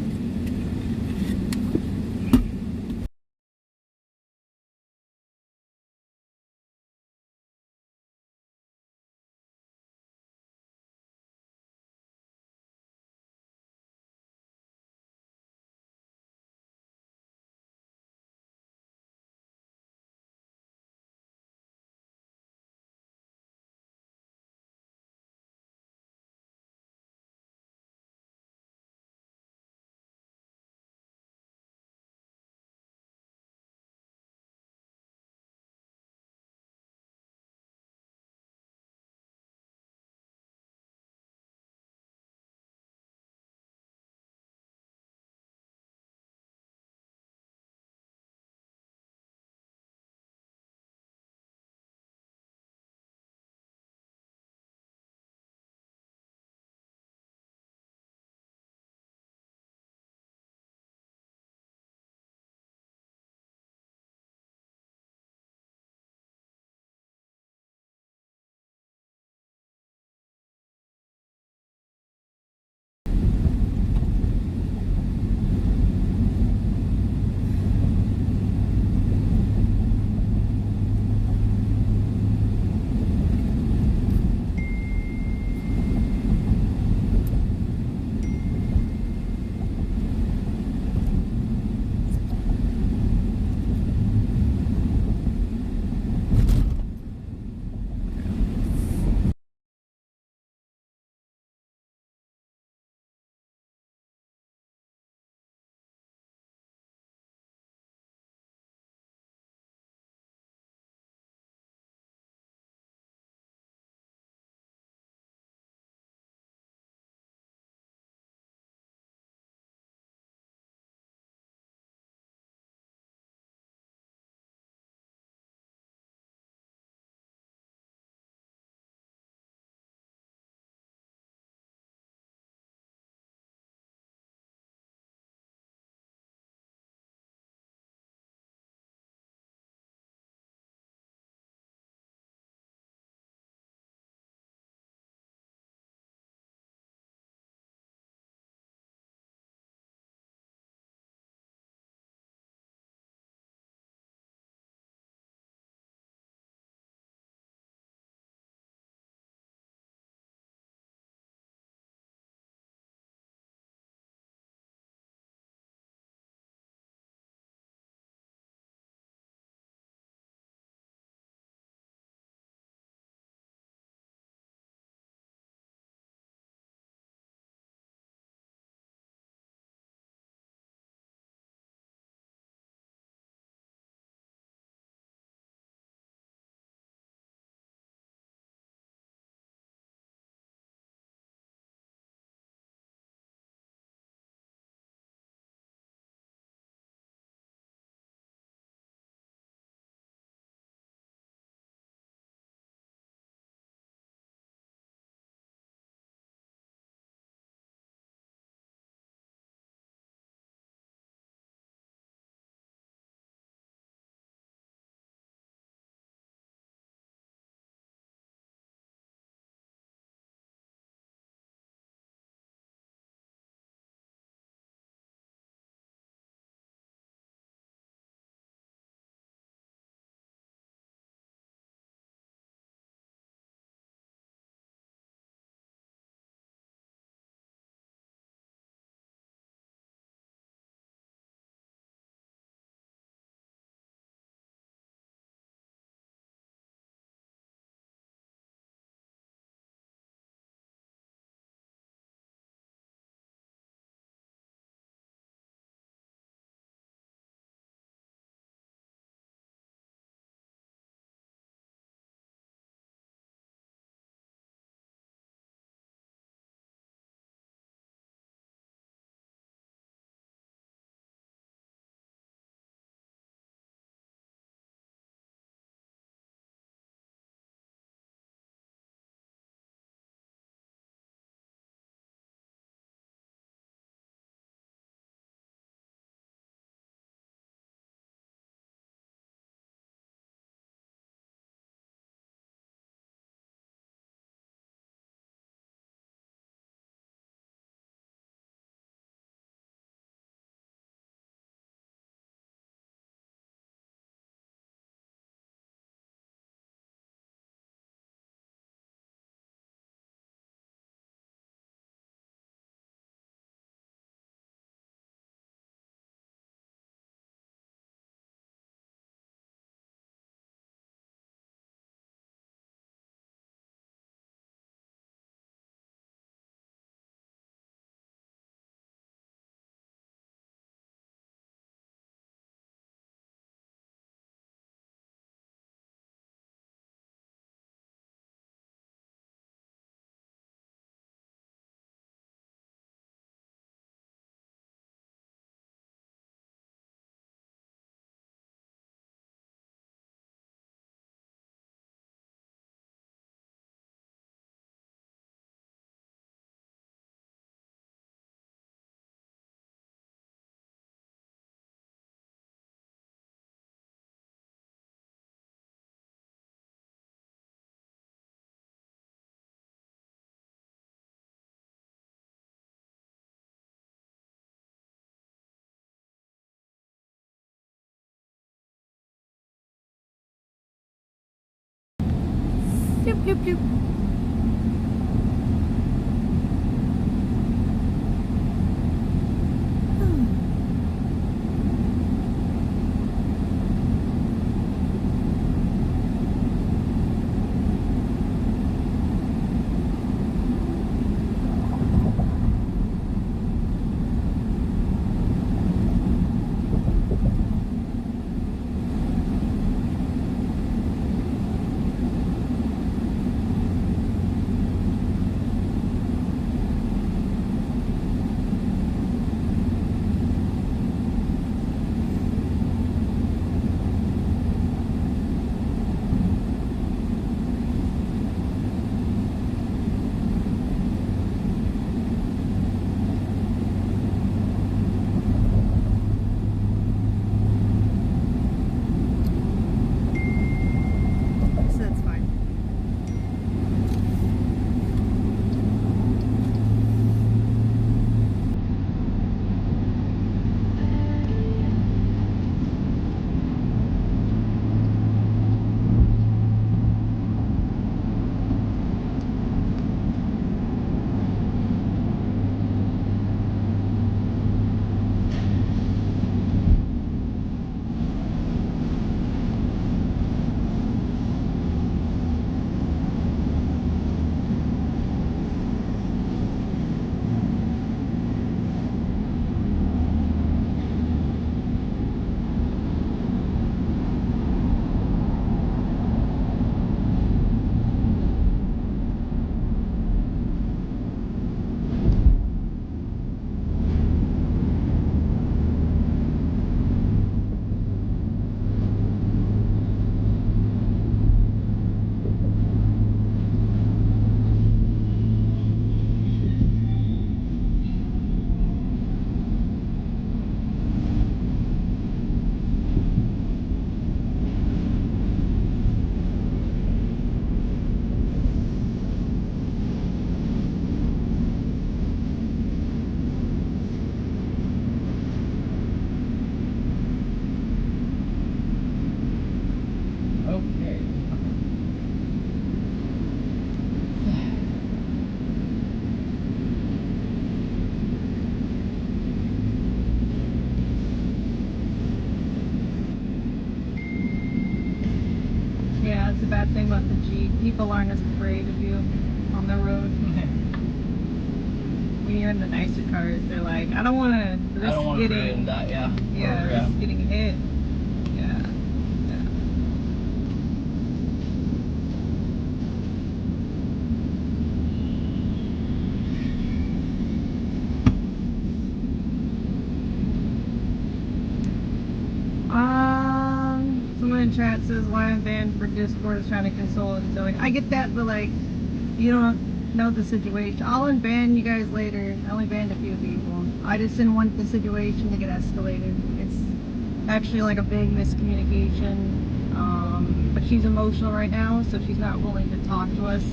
Bloop, bloop, bloop. Yeah, it's a bad thing about the Jeep. People aren't as afraid of you on the road. When you're in the nicer cars, they're like, I don't want to risk getting that, yeah. risk getting hit. Yeah. Someone in chat says why I'm banned for Discord is trying to console Zoe. I get that, but like, you don't know the situation. I'll unban you guys later. I only banned a few people. I just didn't want the situation to get escalated. It's actually like a big miscommunication. But she's emotional right now, so she's not willing to talk to us.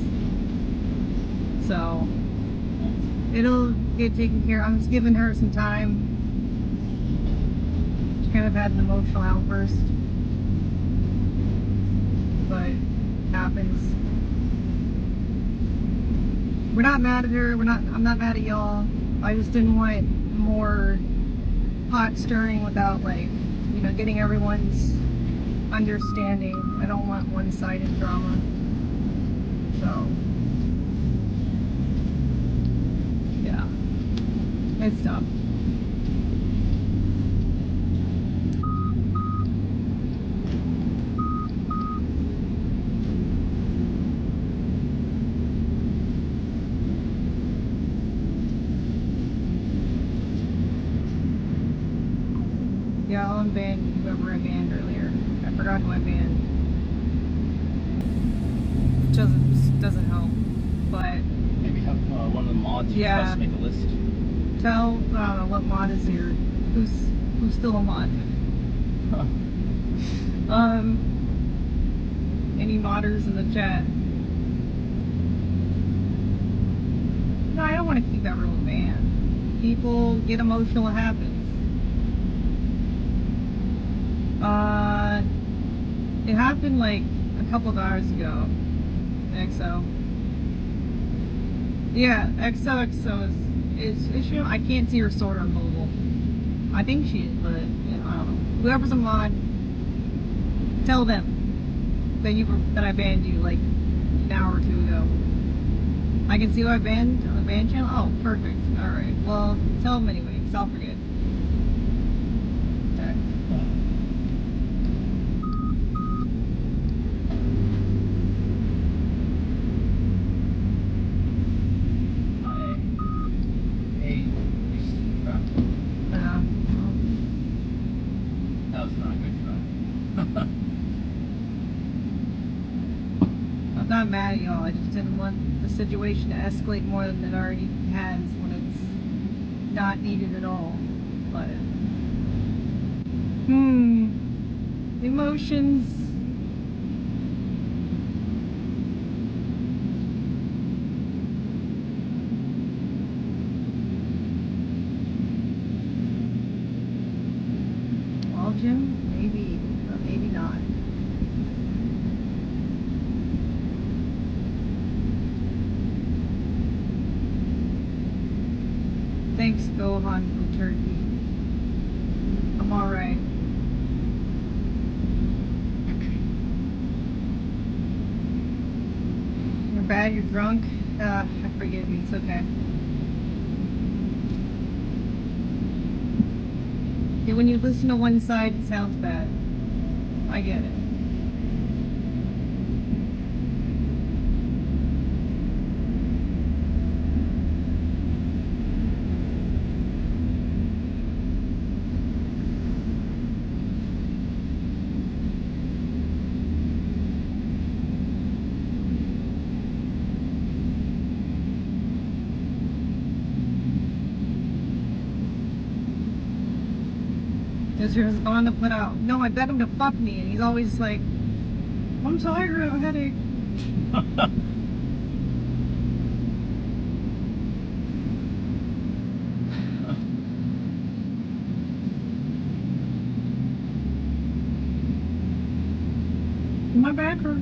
So it'll get taken care of. I'm just giving her some time. She kind of had an emotional outburst. But it happens. We're not mad at her. I'm not mad at y'all. I just didn't want more pot stirring without, like, you know, getting everyone's understanding. I don't want one-sided drama. So yeah, it's tough. Yeah, I'll unban whoever I banned earlier. I forgot who I banned. Which doesn't help. But maybe have one of the mods just make a list. Tell what mod is here. Who's still a mod? Any modders in the chat? No, I don't want to keep everyone banned. People get emotional, it happens. It happened like a couple of hours ago. XO. Yeah, XOXO is she? I can't see her sword on mobile. I think she is, but yeah, I don't know. Whoever's a mod, tell them that I banned you like an hour or two ago. I can see who I banned on the ban channel. Oh, perfect. All right. Well, tell them anyway, because I'll forget. Okay. That was not a good try. I'm not mad at y'all. I just didn't want the situation to escalate more than it already has when it's not needed at all. But emotions. Well, Jim, maybe, but maybe not. Thanks, Gohan from Turkey. I'm alright. You're bad, you're drunk. I forgive you, it's okay. Okay, when you listen to one side, it sounds bad. I get it. Israel's going to put out, no, I bet him to fuck me, and he's always like, I'm tired, I have a headache. My back hurts.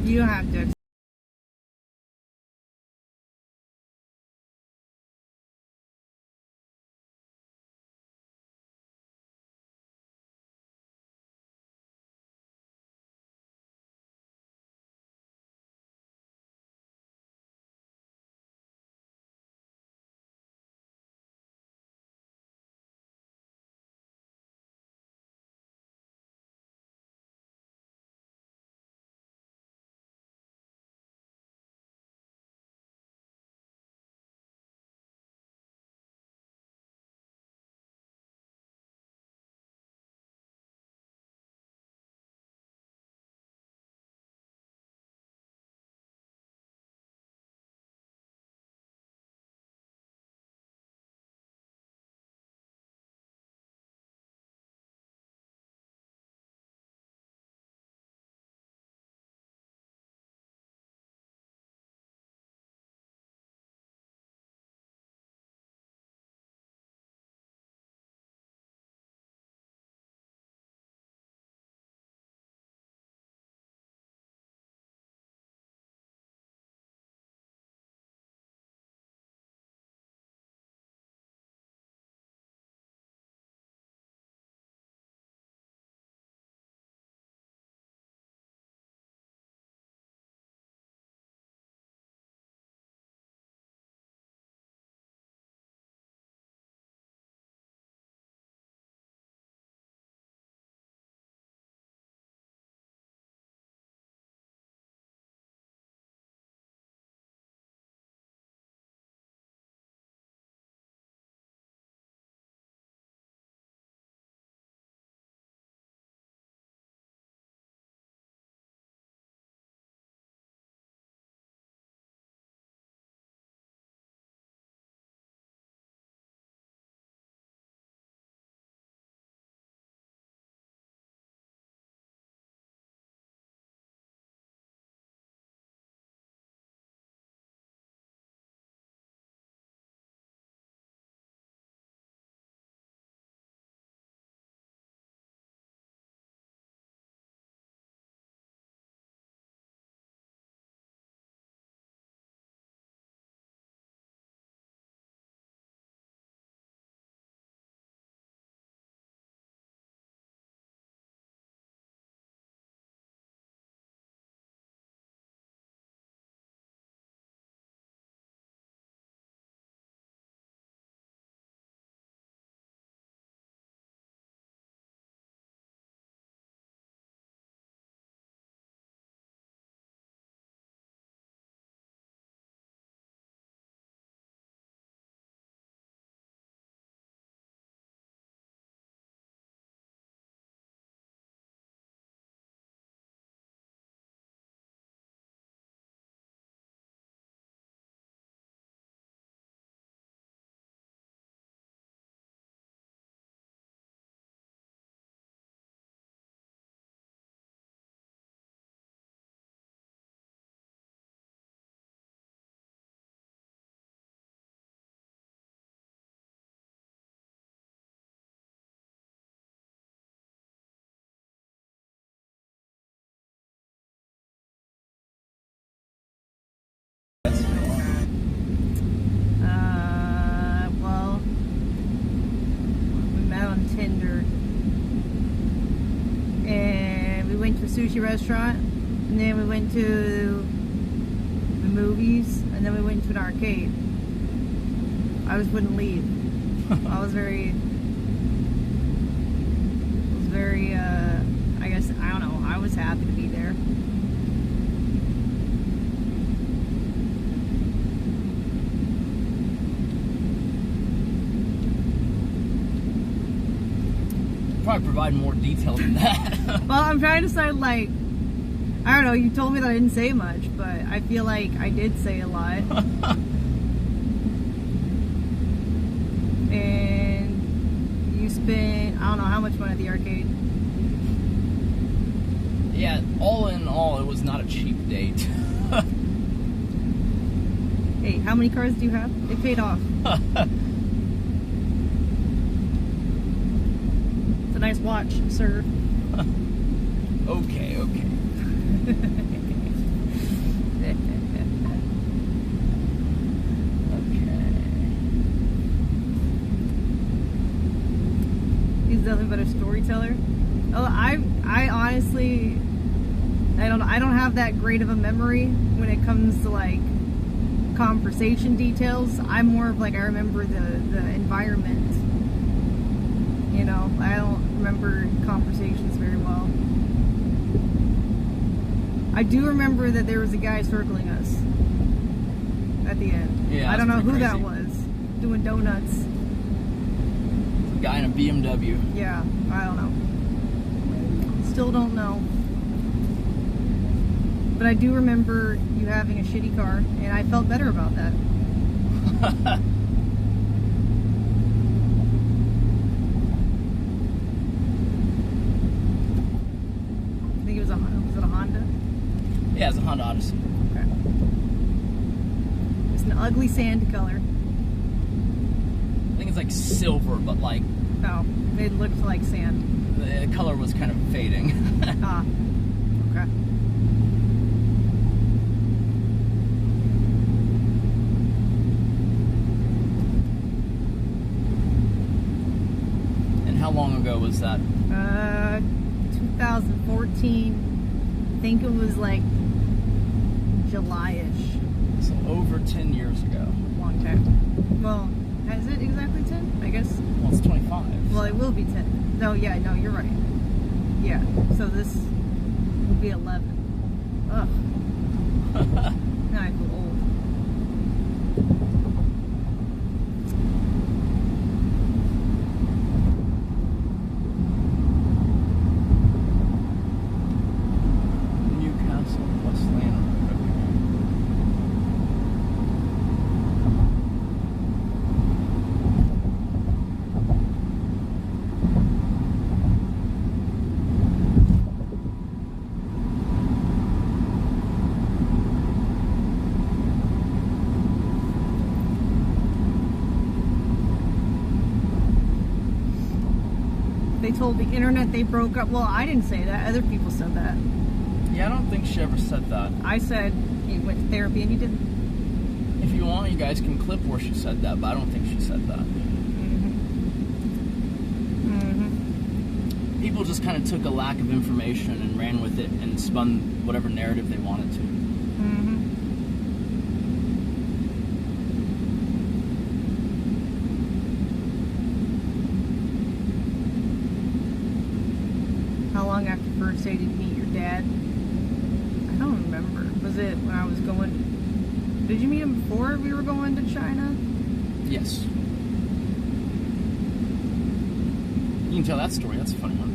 You have to sushi restaurant, and then we went to the movies, and then we went to an arcade. I just wouldn't leave. I was very, I guess, I don't know, I was happy to be there. Probably provide more detail than that. Well, I'm trying to decide, like, I don't know, you told me that I didn't say much, but I feel like I did say a lot. And you spent, I don't know how much money at the arcade. Yeah, all in all, it was not a cheap date. Hey, how many cars do you have? They paid off. It's a nice watch, sir. Okay. He's nothing but a storyteller. Oh, I honestly, I don't have that great of a memory when it comes to like conversation details. I'm more of like, I remember the environment. You know, I don't remember conversations very well. I do remember that there was a guy circling us at the end. Yeah, I don't know who crazy. that was, doing donuts. A guy in a BMW. Yeah, I don't know. Still don't know. But I do remember you having a shitty car, and I felt better about that. I think it was a Honda? Yeah, it's a Honda Odyssey. Okay. It's an ugly sand color. I think it's like silver, but like... No, it looked like sand. The color was kind of fading. Ah, okay. And how long ago was that? 2014. I think it was like July-ish. So over 10 years ago. Long time. Well, is it exactly 10? I guess. Well, it's 25. Well, it will be 10. No, yeah, no, you're right. Yeah, so this will be 11. Ugh. Now I feel old. Newcastle, Westland. They told the internet they broke up. Well, I didn't say that. Other people said that. Yeah, I don't think she ever said that. I said he went to therapy and he didn't. If you want, you guys can clip where she said that, but I don't think she said that. People just kind of took a lack of information and ran with it and spun whatever narrative they wanted to. How long after first day did you meet your dad? I don't remember. Was it when I was going... Did you meet him before we were going to China? Yes. You can tell that story. That's a funny one.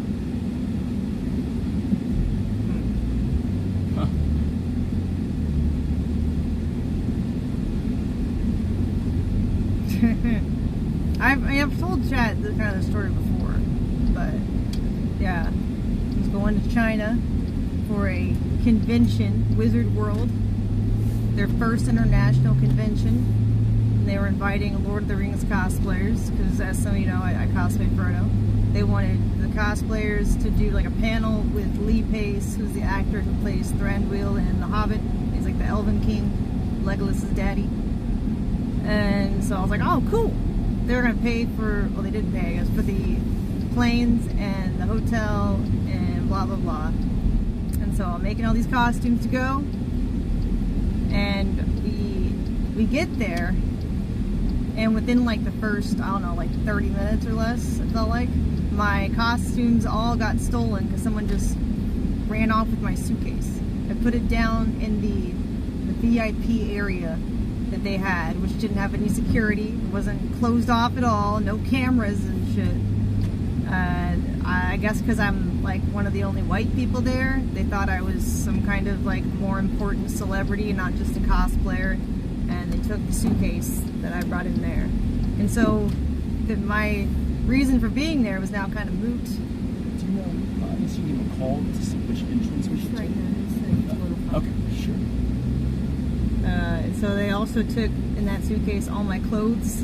I've told Chad this kind of story before, but yeah, I was going to China for a convention, Wizard World, their first international convention. And they were inviting Lord of the Rings cosplayers, because as some of you know, I cosplay Frodo. They wanted the cosplayers to do like a panel with Lee Pace, who's the actor who plays Thranduil in The Hobbit. He's like the Elven King, Legolas's daddy. And so I was like, oh, cool. They were going to pay for, well, they didn't pay, I guess, for the planes and the hotel and blah, blah, blah. So I'm making all these costumes to go, and we get there, and within like the first, I don't know, like 30 minutes or less, it felt like, my costumes all got stolen because someone just ran off with my suitcase. I put it down in the VIP area that they had, which didn't have any security. It wasn't closed off at all, no cameras and shit. I guess because I'm like one of the only white people there, they thought I was some kind of like more important celebrity, not just a cosplayer, and they took the suitcase that I brought in there. And so my reason for being there was now kind of moot. Do you know, unless you give a call to see which entrance we should take? Okay, sure. So they also took in that suitcase all my clothes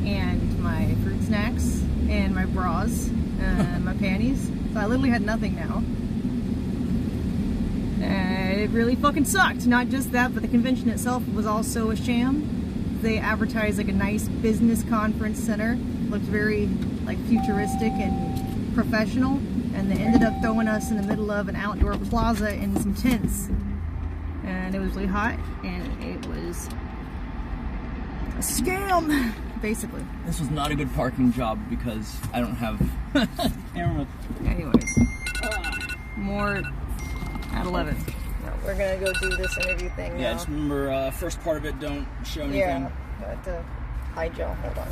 and my fruit snacks and my bras and my panties. So I literally had nothing now. And it really fucking sucked. Not just that, but the convention itself was also a sham. They advertised like a nice business conference center. Looked very like futuristic and professional. And they ended up throwing us in the middle of an outdoor plaza in some tents. And it was really hot, and it was a scam, basically. This was not a good parking job because I don't have camera. Anyways, more at 11. No, we're gonna go do this interview thing now. Yeah, just remember, first part of it, don't show anything. Yeah, I have to hide y'all. Hold on.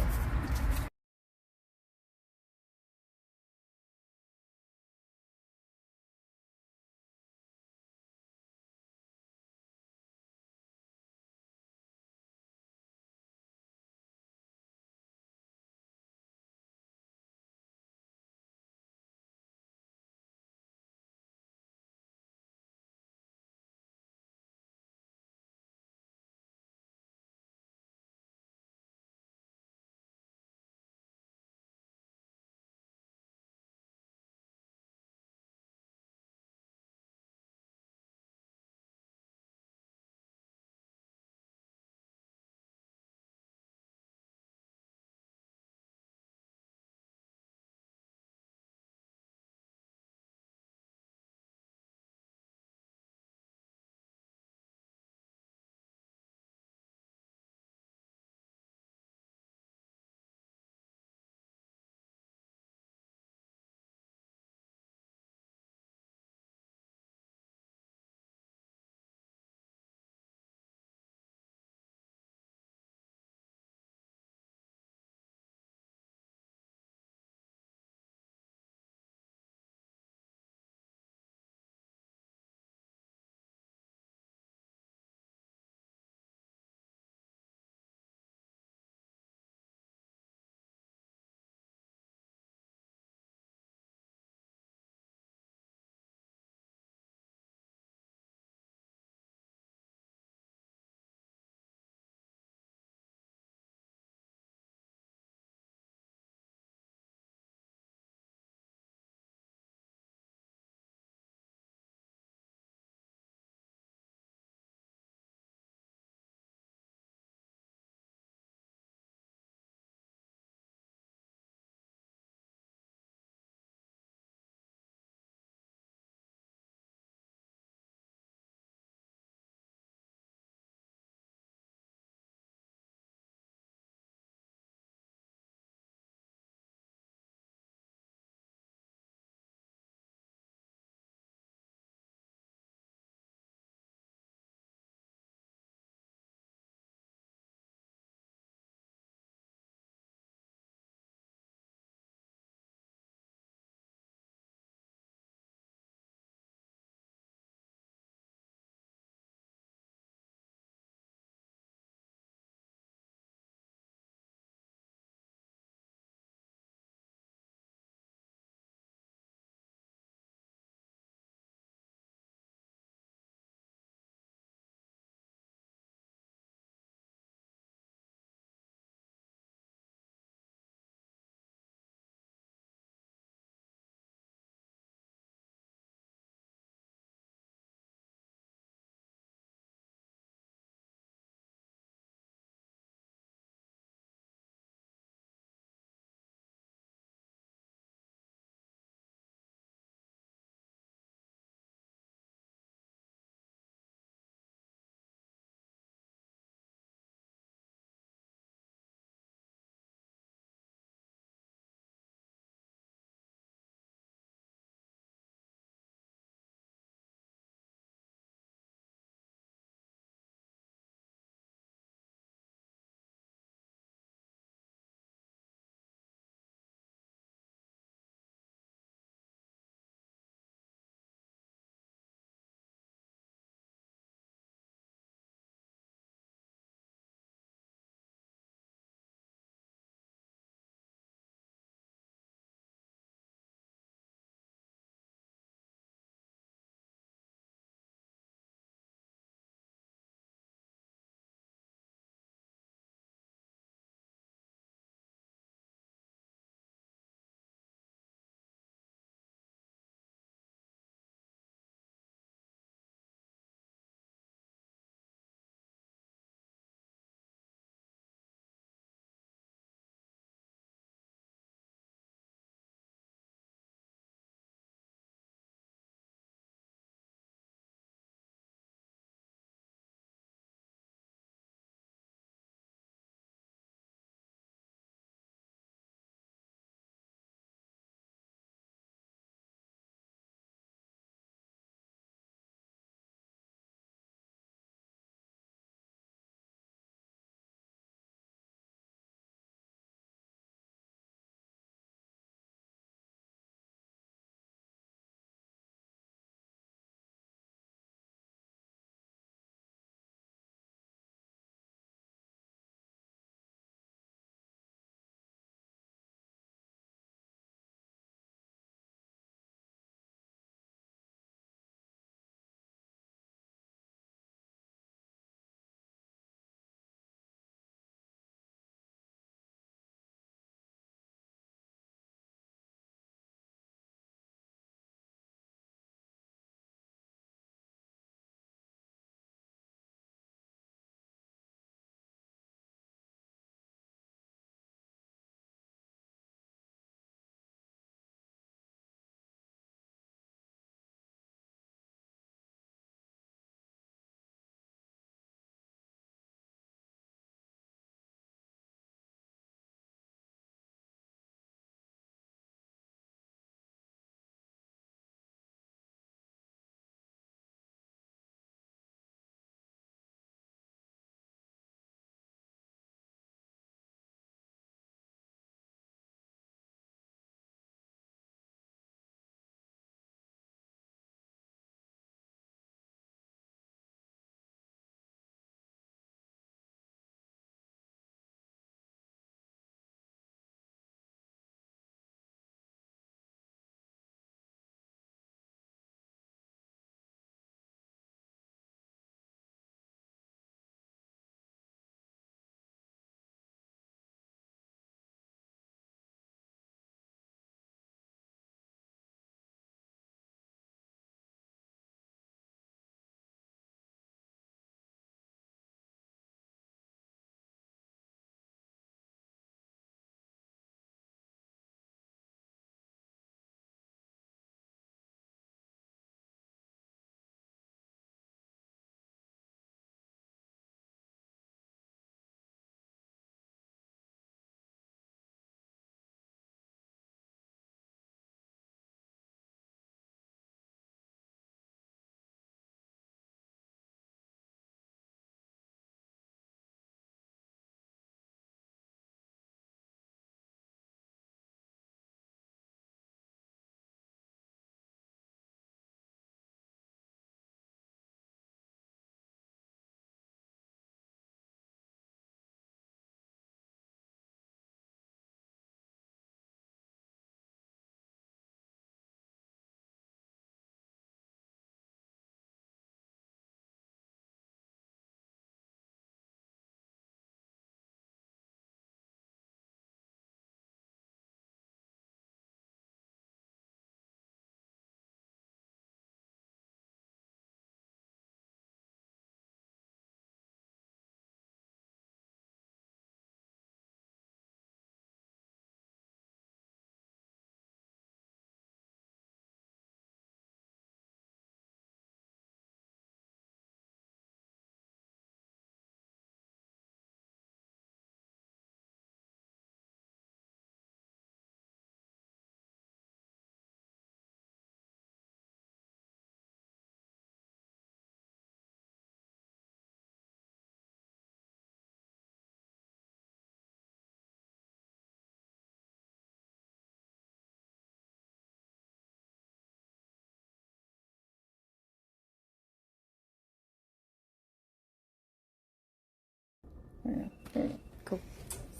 Cool.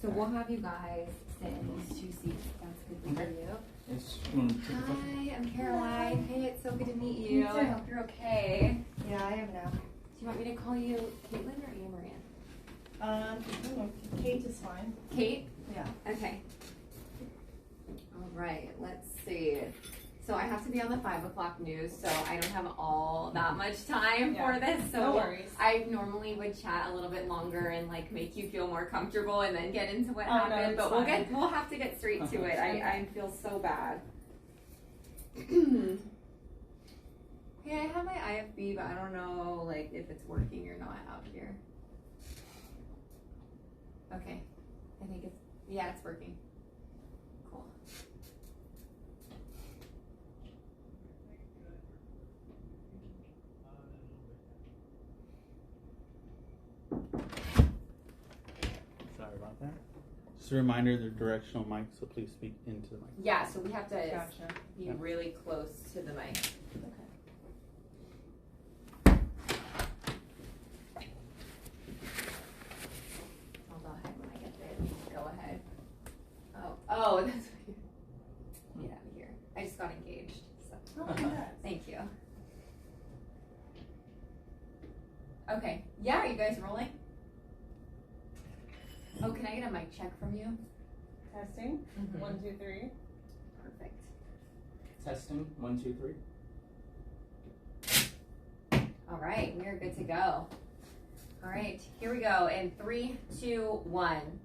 So we'll have you guys sit in these 2 seats. That's good for you. Hi, I'm Caroline. Hey, it's so good to meet you. I hope you're okay. Yeah, I am now. Do you want me to call you Caitlin or Amaranth? Kate is fine. Kate? Yeah. Okay. All right, let's see. So I have to be on the 5 o'clock news, so I don't have all that much time for this. So no worries. I normally would chat a little bit longer and like make you feel more comfortable and then get into what happened. No, but we'll have to get straight to it. I feel so bad. Hey, I have my IFB, but I don't know like if it's working or not out here. Okay, I think it's working. Cool. Sorry about that. Just a reminder, they're directional mics, so please speak into the mic. Yeah, so we have to be Yeah. really close to the mic. I'll go ahead when I get there. Go ahead. Oh, that's weird. Get out of here. I just got engaged. So. Thank you. Okay. Yeah, are you guys rolling? Oh, can I get a mic check from you? Testing. 1, 2, 3. Perfect. Testing. 1, 2, 3. All right, we are good to go. All right, here we go. In 3, 2, 1.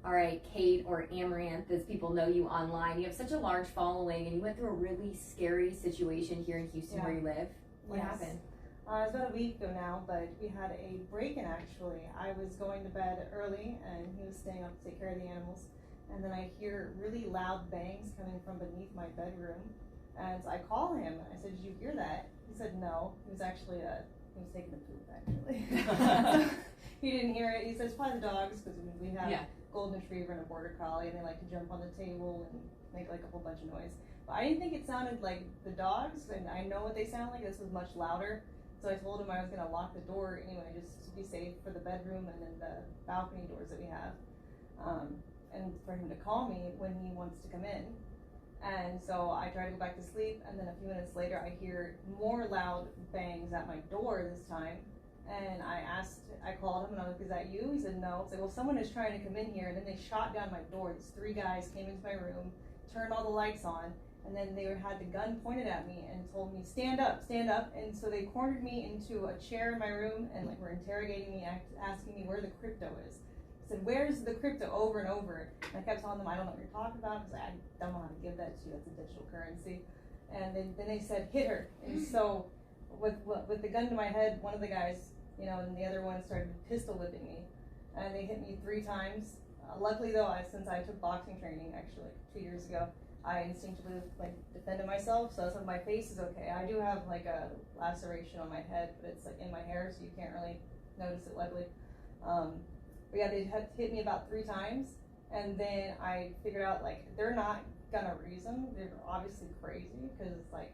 All right, Kate or Amaranth, as people know you online, you have such a large following, and you went through a really scary situation here in Houston where you live. What happened? It was about a week ago now, but we had a break-in actually. I was going to bed early, and he was staying up to take care of the animals. And then I hear really loud bangs coming from beneath my bedroom. And so I call him, and I said, "Did you hear that?" He said, "No." He was actually, he was taking a poop actually. He didn't hear it. He says, "Probably the dogs," because we have golden retriever and a border collie, and they like to jump on the table and make like a whole bunch of noise. But I didn't think it sounded like the dogs, and I know what they sound like. This was much louder. So I told him I was going to lock the door anyway, just to be safe for the bedroom and then the balcony doors that we have. And for him to call me when he wants to come in. And so I try to go back to sleep, and then a few minutes later I hear more loud bangs at my door this time. And I called him and I was like, "Is that you?" He said, "No." I said, "Well, someone is trying to come in here." And then they shot down my door. These 3 guys came into my room, turned all the lights on, and then they had the gun pointed at me and told me, "Stand up, stand up." And so they cornered me into a chair in my room and like were interrogating me, asking me where the crypto is. I said, "Where's the crypto?" over and over. And I kept telling them, "I don't know what you're talking about," because I don't know how to give that to you. That's a digital currency. And then they said, "Hit her." And so with the gun to my head, one of the guys, and the other one started pistol whipping me. And they hit me 3 times. Luckily though, since I took boxing training actually like 2 years ago, I instinctively like defended myself, so my face is okay. I do have like a laceration on my head, but it's like in my hair, so you can't really notice it luckily. But yeah, they had hit me about 3 times, and then I figured out like they're not gonna reason. They're obviously crazy because it's like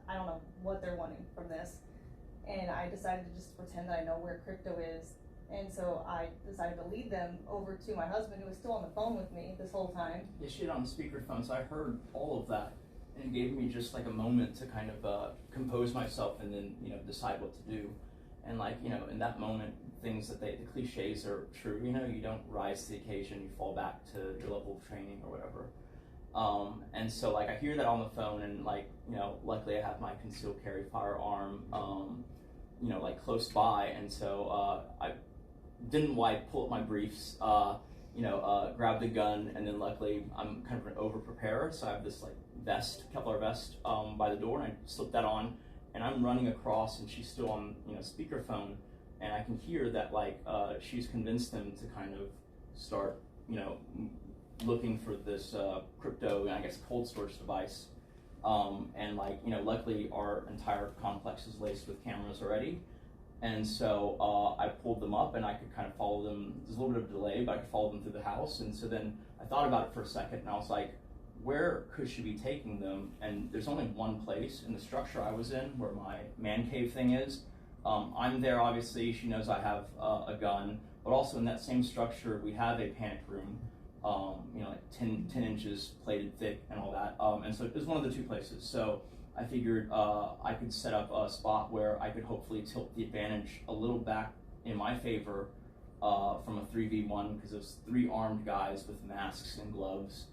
I don't know what they're wanting from this, and I decided to just pretend that I know where crypto is. And so I decided to lead them over to my husband, who was still on the phone with me this whole time. Yeah, she had on speakerphone, so I heard all of that, and it gave me just like a moment to kind of compose myself and then decide what to do. And like in that moment, things that the cliches are true. You don't rise to the occasion, you fall back to your level of training or whatever. And so like I hear that on the phone, and like luckily I have my concealed carry firearm like close by, and so I didn't pull up my briefs, grab the gun, and then luckily I'm kind of an over preparer, so I have this like Kevlar vest by the door, and I slip that on, and I'm running across, and she's still on speakerphone, and I can hear that like she's convinced them to kind of start looking for this crypto, I guess, cold storage device, and like luckily our entire complex is laced with cameras already. And so I pulled them up, and I could kind of follow them. There's a little bit of delay, but I could follow them through the house. And so then I thought about it for a second, and I was like, where could she be taking them? And there's only one place in the structure I was in where my man cave thing is. I'm there, obviously. She knows I have a gun. but also in that same structure, we have a panic room, you know, like 10 inches plated thick and all that. And so it was one of the two places. So I figured I could set up a spot where I could hopefully tilt the advantage a little back in my favor from a 3v1, because there's 3 armed guys with masks and gloves.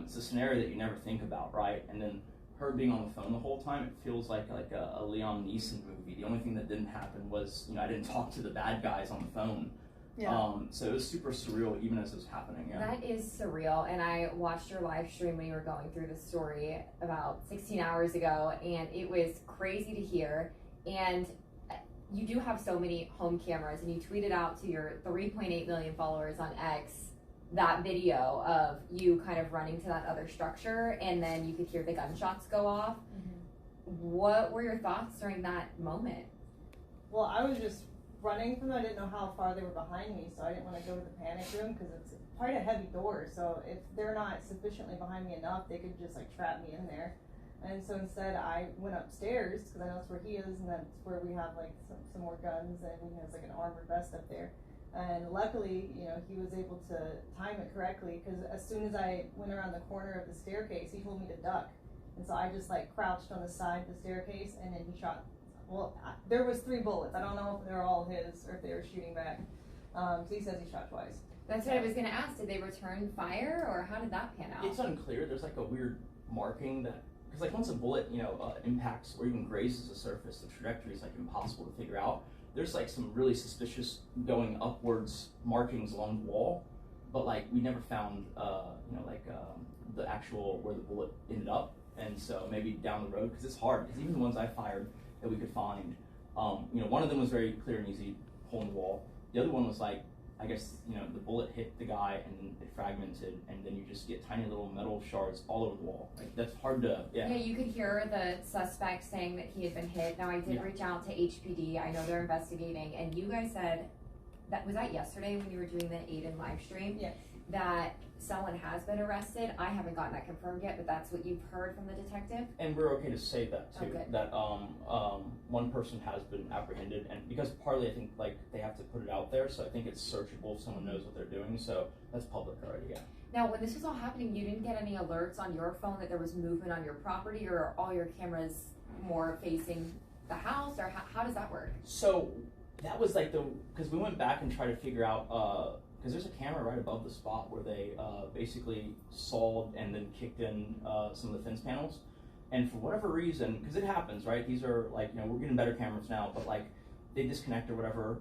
It's a scenario that you never think about, right? And then her being on the phone the whole time, it feels like a Liam Neeson movie. The only thing that didn't happen was, you know, I didn't talk to the bad guys on the phone. Yeah. So it was super surreal even as it was happening. Yeah. That is surreal, and I watched your live stream when you were going through the story about 16 hours ago, and it was crazy to hear. And you do have so many home cameras, and you tweeted out to your 3.8 million followers on X that video of you kind of running to that other structure, and then you could hear the gunshots go off. What were your thoughts during that moment? Well, I was just running from them. I didn't know how far they were behind me, so I didn't want to go to the panic room because it's quite a heavy door. So if they're not sufficiently behind me enough, they could just like trap me in there. And so instead, I went upstairs because I know that's where he is, and that's where we have like some more guns, and he has like an armored vest up there. And luckily, you know, he was able to time it correctly, because as soon as I went around the corner of the staircase, he told me to duck. And so I just like crouched on the side of the staircase, and then he shot. Well, there was 3 bullets. I don't know if they're all his or if they were shooting back. So he says he shot twice. That's what I was going to ask. Did they return fire, or how did that pan out? It's unclear. There's like a weird marking that, because like once a bullet, you know, impacts or even grazes the surface, the trajectory is like impossible to figure out. There's like some really suspicious going upwards markings along the wall, but like we never found, you know, like the actual where the bullet ended up. And so maybe down the road, because it's hard, because even the ones I fired that we could find, you know, one of them was very clear and easy, hole in the wall. The other one was like, I guess, you know, the bullet hit the guy and then it fragmented, and then you just get tiny little metal shards all over the wall. Like, that's hard to, Yeah, you could hear the suspect saying that he had been hit. Now, I did reach out to HPD. I know they're investigating, and you guys said, was that yesterday when you were doing the Aiden live stream? Yes. That someone has been arrested. I haven't gotten that confirmed yet, but that's what you've heard from the detective? And we're okay to say that too, Okay. that one person has been apprehended, and because partly I think like they have to put it out there, so I think it's searchable if someone knows what they're doing, so that's public already, yeah. Now, when this was all happening, you didn't get any alerts on your phone that there was movement on your property, or are all your cameras more facing the house, or how does that work? So that was like because we went back and tried to figure out, because there's a camera right above the spot where they basically sawed and then kicked in some of the fence panels. And for whatever reason, because it happens, right? These are like, you know, we're getting better cameras now, but like they disconnect or whatever.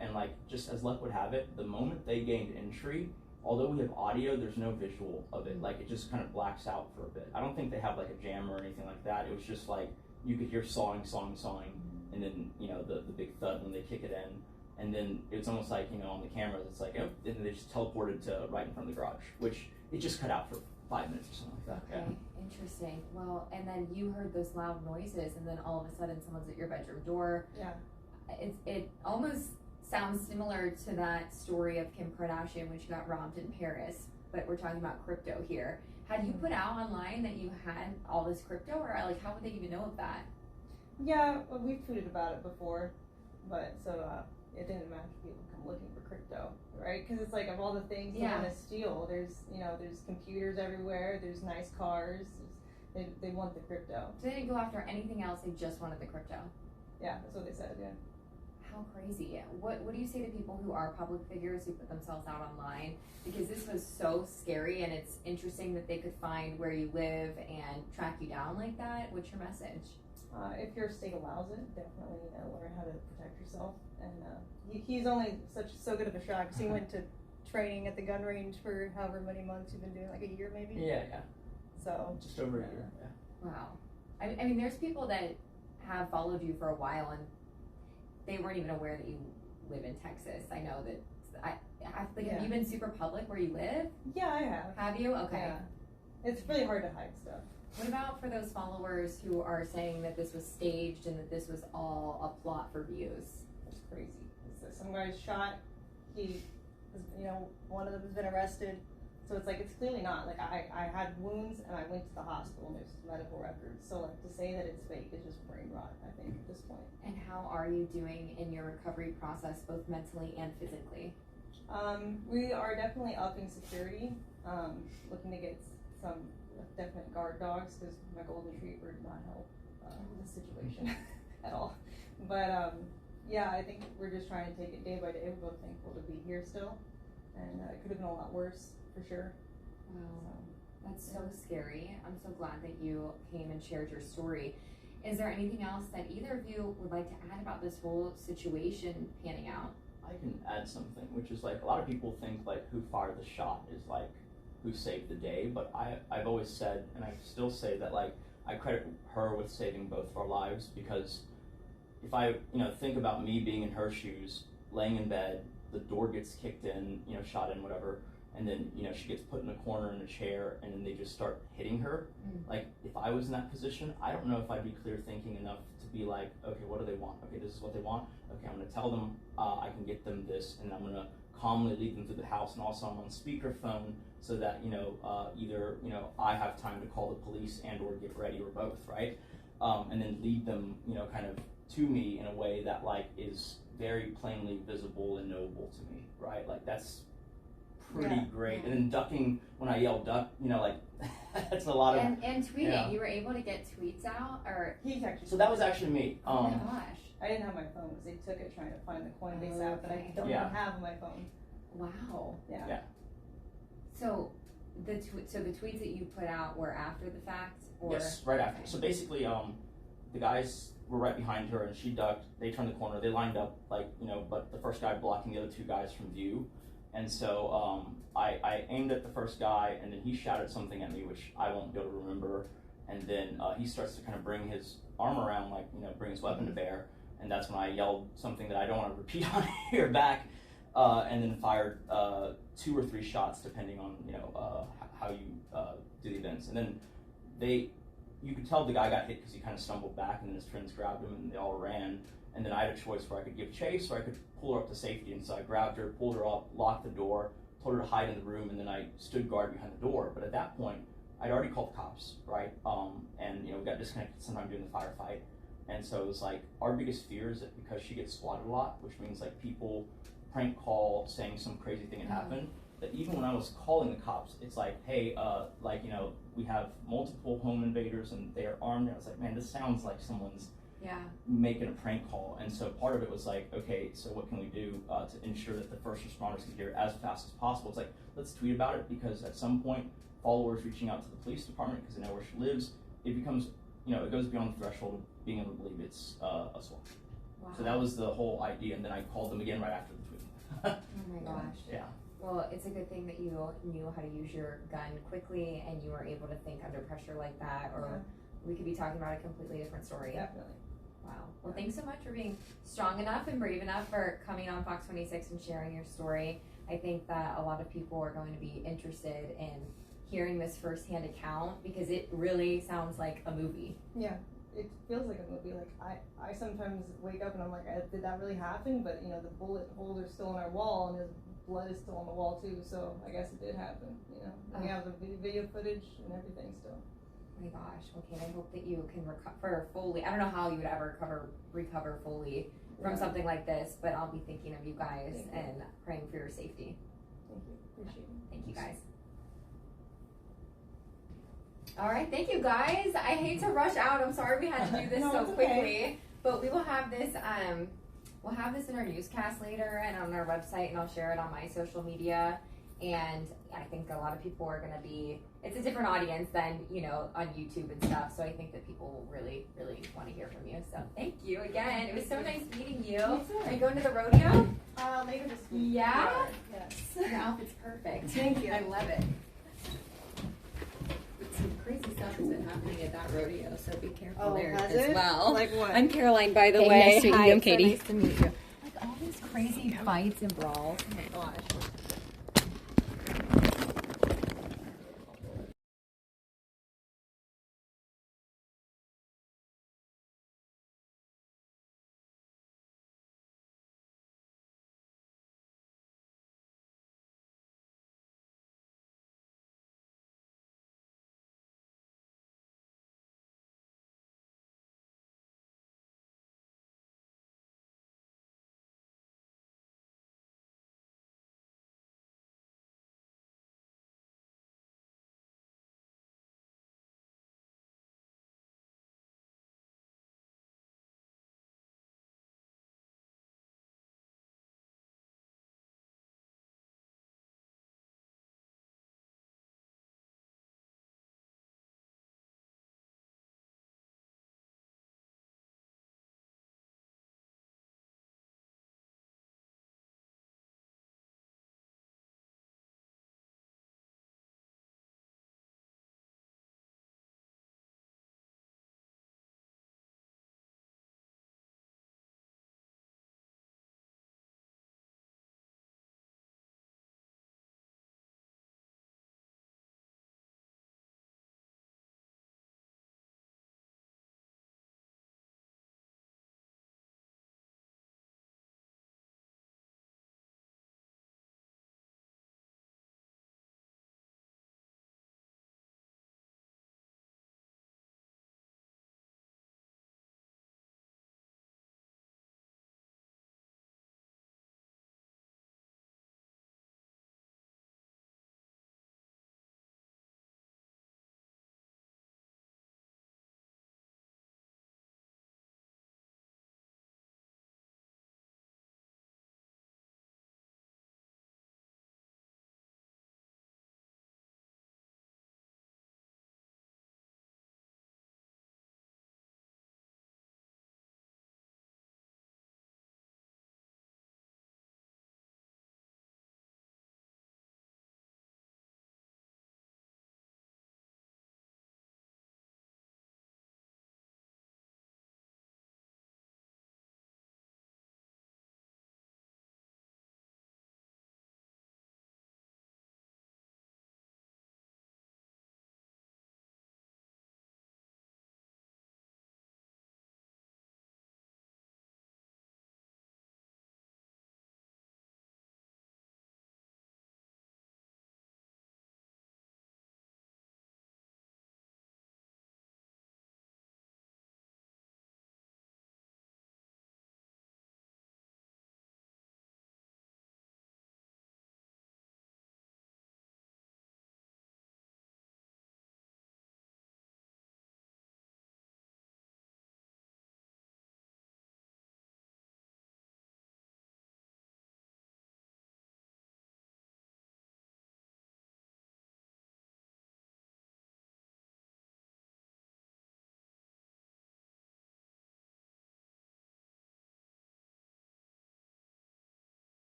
And like, just as luck would have it, the moment they gained entry, although we have audio, there's no visual of it. Like it just kind of blacks out for a bit. I don't think they have like a jammer or anything like that. It was just like, you could hear sawing, and then, you know, the big thud when they kick it in. And then it's almost like, you know, on the cameras, it's like, oh, and then they just teleported to right in front of the garage, which it just cut out for 5 minutes or something like that. Okay, interesting. Well, and then you heard those loud noises, and then all of a sudden someone's at your bedroom door. Yeah. It almost sounds similar to that story of Kim Kardashian when she got robbed in Paris, but we're talking about crypto here. Had you put out online that you had all this crypto, or like how would they even know of that? Yeah, well, we've tweeted about it before, but so it didn't matter if people come looking for crypto, right? Because it's like, of all the things you want to steal, there's, you know, there's computers everywhere, there's nice cars, they want the crypto. So they didn't go after anything else, they just wanted the crypto? Yeah, that's what they said, yeah. How crazy. What do you say to people who are public figures who put themselves out online? Because this was so scary, and it's interesting that they could find where you live and track you down like that. What's your message? If your state allows it, definitely learn how to protect yourself. And he's only so good of a shot, because he went to training at the gun range for however many months you've been doing, like a year maybe? Yeah. So just over a year, yeah. Wow. I mean, there's people that have followed you for a while, and they weren't even aware that you live in Texas. I know that, have you been super public where you live? Yeah, I have. Have you? Okay. Yeah. It's really hard to hide stuff. What about for those followers who are saying that this was staged and that this was all a plot for views? It's crazy. Some guy's shot, he, you know, one of them has been arrested. So it's like, it's clearly not. Like, I had wounds and I went to the hospital and there's medical records. So like, to say that it's fake is just brain rot, I think, at this point. And how how are you doing in your recovery process, both mentally and physically? We are definitely upping security, looking to get some definite guard dogs because my golden retriever did not help the situation at all. But yeah, I think we're just trying to take it day by day. We're both thankful to be here still, and it could have been a lot worse for sure. Wow, that's so scary. I'm so glad that you came and shared your story. Is there anything else that either of you would like to add about this whole situation panning out? I can add something, which is like a lot of people think like who fired the shot is like who saved the day, but I've always said, and I still say that like I credit her with saving both of our lives, because if I think about me being in her shoes, laying in bed, the door gets kicked in, shot in, whatever, and then she gets put in a corner in a chair, and then they just start hitting her. Like if I was in that position, I don't know if I'd be clear thinking enough to be like, okay, what do they want? Okay, this is what they want. Okay, I'm gonna tell them I can get them this, and I'm gonna calmly lead them through the house, and also I'm on speakerphone so that either I have time to call the police and or get ready, or both, right? And then lead them kind of to me in a way that like is very plainly visible and knowable to me, right? Like that's pretty great. And then ducking, when I yell duck, like that's a lot of and tweeting. You were able to get tweets out, or he's actually. So that was actually me. Oh my gosh. I didn't have my phone because they took it trying to find the Coinbase app that I don't have on my phone. Wow. Yeah. So the tweets that you put out were after the fact, or yes, right after. So basically, the guys were right behind her, and she ducked. They turned the corner. They lined up but the first guy blocking the other two guys from view. And so I aimed at the first guy, and then he shouted something at me, which I won't be able to remember. And then he starts to kind of bring his arm around, bring his weapon to bear. And that's when I yelled something that I don't want to repeat on here back, and then fired 2 or 3 shots, depending on how you do the events. And then you could tell the guy got hit because he kind of stumbled back, and then his friends grabbed him, and they all ran. And then I had a choice where I could give chase or I could pull her up to safety. And so I grabbed her, pulled her up, locked the door, told her to hide in the room, and then I stood guard behind the door. But at that point, I'd already called the cops, right? And we got disconnected sometime during the firefight. And so it was like, our biggest fear is that because she gets swatted a lot, which means like people prank call saying some crazy thing had happened, that even when I was calling the cops, it's like, hey, we have multiple home invaders and they're armed. And I was like, man, this sounds like someone's making a prank call. And so part of it was like, okay, so what can we do to ensure that the first responders can get here as fast as possible? It's like, let's tweet about it, because at some point, followers reaching out to the police department because they know where she lives, it becomes, it goes beyond the threshold of being able to believe it's assault. Wow. So that was the whole idea, and then I called them again right after the tweet. Oh my gosh. Yeah. Well, it's a good thing that you knew how to use your gun quickly, and you were able to think under pressure like that, or we could be talking about a completely different story. Definitely. Wow. Well, thanks so much for being strong enough and brave enough for coming on Fox 26 and sharing your story. I think that a lot of people are going to be interested in hearing this firsthand account, because it really sounds like a movie. Yeah, it feels like a movie. Like I sometimes wake up and I'm like, did that really happen? But the bullet holes are still on our wall, and his blood is still on the wall too. So I guess it did happen. We have the video footage and everything still. Oh my gosh. Okay, I hope that you can recover fully. I don't know how you would ever recover fully from something like this, but I'll be thinking of you guys and praying for your safety. Thank you. Appreciate it. Thank you, guys. All right, thank you guys. I hate to rush out. I'm sorry we had to do this so quickly, but we will have this. We'll have this in our newscast later and on our website, and I'll share it on my social media. And I think a lot of people are going to be. It's a different audience than on YouTube and stuff. So I think that people will really, really want to hear from you. So thank you again. It was so nice meeting you. Are you going to the rodeo? Later this week. Yeah. Yes. Your outfit's perfect. Thank you. I love it. Some crazy stuff has been happening at that rodeo, so be careful there as well. Like what? I'm Caroline, by the way. Nice to meet you. I'm Katie. So nice to meet you. Like all these crazy fights and brawls. Oh my gosh.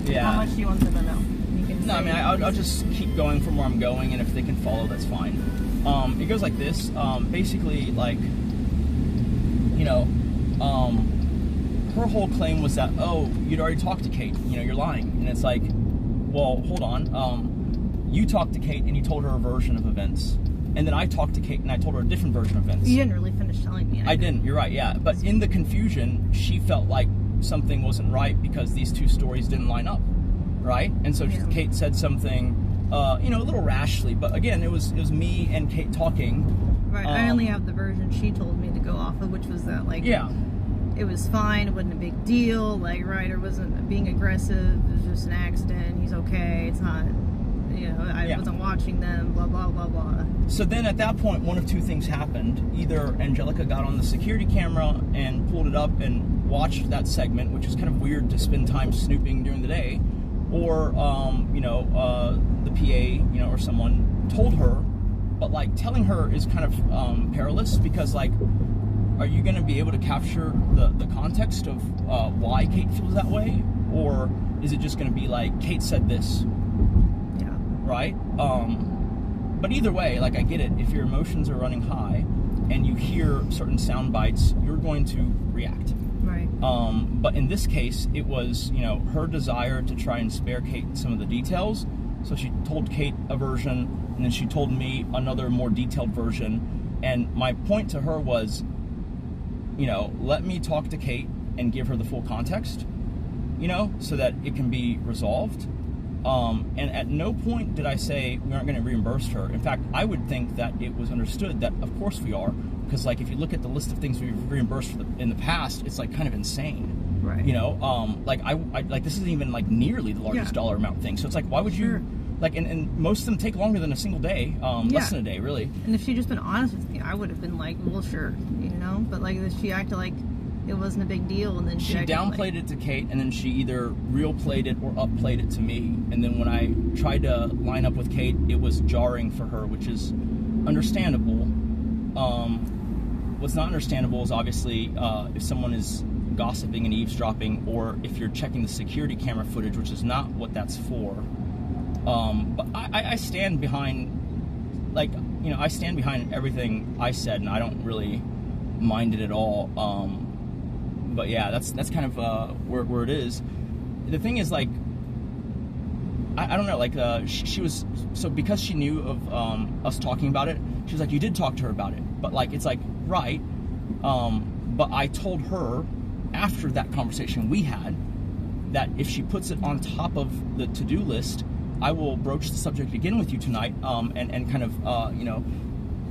Yeah. How much do you want them to know? You can No, I say mean, it, I'll please. just keep going from where I'm going, and if they can follow, that's fine. It goes like this. Basically, like, you know, her whole claim was that, oh, you'd already talked to Kate. You know, you're lying. And it's like, well, hold on. You talked to Kate, and you told her a version of events. And then I talked to Kate, and I told her a different version of events. You didn't really finish telling me. I didn't, you're right, yeah. But in the confusion, she felt like something wasn't right because these two stories didn't line up, right? And so Kate said something, you know, a little rashly, but again, it was me and Kate talking. Right, I only have the version she told me to go off of, which was that, like, yeah, it was fine, it wasn't a big deal, like, Ryder wasn't being aggressive, it was just an accident, he's okay, it's not, you know, I wasn't watching them, blah, blah, blah, blah. So then at that point, one of two things happened. Either Angelica got on the security camera and pulled it up and watched that segment, which is kind of weird to spend time snooping during the day, or, you know, the PA, you know, or someone told her, but, like, telling her is kind of perilous because, like, are you going to be able to capture the context of why Kate feels that way? Or is it just going to be like, Kate said this? Yeah. Right? But either way, like, I get it. If your emotions are running high and you hear certain sound bites, you're going to react. Right. But in this case, it was, you know, her desire to try and spare Kate some of the details. So she told Kate a version, and then she told me another more detailed version. And my point to her was, you know, let me talk to Kate and give her the full context, you know, so that it can be resolved. And at no point did I say we aren't going to reimburse her. In fact, I would think that it was understood that, of course we are, because, like, if you look at the list of things we've reimbursed in the past, it's, like, kind of insane. Right. You know, like, I like, this isn't even, like, nearly the largest dollar amount thing. So it's like, why would you, like, and most of them take longer than a single day, less than a day, really. And if she'd just been honest with me, I would have been like, well, sure, you know? But, like, she acted like it wasn't a big deal, and then she downplayed it to Kate, and then she either real played it or upplayed it to me. And then when I tried to line up with Kate, it was jarring for her, which is understandable. What's not understandable is obviously if someone is gossiping and eavesdropping, or if you're checking the security camera footage, which is not what that's for. But I stand behind, like, you know, I stand behind everything I said, and I don't really mind it at all. But yeah, that's kind of where it is. The thing is, like, I don't know, like, she was, so because she knew of us talking about it, she was like, you did talk to her about it. But, like, it's like, right, but I told her after that conversation we had that if she puts it on top of the to-do list, I will broach the subject again with you tonight, and kind of, you know,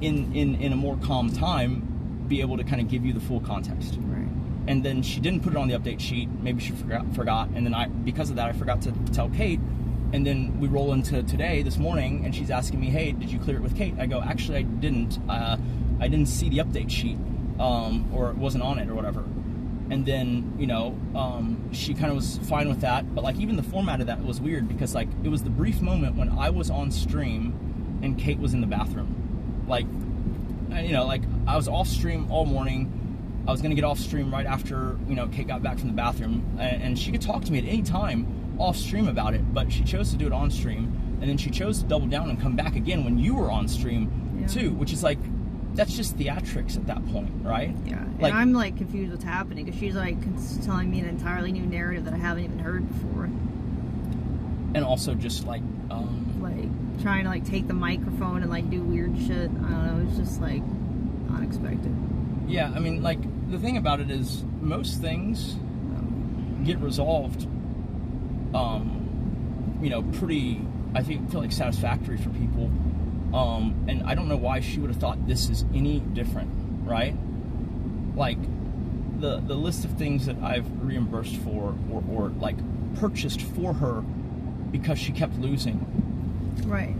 in a more calm time, be able to kind of give you the full context. Right. And then she didn't put it on the update sheet. Maybe she forgot. And then because of that, I forgot to tell Kate. And then we roll into today, this morning, and she's asking me, hey, did you clear it with Kate? I go, actually, I didn't. I didn't see the update sheet, or it wasn't on it or whatever. And then, you know, she kind of was fine with that. But, like, even the format of that was weird because, like, it was the brief moment when I was on stream and Kate was in the bathroom. Like, you know, like, I was off stream all morning. I was going to get off stream right after, you know, Kate got back from the bathroom. And she could talk to me at any time off stream about it, but she chose to do it on stream. And then she chose to double down and come back again when you were on stream, too, which is, like, that's just theatrics at that point, right? Yeah, like, and I'm, like, confused what's happening because she's, like, telling me an entirely new narrative that I haven't even heard before. And also just, like, trying to, like, take the microphone and, like, do weird shit. I don't know, it's just, like, unexpected. Yeah, I mean, like, the thing about it is most things get resolved, you know, pretty, I feel like, satisfactory for people. And I don't know why she would have thought this is any different, right? Like, the list of things that I've reimbursed for or like, purchased for her because she kept losing. Right.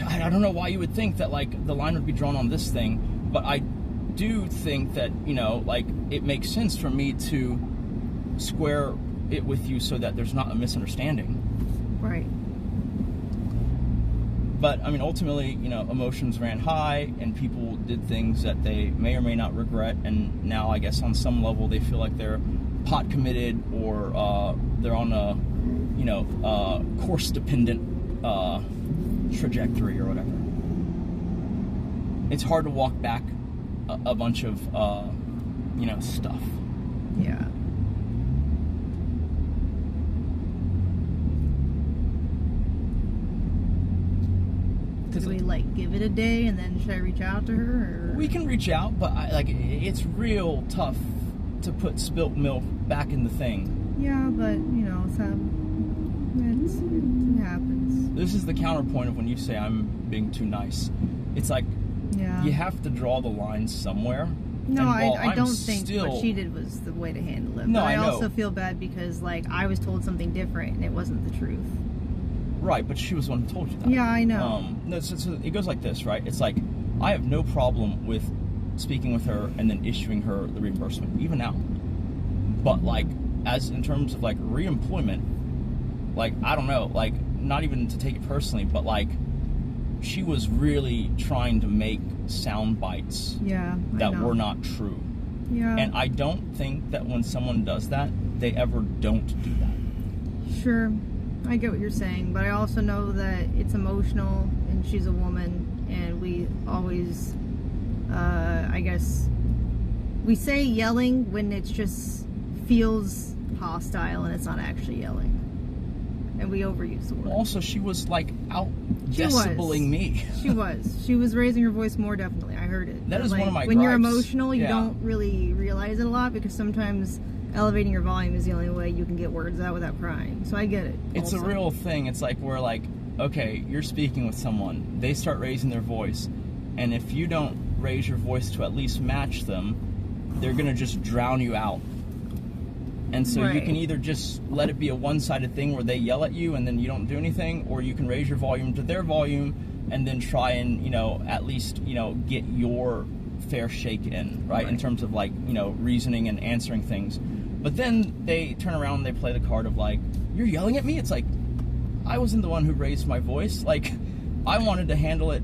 I don't know why you would think that, like, the line would be drawn on this thing, but I do think that, you know, like, it makes sense for me to square it with you so that there's not a misunderstanding. Right. But, I mean, ultimately, you know, emotions ran high and people did things that they may or may not regret, and now I guess on some level they feel like they're pot committed or they're on a course dependent trajectory or whatever. It's hard to walk back a bunch of stuff. Yeah. Do we like give it a day and then should I reach out to her? Or? We can reach out, but it's real tough to put spilt milk back in the thing. Yeah, but it happens. This is the counterpoint of when you say I'm being too nice. It's like you have to draw the line somewhere. No, I don't think what she did was the way to handle it. No, but I know. also feel bad because I was told something different and it wasn't the truth. Right, but she was the one who told you that. Yeah, I know. So it goes like this, right? It's like, I have no problem with speaking with her and then issuing her the reimbursement, even now. But, as in terms of, reemployment, I don't know, not even to take it personally, but, she was really trying to make sound bites that were not true. Yeah. And I don't think that when someone does that, they ever don't do that. Sure. I get what you're saying, but I also know that it's emotional and she's a woman and we always, we say yelling when it just feels hostile and it's not actually yelling. And we overuse the word. Also, she was out decibeling me. She was. She was raising her voice more, definitely. I heard it. That is one of my when gripes. you're emotional, you don't really realize it a lot because sometimes elevating your volume is the only way you can get words out without crying. So I get it. It's a real thing. It's we're okay, you're speaking with someone. They start raising their voice. And if you don't raise your voice to at least match them, they're going to just drown you out. And so you can either just let it be a one-sided thing where they yell at you and then you don't do anything, or you can raise your volume to their volume and then try and, at least, get your fair shake in, right? In terms of reasoning and answering things. But then they turn around and they play the card of you're yelling at me? It's I wasn't the one who raised my voice. I wanted to handle it,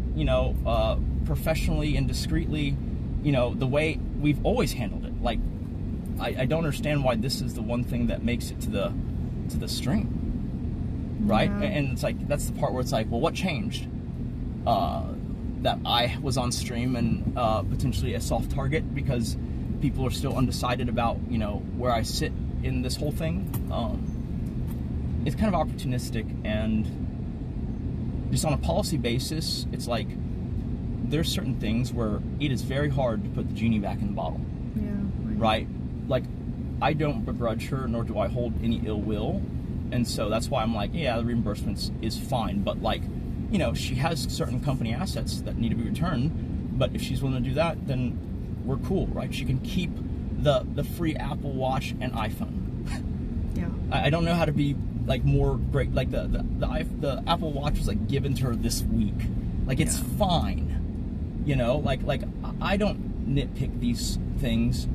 professionally and discreetly, the way we've always handled it. I don't understand why this is the one thing that makes it to the stream, right? Yeah. And it's that's the part where it's well, what changed? That I was on stream and potentially a soft target because people are still undecided about where I sit in this whole thing. It's kind of opportunistic, and just on a policy basis, it's there's certain things where it is very hard to put the genie back in the bottle. Yeah. Right? I don't begrudge her, nor do I hold any ill will. And so that's why I'm yeah, the reimbursements is fine. But she has certain company assets that need to be returned. But if she's willing to do that, then we're cool, right? She can keep the free Apple Watch and iPhone. Yeah. I don't know how to be more great. The Apple Watch was given to her this week. It's fine. I don't nitpick these things.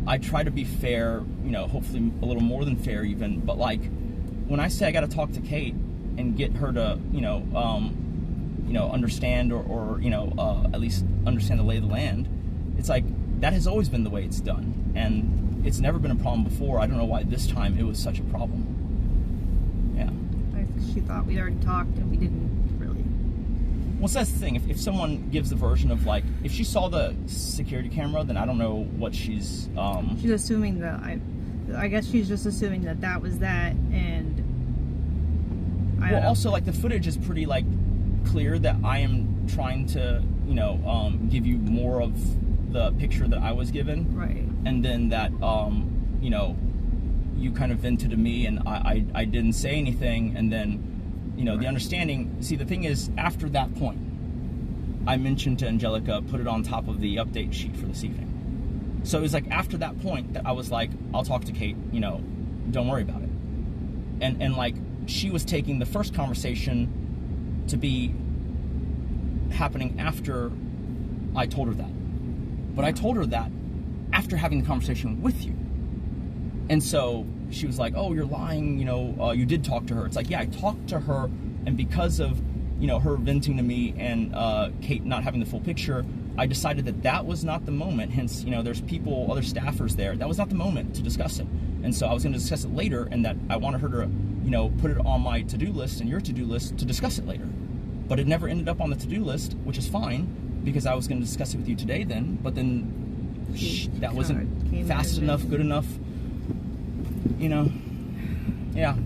I try to be fair, hopefully a little more than fair even, but when I say I got to talk to Kate and get her to, understand or at least understand the lay of the land, it's that has always been the way it's done. And it's never been a problem before. I don't know why this time it was such a problem. Yeah. She thought we'd already talked and we didn't really. Well, so that's the thing. If someone gives the version of if she saw the security camera, then I don't know what she's. She's assuming that I guess she's just assuming that was that, and. Also, the footage is pretty clear that I am trying to give you more of the picture that I was given. Right. And then that you kind of vented to me, and I didn't say anything, and then. The understanding, see, the thing is, after that point, I mentioned to Angelica, put it on top of the update sheet for this evening. So it was after that point that I was I'll talk to Kate, don't worry about it. And she was taking the first conversation to be happening after I told her that. But I told her that after having the conversation with you. And so she was oh, you're lying, you did talk to her. It's yeah, I talked to her, and because of, her venting to me and Kate not having the full picture, I decided that was not the moment. Hence, there's other staffers there. That was not the moment to discuss it. And so I was going to discuss it later, and that I wanted her to you know, put it on my to-do list and your to-do list to discuss it later. But it never ended up on the to-do list, which is fine, because I was going to discuss it with you today then, but then that wasn't fast enough, good enough, you know. Yeah.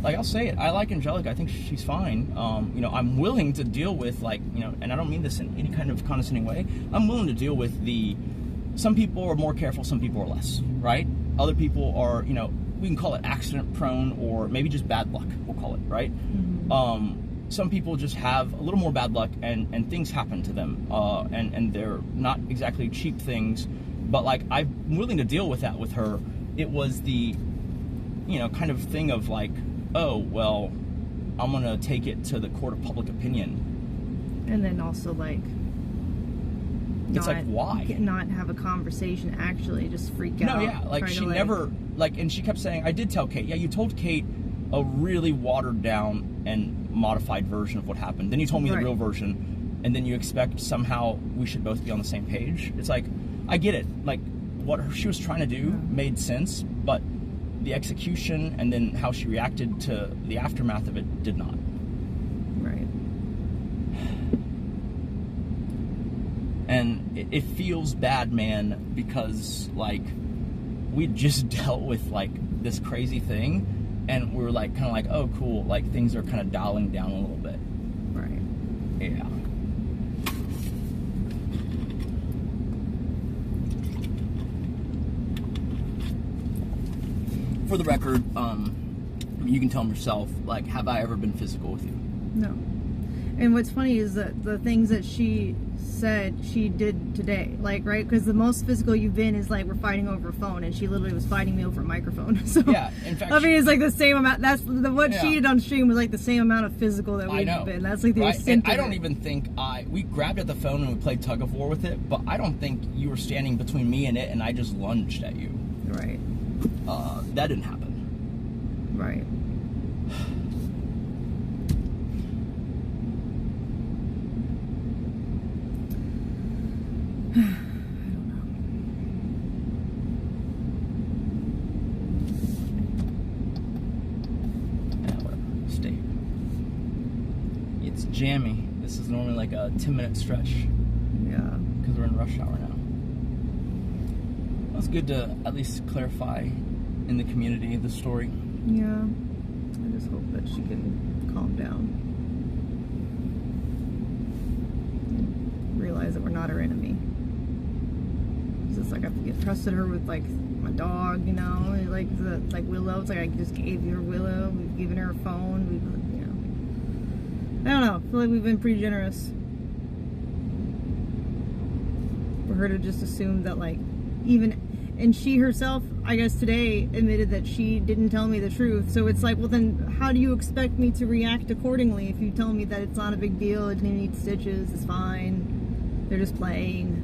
Like, I'll say it, I like Angelica, I think she's fine. You know, I'm willing to deal with, like, you know, and I don't mean this in any kind of condescending way, I'm willing to deal with some people are more careful, some people are less, right? Other people are, you know, we can call it accident prone or maybe just bad luck, we'll call it, right? Some people just have a little more bad luck and things happen to them, and they're not exactly cheap things, but like, I'm willing to deal with that with her. It was the, you know, kind of thing of like, oh, well, I'm gonna take it to the court of public opinion. And then also like, It's like, why? Not have a conversation, actually just freak out. No, yeah, like she never, like, and she kept saying, I did tell Kate, yeah, you told Kate a really watered down and modified version of what happened. Then you told me the real version, and then you expect somehow we should both be on the same page. It's like, I get it. Like, what she was trying to do made sense, but the execution and then how she reacted to the aftermath of it did not. Right. And it feels bad, man, because, like, we just dealt with, like, this crazy thing, and we were, like, kind of like, oh, cool, like, things are kind of dialing down a little bit. Right. Yeah. For the record, you can tell them yourself, like, have I ever been physical with you? No. And what's funny is that the things that she said she did today, like, right? Because the most physical you've been is like, we're fighting over a phone, and she literally was fighting me over a microphone. So yeah, in fact, I mean, it's like the same amount. That's what she did on stream was like the same amount of physical that we've been. That's like the extent. I don't even think we grabbed at the phone and we played tug of war with it, but I don't think you were standing between me and it, and I just lunged at you. Right. That didn't happen. Right. It's jammy. This is normally like a 10-minute stretch. Yeah. Because we're in rush hour now. It's good to at least clarify in the community the story. Yeah. I just hope that she can calm down. And realize that we're not her enemy. It's just like I trusted her with like my dog, you know, like Willow. It's like I just gave her Willow. We've given her a phone. We've, you know, I don't know. I feel like we've been pretty generous for her to just assume that, like, even, and she herself, I guess today, admitted that she didn't tell me the truth. So it's like, well, then how do you expect me to react accordingly if you tell me that it's not a big deal, it didn't need stitches, it's fine, they're just playing.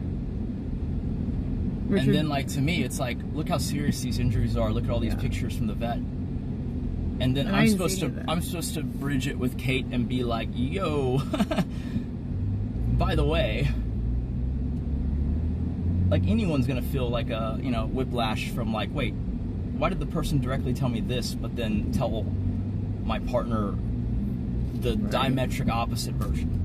Richard. And then, like, to me, it's like, look how serious these injuries are. Look at all these pictures from the vet. And then I'm supposed to bridge it with Kate and be like, yo, by the way, like, anyone's gonna feel like a, you know, whiplash from like, wait, why did the person directly tell me this, but then tell my partner the diametric opposite version?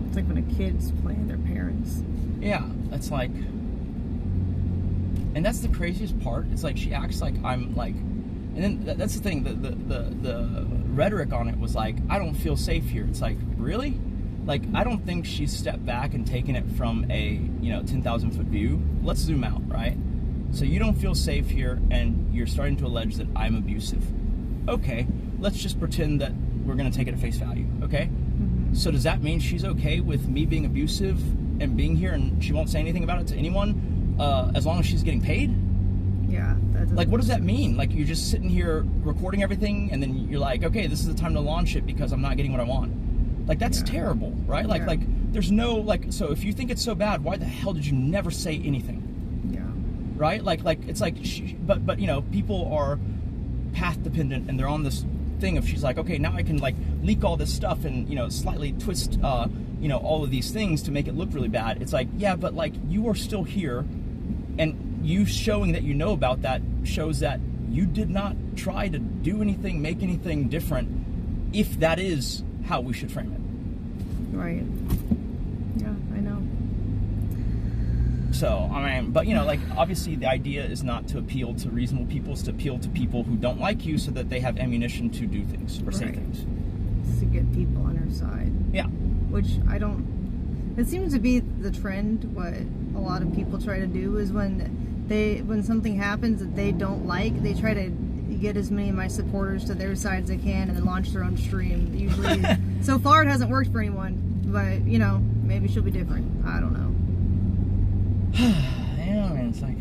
It's like when a kid's playing their parents. Yeah, that's like, and that's the craziest part. It's like she acts like I'm like, and then that's the thing. The rhetoric on it was like, I don't feel safe here. It's like, really? Like, I don't think she's stepped back and taken it from a, you know, 10,000 foot view. Let's zoom out, right? So you don't feel safe here, and you're starting to allege that I'm abusive. Okay, let's just pretend that we're gonna take it at face value. Okay. So does that mean she's okay with me being abusive and being here, and she won't say anything about it to anyone, as long as she's getting paid? Yeah. Like, what does that mean? Like, you're just sitting here recording everything, and then you're like, okay, this is the time to launch it because I'm not getting what I want. Like, that's terrible, right? Like, like, there's no, like, so if you think it's so bad, why the hell did you never say anything? Yeah. Right? Like, it's like, but you know, people are path dependent, and they're on this thing if she's like, okay, now I can like leak all this stuff and, you know, slightly twist, you know, all of these things to make it look really bad. It's like, yeah, but like you are still here, and you showing that you know about that shows that you did not try to do anything, make anything different, if that is how we should frame it. Right. Yeah, I know. So, I mean, but you know, like, obviously the idea is not to appeal to reasonable people, it's to appeal to people who don't like you so that they have ammunition to do things or say Right. things. To get people on her side. Yeah. Which I don't... It seems to be the trend, what a lot of people try to do is when something happens that they don't like, they try to get as many of my supporters to their side as they can and then launch their own stream. Usually, so far it hasn't worked for anyone, but, you know, maybe she'll be different. I don't know. Yeah, I mean, it's like,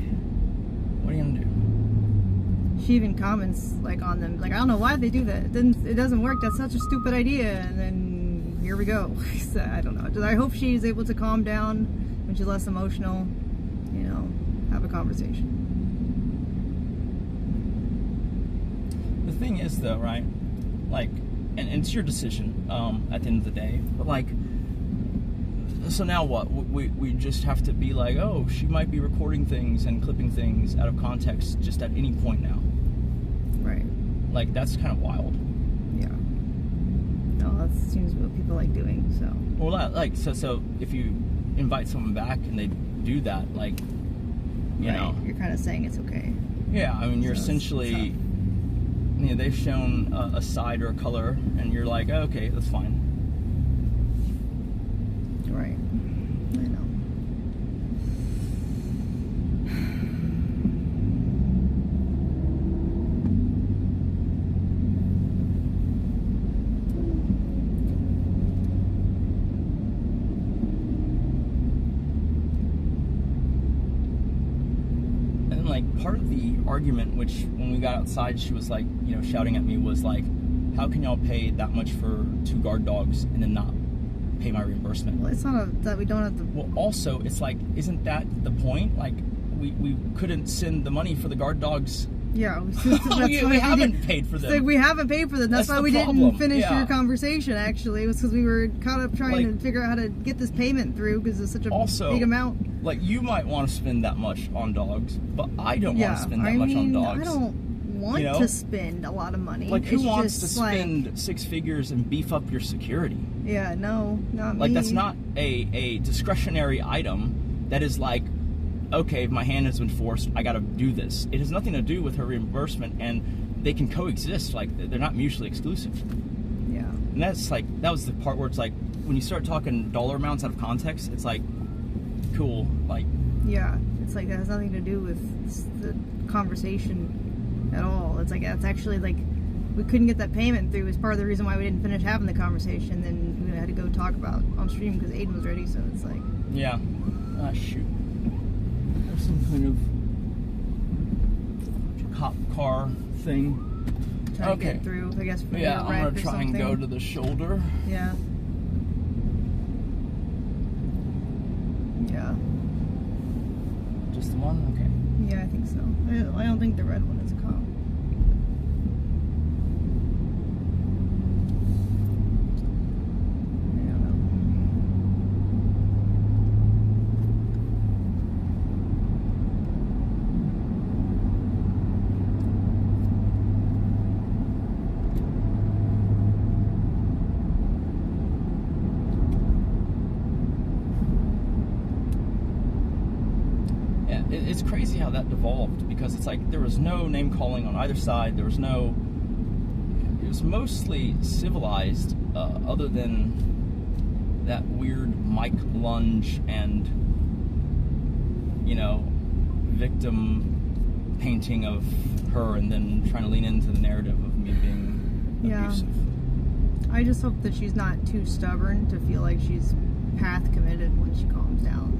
what are you gonna do? She even comments like on them, like, I don't know why they do that. It doesn't work. That's such a stupid idea. And then here we go. So, I don't know. I hope she's able to calm down when she's less emotional. You know, have a conversation. The thing is, though, right? Like, and it's your decision at the end of the day. But like, so now what? We just have to be like, oh, she might be recording things and clipping things out of context just at any point now. Right. Like, that's kind of wild. Yeah. No, that seems what people like doing, so. Well, like, so if you invite someone back and they do that, like, you know. You're kind of saying it's okay. Yeah, I mean, you're essentially, you know, they've shown a side or a color, and you're like, oh, okay, that's fine. Right. I know. And like, part of the argument, which when we got outside, she was like, you know, shouting at me, was like, how can y'all pay that much for 2 guard dogs and then not pay my reimbursement? Well, it's not that we don't have to. Well, also, it's like, isn't that the point? Like, we couldn't send the money for the guard dogs. Yeah, we haven't paid for them. So we haven't paid for them. That's why the we problem. didn't finish Yeah. your conversation. Actually, it was because we were caught up trying to figure out how to get this payment through because it's such a big amount. Like, you might want to spend that much on dogs, but I don't want to spend that much on dogs. I don't want to spend a lot of money. Like, who It's wants to just, spend 6 figures and beef up your security? Yeah, no, not me. Like, that's not a discretionary item that is like, okay, if my hand has been forced, I gotta do this. It has nothing to do with her reimbursement, and they can coexist. Like, they're not mutually exclusive. Yeah. And that's like, that was the part where it's like, when you start talking dollar amounts out of context, it's like, cool, like. Yeah, it's like that has nothing to do with the conversation at all. It's like, that's actually like, we couldn't get that payment through. It's part of the reason why we didn't finish having the conversation. Then we had to go talk about on stream because Aiden was ready, so it's like. Yeah. Ah, shoot. There's some kind of cop car thing. Trying to get through, I guess. For Yeah, I'm wreck gonna or try and go something. to the shoulder. Yeah. Yeah. Just the one? Okay. Yeah, I think so. I don't think the red one is a cop. It's crazy how that devolved, because it's like there was no name calling on either side. There was no. It was mostly civilized, other than that weird mic lunge and, you know, victim painting of her, and then trying to lean into the narrative of me being abusive. I just hope that she's not too stubborn to feel like she's path committed when she calms down.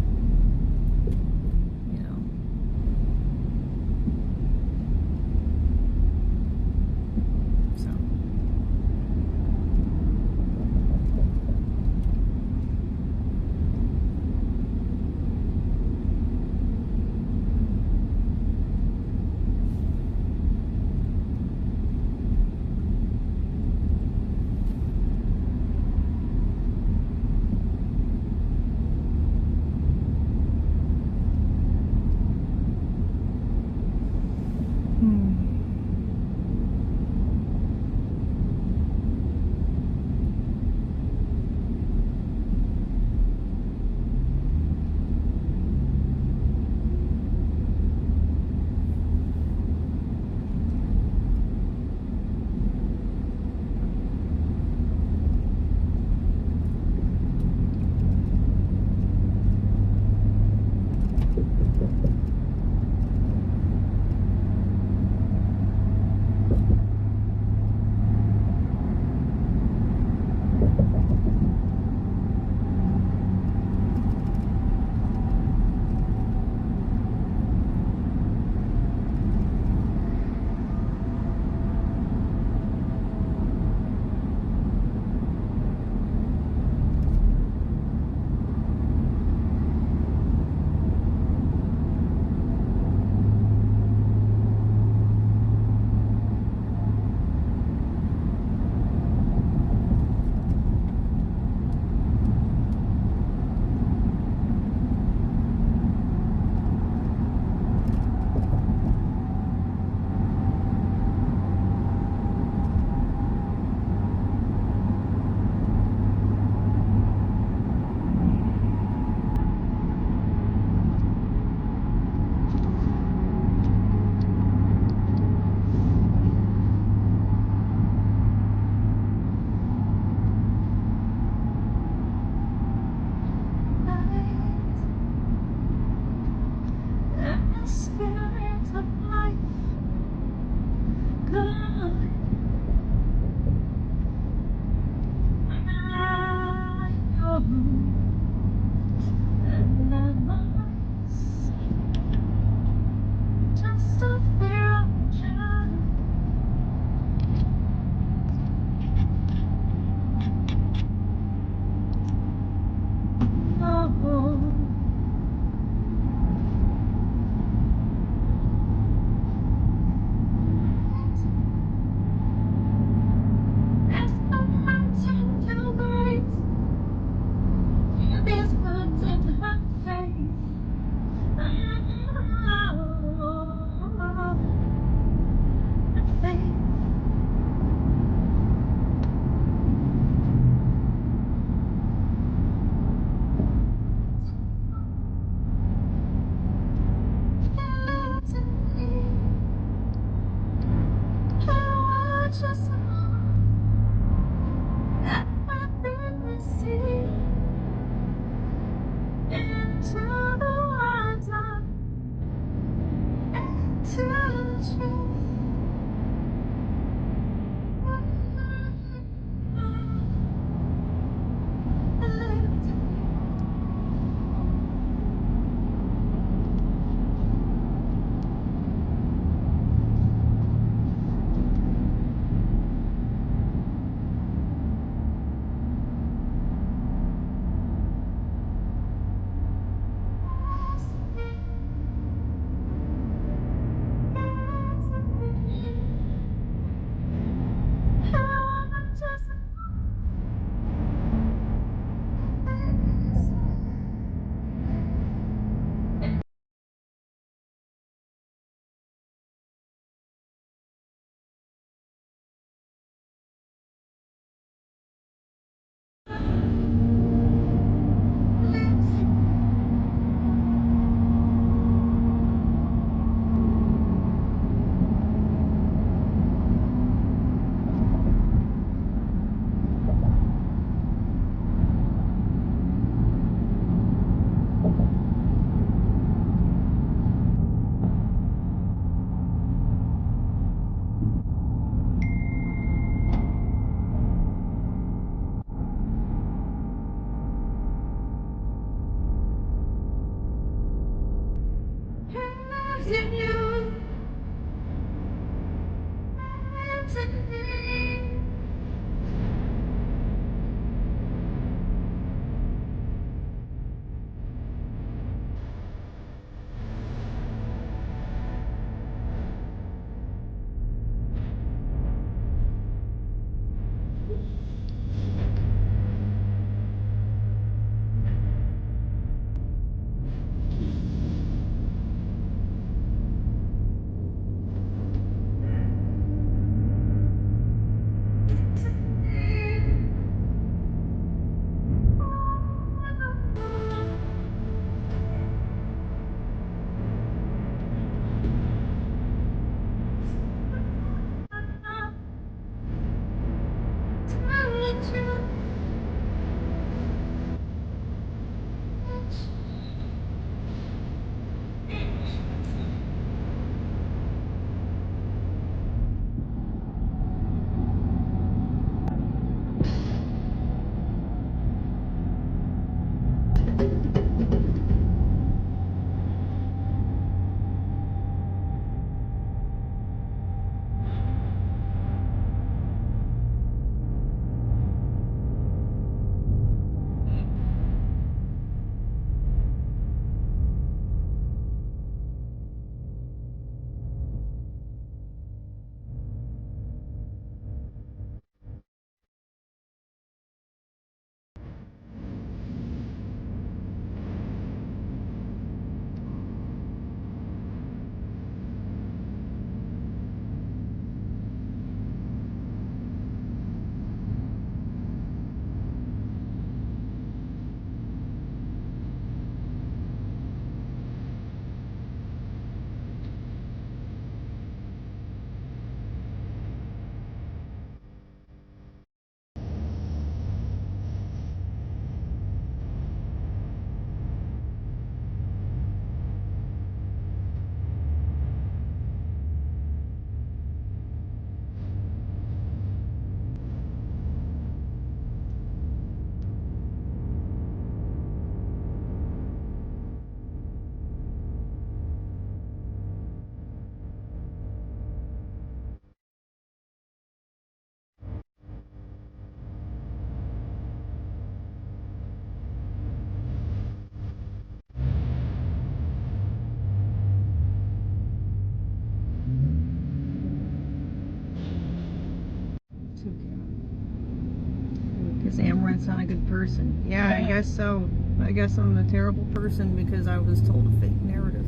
that's not a good person. Yeah, I guess so. I guess I'm a terrible person because I was told a fake narrative.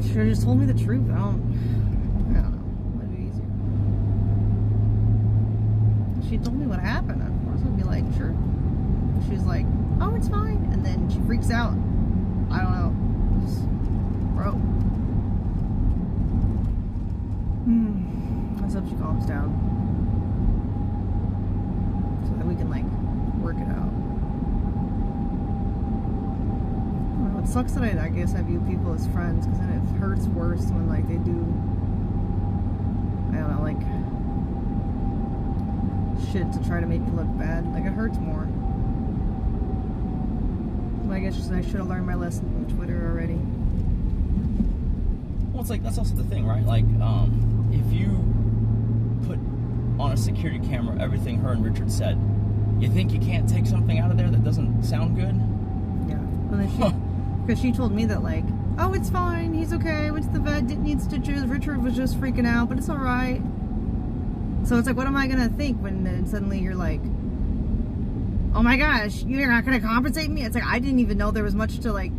Should have just told me the truth. I don't know. That'd be easier. She told me what happened. Of course, I'd be like, sure. She's like, oh, it's fine. And then she freaks out. I don't know. Just, bro. Let's hope she calms down. So that we can, like, work it out. I don't know, it sucks that I guess I view people as friends, because then it hurts worse when, like, they do, I don't know, like, shit to try to make me look bad. Like, it hurts more. I guess I should have learned my lesson from Twitter already. Well, it's like, that's also the thing, right? Like, if you put on a security camera everything her and Richard said, you think you can't take something out of there that doesn't sound good? Yeah. And then because she told me that, like, oh, it's fine, he's okay, went to the vet, didn't need stitches, Richard was just freaking out, but it's alright. So it's like, what am I gonna think when then suddenly you're like, oh my gosh, you're not gonna compensate me? It's like, I didn't even know there was much to, like,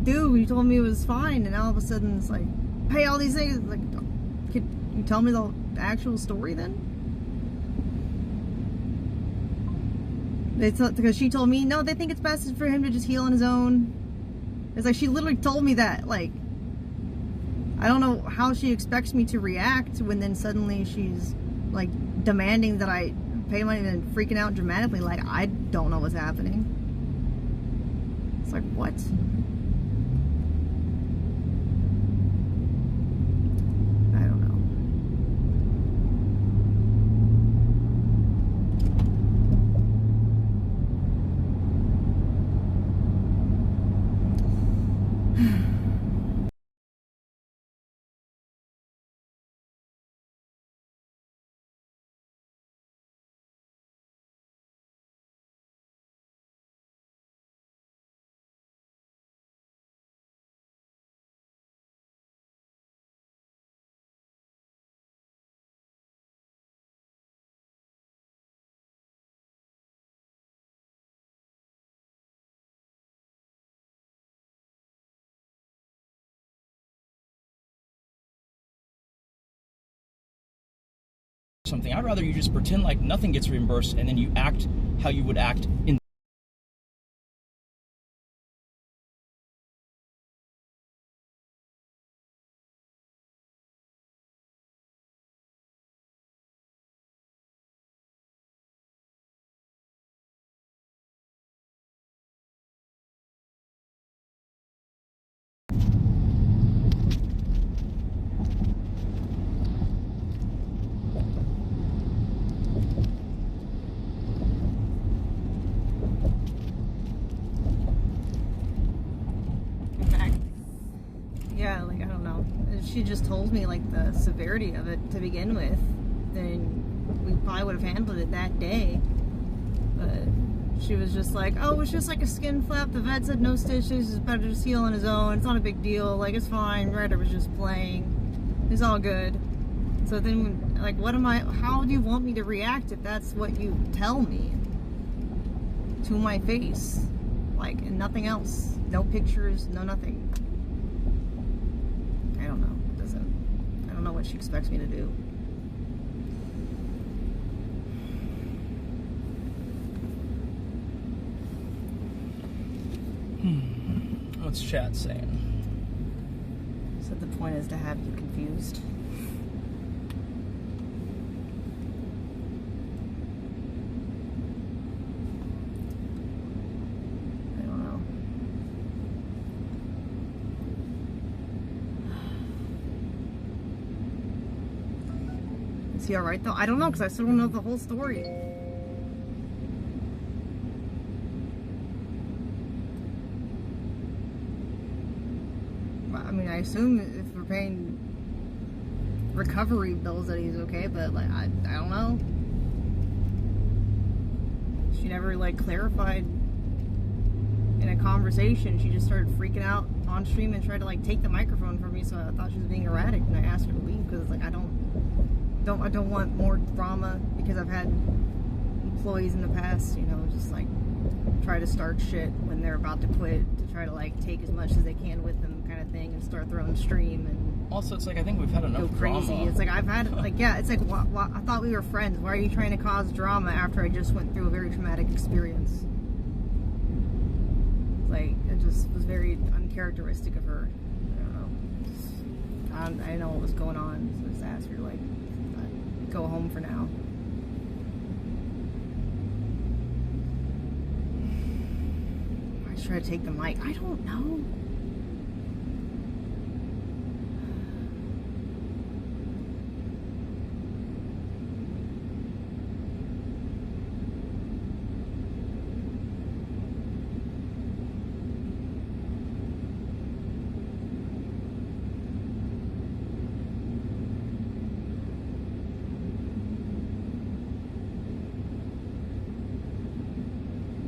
do. You told me it was fine, and all of a sudden it's like, hey, all these things. Like, could you tell me the actual story then? Because she told me, no, they think it's best for him to just heal on his own. It's like, she literally told me that. Like, I don't know how she expects me to react when then suddenly she's, like, demanding that I pay money and freaking out dramatically. Like, I don't know what's happening. It's like, what? I don't know. Something. I'd rather you just pretend like nothing gets reimbursed and then you act how you would act in Yeah, like, I don't know. If she just told me, like, the severity of it to begin with, then we probably would have handled it that day. But she was just like, oh, it's just like a skin flap. The vet said no stitches. It's better to just heal on his own. It's not a big deal. Like, it's fine. Ryder was just playing. It's all good. So then, like, how do you want me to react if that's what you tell me to my face? Like, and nothing else. No pictures, no nothing. I don't know. I don't know what she expects me to do. What's chat saying? So the point is to have you confused. Is he alright though? I don't know, because I still don't know the whole story. I mean, I assume if we're paying recovery bills that he's okay, but like, I don't know. She never like clarified in a conversation. She just started freaking out on stream and tried to like take the microphone from me, so I thought she was being erratic, and I asked her to leave because like, I don't I don't want more drama because I've had employees in the past, you know, just like try to start shit when they're about to quit to try to like take as much as they can with them, kind of thing, and start their own stream and also it's like I think we've had enough go crazy. drama. It's like I've had like yeah, it's like I thought we were friends. Why are you trying to cause drama after I just went through a very traumatic experience? Like it just was very uncharacteristic of her. I don't know. I didn't know what was going on, so I just asked her like, go home for now. I should try to take the mic. I don't know.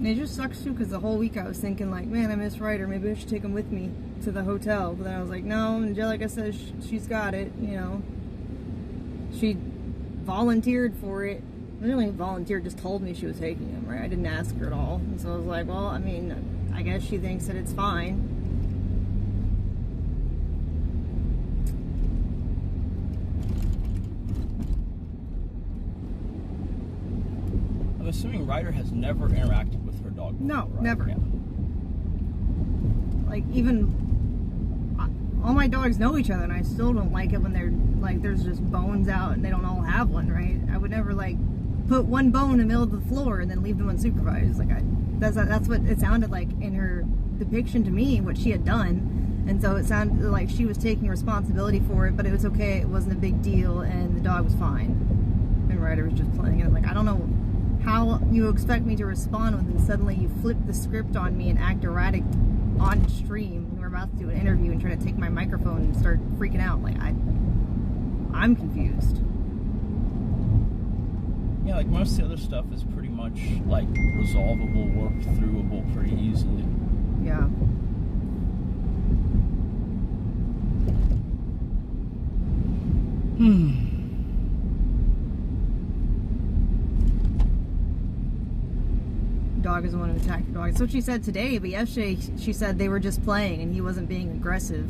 It just sucks too because the whole week I was thinking like, man, I miss Ryder. Maybe I should take him with me to the hotel. But then I was like, no, Angelica says she's got it, you know. She volunteered for it. I didn't really volunteer, just told me she was taking him, right? I didn't ask her at all. And so I was like, well, I mean, I guess she thinks that it's fine. I'm assuming Ryder has never interacted with her dog before, No, right? never. Yeah. Like, even all my dogs know each other, and I still don't like it when they're like, there's just bones out and they don't all have one, right? I would never like put one bone in the middle of the floor and then leave them unsupervised. Like, that's what it sounded like in her depiction to me, what she had done. And so it sounded like she was taking responsibility for it, but it was okay. It wasn't a big deal, and the dog was fine. And Ryder was just playing it. Like, I don't know how you expect me to respond when suddenly you flip the script on me and act erratic on stream when we're about to do an interview and try to take my microphone and start freaking out. Like, I'm confused. Yeah, like most of the other stuff is pretty much like resolvable, worked throughable pretty easily. Yeah. Dog is the one who attacked her dog. That's what she said today, but yesterday she said they were just playing and he wasn't being aggressive.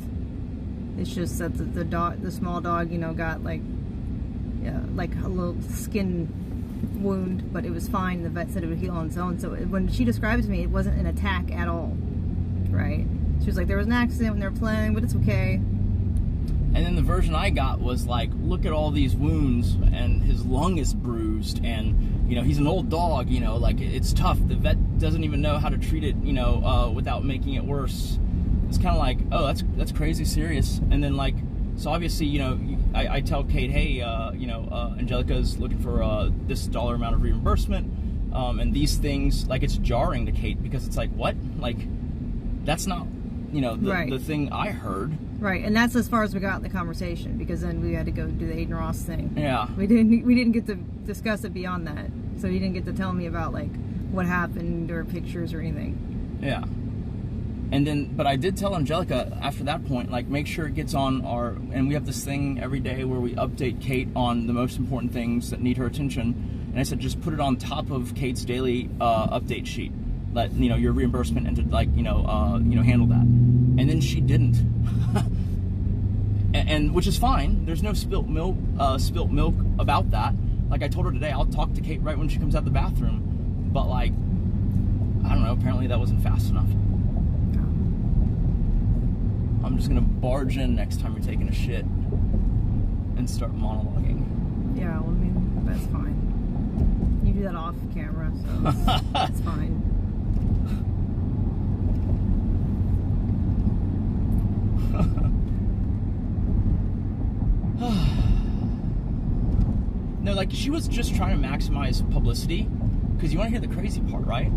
It's just that the small dog, you know, got like a little skin wound, but it was fine. The vet said it would heal on its own. So when she described it to me, it wasn't an attack at all, right? She was like, there was an accident when they were playing, but it's okay. And then the version I got was like, look at all these wounds, and his lung is bruised, and, you know, he's an old dog, you know, like, it's tough. The vet doesn't even know how to treat it, you know, without making it worse. It's kind of like, oh, that's crazy serious. And then, like, so obviously, you know, I tell Kate, hey, you know, Angelica's looking for this dollar amount of reimbursement, and these things, like, it's jarring to Kate, because it's like, what? Like, that's not, you know, the thing I heard. Right, and that's as far as we got in the conversation, because then we had to go do the Aiden Ross thing. Yeah. We didn't get to discuss it beyond that. So he didn't get to tell me about like what happened or pictures or anything. Yeah. And then, but I did tell Angelica after that point, like, make sure it gets on our, and we have this thing every day where we update Kate on the most important things that need her attention. And I said, just put it on top of Kate's daily update sheet. Let, you know, your reimbursement, and to, like, you know, handle that. And then she didn't. and which is fine. There's no spilt milk about that. Like I told her today, I'll talk to Kate right when she comes out of the bathroom. But, like, I don't know, apparently that wasn't fast enough. I'm just gonna barge in next time you're taking a shit and start monologuing. Yeah, well, I mean, that's fine. You do that off camera, so that's fine. No, like, she was just trying to maximize publicity, because you want to hear the crazy part, right?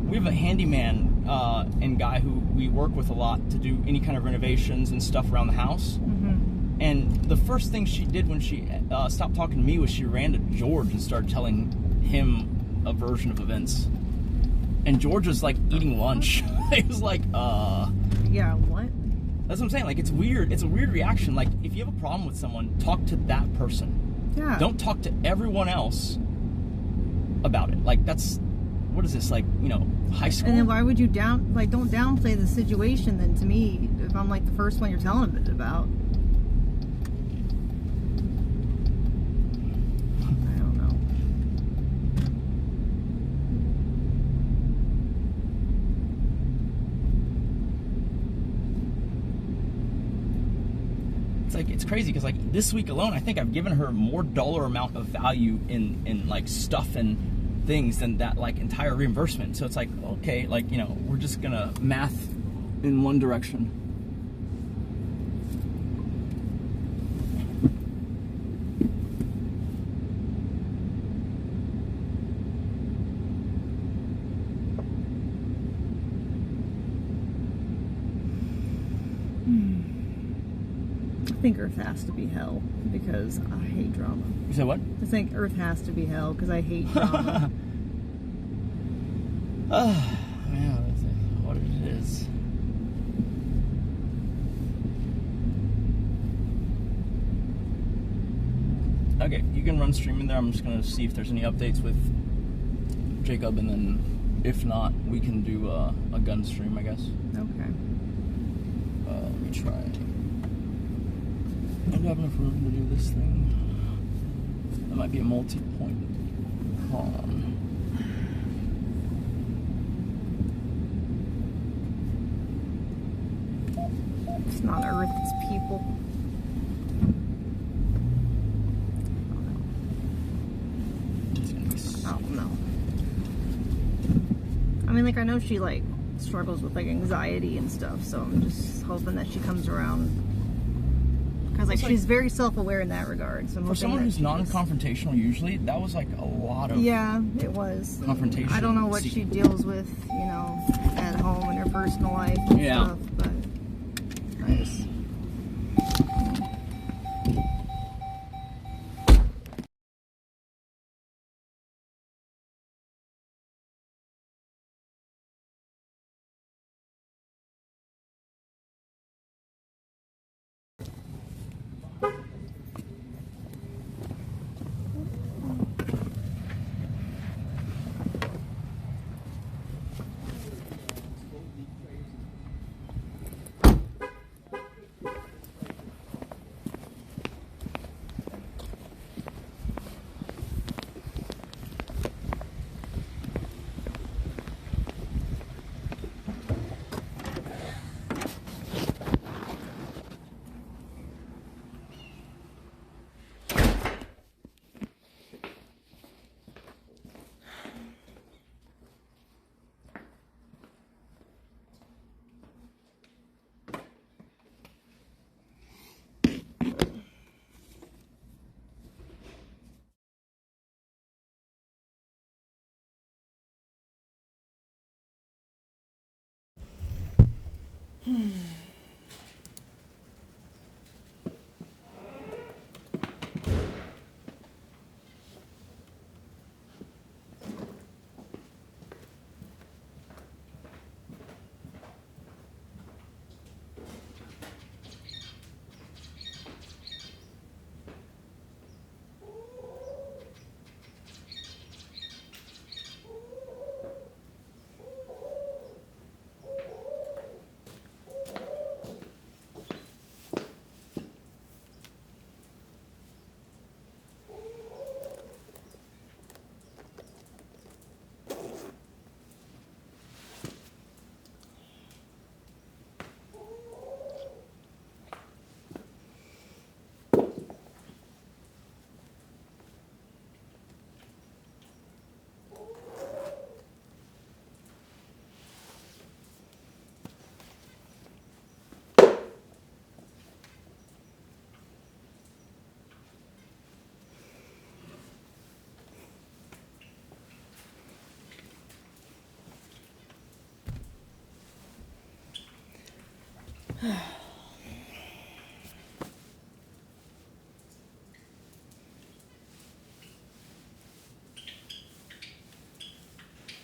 We have a handyman and guy who we work with a lot to do any kind of renovations and stuff around the house. Mm-hmm. And the first thing she did when she stopped talking to me was she ran to George and started telling him a version of events. And George was, like, eating lunch. He was like, Yeah, what? That's what I'm saying. Like, it's weird. It's a weird reaction. Like, if you have a problem with someone, talk to that person. Yeah. Don't talk to everyone else about it. Like, that's, what is this, like, you know, high school? And then why would you don't downplay the situation then, to me, if I'm like the first one you're telling it about? I don't know. It's like, it's crazy because like this week alone, I think I've given her more dollar amount of value in like stuff and things than that like entire reimbursement. So it's like, okay, like, you know, we're just gonna math in one direction. I think Earth has to be hell because I hate drama. You said what? I think Earth has to be hell because I hate drama. Oh, man, what it is. Okay, you can run stream in there. I'm just gonna see if there's any updates with Jacob, and then if not, we can do a gun stream, I guess. Okay. Let me try. I don't have enough room to do this thing. That might be a multi-point pawn. It's not Earth, it's people. I don't know. I mean, like, I know she, like, struggles with, like, anxiety and stuff, so I'm just hoping that she comes around. Because, like, she's very self-aware in that regard. So for someone who's non-confrontational, usually, that was, like, a lot of yeah, it was. confrontation. I don't know what she deals with, you know, at home in her personal life and stuff, but I just...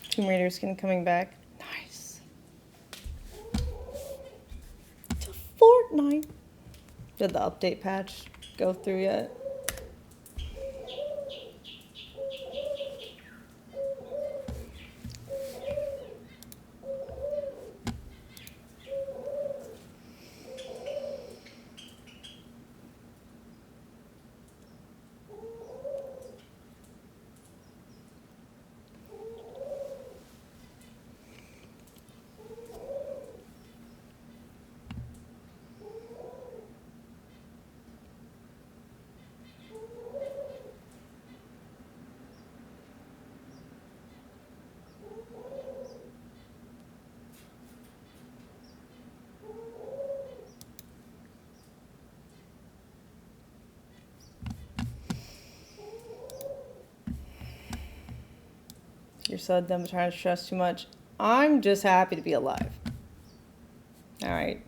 Tomb Raider skin coming back. Nice. To Fortnite. Did the update patch go through yet? You're so dumb trying to stress too much. I'm just happy to be alive. Alright.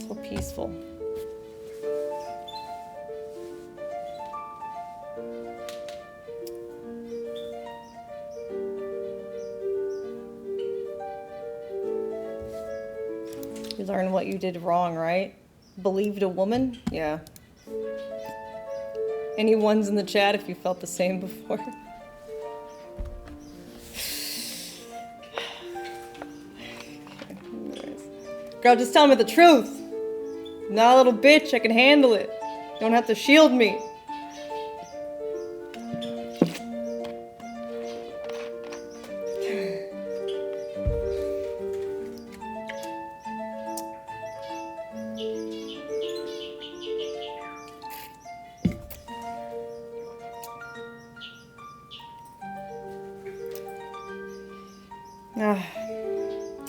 So peaceful. You learned what you did wrong, right? Believed a woman? Yeah. Any ones in the chat if you felt the same before? Girl, just tell me the truth. Not a little bitch, I can handle it. You don't have to shield me.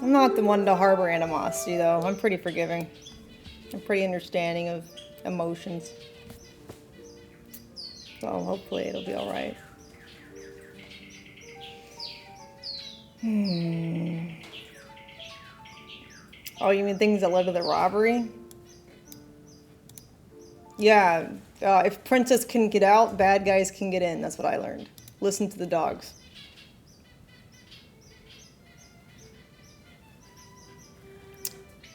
I'm not the one to harbor animosity, though. I'm pretty forgiving. I'm pretty understanding of emotions. So hopefully it'll be alright. Oh, you mean things that led to the robbery? Yeah, if Princess can get out, bad guys can get in. That's what I learned. Listen to the dogs.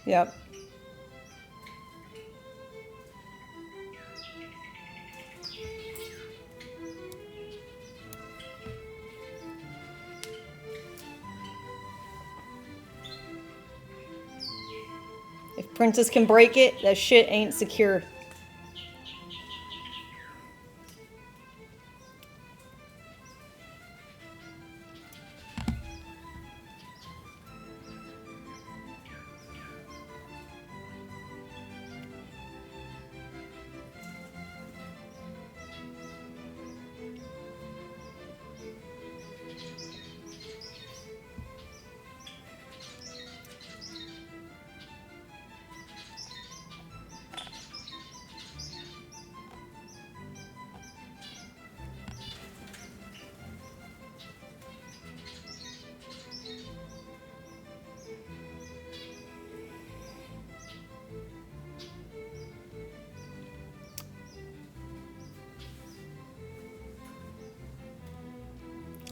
Yep. If Princess can break it, that shit ain't secure.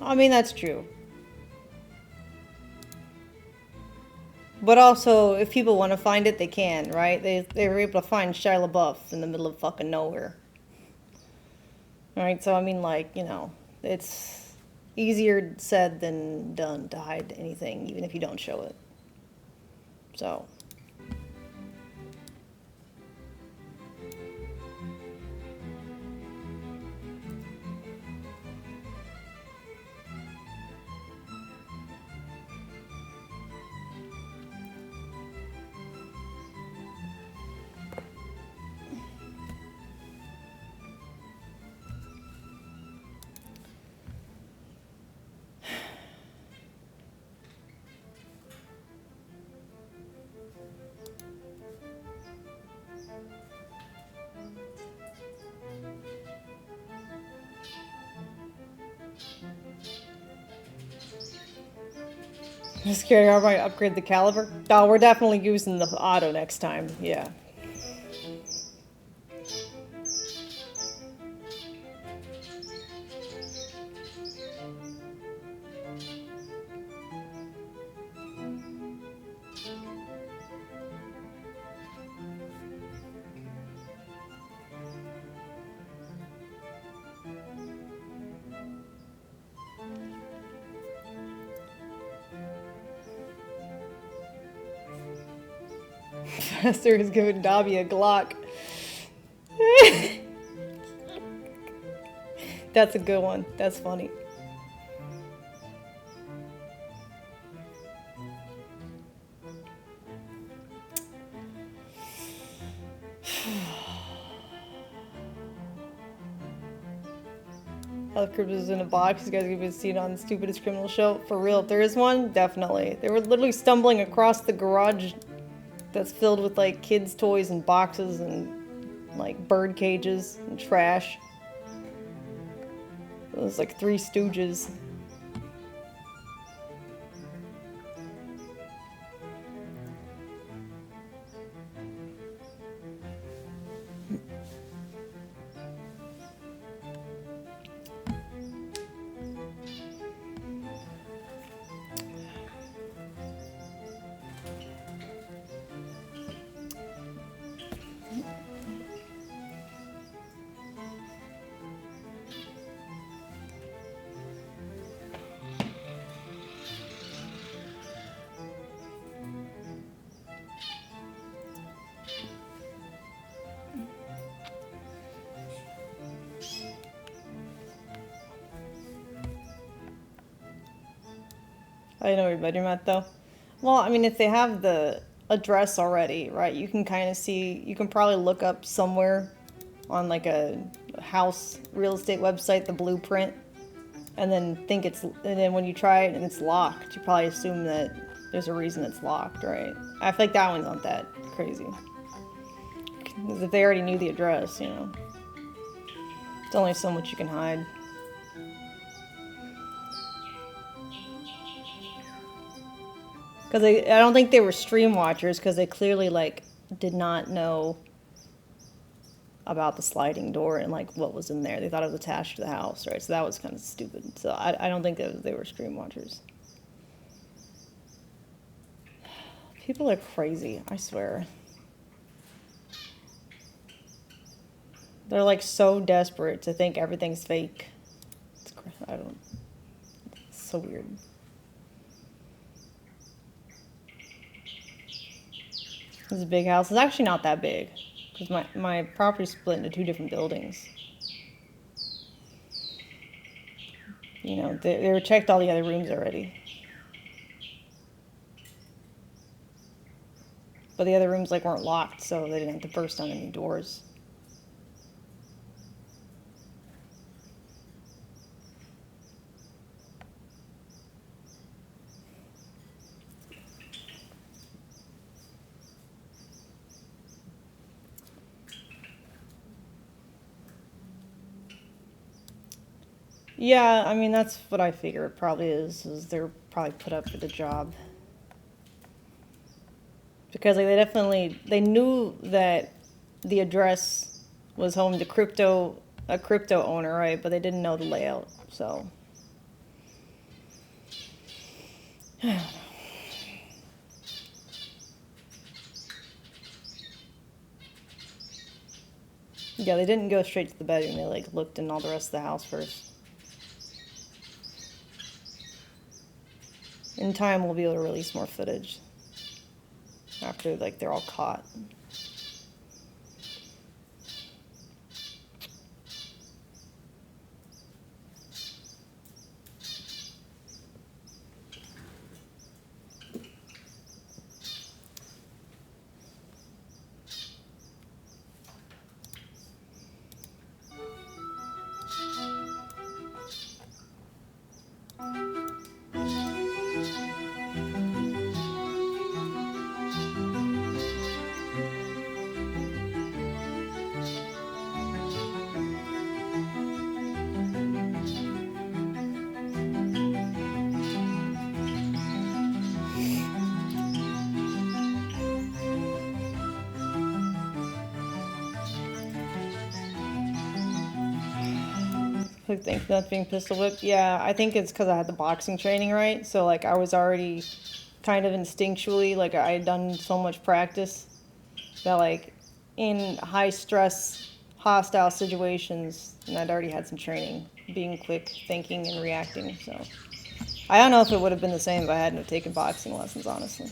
I mean, that's true. But also, if people want to find it, they can, right? They were able to find Shia LaBeouf in the middle of fucking nowhere. Right? So, I mean, like, you know, it's easier said than done to hide anything, even if you don't show it. So... I'm scared how I upgrade the caliber. Oh, we're definitely using the auto next time. Yeah. Professor is giving Dobby a Glock. That's a good one. That's funny. Health Crips is in a box. You guys have been seen on the Stupidest Criminal Show. For real, if there is one, definitely. They were literally stumbling across the garage that's filled with like kids' toys and boxes and like bird cages and trash. It was like Three Stooges. I know where your bedroom at though. Well, I mean, if they have the address already, right, you can kind of see, you can probably look up somewhere on like a house real estate website, the blueprint, and then think it's, and then when you try it and it's locked, you probably assume that there's a reason it's locked, right? I feel like that one's not that crazy. Because if they already knew the address, you know, it's only so much you can hide. Because I don't think they were stream watchers, because they clearly like did not know about the sliding door and like what was in there. They thought it was attached to the house, right? So that was kind of stupid. So I don't think that they were stream watchers. People are crazy, I swear. They're like so desperate to think everything's fake. I don't. It's so weird. This is a big house. It's actually not that big, because my property's split into 2 different buildings. You know, they checked all the other rooms already. But the other rooms like weren't locked, so they didn't have to burst down any doors. Yeah, I mean, that's what I figure it probably is they're probably put up for the job. Because like, they knew that the address was home to a crypto owner, right? But they didn't know the layout, so. Yeah, they didn't go straight to the bedroom. They like looked in all the rest of the house first. In time, we'll be able to release more footage after like they're all caught. Who think that's being pistol whipped? Yeah, I think it's because I had the boxing training, right? So like I was already kind of instinctually, like I had done so much practice that like in high stress, hostile situations, and I'd already had some training, being quick thinking and reacting. So I don't know if it would have been the same if I hadn't have taken boxing lessons, honestly.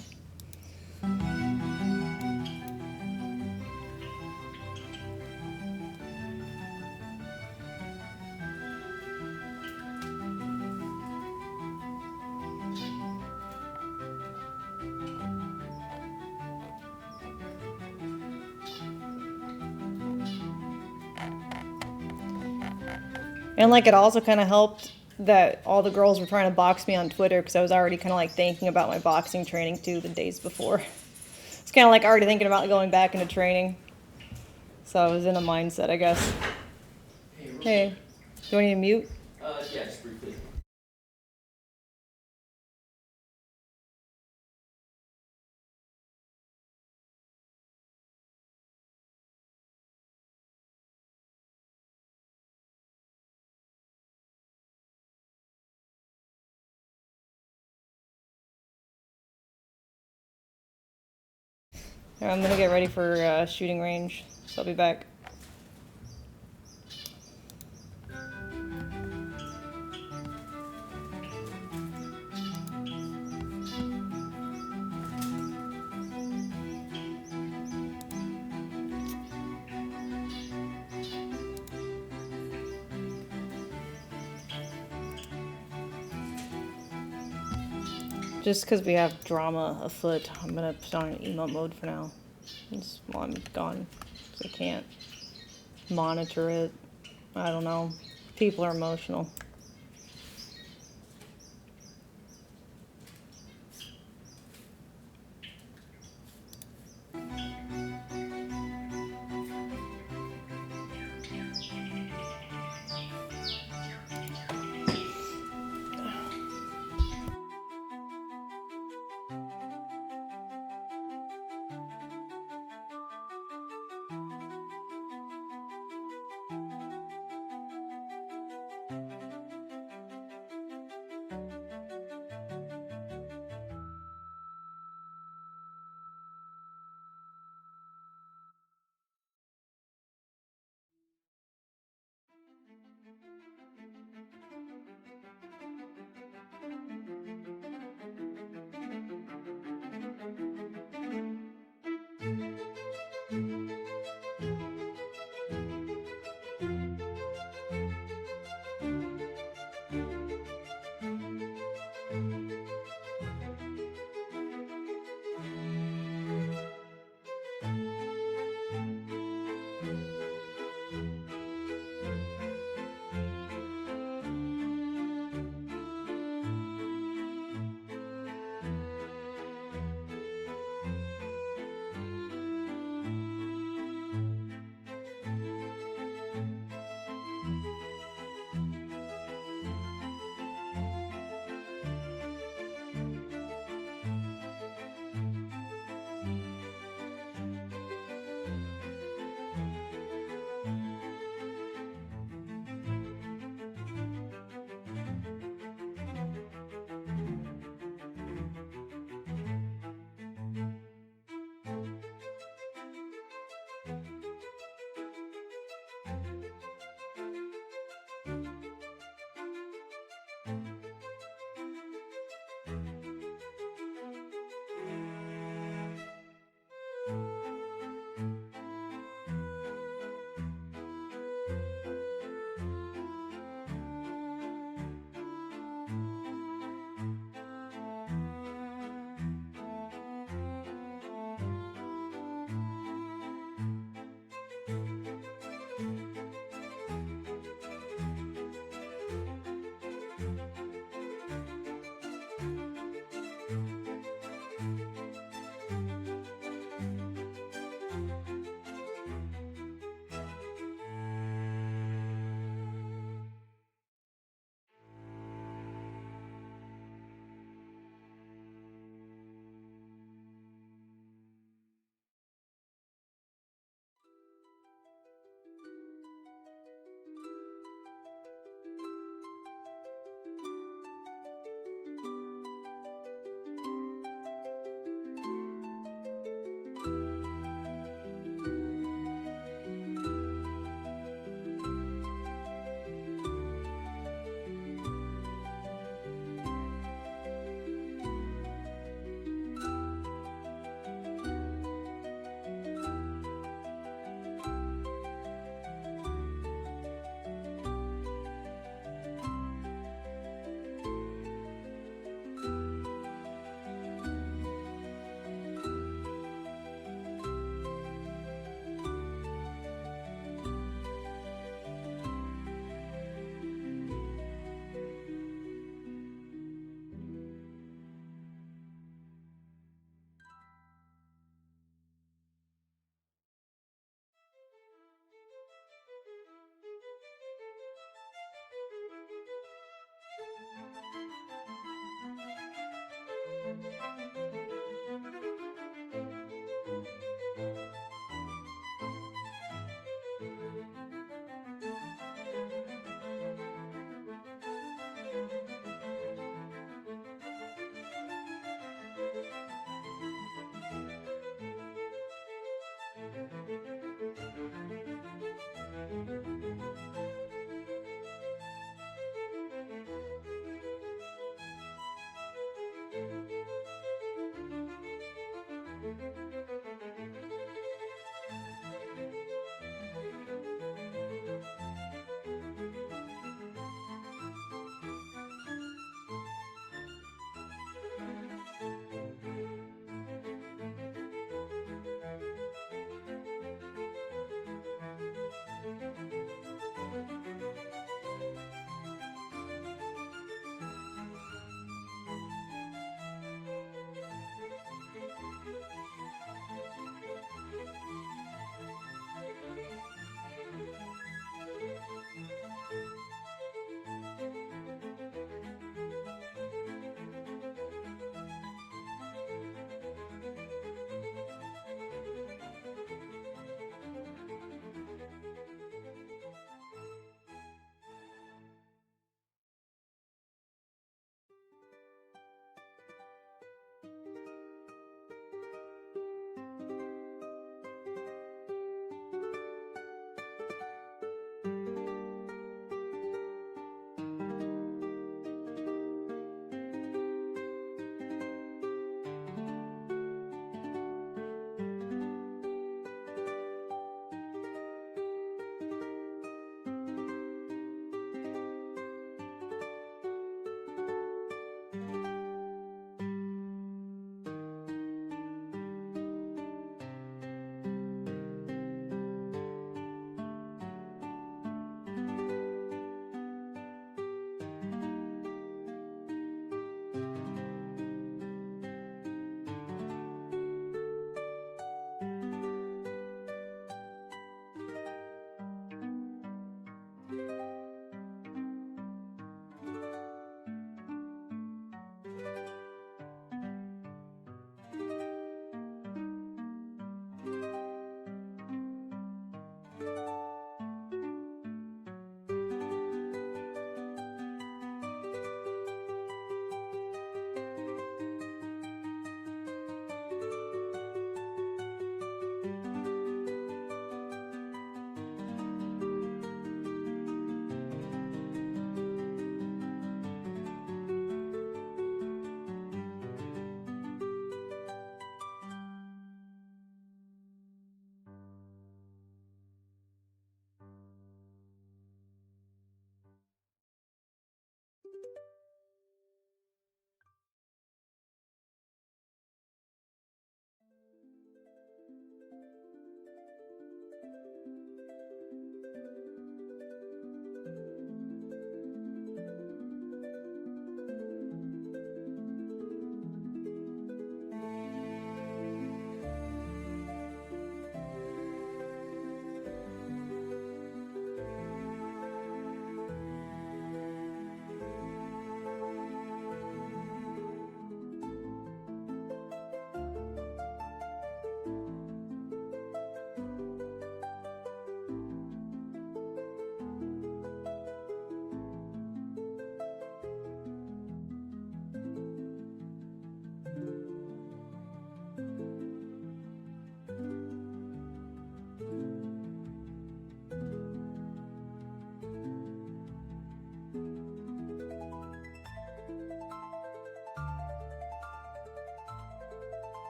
And like it also kind of helped that all the girls were trying to box me on Twitter because I was already kind of like thinking about my boxing training too the days before. It's kind of like already thinking about going back into training. So I was in a mindset, I guess. Hey, do I need to mute? Yeah, just briefly. I'm gonna get ready for shooting range, so I'll be back. Just because we have drama afoot, I'm gonna put on emote mode for now. Just while I'm gone, because I can't monitor it. I don't know. People are emotional.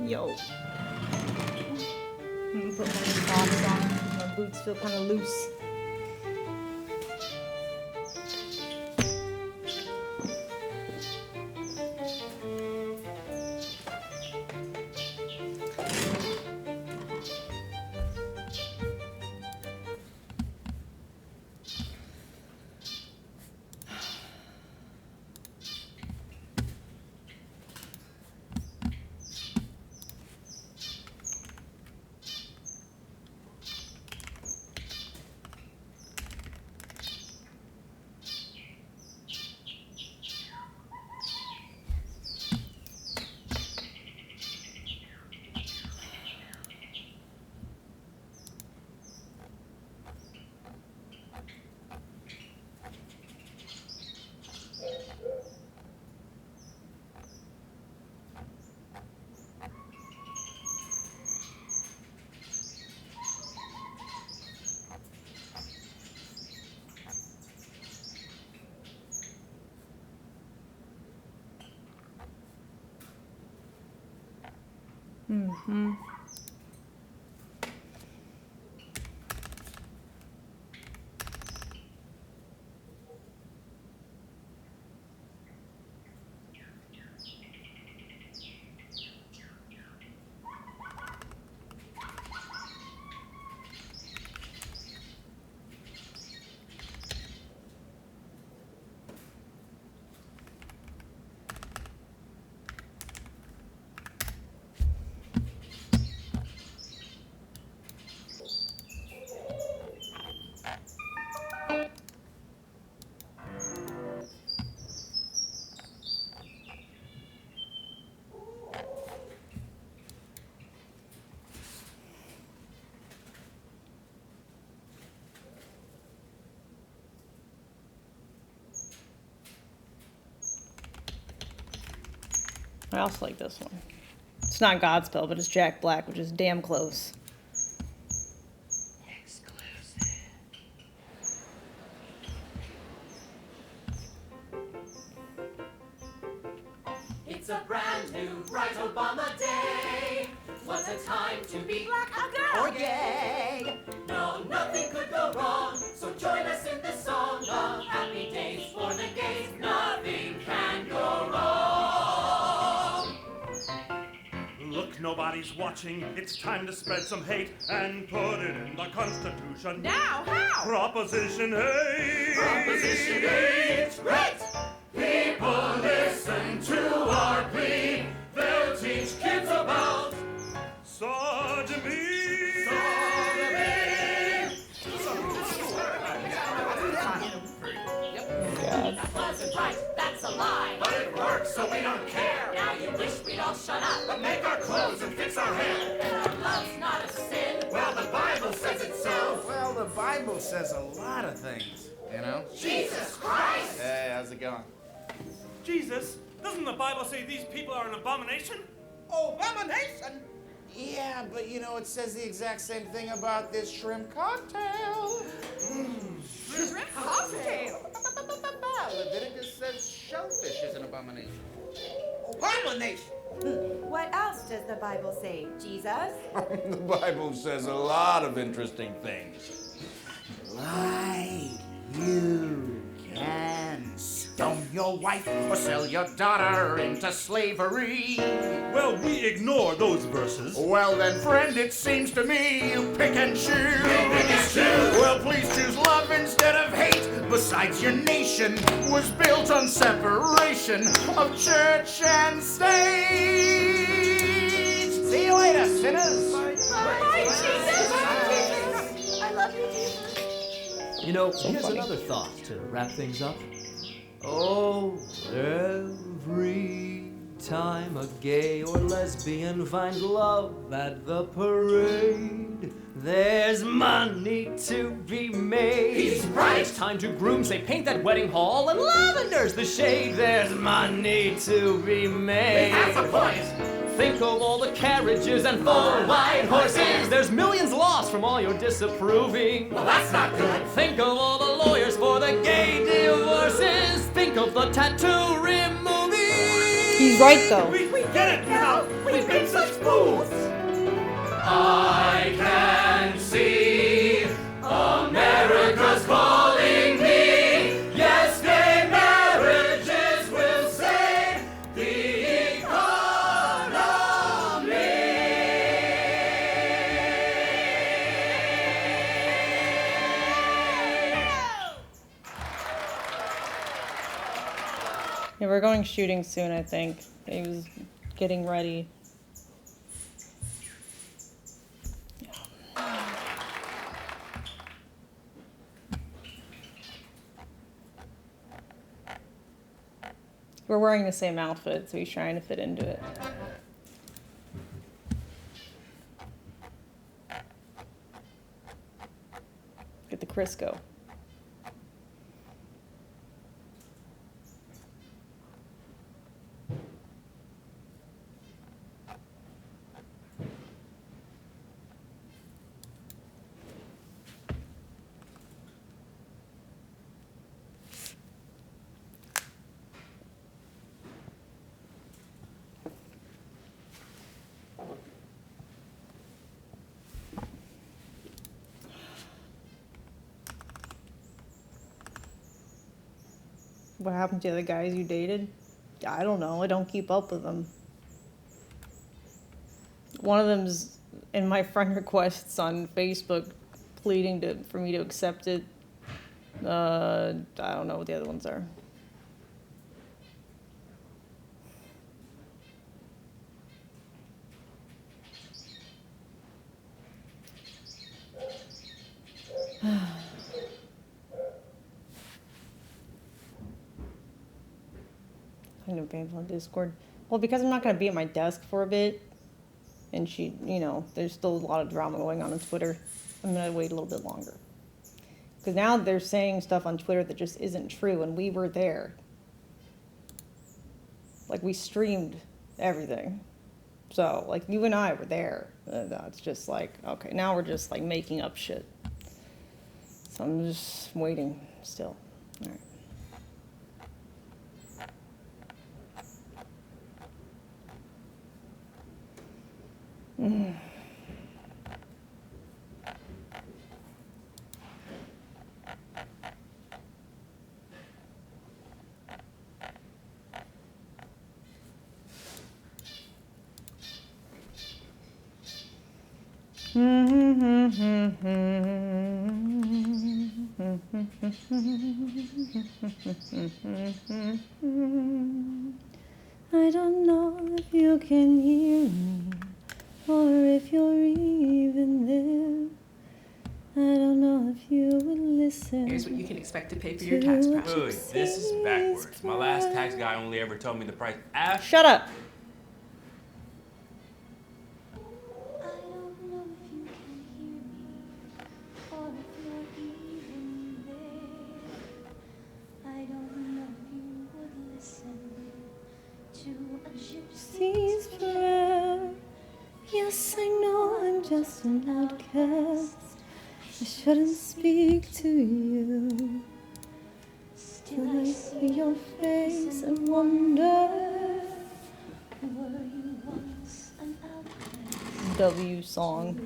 Yo. I'm gonna put my socks on. My boots feel kind of loose. Mm-hmm. I also like this one. It's not Godspell, but it's Jack Black, which is damn close. It's a brand new bright Obama day. What a time to be black, a girl, or gay. No, nothing could go wrong. So join us in this song of happy days for the gays. Nothing can go wrong. Look Everybody's watching. It's time to spread some hate and put it in the Constitution. Now, how? Proposition 8. Proposition 8. Right. People listen to our plea. They'll teach kids about sodomy. That wasn't right, that's a lie. But it works, so we don't care. Now you wish we'd all shut up, but make our clothes and fix our hair. And our love's not a sin. Well, the Bible says it so. Well, the Bible says a lot of things, you know? Jesus Christ! Hey, how's it going? Jesus, doesn't the Bible say these people are an abomination? Abomination? Yeah, but you know, it says the exact same thing about this shrimp cocktail. Shrimp cocktail? Leviticus says shellfish is an abomination. Abomination! What else does the Bible say, Jesus? The Bible says a lot of interesting things. Like you can stone your wife or sell your daughter into slavery. Well, we ignore those verses. Well then, friend, it seems to me you pick and choose. Well, please choose love instead of hate. Besides, your nation was built on separation of church and state. See you later, sinners. Bye, Jesus! I love you, Jesus. You know, here's another thought to wrap things up. Oh, every time a gay or lesbian find love at the parade, there's money to be made. He's right. It's time to groom, say paint that wedding hall, and lavender's the shade. There's money to be made. That's a point. Think of all the carriages and 4 white horses. There's millions lost from all your disapproving. Well, that's not good. Think of all the lawyers for the gay divorces. Think of the tattoo removing. He's right though. We get it now. We've been such fools. I can see America's calling me. Yes, gay marriages will save the economy. Yeah, we're going shooting soon, I think. He was getting ready. We're wearing the same outfit, so he's trying to fit into it. Get the Crisco. What happened to the other guys you dated? I don't know. I don't keep up with them. One of them's in my friend requests on Facebook, pleading for me to accept it. I don't know what the other ones are. I'm gonna be on Discord. Well, because I'm not gonna be at my desk for a bit, and she, you know, there's still a lot of drama going on Twitter. I'm gonna wait a little bit longer. Because now they're saying stuff on Twitter that just isn't true, and we were there. Like, we streamed everything. So, like, you and I were there. It's just like, okay, now we're just, like, making up shit. So I'm just waiting still. All right. Mm. I don't know if you can hear me or if you're even there. I don't know if you would listen. Here's what you can expect to pay for your tax to prep. Ooh, this is backwards. My last tax guy only ever told me the price after. Shut up. Gypsy's prayer. Yes, I know I'm just an outcast. I shouldn't speak to you. Still I see your face and wonder. Were you once an outcast? W song.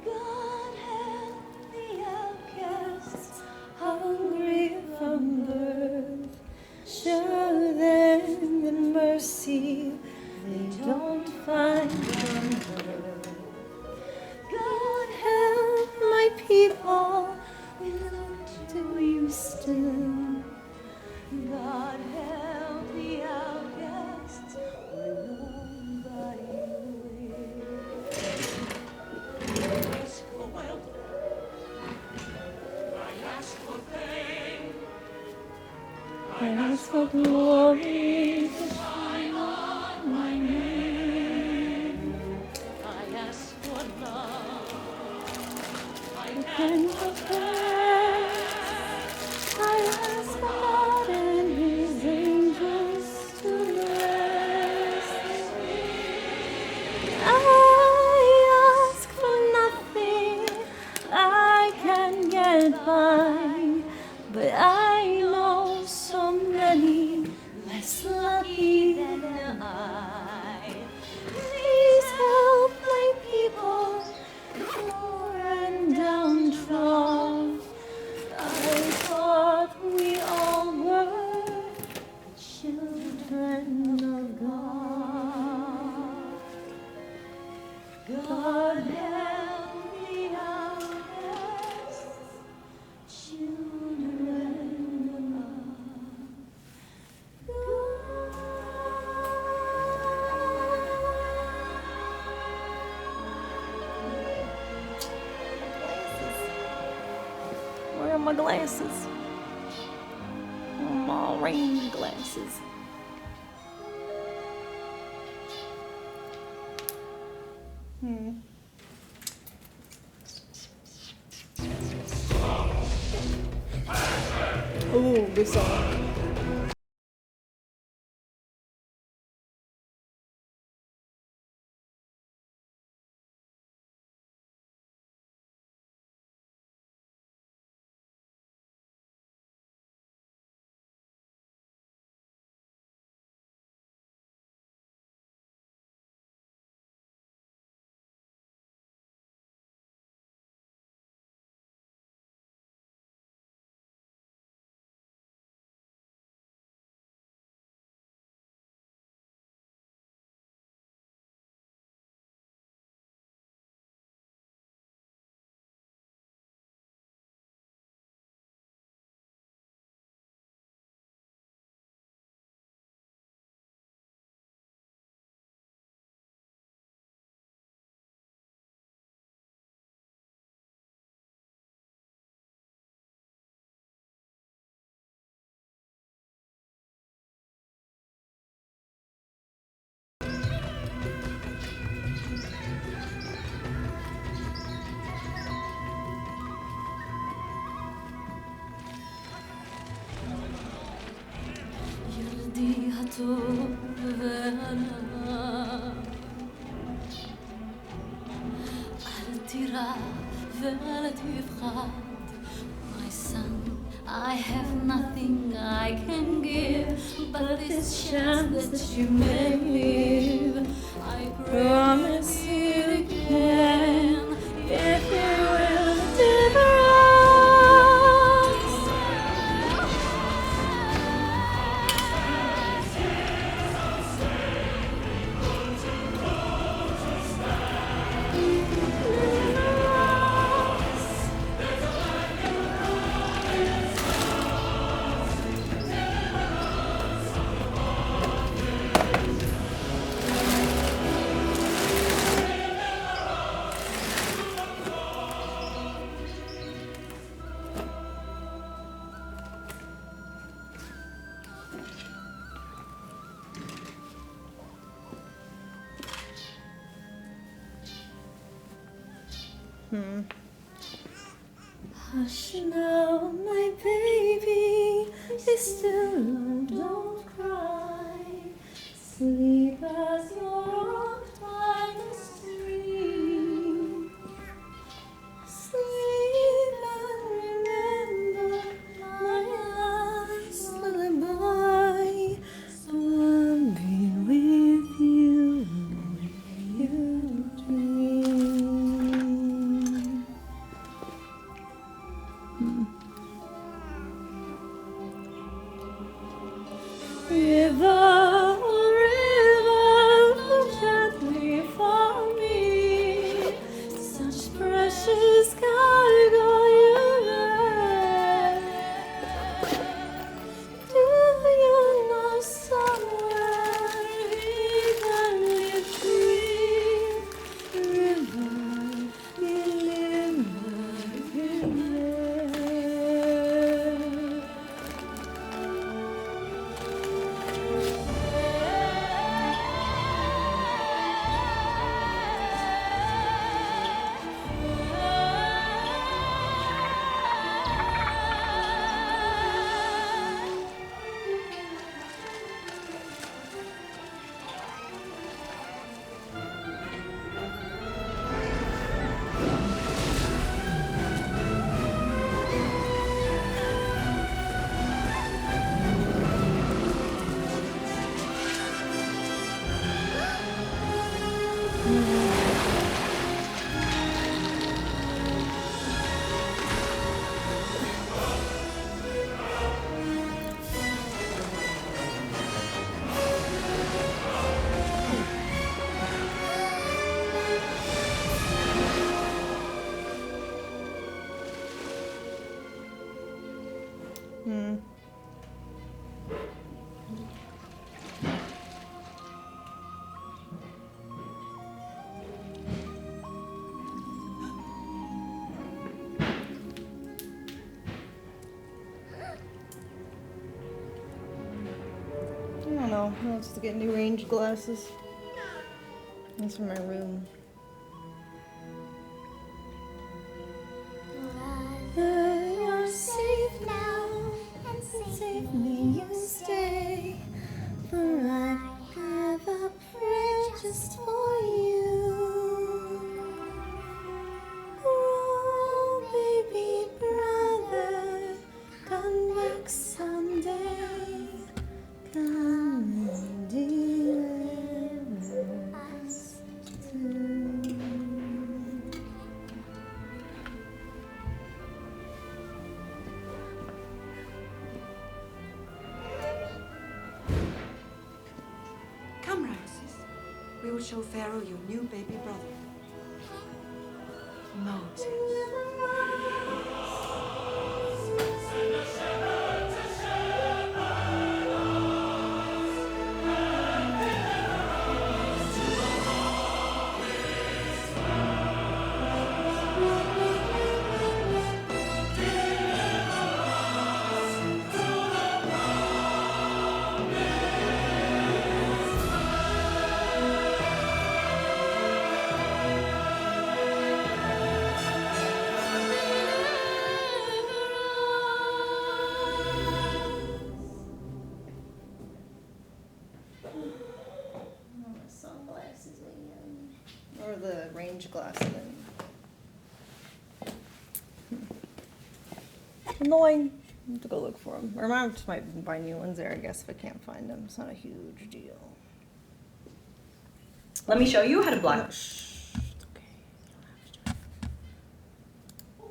God help the outcasts, hungry from birth. Show them the mercy they don't find on earth. God help my people, we look to you still. God help the outcasts, where nobody will. Ask for wealth. I ask for fame. I ask for glory. Shine on my name. I ask for love. And for praise. I ask for God and His angels to bless me. I ask for nothing. I can get by, but I know so many less lucky than I. Please help my people, poor and downtrodden. I thought we all were children of God. God help the outcasts, children of God. Where are my glasses? My rain glasses. Ooh, this song. My son, I have nothing I can give, but this chance that you may live. I promise you again, if you will deliver us. Hush now, my baby, be still and don't cry. Sleep as your finest dream. Sleep and remember my last lullaby. So I'll be with you when you dream. River, river, flow gently for me. Such precious cargo you bear. Do you know somewhere we can live free? River, deliver him there. I don't know. Who wants to get new range glasses? That's for my room. You're safe now, and safely you stay. For I have a prayer just for you. Oh, baby brother, come back someday. Come and deliver us too. Come, Ramses. We will show Pharaoh your new baby brother. Moses. Sunglasses, or the range glasses. Annoying. I have to go look for them. Or I just might buy new ones there, I guess, if I can't find them. It's not a huge deal. Let me show you how to block.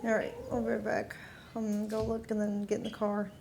Alright, I'll be right back. I'm gonna go look and then get in the car.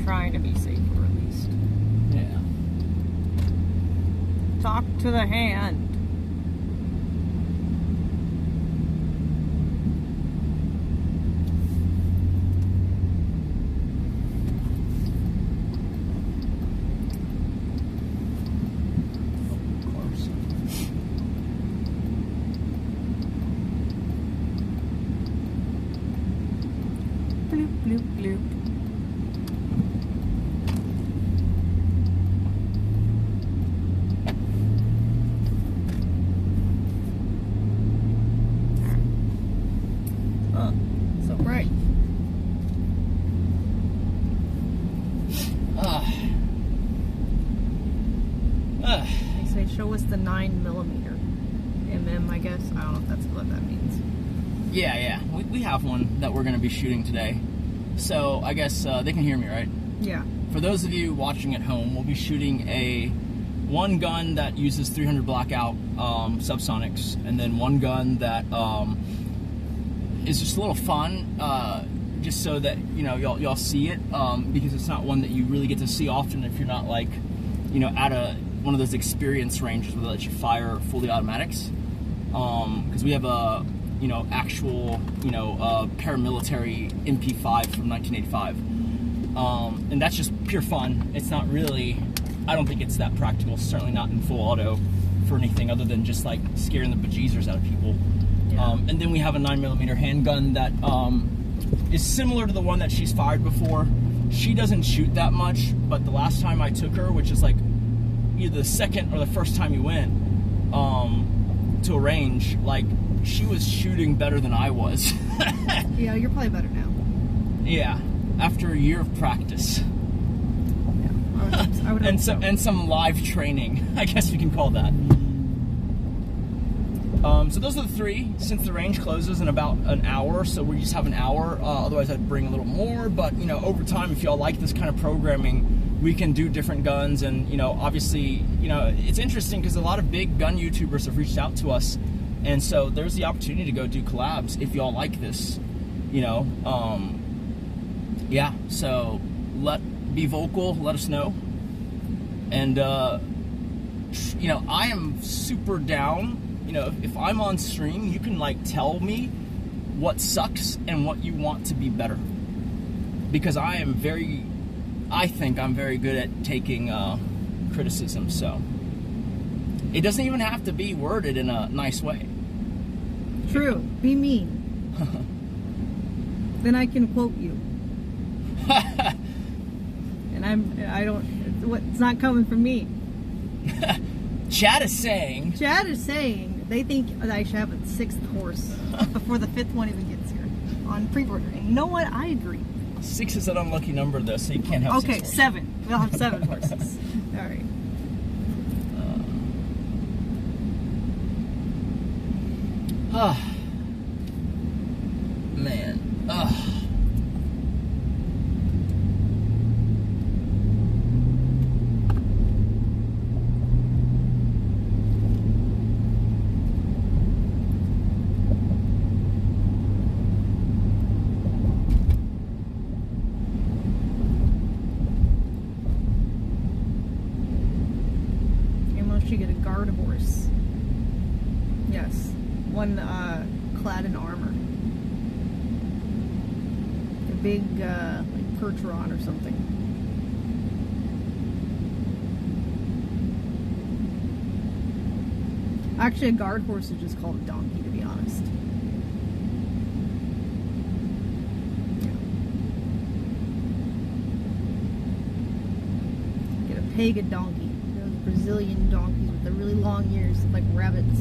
Trying to be safer, at least. Yeah. Talk to the hand. Bloop, bloop. So bright. They say show us the 9mm. I guess. I don't know if that's what that means. Yeah. We have one that we're going to be shooting today. So I guess they can hear me, right? Yeah. For those of you watching at home, we'll be shooting one gun that uses 300 blackout subsonics, and then one gun that is just a little fun, just so that y'all see it, because it's not one that you really get to see often if you're not like at one of those experience ranges where they let you fire fully automatics, because we have a actual paramilitary MP5 from 1985, and that's just pure fun. It's not really, I don't think it's that practical, certainly not in full auto for anything other than just like scaring the bejesus out of people. Yeah. And then we have a 9mm handgun that is similar to the one that she's fired before. She doesn't shoot that much, but the last time I took her, which is like either the second or the first time you went to a range, like she was shooting better than I was. Yeah, you're probably better now. Yeah, after a year of practice. Yeah, I would and some live training, I guess you can call that. So those are the three, since the range closes in about an hour, so we just have an hour. Otherwise I'd bring a little more, but over time, if y'all like this kind of programming, we can do different guns. And obviously, it's interesting because a lot of big gun YouTubers have reached out to us, and so there's the opportunity to go do collabs if y'all like this. Yeah, so be vocal, let us know. And I am super down. If I'm on stream, you can like tell me what sucks and what you want to be better, because I think I'm very good at taking criticism. So it doesn't even have to be worded in a nice way. True. Be mean. Then I can quote you. And it's not coming from me. Chad is saying they think that I should have a 6th horse before the 5th one even gets here on pre-order. And you know what? I agree. 6 is an unlucky number, though, so you can't have 6 horses. 7. We'll have 7 horses. All right. Man. You get a guard horse. Yes. One clad in armor. A big like Percheron or something. Actually, a guard horse is just called a donkey, to be honest. Get a pega donkey. Brazilian donkeys with the really long ears, like rabbits.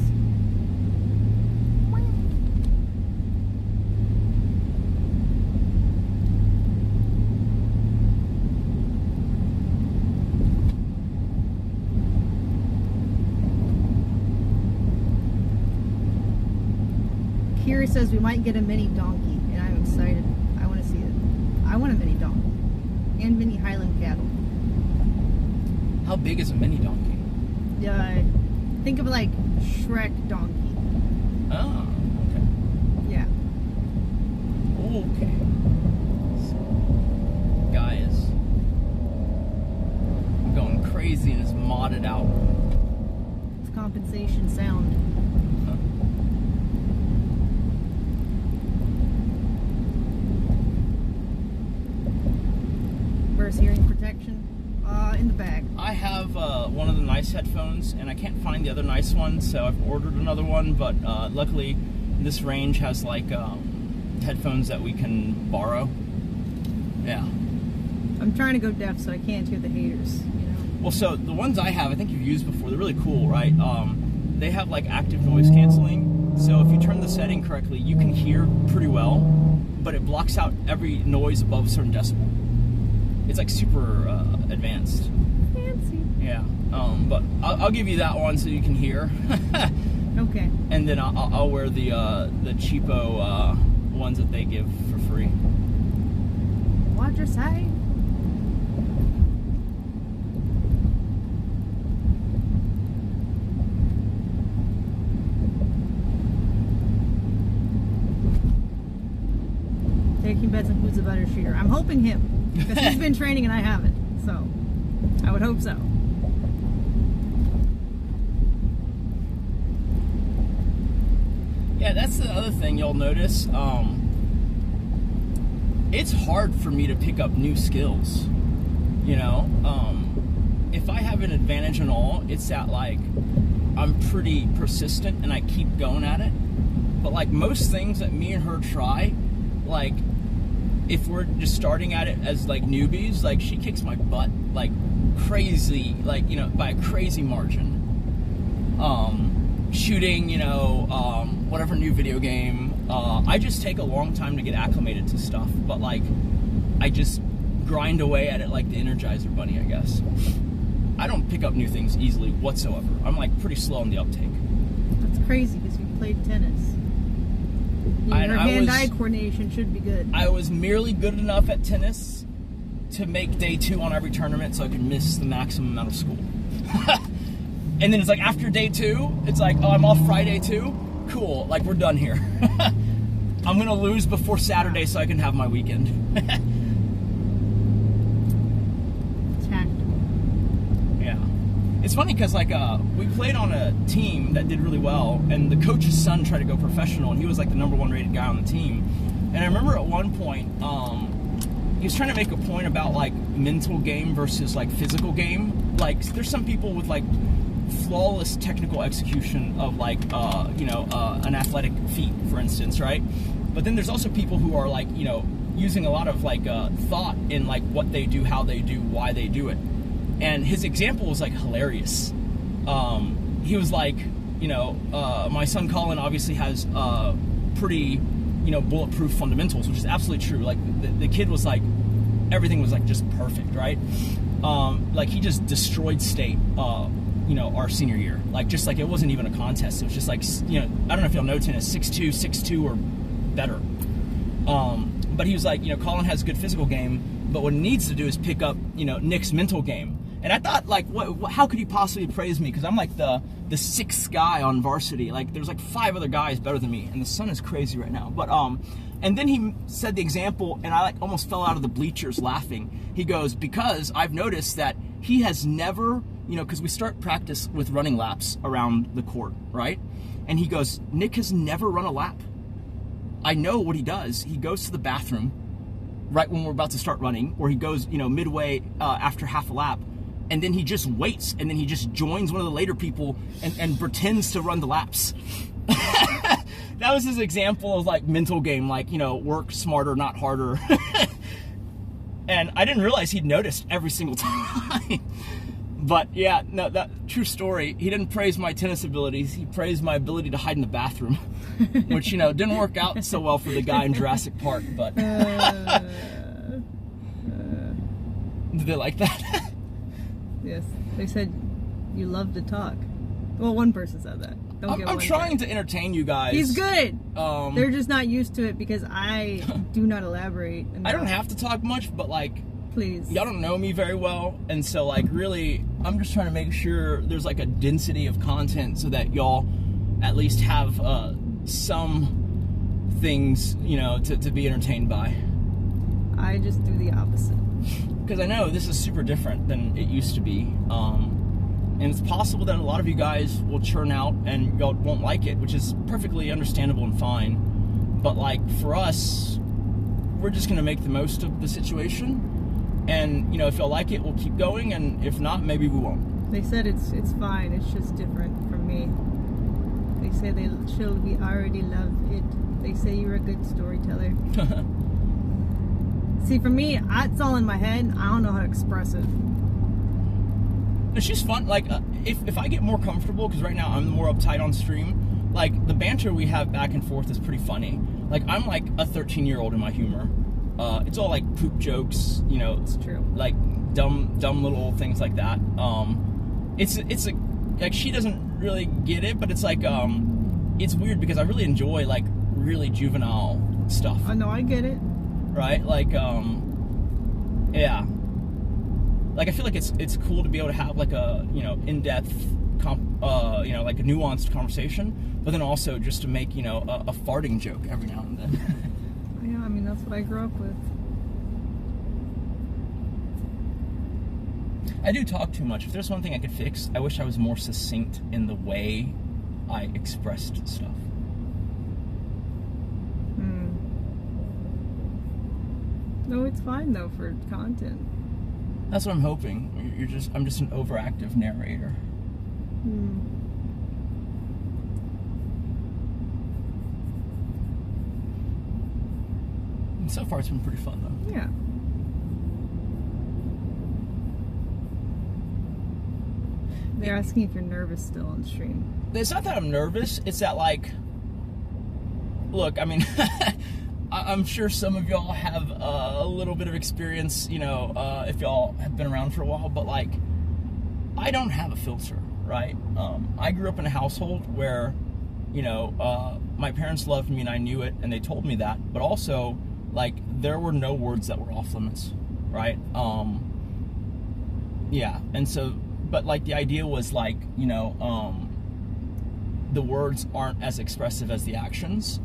Kira says we might get a mini donkey, and I'm excited. I want to see it. I want a mini donkey. And mini Highland cattle. How big is a mini donkey? Think of like Shrek donkey. Oh, okay. Yeah. Okay. So, guy is going crazy and is modded out. It's compensation sound. Huh. Where's hearing protection? In the bag. I have one of the nice headphones, and I can't find the other nice one, so I've ordered another one, but luckily this range has like headphones that we can borrow. Yeah. I'm trying to go deaf so I can't hear the haters, you know? Well, so the ones I have, I think you've used before, they're really cool, right? They have like active noise canceling. So if you turn the setting correctly, you can hear pretty well, but it blocks out every noise above a certain decibel. It's like super advanced. Fancy. Yeah. But I'll give you that one so you can hear. Okay. And then I'll wear the cheapo ones that they give for free. Watch your side. Taking bets on who's the better shooter. I'm hoping him, because he's been training and I haven't. So, I would hope so. Yeah, that's the other thing you'll notice. It's hard for me to pick up new skills. You know, if I have an advantage in all, it's that like I'm pretty persistent and I keep going at it. But like most things that me and her try, like if we're just starting at it as like newbies, like she kicks my butt like crazy, like, you know, by a crazy margin. Shooting, you know, whatever new video game. I just take a long time to get acclimated to stuff, but like I just grind away at it like the Energizer Bunny, I guess. I don't pick up new things easily whatsoever. I'm like pretty slow on the uptake. That's crazy because you played tennis. Your hand-eye coordination should be good. I was merely good enough at tennis to make day 2 on every tournament so I could miss the maximum amount of school. And then it's like after day 2, it's like, oh, I'm off Friday too? Cool, like we're done here. I'm gonna lose before Saturday so I can have my weekend. Yeah. It's funny because like we played on a team that did really well, and the coach's son tried to go professional, and he was like the #1 rated guy on the team. And I remember at one point, he was trying to make a point about like mental game versus like physical game. Like there's some people with like flawless technical execution of like you know, an athletic feat, for instance, right? But then there's also people who are like, you know, using a lot of like thought in like what they do, how they do, why they do it. And his example was like hilarious. He was like, you know, my son Colin obviously has pretty, you know, bulletproof fundamentals, which is absolutely true. Like the kid was like, everything was like just perfect, right? Like he just destroyed state, you know, our senior year. Like just like it wasn't even a contest. It was just like, you know, I don't know if y'all know tennis, 6'2", 6'2" or better. But he was like, you know, Colin has a good physical game, but what he needs to do is pick up, you know, Nick's mental game. And I thought, like, how could he possibly praise me? Because I'm like the 6th guy on varsity. Like, there's like 5 other guys better than me, and the sun is crazy right now. But and then he said the example, and I like almost fell out of the bleachers laughing. He goes, because I've noticed that he has never, you know, because we start practice with running laps around the court, right? And he goes, Nick has never run a lap. I know what he does. He goes to the bathroom right when we're about to start running, or he goes, you know, midway after half a lap, and then he just waits, and then he just joins one of the later people and pretends to run the laps. That was his example of like mental game, like, you know, work smarter, not harder. And I didn't realize he'd noticed every single time. But yeah, no, that true story. He didn't praise my tennis abilities. He praised my ability to hide in the bathroom, which, you know, didn't work out so well for the guy in Jurassic Park. But did they like that? Yes, they said you love to talk. Well, one person said that. I'm trying to entertain you guys. He's good. They're just not used to it because I do not elaborate enough. I don't have to talk much, but like, please, y'all don't know me very well, and so like really, I'm just trying to make sure there's like a density of content so that y'all at least have some things, you know, to be entertained by. I just do the opposite. Because I know this is super different than it used to be. And it's possible that a lot of you guys will churn out and y'all won't like it, which is perfectly understandable and fine. But like for us, we're just gonna make the most of the situation. And you know, if y'all like it, we'll keep going, and if not, maybe we won't. They said it's fine, it's just different from me. They say we already love it. They say you're a good storyteller. See, for me, it's all in my head. I don't know how to express it. It's just fun. Like, if I get more comfortable, because right now I'm more uptight on stream, like, the banter we have back and forth is pretty funny. Like, I'm like a 13-year-old in my humor. It's all like poop jokes, you know. It's true. Like dumb little things like that. It's like she doesn't really get it, but it's like it's weird because I really enjoy like really juvenile stuff. I know, I get it. Right? Like yeah. Like I feel like it's cool to be able to have like a, you know, in-depth you know, like a nuanced conversation, but then also just to make, you know, a farting joke every now and then. Yeah, I mean, that's what I grew up with. I do talk too much. If there's one thing I could fix, I wish I was more succinct in the way I expressed stuff. No, it's fine though for content. That's what I'm hoping. I'm just an overactive narrator. And so far, it's been pretty fun though. Yeah. They're asking if you're nervous still on stream. It's not that I'm nervous. It's that, like, look, I mean, I'm sure some of y'all have a little bit of experience, you know, if y'all have been around for a while, but like, I don't have a filter, right? I grew up in a household where, you know, my parents loved me and I knew it and they told me that, but also, like, there were no words that were off limits, right? Yeah, and so, but like the idea was like, you know, the words aren't as expressive as the actions.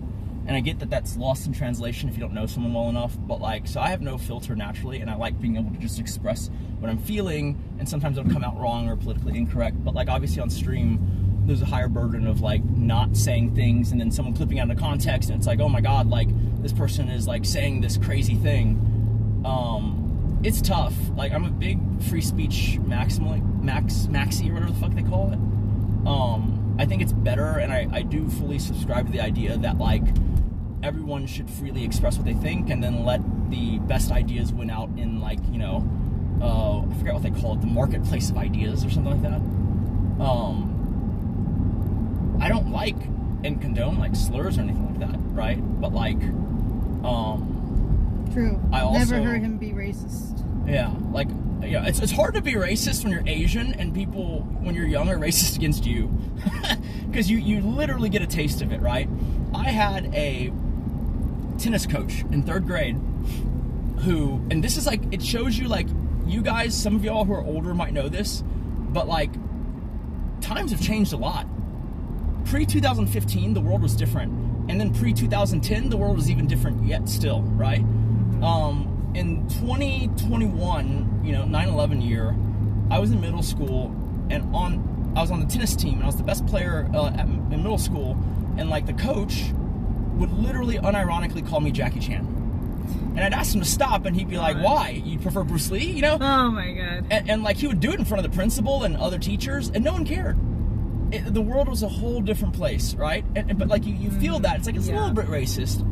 And I get that that's lost in translation if you don't know someone well enough, but like, so I have no filter naturally, and I like being able to just express what I'm feeling, and sometimes it'll come out wrong or politically incorrect, but like obviously on stream, there's a higher burden of like not saying things and then someone clipping out of context, and it's like, oh my God, like this person is like saying this crazy thing. It's tough. Like, I'm a big free speech maxi, or whatever the fuck they call it. I think it's better, and I do fully subscribe to the idea that like everyone should freely express what they think and then let the best ideas win out in, like, you know, I forget what they call it, the marketplace of ideas or something like that. I don't like and condone like slurs or anything like that, right? But like, True. I also never heard him be racist. Yeah, like, yeah, it's hard to be racist when you're Asian and people, when you're young, are racist against you. Because you literally get a taste of it, right? I had a tennis coach in 3rd grade who, and this is like, it shows you like, you guys, some of y'all who are older might know this, but like, times have changed a lot. Pre-2015, the world was different. And then pre-2010, the world was even different yet still, right? In 2021, you know, 9/11 year, I was in middle school, and I was on the tennis team, and I was the best player in middle school, and like the coach would literally unironically call me Jackie Chan. And I'd ask him to stop, and he'd be like, why? You prefer Bruce Lee, you know? Oh my God. And like, he would do it in front of the principal and other teachers, and no one cared. The world was a whole different place, right? But like, you feel that. It's like, it's a little bit racist.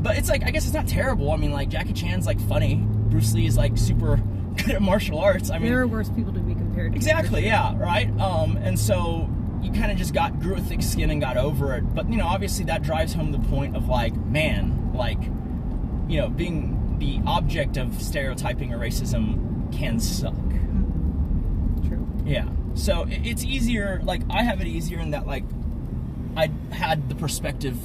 But it's like, I guess it's not terrible. I mean, like, Jackie Chan's like funny. Bruce Lee is like super good at martial arts. I mean, there are worse people to be compared to. Exactly, yeah, right? And so you kind of just grew a thick skin and got over it. But, you know, obviously that drives home the point of like, man, like, you know, being the object of stereotyping or racism can suck. True. Yeah. So it's easier, like, I have it easier in that, like, I had the perspective,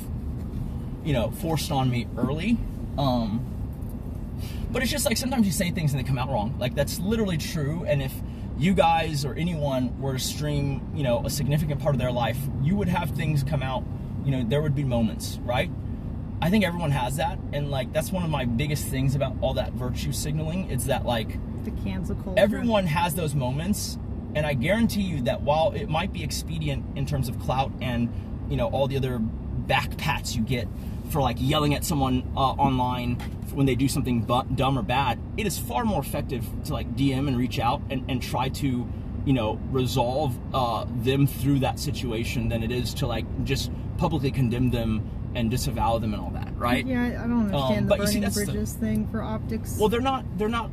you know, forced on me early. But it's just like, sometimes you say things and they come out wrong. Like, that's literally true. And if you guys or anyone were to stream, you know, a significant part of their life, you would have things come out, you know, there would be moments, right? I think everyone has that. And like, that's one of my biggest things about all that virtue signaling, is that like, the cancel culture. Everyone has those moments. And I guarantee you that while it might be expedient in terms of clout and, you know, all the other back pats you get for like yelling at someone online when they do something dumb or bad, it is far more effective to like DM and reach out and try to, you know, resolve them through that situation than it is to like just publicly condemn them and disavow them and all that, right? Yeah, I don't understand the but you see, burning that's bridges thing for optics. Well, they're not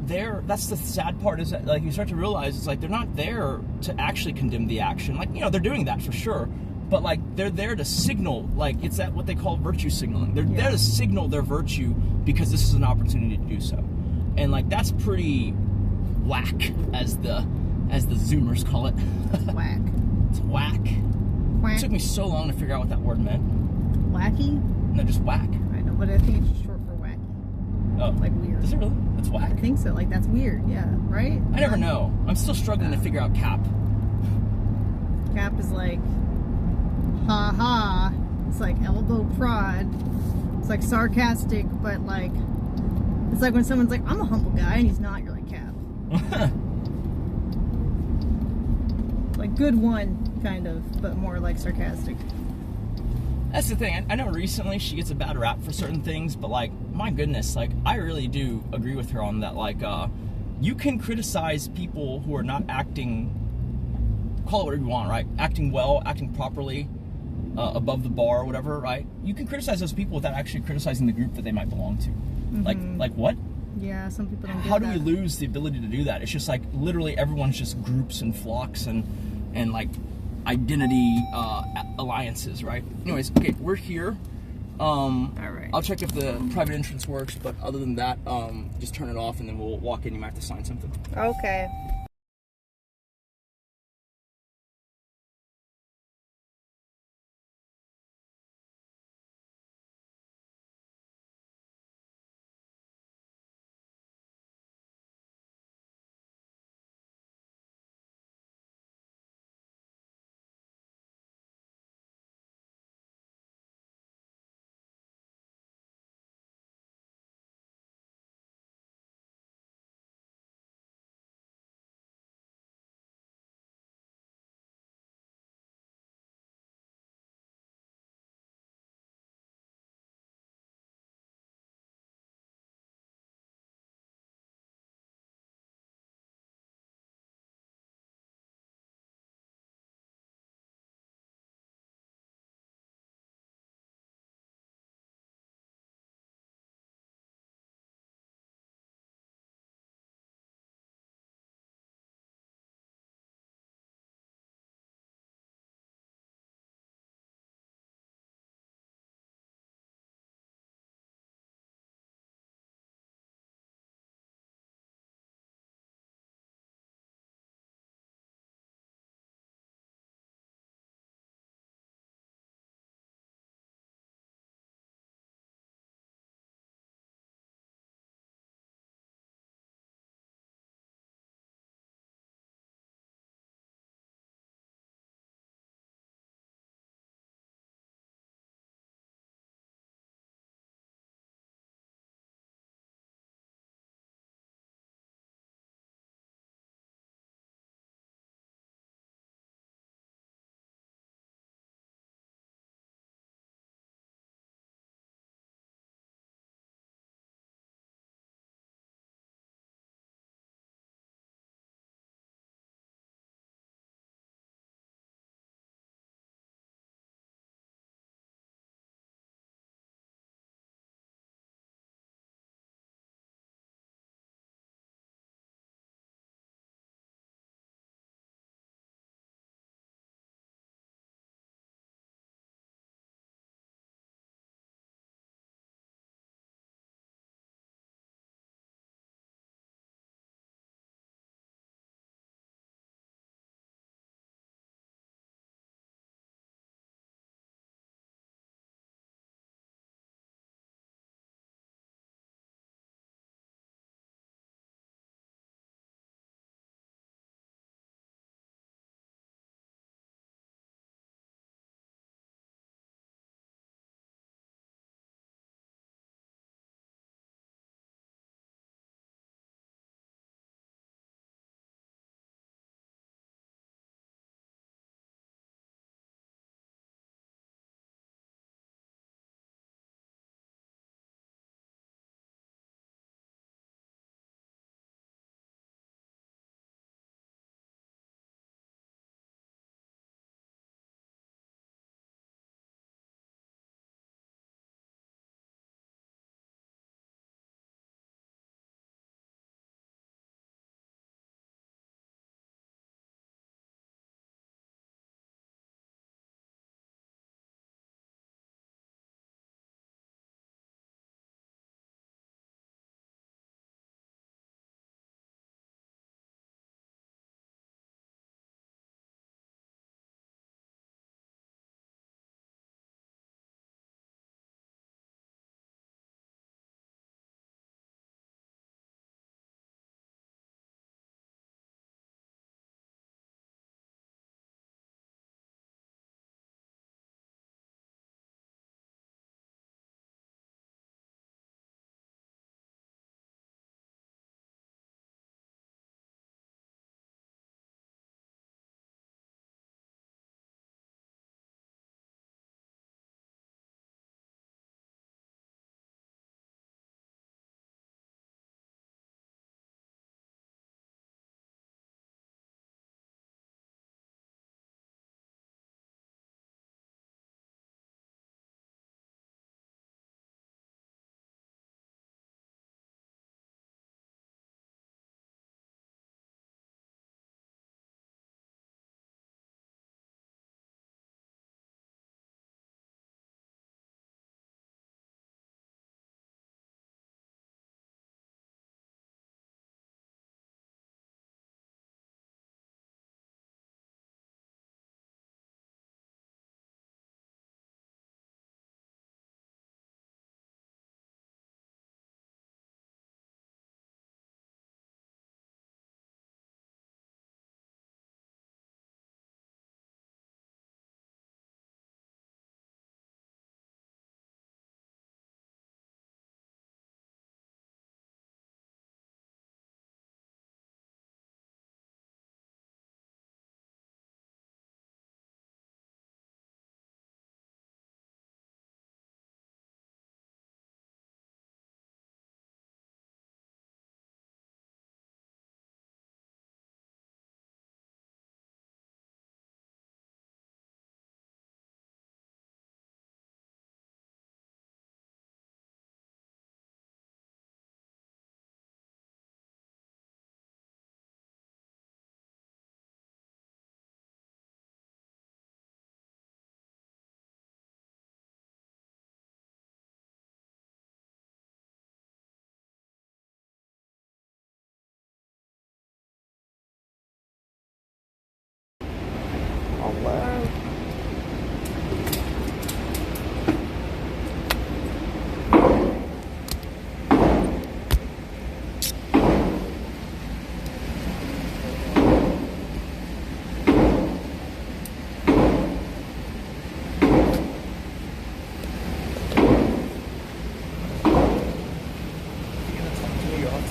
there. That's the sad part, is that, like, you start to realize it's like they're not there to actually condemn the action. Like, you know, they're doing that for sure, but like they're there to signal, like, it's that what they call virtue signaling. They're there to signal their virtue because this is an opportunity to do so, and like that's pretty whack, as the Zoomers call it. Whack. It's whack. Whack. It took me so long to figure out what that word meant. Wacky? No, just whack. I know, but I think it's just short for wacky. Oh, like weird. Is it really? That's whack. I think so. Like, that's weird. Yeah, right? I never know. I'm still struggling to figure out cap. Cap is like, ha ha. It's like elbow prod. It's like sarcastic, but like, it's like when someone's like, I'm a humble guy, and he's not. You're like, cap. Like, good one, kind of, but more like sarcastic. That's the thing. I know recently she gets a bad rap for certain things, but like, my goodness, like, I really do agree with her on that. Like, you can criticize people who are not acting, call it whatever you want, right? Acting well, acting properly, above the bar or whatever, right? You can criticize those people without actually criticizing the group that they might belong to. Like what? Yeah, some people don't get How do that. we lose the ability to do that? It's just like, literally everyone's just groups and flocks and like identity alliances, right? Anyways, okay, we're here. All right. I'll check if the private entrance works, but other than that, just turn it off and then we'll walk in. You might have to sign something. Okay.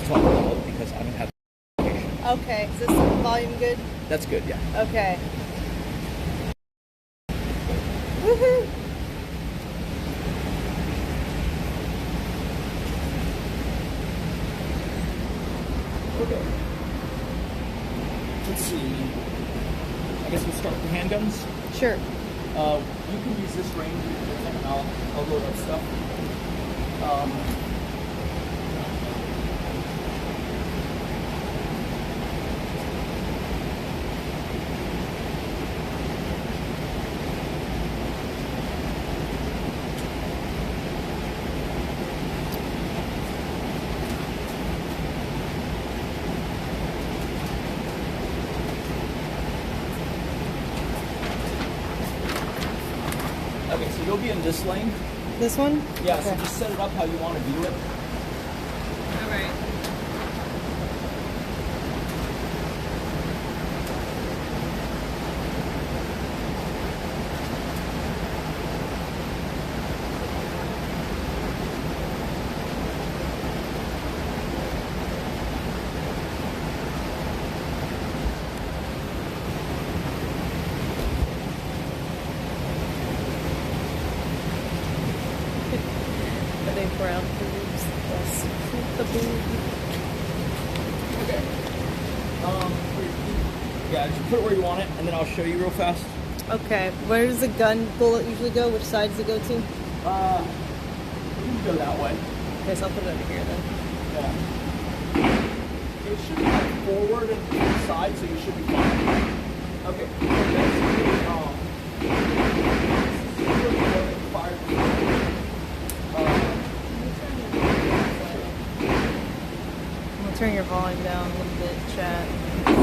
talk loud because I don't have. Okay, is this volume good? That's good, yeah. Okay. Woohoo! Okay. Let's see. I guess we'll start with the handguns. Sure. You can use this range and I'll load up stuff. Okay, so you'll be in this lane. This one? Yeah, okay. so just set it up how you want to view it. Alright. Brown boobs. Yes. The boob. Okay. Yeah, just put it where you want it, and then I'll show you real fast. Okay. Where does the gun bullet usually go? Which side does it go to? You can go that way. Okay, so I'll put it over here then. Yeah. It should be like forward and to the side, so you should be fine. Okay. Turn your volume down a little bit, chat. It's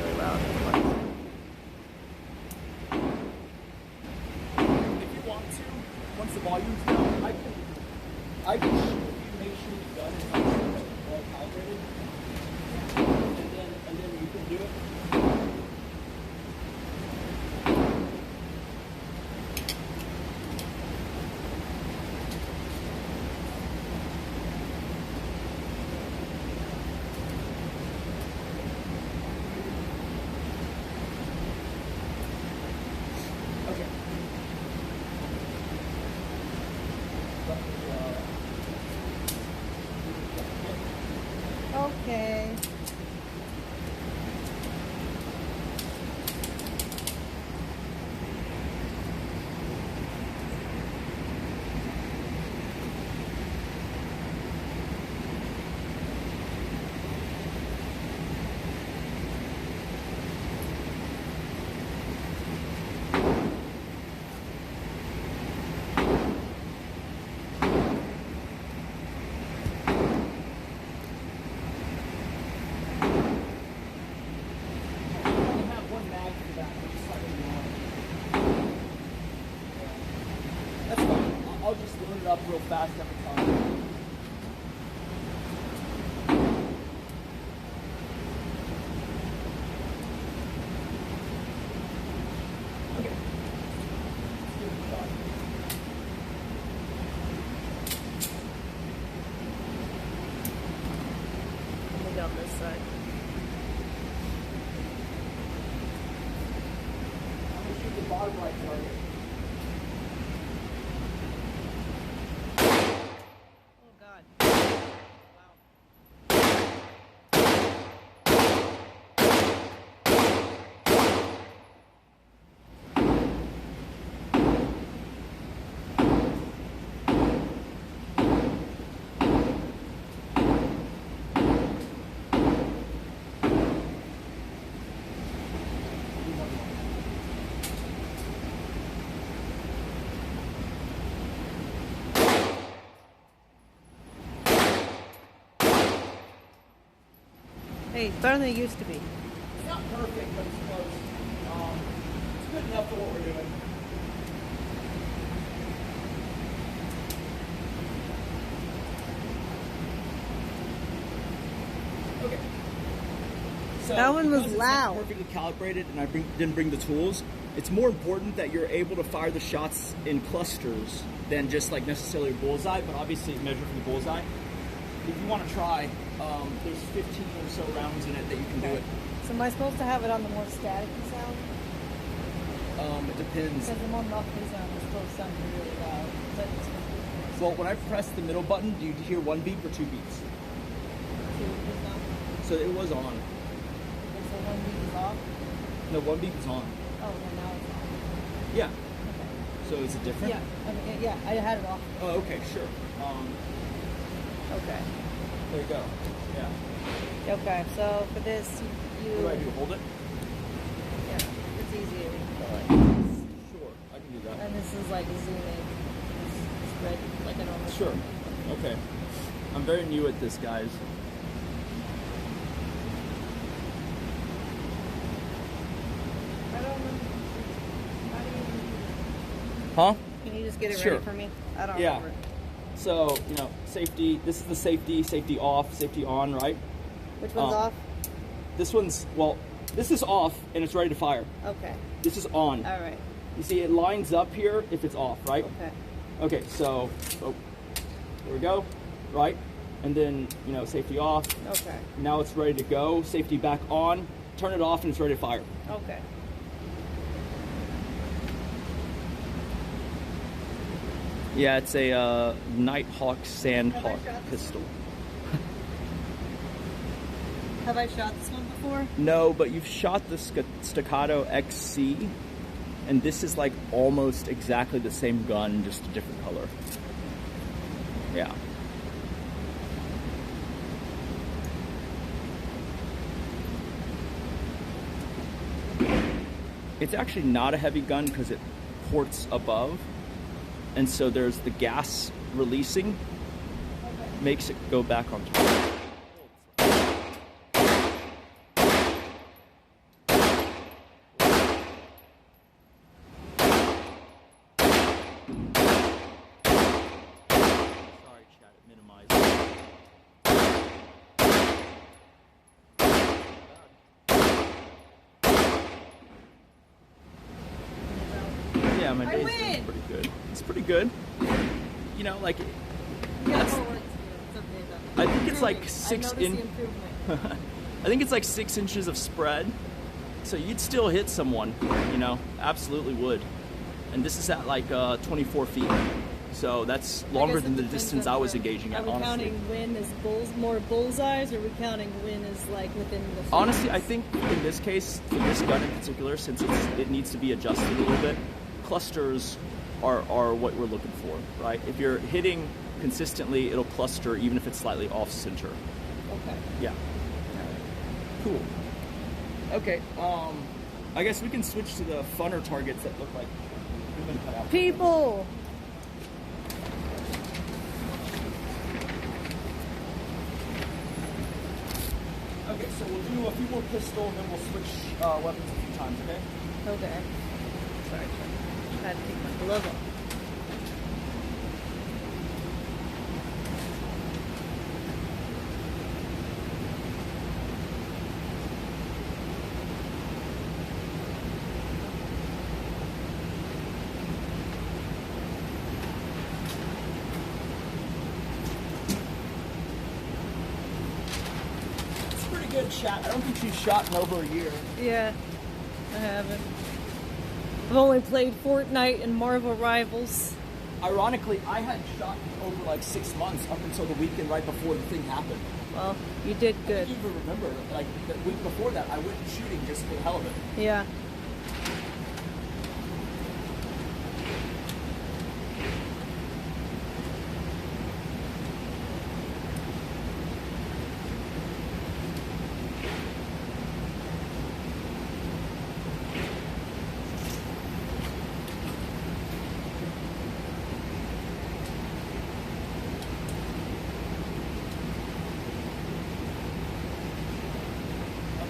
really loud. If you want to, once the volume's down, I can make sure the gun is well calibrated, and then you can do it. Okay. I'll just load it up real fast every time. Okay. Let me go on this side. I'm going to shoot the bottom right target. Hey, it's better than it used to be. It's not perfect, but it's close. It's good enough for what we're doing. Okay. So That one was because it's loud. not perfectly calibrated, and I didn't bring the tools. It's more important that you're able to fire the shots in clusters than just like necessarily a bullseye, but obviously measure for the bullseye. if you want to try, there's 15 or so rounds in it that you can do it. So am I supposed to have it on the more static sound? It depends. Because the more muffly sound is supposed to sound really loud. Well, when I press the middle button, do you hear one beep or two beeps? So it was on. So one beep is off? No, one beep is on. Oh, well, now it's on. Yeah. Okay. So is it different? Yeah, I mean, yeah, I had it off. Oh, okay, sure. Okay. There you go. Yeah. Okay, so for this, you... What do I do? Hold it? Yeah, it's easier to go like this. Sure, I can do that. And this is like zooming. Spread like a normal. Sure. Okay. I'm very new at this, guys. I don't know. Huh? Can you just get it Sure. ready for me? I don't Yeah. remember. So, you know, safety, this is the safety off, safety on, right? Which one's off? This one's, well, this is off and it's ready to fire. Okay. This is on. All right. You see it lines up here if it's off, right? Okay. Okay, so, there we go, right? And then, you know, safety off. Okay. Now it's ready to go. Safety back on. Turn it off and it's ready to fire. Okay. Yeah, it's a Nighthawk Sandhawk pistol. Have I shot this one before? No, but you've shot the Staccato XC, and this is like almost exactly the same gun, just a different color. Yeah. It's actually not a heavy gun because it ports above, and so there's the gas releasing, makes it go back on top. Yeah, my day's doing pretty good. It's pretty good. You know, like, that's, I think it's like 6 in. I think it's like 6 inches of spread. So you'd still hit someone, you know, absolutely would. And this is at like 24 feet. So that's longer than the distance I was engaging at, honestly. Are we counting win as more bullseyes, or are we counting win as like within the field? Honestly, I think in this case, for this gun in particular, since it needs to be adjusted a little bit, clusters are what we're looking for, right? If you're hitting consistently, it'll cluster even if it's slightly off center. Okay. Yeah. Cool. Okay, I guess we can switch to the funner targets that look like human cutout. People! Okay, so we'll do a few more pistol and then we'll switch weapons a few times, okay? Okay. Sorry. I had to take my glove off. It's pretty good shot. I don't think she's shot in over a year. Yeah, I haven't. I've only played Fortnite and Marvel Rivals. Ironically, I had shot over like 6 months up until the weekend right before the thing happened. Well, you did good. I think you remember, like the week before that, I went shooting just for the hell of it. Yeah.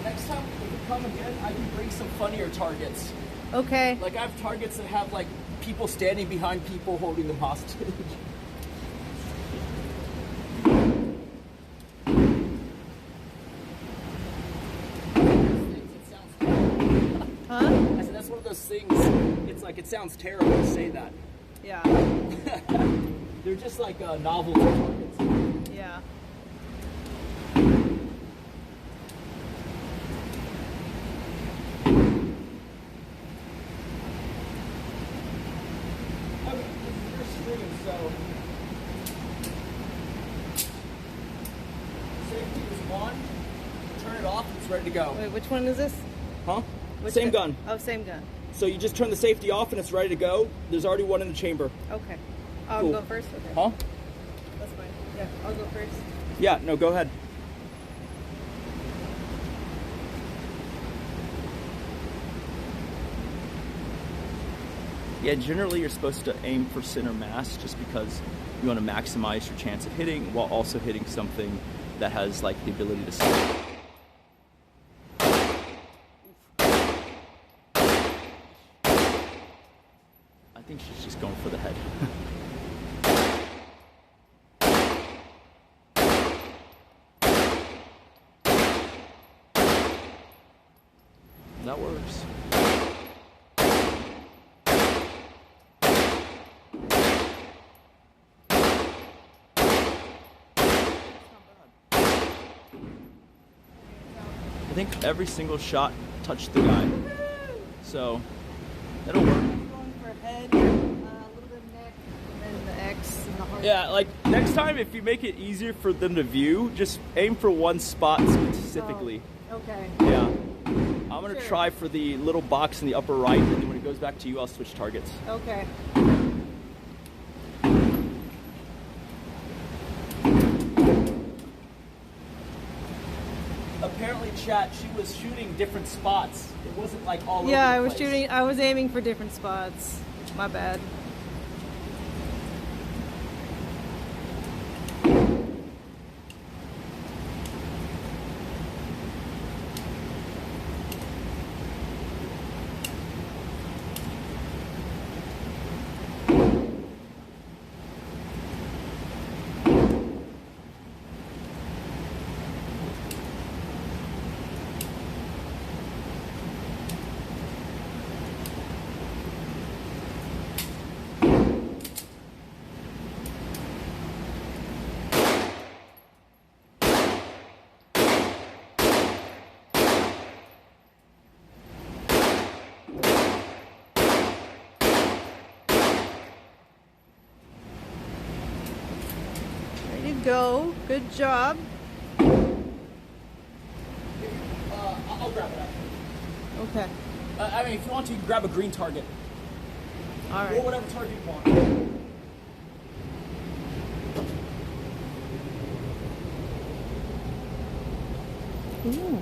Next time if we come again, I can bring some funnier targets. Okay. Like I have targets that have like people standing behind people holding them hostage. Huh? I said that's one of those things. It's like it sounds terrible to say that. Yeah. They're just like novelty targets. Yeah. It's ready to go. Wait, which one is this? Huh? Which Same gun. Oh, same gun. So you just turn the safety off and it's ready to go. There's already one in the chamber. Okay. I'll Cool. go first? Okay. Huh? That's fine. Yeah, I'll go first. Yeah, no, go ahead. Yeah, generally you're supposed to aim for center mass just because you want to maximize your chance of hitting while also hitting something that has like the ability to stop. I think she's just going for the head. That works. I think every single shot touched the guy. So, that'll work. Going for head, a little bit of neck, and then the X and the heart. Yeah, like next time if you make it easier for them to view, just aim for one spot specifically. Oh, okay. Yeah. I'm gonna try for the little box in the upper right, and then when it goes back to you, I'll switch targets. Okay. Apparently, chat, she was shooting different spots. It wasn't like all over Yeah, the I was place. shooting. I was aiming for different spots. My bad. Ready to go. Good job. I'll grab it after. Okay. I mean, if you want to, you can grab a green target. All right. Or whatever target you want. Ooh.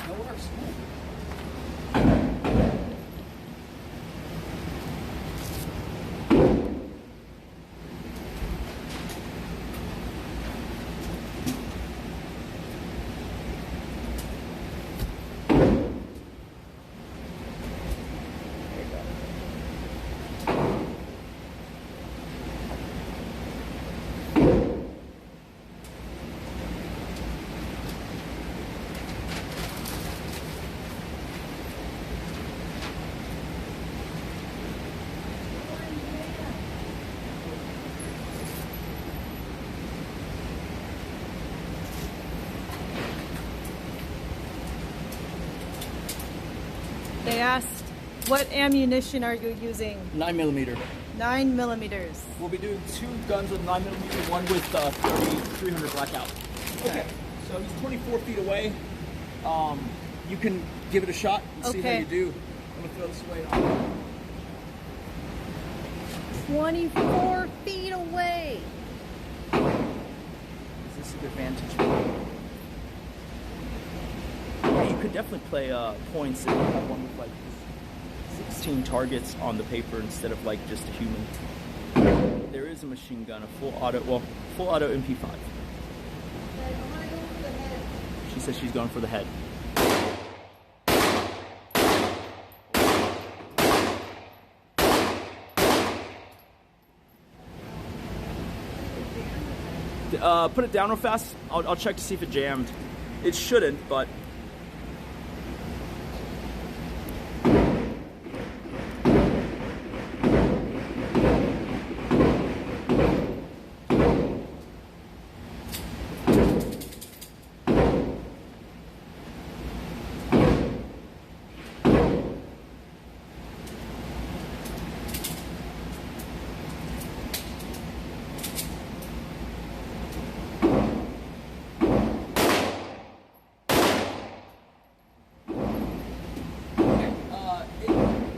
That works. They asked, what ammunition are you using? 9mm. 9mm. We'll be doing 2 guns with 9mm, one with 300 blackout. Okay, so he's 24 feet away. You can give it a shot and see how Okay. you do. I'm gonna throw this away. Now. 24 feet away. Is this a good vantage point? Yeah, you could definitely play points and have one with like 16 targets on the paper instead of like just a human. There is a machine gun, a full auto MP5. She says she's going for the head. Put it down real fast. I'll check to see if it jammed. It shouldn't, but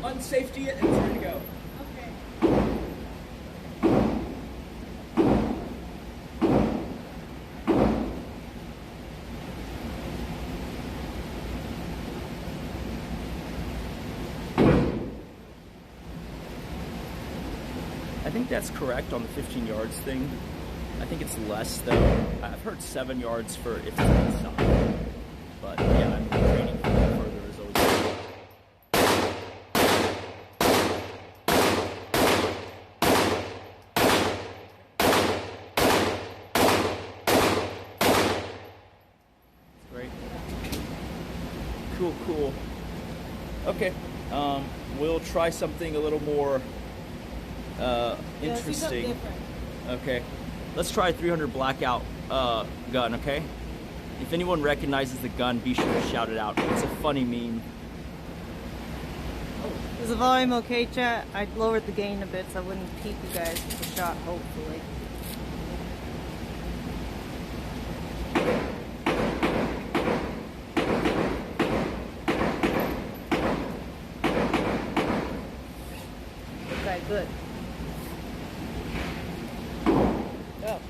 unsafety it and it's ready to go. I think that's correct on the 15 yards thing. I think it's less though. I've heard 7 yards for if it's inside. But yeah, I'm training for that further as always. Great. Cool. Okay. We'll try something a little more interesting. Okay. Let's try 300 blackout gun, okay? If anyone recognizes the gun, be sure to shout it out. It's a funny meme. Is the volume okay, chat? I lowered the gain a bit so I wouldn't peep you guys with the shot, hopefully. Okay, good. Oh.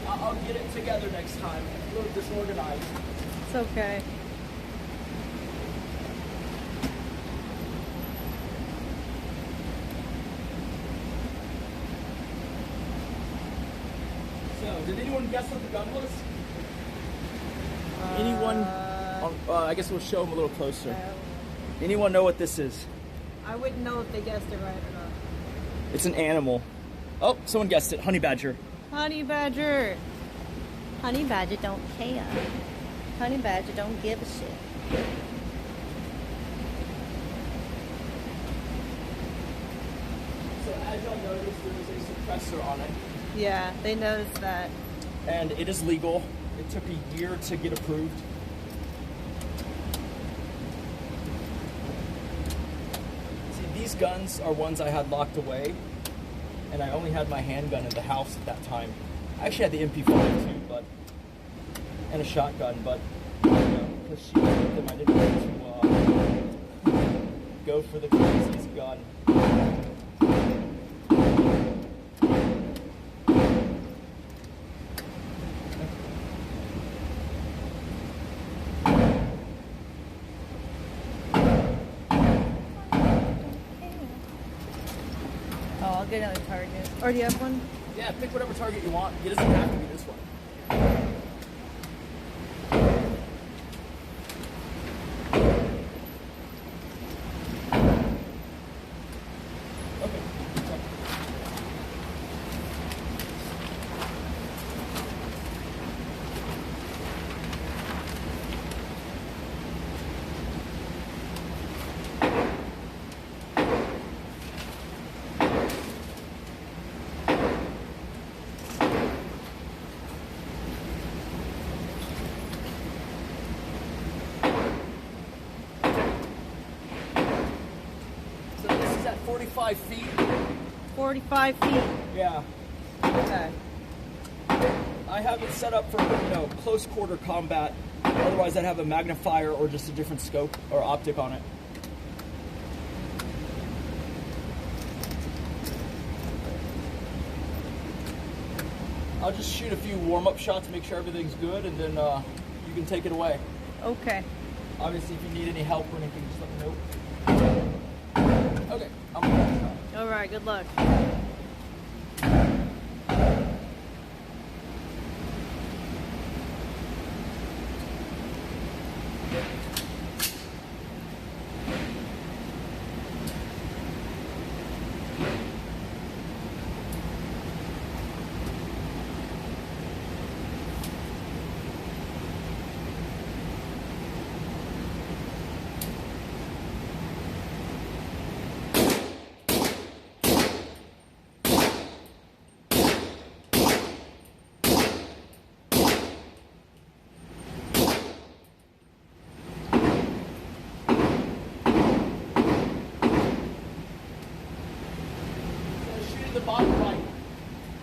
I'll get it together next time. A little disorganized. It's okay. So, did anyone guess what the gun was? Anyone? I guess we'll show them a little closer. Anyone know what this is? I wouldn't know if they guessed it right or not. It's an animal. Oh, someone guessed it. Honey badger. Honey badger. Honey badger don't care. Honey badger don't give a shit. So as y'all noticed, there is a suppressor on it. Yeah, they noticed that. And it is legal. It took a year to get approved. See, these guns are ones I had locked away, and I only had my handgun in the house at that time. I actually had the MP5 too, but and a shotgun, but because she was with them, I didn't want to go for the craziest gun. Oh, I'll get another target. Or do you have one? Yeah, pick whatever target you want. It doesn't have to be this one. So this is at 45 feet. 45 feet. Yeah. Okay. I have it set up for, close quarter combat. Otherwise, I'd have a magnifier or just a different scope or optic on it. I'll just shoot a few warm-up shots, make sure everything's good, and then you can take it away. Okay. Obviously, if you need any help or anything, just let me know. Okay, I'm gonna try. All right, good luck. The bottom right.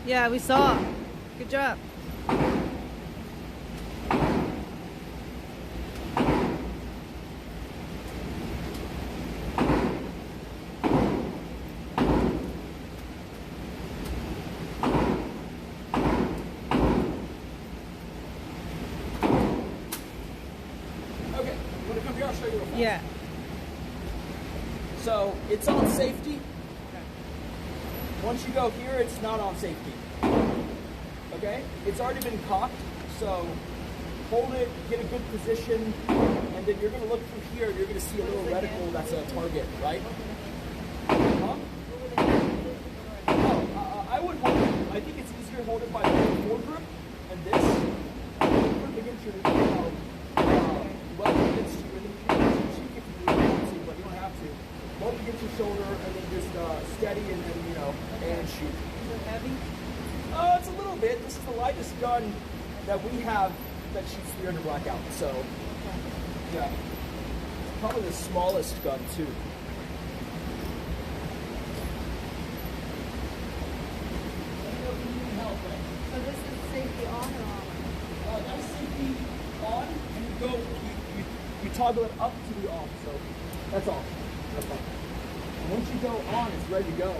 Yeah, we saw. Good job. Okay, you want to come here? I'll show you real fast. Yeah. So it's on safety. Once you go here, it's not on safety. Okay? It's already been cocked, so hold it, get a good position, and then you're going to look through here, you're going to see a little reticle that's a target, right? Huh? No, I would hold it. I think it's easier to hold it by the foregrip and this. Put against your, well against you, and then you can cheek if you want to, but you don't have to. Hold against your shoulder, and then just steady, and then, and shoot. Is it heavy? It's a little bit. This is the lightest gun that we have that shoots 300 blackout. So, yeah. It's probably the smallest gun, too. So this is safety on or off? That's safety on, and you toggle it up to the off, so that's all. That's all. And once you go on, it's ready to go,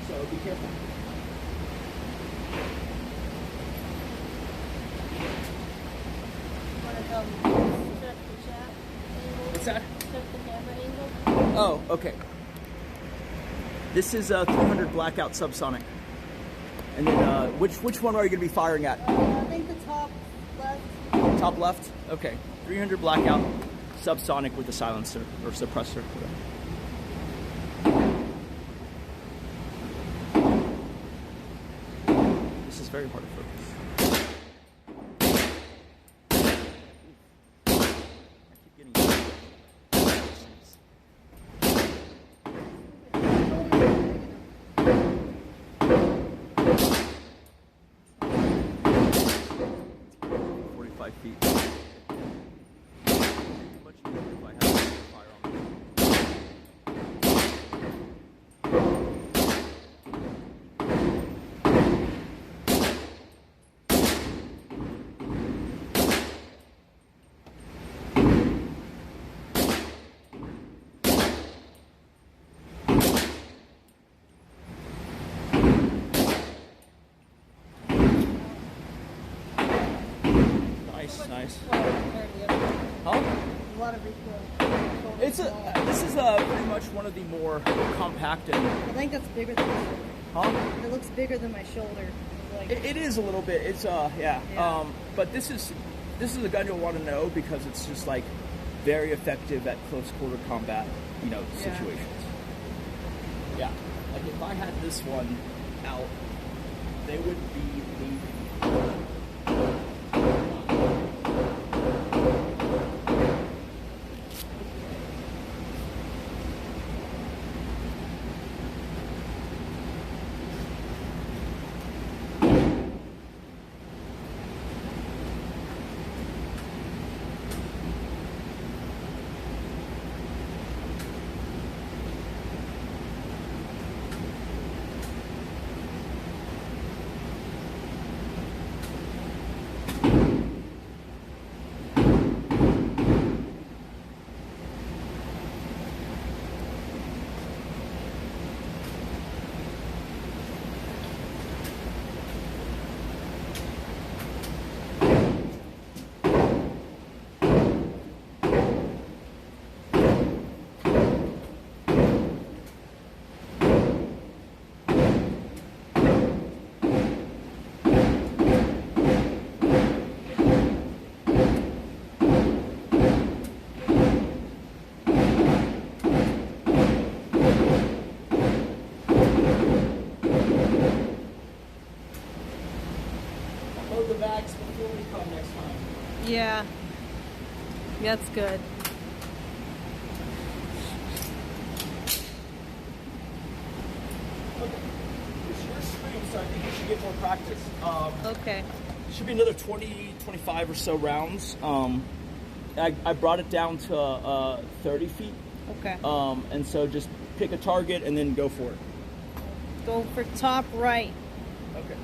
so be careful. What's that? Oh, okay. This is 300 blackout subsonic. And then which one are you going to be firing at? I think the top left. Top left? Okay. 300 blackout subsonic with the silencer or suppressor. This is very hard to focus. 45 feet. Nice. Huh? A lot of recoil. This is pretty much one of the more compact and. I think that's bigger than my shoulder. Huh? It looks bigger than my shoulder. Like, it is a little bit. It's yeah. But this is a gun you'll want to know because it's just like very effective at close quarter combat, situations. Yeah. Like if I had this one out, they would be leaving. bags before we come next time. Yeah. That's good. Okay. It's your stream, so I think you should get more practice. Okay. Should be another 20, 25 or so rounds. I brought it down to 30 feet. Okay. And so just pick a target and then go for it. Go for top right. Okay.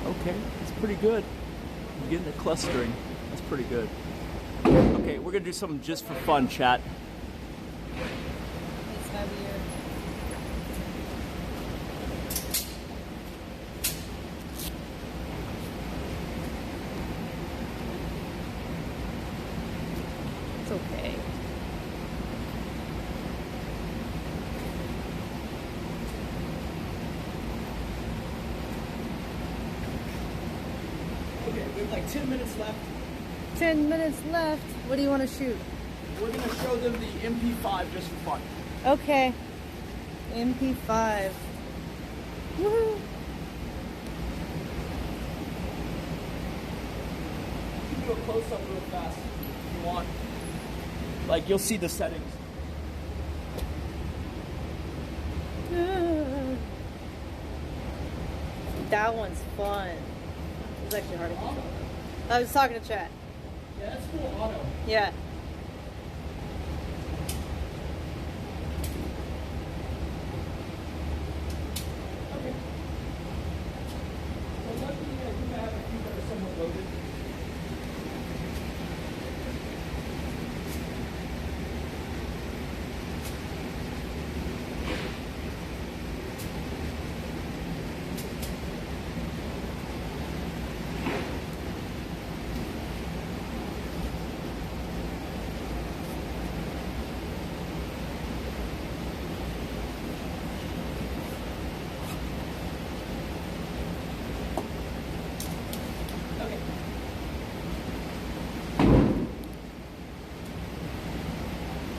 Okay, that's pretty good. I'm getting the clustering. That's pretty good. Okay, we're gonna do something just for fun, chat. It's heavier. It's okay. Okay, we have like 10 minutes left. 10 minutes left. What do you want to shoot? We're gonna show them the MP5 just for fun. Okay. MP5. Woohoo! You can do a close-up real fast if you want. Like, you'll see the settings. That one's fun. It's actually hard to control. I was talking to chat. Yeah, that's full auto. Yeah. Okay. So luckily, I think I have a few that are somewhat loaded.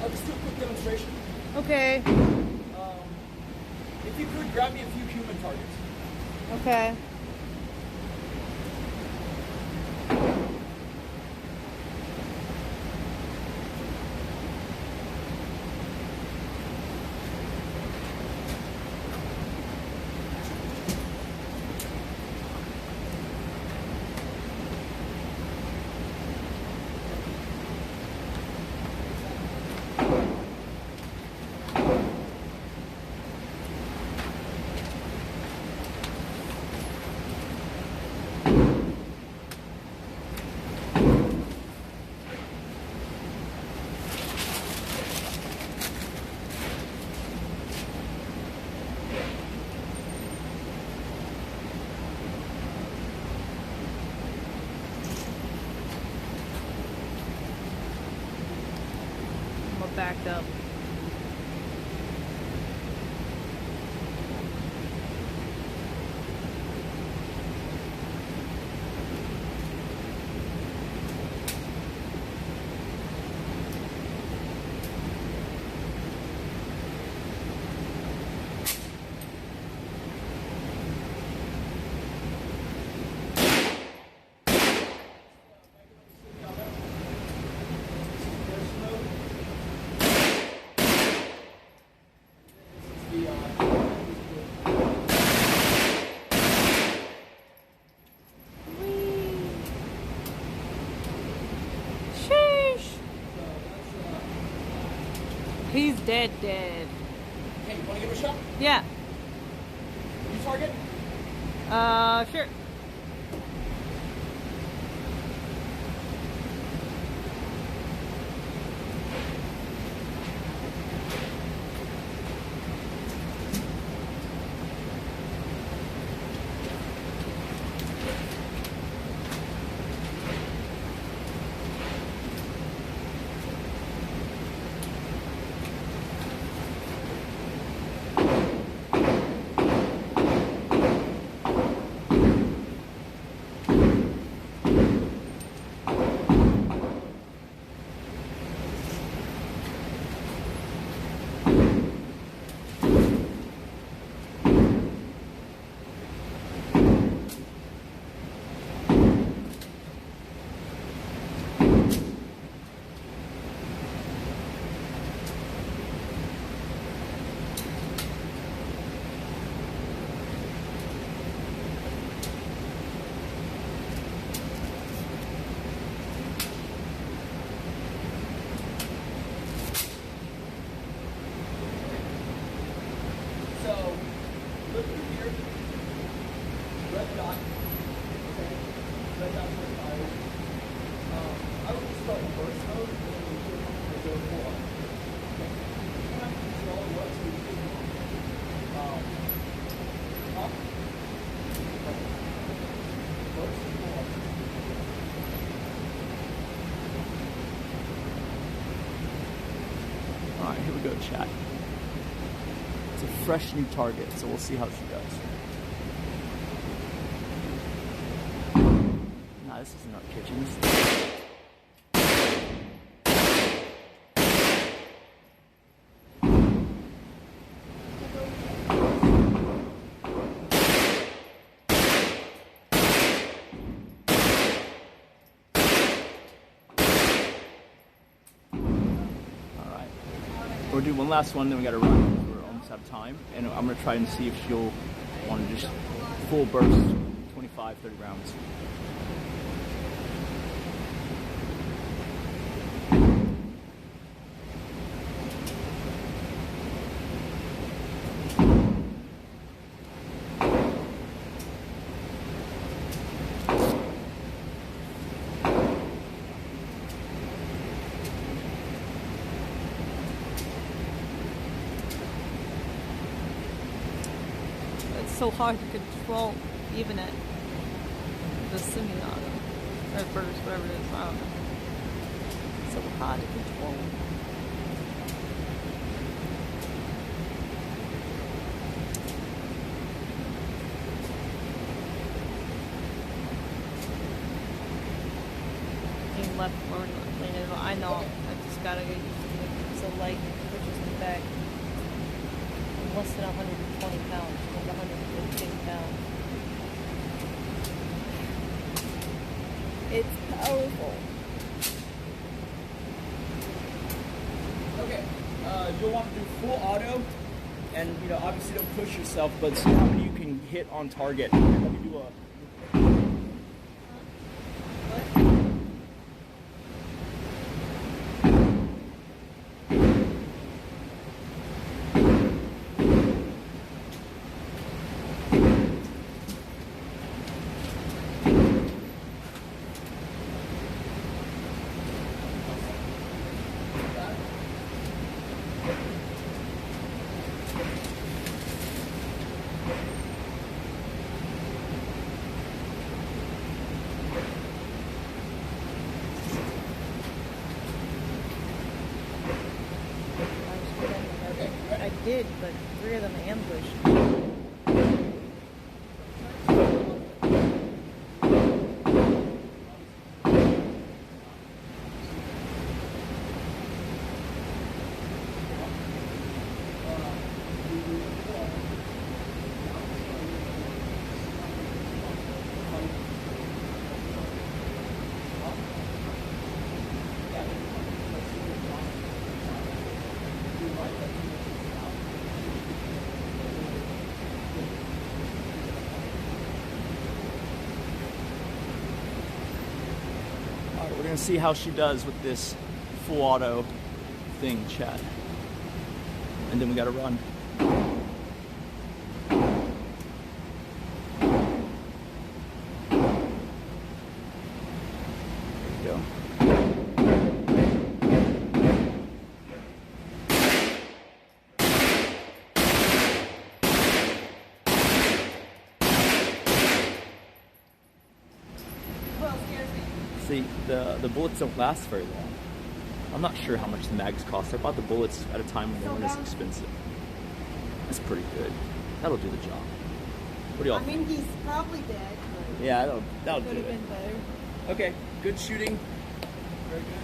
I'll just do a quick demonstration. Okay. If you could, grab me a few human targets. Okay. Backed up. He's dead. Hey, you want to give it a shot? Yeah. You target? Sure. Alright, here we go, chat. It's a fresh new target, so we'll see how she does. Nah, this isn't our kitchen. We'll do one last one, then we gotta run. We're almost out of time. And I'm gonna try and see if she'll want to just full burst 25, 30 rounds. So hard to control, even at the semi-auto, or burst, whatever it is, I don't know. So hard to control. Being left forward, I know, I just gotta get used to it. So light pushes me back. Less than 120 pounds, like 115 pounds. It's powerful. Okay, you'll want to do full auto, and obviously don't push yourself, but see how many you can hit on target. Let me do a. I did, but 3 of them ambushed. We're gonna see how she does with this full auto thing, chat. and then we gotta run. There you go. See, the bullets don't last very long. I'm not sure how much the mags cost. I bought the bullets at a time when they weren't as expensive. That's pretty good. That'll do the job. What do y'all I mean, he's probably dead. But Yeah, that'll do could have it. been better. Okay, good shooting. Very good.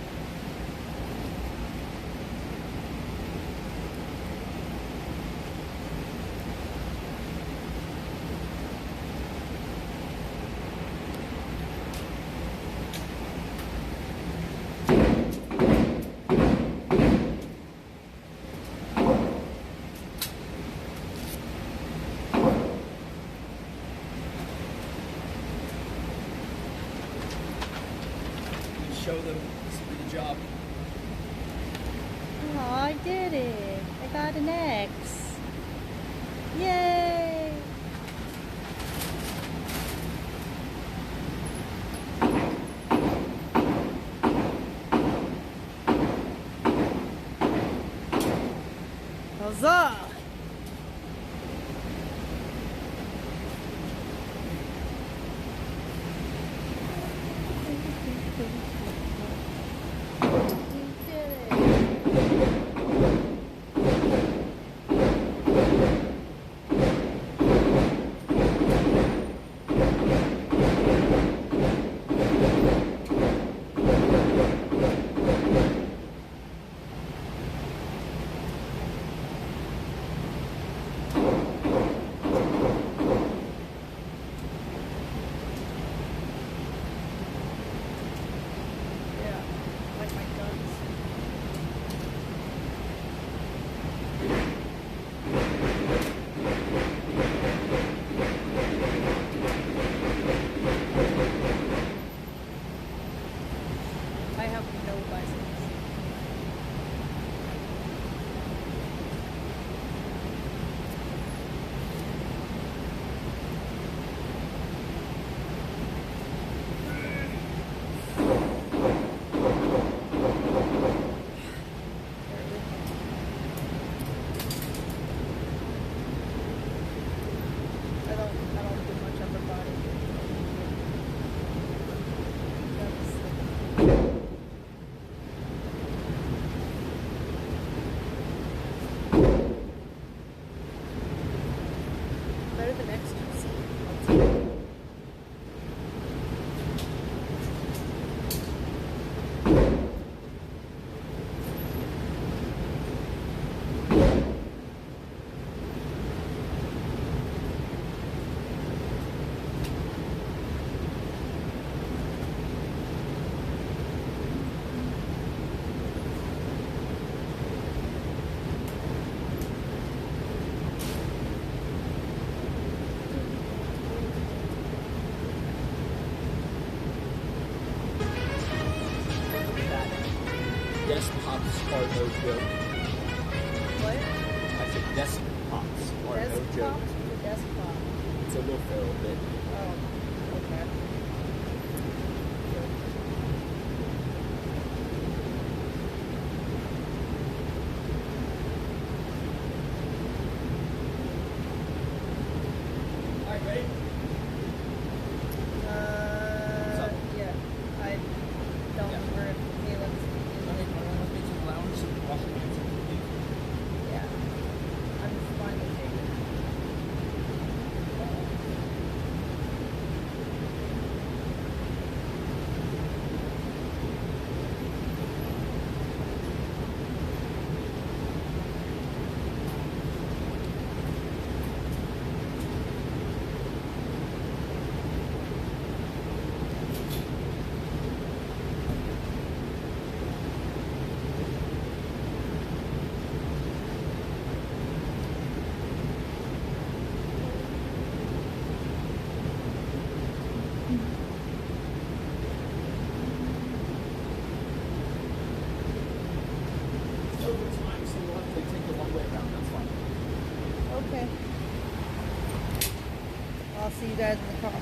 Show them this will be the job. Oh, I did it. I got an X. Yay! Huzzah! I have no license. I don't do much upper body. Better than XQC. Despots are no joke. What? I said despots are no joke. Despot. It's a little feral bit. Oh, okay. Alright, ready? Yeah. I don't remember if Caleb's yeah. I'm fine with it. I'll see you guys in the car.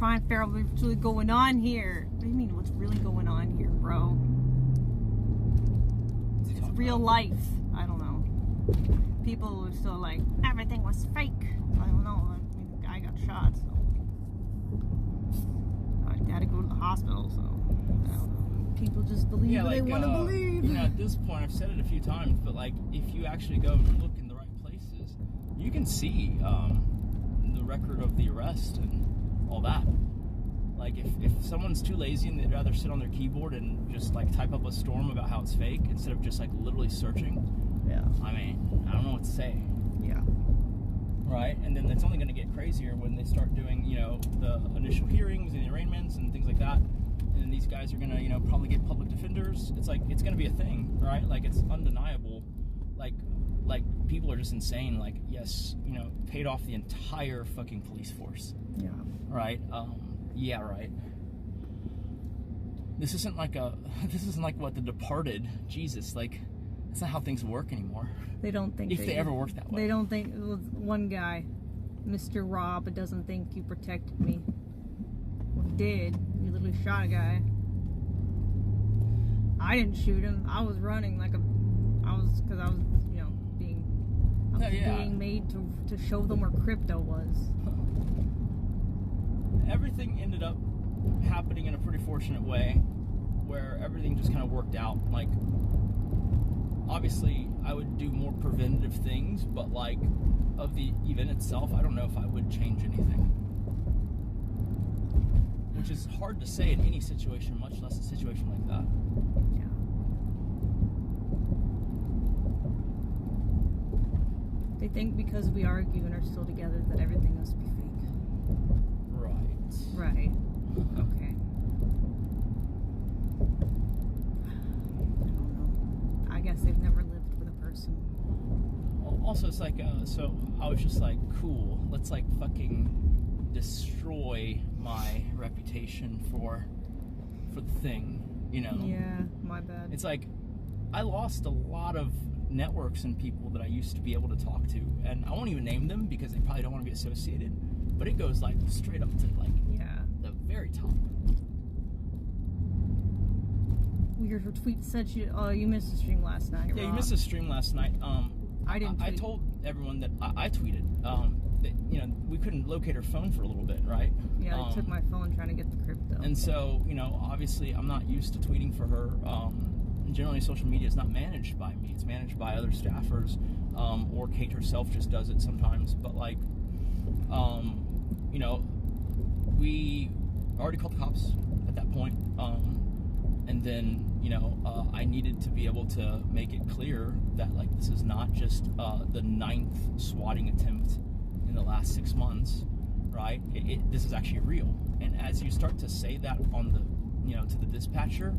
trying to figure out what's really going on here. What do you mean, what's really going on here, bro? It's real life. I don't know. People are still like, everything was fake. I don't know. I mean, the guy got shot, so. I had to go to the hospital, so. I don't know. People just believe what they want to believe. You know, at this point, I've said it a few times, but like, if you actually go and look in the right places, you can see the record of the arrest and all that. Like, if someone's too lazy and they'd rather sit on their keyboard and just like type up a storm about how it's fake instead of just like literally searching. Yeah. I mean, I don't know what to say. Yeah. Right? And then it's only going to get crazier when they start doing, you know, the initial hearings and the arraignments and things like that. And then these guys are going to, you know, probably get public defenders. It's like, it's going to be a thing, right? Like, it's undeniable. Like people are just insane. Like, yes, you know, paid off the entire fucking police force. Yeah. Right? Yeah, right. This isn't like what The Departed. Jesus, like, that's not how things work anymore. They don't think if they ever work that way. They don't think. One guy, Mr. Rob, doesn't think you protected me. Well, he did. He literally shot a guy. I didn't shoot him. I was running like because I was, you know, being made to show them where crypto was. Everything ended up happening in a pretty fortunate way, where everything just kind of worked out. Like, obviously, I would do more preventative things, but like, of the event itself, I don't know if I would change anything. Which is hard to say in any situation, much less a situation like that. Yeah. They think because we argue and are still together that everything must be fake. Right. Okay. I don't know. I guess they've never lived with a person. Also, it's like, so I was just like, cool, let's like fucking destroy my reputation for the thing, you know? Yeah, my bad. It's like, I lost a lot of networks and people that I used to be able to talk to, and I won't even name them because they probably don't want to be associated, but it goes like straight up to like the very top. Your tweet said you missed the stream last night. Yeah, you missed the stream last night. I didn't. I told everyone that I tweeted that, you know, we couldn't locate her phone for a little bit, right? Yeah, I took my phone trying to get the crypto. And so, you know, obviously I'm not used to tweeting for her. Generally, social media is not managed by me. It's managed by other staffers, or Kate herself just does it sometimes. But like, you know, we already called the cops at that point. And then, you know, I needed to be able to make it clear that, like, this is not just the 9th swatting attempt in the last 6 months, right? This is actually real. And as you start to say that on the, you know, to the dispatcher,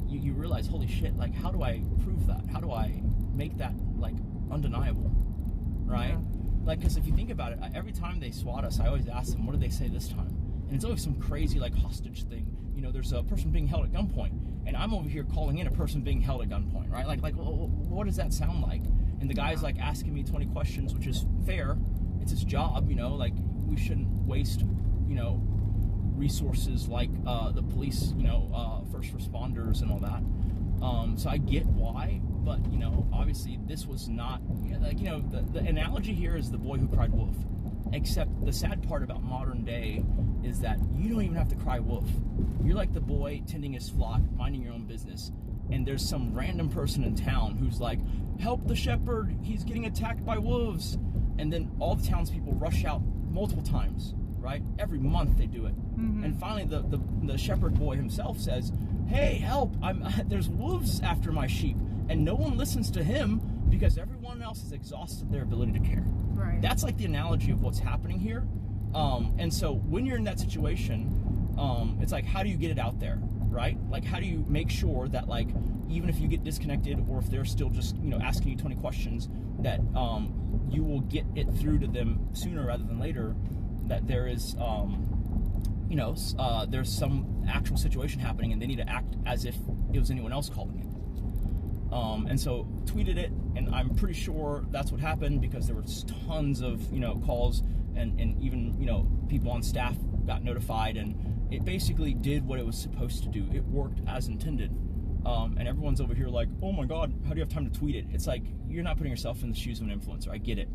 you realize, holy shit, like, how do I prove that? How do I make that, like, undeniable, right? Yeah. Like, because if you think about it, every time they SWAT us, I always ask them, what did they say this time? And it's always some crazy, like, hostage thing. You know, there's a person being held at gunpoint, and I'm over here calling in a person being held at gunpoint, right? Like, what does that sound like? And the guy's, like, asking me 20 questions, which is fair. It's his job, you know? Like, we shouldn't waste, you know, resources like the police, you know, first responders and all that. So I get why, but, you know, obviously this was not, like, you know, the analogy here is the boy who cried wolf. Except the sad part about modern day is that you don't even have to cry wolf. You're like the boy tending his flock, minding your own business, and there's some random person in town who's like, help the shepherd, he's getting attacked by wolves. And then all the townspeople rush out multiple times, right? Every month they do it. Mm-hmm. And finally the shepherd boy himself says, hey, help, there's wolves after my sheep. And no one listens to him because everyone else has exhausted their ability to care. Right. That's like the analogy of what's happening here. And so when you're in that situation, it's like, how do you get it out there, right? Like, how do you make sure that, like, even if you get disconnected or if they're still just, you know, asking you 20 questions, that you will get it through to them sooner rather than later, that there is, you know, there's some actual situation happening and they need to act as if it was anyone else calling it. And so tweeted it, and I'm pretty sure that's what happened because there were tons of, you know, calls and even, you know, people on staff got notified, and it basically did what it was supposed to do. It worked as intended. And everyone's over here like, oh my God, how do you have time to tweet it? It's like, you're not putting yourself in the shoes of an influencer. I get it.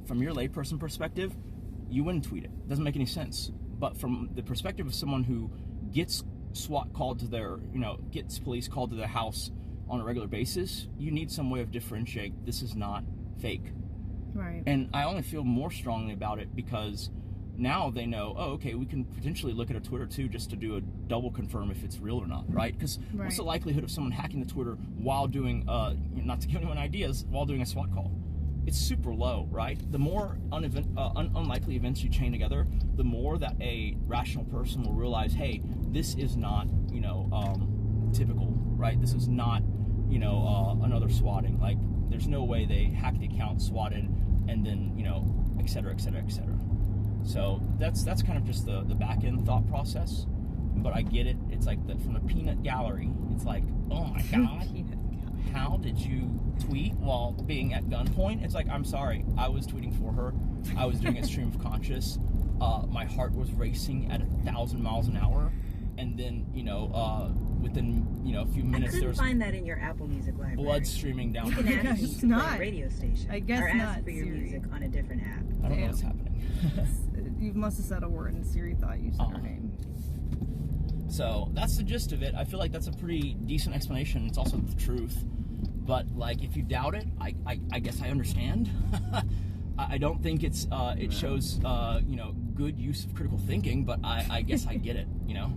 From your layperson perspective, you wouldn't tweet it. It doesn't make any sense. But from the perspective of someone who gets SWAT called to their, you know, gets police called to their house on a regular basis, you need some way of differentiating. This is not fake. Right. And I only feel more strongly about it because now they know, oh, okay, we can potentially look at a Twitter too just to do a double confirm if it's real or not, right? Because what's the likelihood of someone hacking the Twitter while doing, not to give anyone ideas, while doing a SWAT call? It's super low, right? The more unlikely events you chain together, the more that a rational person will realize, hey, this is not, you know, typical, right? This is not, you know, another swatting. Like, there's no way they hacked the account, swatted, and then, you know, et cetera, et cetera, et cetera. So that's kind of just the back end thought process. But I get it. It's like from the peanut gallery. It's like, oh my God, how did you tweet while being at gunpoint? It's like, I'm sorry, I was tweeting for her. I was doing a stream of conscious. My heart was racing at 1,000 miles an hour. And then, you know, within, you know, a few minutes, there was find that in your Apple Music library. Blood streaming down. You can ask It's me not. for a radio station. I guess or ask not, for your Siri. music on a different app. I don't know what's happening. You must have said a word and Siri thought you said her name. So that's the gist of it. I feel like that's a pretty decent explanation. It's also the truth. But like, if you doubt it, I guess I understand. I don't think it's it shows you know, good use of critical thinking, but I guess I get it, you know.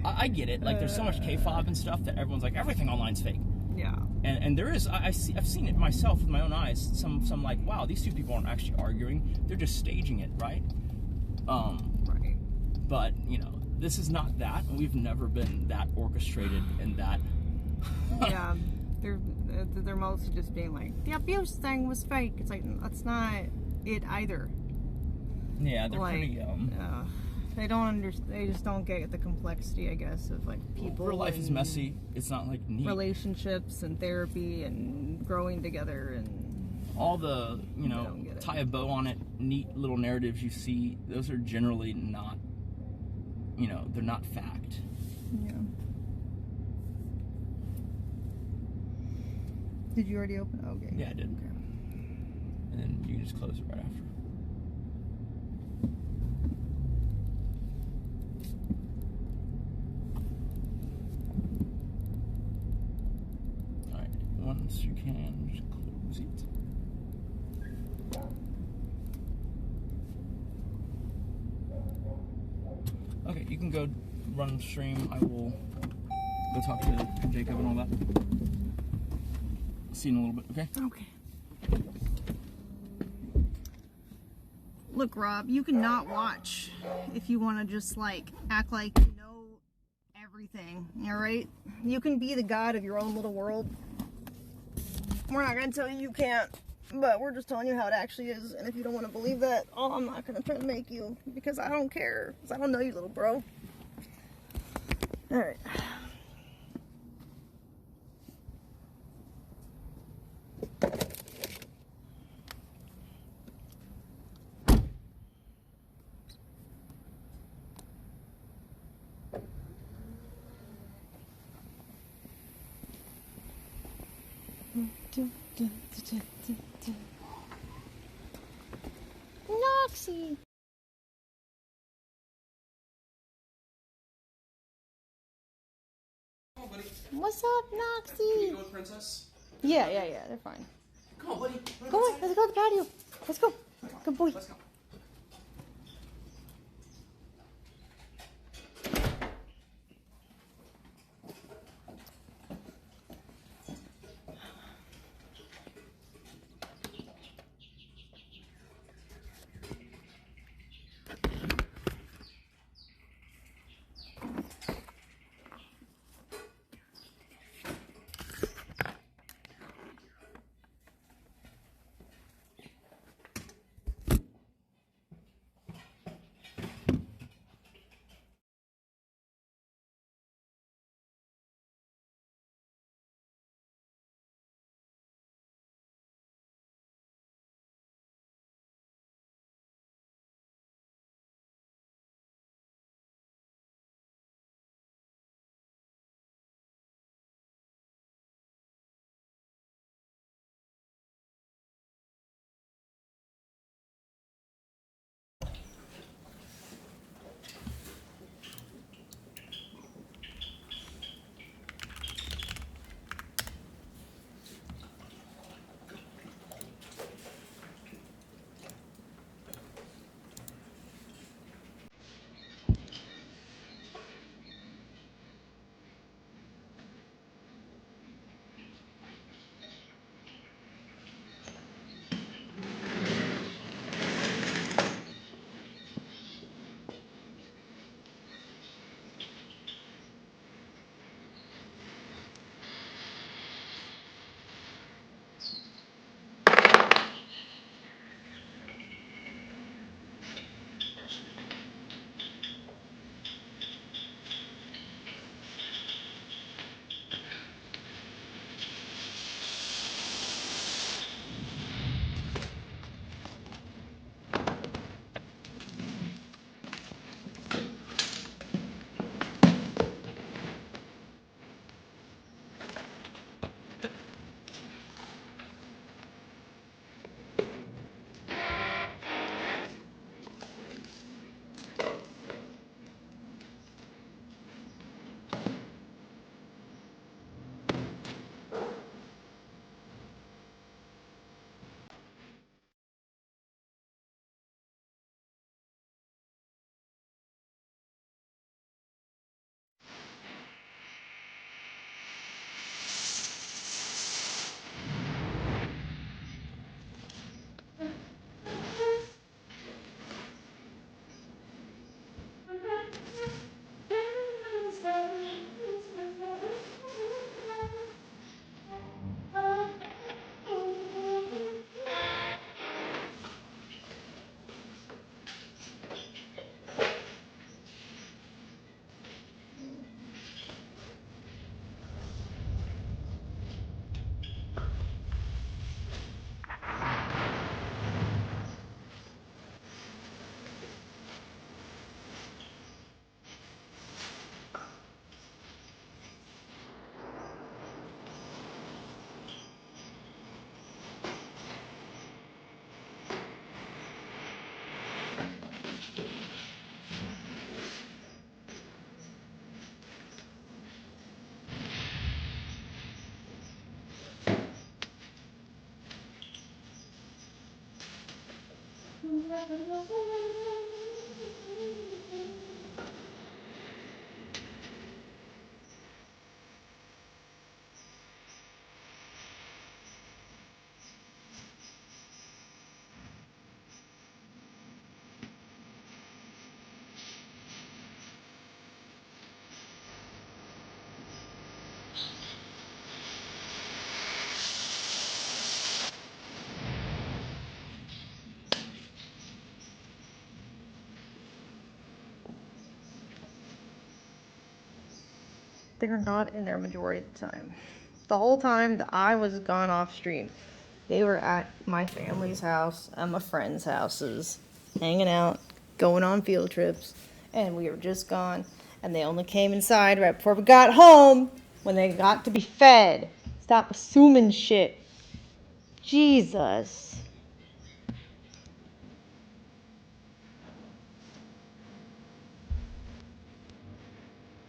I get it. Like, there's so much K-fob and stuff that everyone's like, everything online's fake. Yeah. And there is, I've seen it myself with my own eyes. Some like, wow, these two people aren't actually arguing. They're just staging it, right? Right. But, you know, this is not that. We've never been that orchestrated and that. Yeah. They're mostly just being like, the abuse thing was fake. It's like, that's not it either. Yeah, they're like, pretty, they don't understand. They just don't get the complexity, I guess, of like people. Real life is messy. It's not like neat. Relationships and therapy and growing together and all the, you know, tie a bow on it, neat little narratives you see. Those are generally not, you know, they're not fact. Yeah. Did you already open? Okay. Yeah, I did. Okay. And then you can just close it right after. Alright, once you can, just close it. Okay, you can go run the stream. I will go talk to Jacob and all that. See you in a little bit, okay? Okay. Look, Rob, you can not watch if you want to just like act like you know everything, alright? You can be the god of your own little world. We're not going to tell you can't, but we're just telling you how it actually is. And if you don't want to believe that, oh, I'm not going to try to make you, because I don't care, because I don't know you, little bro. Alright. Noxie. Come on, buddy. What's up, Noxie? Can you go with Princess? Yeah, they're fine. Come on, buddy. Go on, let's go to the patio. Let's go. Good boy. Let's go. They're not in there majority of the time. The whole time that I was gone off stream, they were at my family's house and my friends' houses, hanging out, going on field trips, and we were just gone. And they only came inside right before we got home when they got to be fed. Stop assuming shit. Jesus.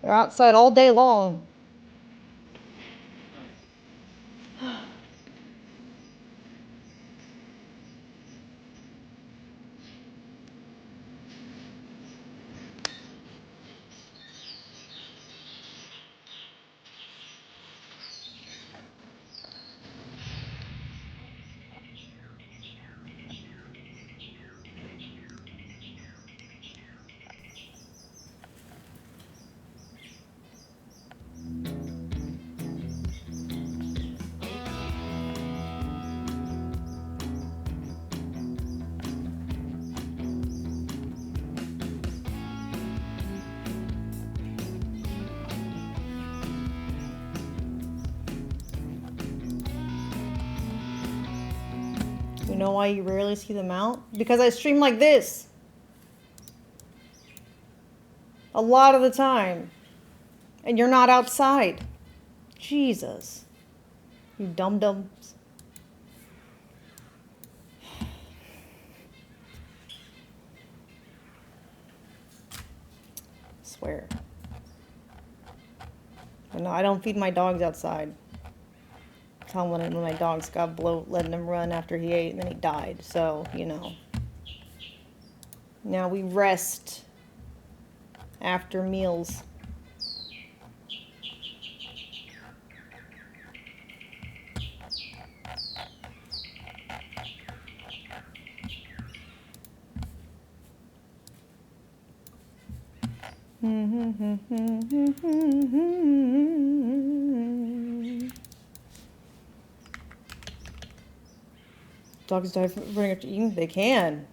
They're outside all day long. You know why you rarely see them out? Because I stream like this. A lot of the time. And you're not outside. Jesus. You dum-dums. Swear. No, I don't feed my dogs outside. Telling when my dogs got bloat, letting him run after he ate, and then he died. So, you know. Now we rest after meals. Dogs die from running after eating? They can.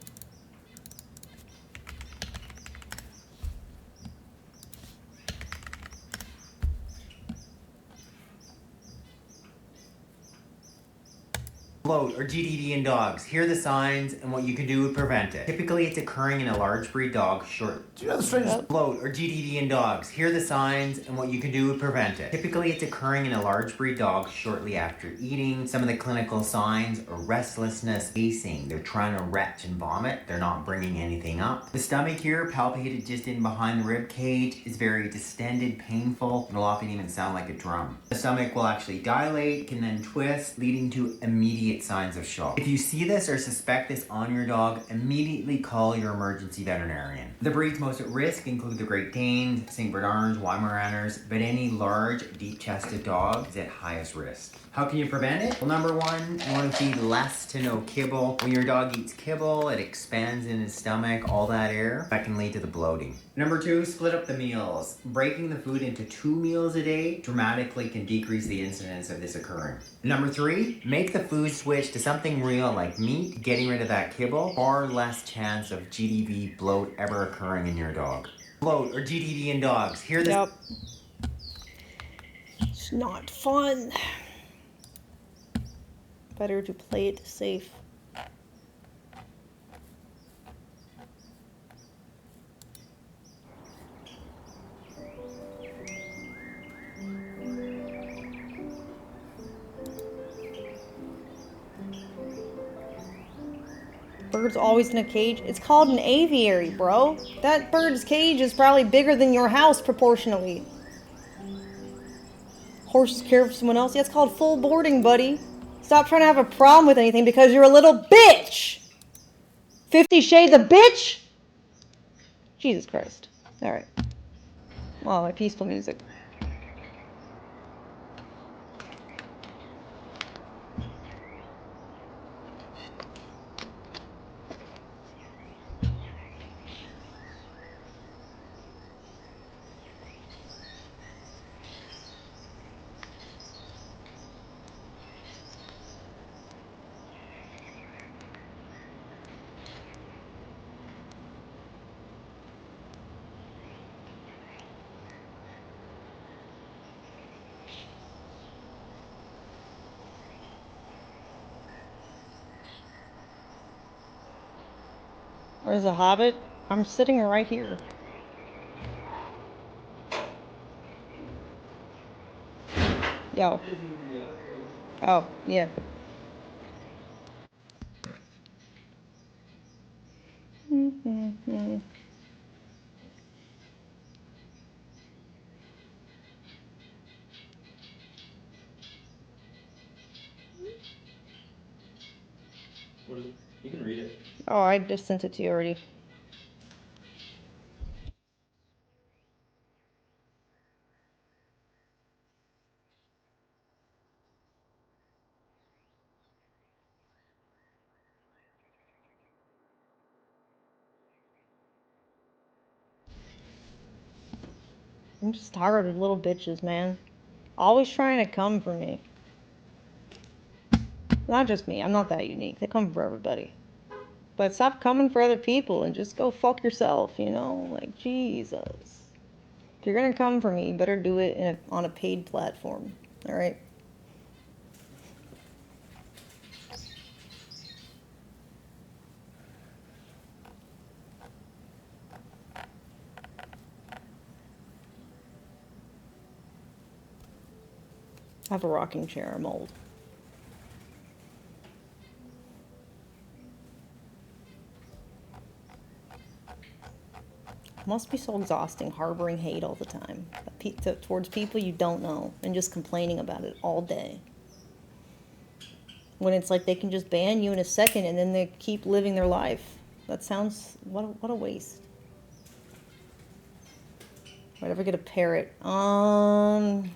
Bloat or GDD in dogs. Here are the signs and what you can do to prevent it. Typically, it's occurring in a large breed dog short. Do you know the strangest? Bloat or GDD in dogs. Here are the signs and what you can do to prevent it. Typically, it's occurring in a large breed dog shortly after eating. Some of the clinical signs are restlessness, pacing. They're trying to retch and vomit. They're not bringing anything up. The stomach here, palpated just in behind the rib cage, is very distended, painful. It'll often even sound like a drum. The stomach will actually dilate, can then twist, leading to immediate signs of shock. If you see this or suspect this on your dog, immediately call your emergency veterinarian. The breeds most at risk include the Great Danes, St. Bernards, Weimaraners, but any large, deep-chested dog is at highest risk. How can you prevent it? Well, number one, you want to feed less to no kibble. When your dog eats kibble, it expands in his stomach, all that air. That can lead to the bloating. Number two, split up the meals. Breaking the food into 2 meals a day dramatically can decrease the incidence of this occurring. Number three, make the food switch to something real like meat, getting rid of that kibble. Far less chance of GDV bloat ever occurring in your dog. Bloat or GDD in dogs. Here this. Yep. It's not fun. Better to play it safe. Bird's always in a cage. It's called an aviary, bro. That bird's cage is probably bigger than your house proportionally. Horses care for someone else. Yeah, it's called full boarding, buddy. Stop trying to have a problem with anything because you're a little bitch. 50 Shades of Bitch? Jesus Christ. Alright. Oh, my peaceful music. Where's the Hobbit? I'm sitting right here. Yo. Oh, yeah. What is it? You can read it. Oh, I just sent it to you already. I'm just tired of little bitches, man. Always trying to come for me. Not just me. I'm not that unique. They come for everybody. But stop coming for other people and just go fuck yourself, you know? Like, Jesus. If you're gonna come for me, you better do it on a paid platform. Alright? I have a rocking chair. I'm old. It must be so exhausting harboring hate all the time towards people you don't know and just complaining about it all day. When it's like they can just ban you in a second and then they keep living their life. That sounds... What a waste. Would I ever get a parrot? I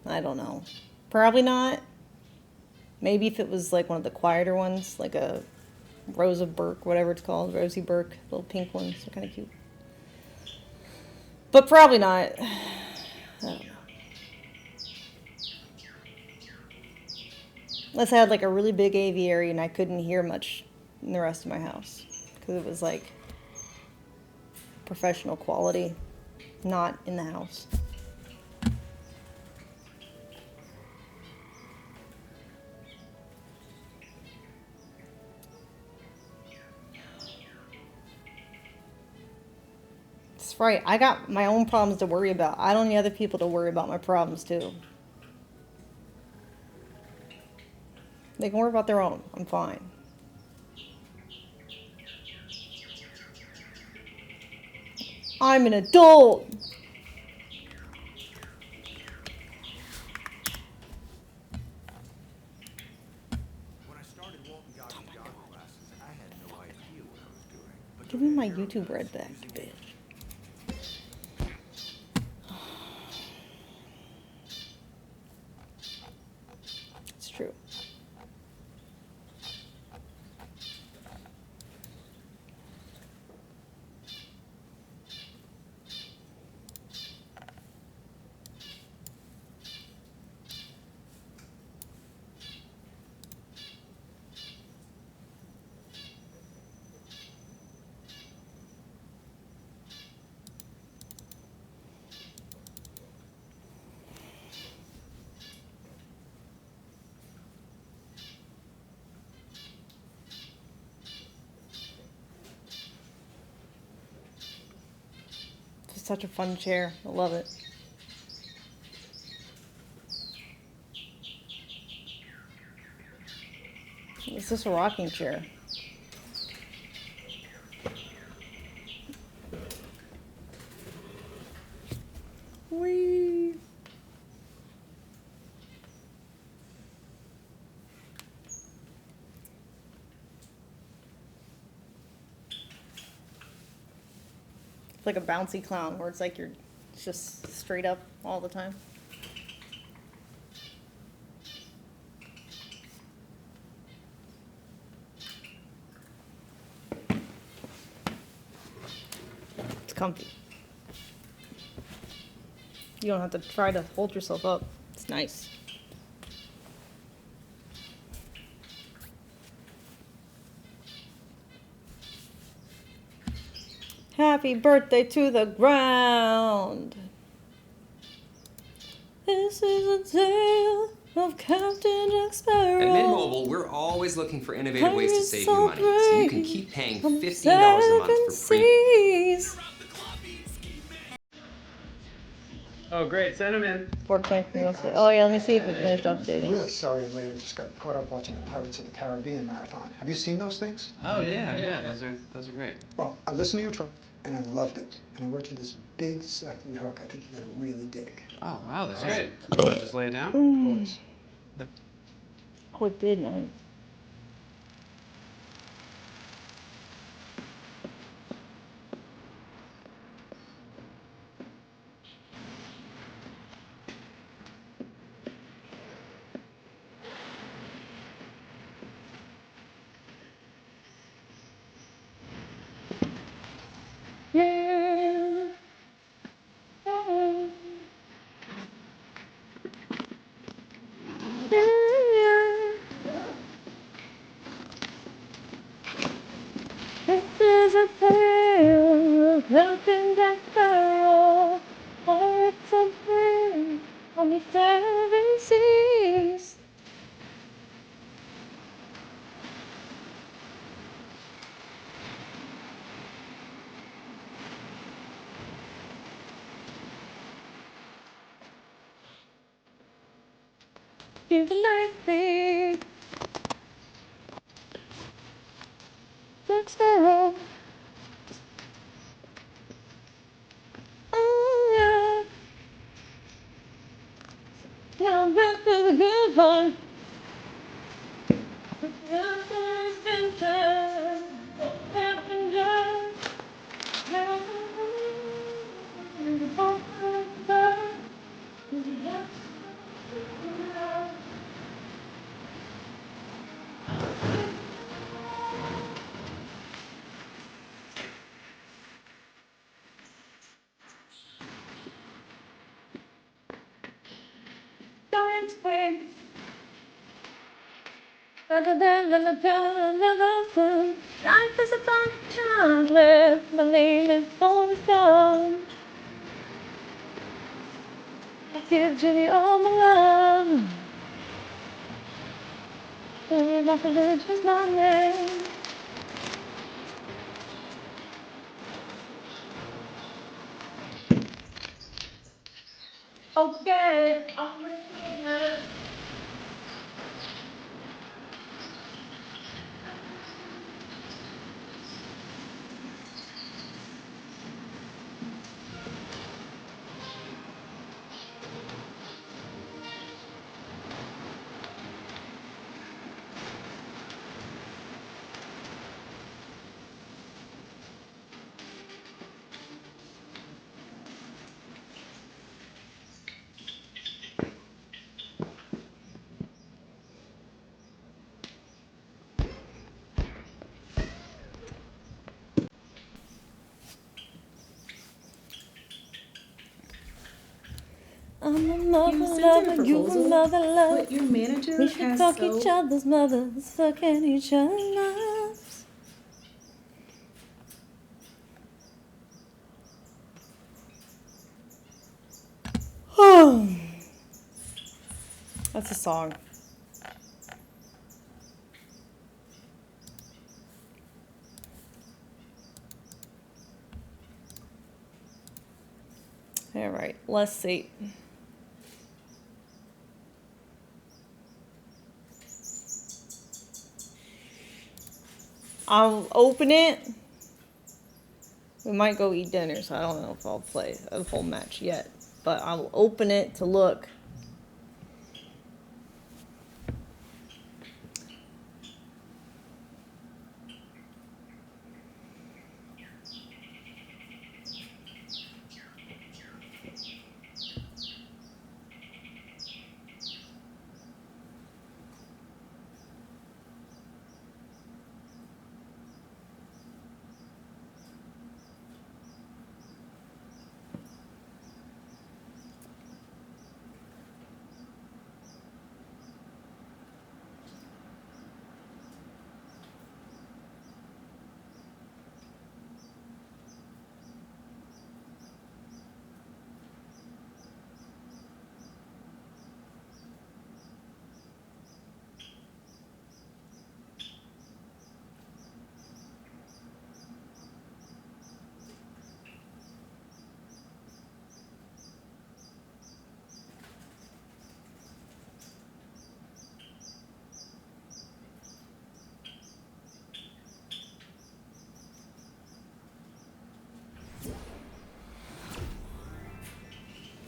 don't know. Probably not. Maybe if it was like one of the quieter ones, like a Rosa Burke, whatever it's called, Rosie Burke, little pink ones, they're kind of cute. But probably not. I don't know. Unless I had like a really big aviary and I couldn't hear much in the rest of my house. Because it was like professional quality, not in the house. That's right. I got my own problems to worry about. I don't need other people to worry about my problems too. They can worry about their own. I'm fine. I'm an adult. Give me my YouTube red back, bitch. It's true. It's such a fun chair. I love it. It's just a rocking chair. Whee! like a bouncy clown where it's like it's just straight up all the time. It's comfy. You don't have to try to hold yourself up. It's nice. Happy birthday to the ground. This is a tale of Captain Jack Sparrow. At Mint Mobile, we're always looking for innovative ways to save you money, so you can keep paying $15 a month for free. Oh, great. Send them in. Oh, yeah, let me see if it finished updating. Really sorry I later just got caught up watching the Pirates of the Caribbean marathon. Have you seen those things? Oh, yeah. Those are great. Well, I listened to your track, and I loved it. And I wrote you this big, sucking hook I think you're going to really dig. Oh, wow, that's great. You want to just lay it down? Boys. Oh, it did, man. Yeah. This is a tale of Captain Jack Sparrow, pirates of men on the seven seas. Give the light thing. Jack Sparrow. Oh, yeah. Now back to the good one. Captain Jack. Life is a bunch of chocolate, believe it's always gone. I give you all my love. You're not religious, my name. Okay, I'm ready. I'm a mother lover, you a mother lover. But your manager We should has fuck so... each other's mothers, fucking each other's mothers. Oh, that's a song. All right, let's see. I'll open it. We might go eat dinner, so I don't know if I'll play a full match yet. But I'll open it to look.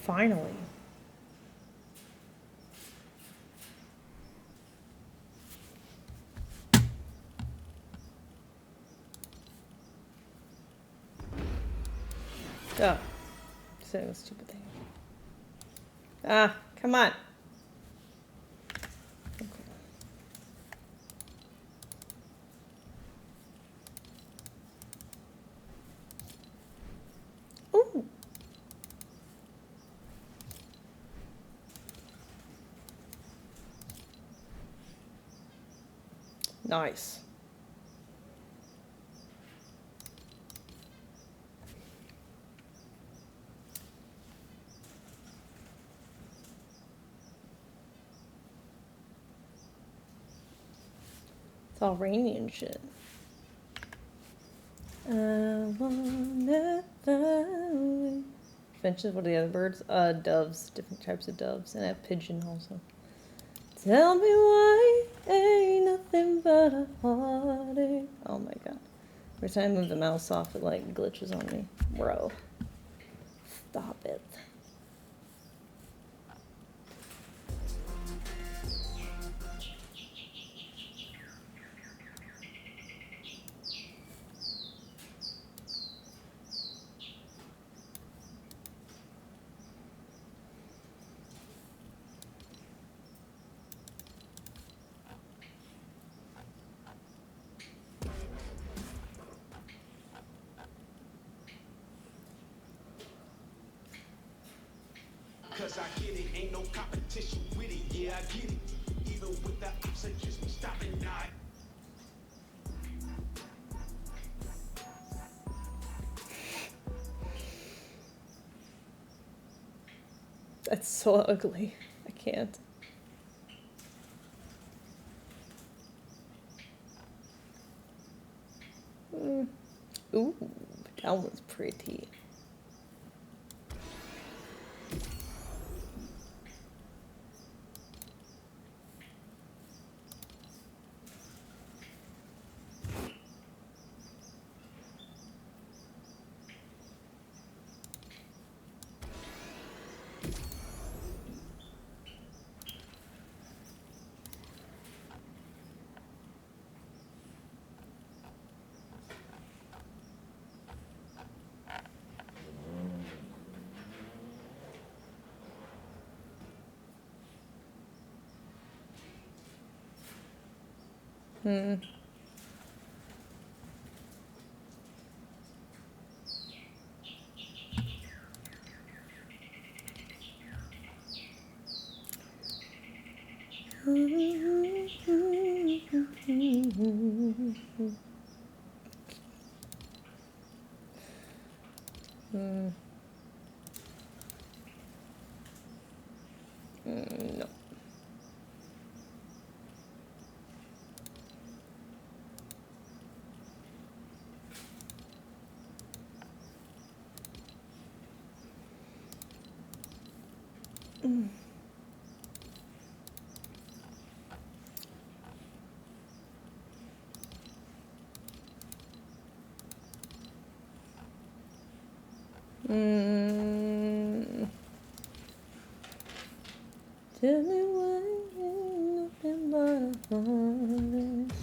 Finally. Oh. Saying a stupid thing. Ah, come on. Ooh. Nice. It's all rainy and shit. Finches, what are the other birds? Doves, different types of doves, and a pigeon also. Tell me why ain't nothing but a heartache. Oh my god. Every time I move the mouse off, it like glitches on me. Bro. Stop it. Cause I get it, ain't no competition with it, yeah I get it. Even with the ups and just me stopping not. That's so ugly. I can't. Ooh, that one's pretty. No. Tell me why ain't nothing but a heartache.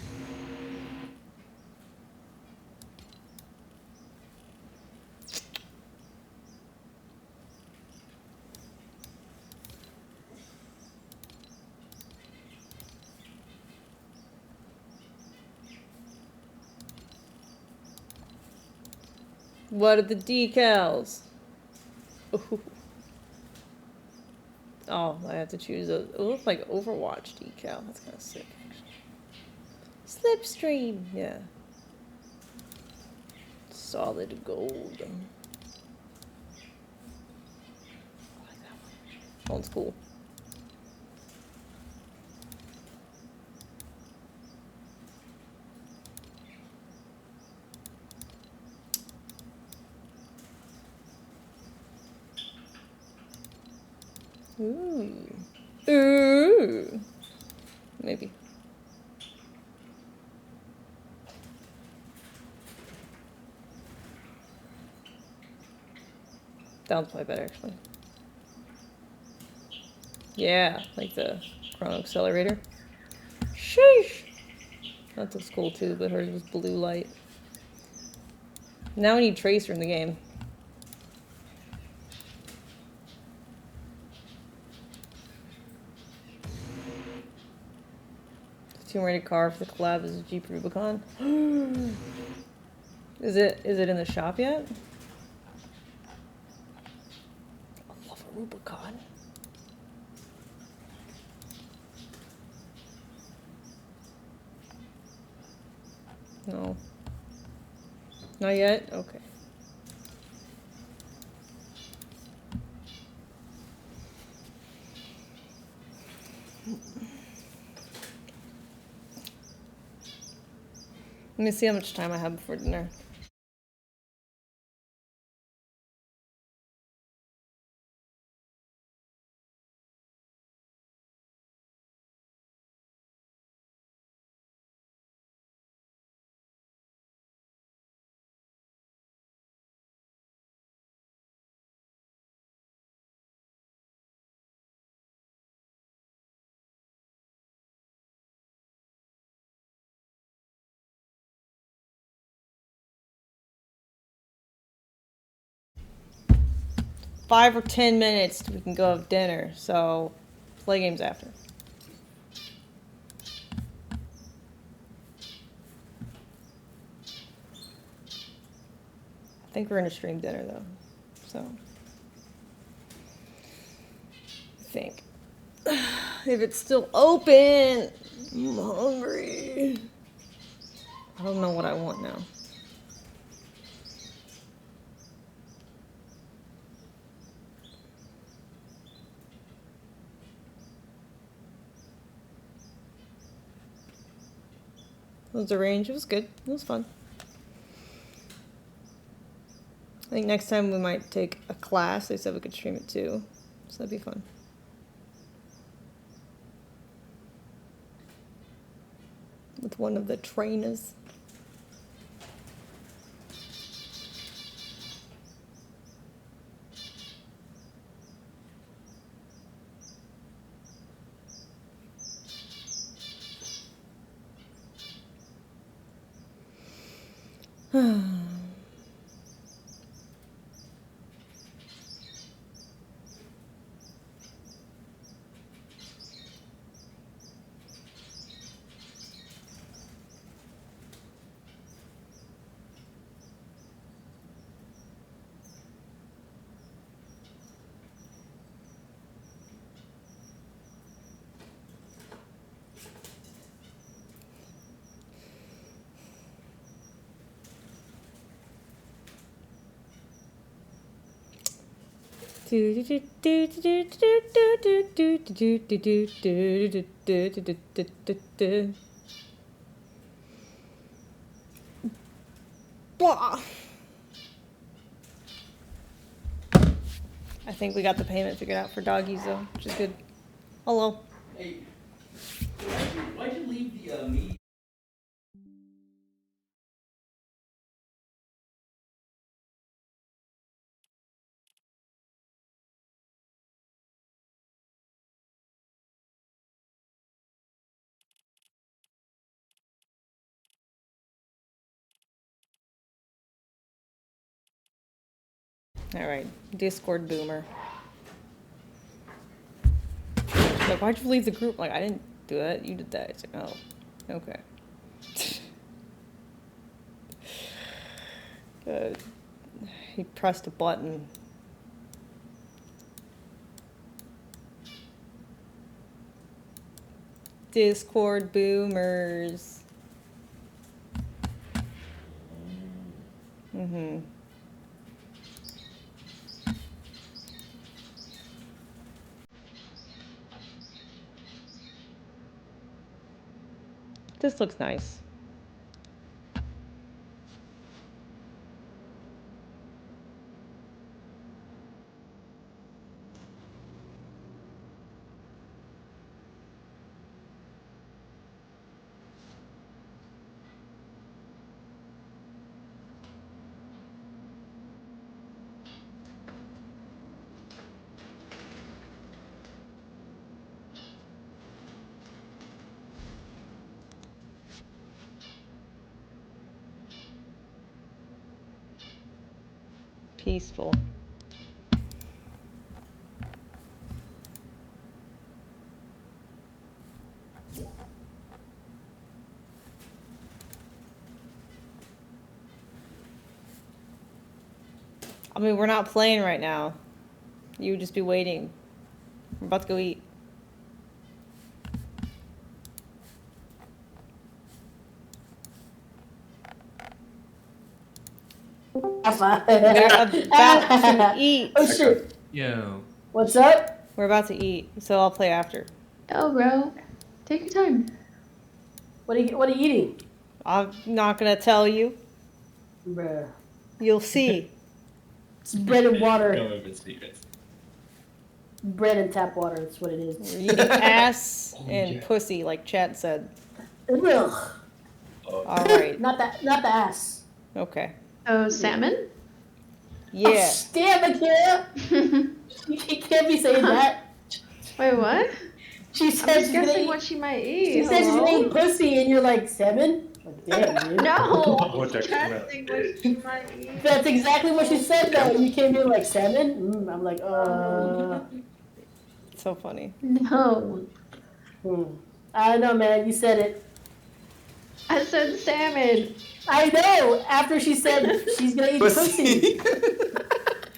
What are the decals? Ooh. Oh, I have to choose a. It looks like Overwatch decal. That's kind of sick, actually. Slipstream, yeah. Solid gold. I like that one. That one's cool. Ooh. Ooh. Maybe. That one's probably better, actually. Yeah, like the chrono accelerator. Sheesh! That looks cool too, but hers was blue light. Now we need Tracer in the game. The Tomb Raider car for the collab is a Jeep Rubicon. Is it in the shop yet? I love a Rubicon. No. Not yet? Okay. Let me see how much time I have before dinner. Five or 10 minutes we can go have dinner, so play games after. I think we're gonna stream dinner though, so I think if it's still open, I'm hungry. I don't know what I want now. What was the range? It was good. It was fun. I think next time we might take a class. They said we could stream it too, so that'd be fun. With one of the trainers. Blah. I think we got the payment figured out for doggies though, which is good. Hello. Hey, why'd you leave the meat? All right, Discord boomer. Like, why'd you leave the group? Like, I didn't do that. You did that. It's like, oh, okay. He pressed a button. Discord boomers. Mm-hmm. This looks nice. Peaceful. I mean, we're not playing right now. You would just be waiting. We're about to go eat. We're about to eat. Oh shit. Yo. What's up? We're about to eat, so I'll play after. Oh, bro. Take your time. What are you eating? I'm not gonna tell you. Bruh. You'll see. It's bread and water. No open secrets. Bread and tap water. That's what it is. We're eating ass and pussy, like Chad said. Ugh. All right. Not the ass. Okay. Oh, salmon? Yeah. Oh, damn it, Kara. You can't be saying that. Wait, what? She I'm said just she's gonna guessing eat. what she might eat. She said she's gonna eat pussy, and you're like, salmon? Like, damn, dude. No. Vortex Guessing what she might eat. That's exactly what she said, though. You came in like, salmon? I'm like, So funny. No. I don't know, man. You said it. I said salmon. I know. After she said she's gonna eat pussy.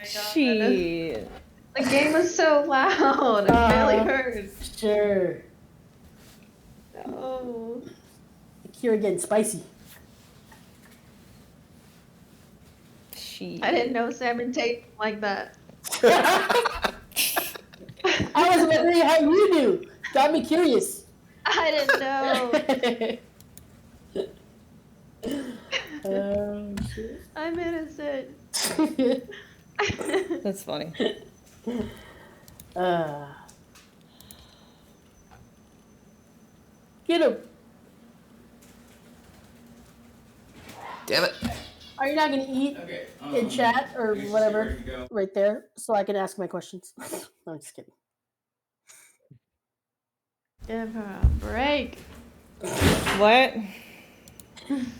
Shit. The game was so loud. I barely heard. Sure. No. Kira getting spicy. Shit. I didn't know salmon tasted like that. I was wondering how you do. Got me curious. I didn't know. Oh, shit. I'm innocent. That's funny. Get him. Damn it. Are you not gonna eat in chat or whatever right there so I can ask my questions? No, I'm just kidding. Give her a break. What?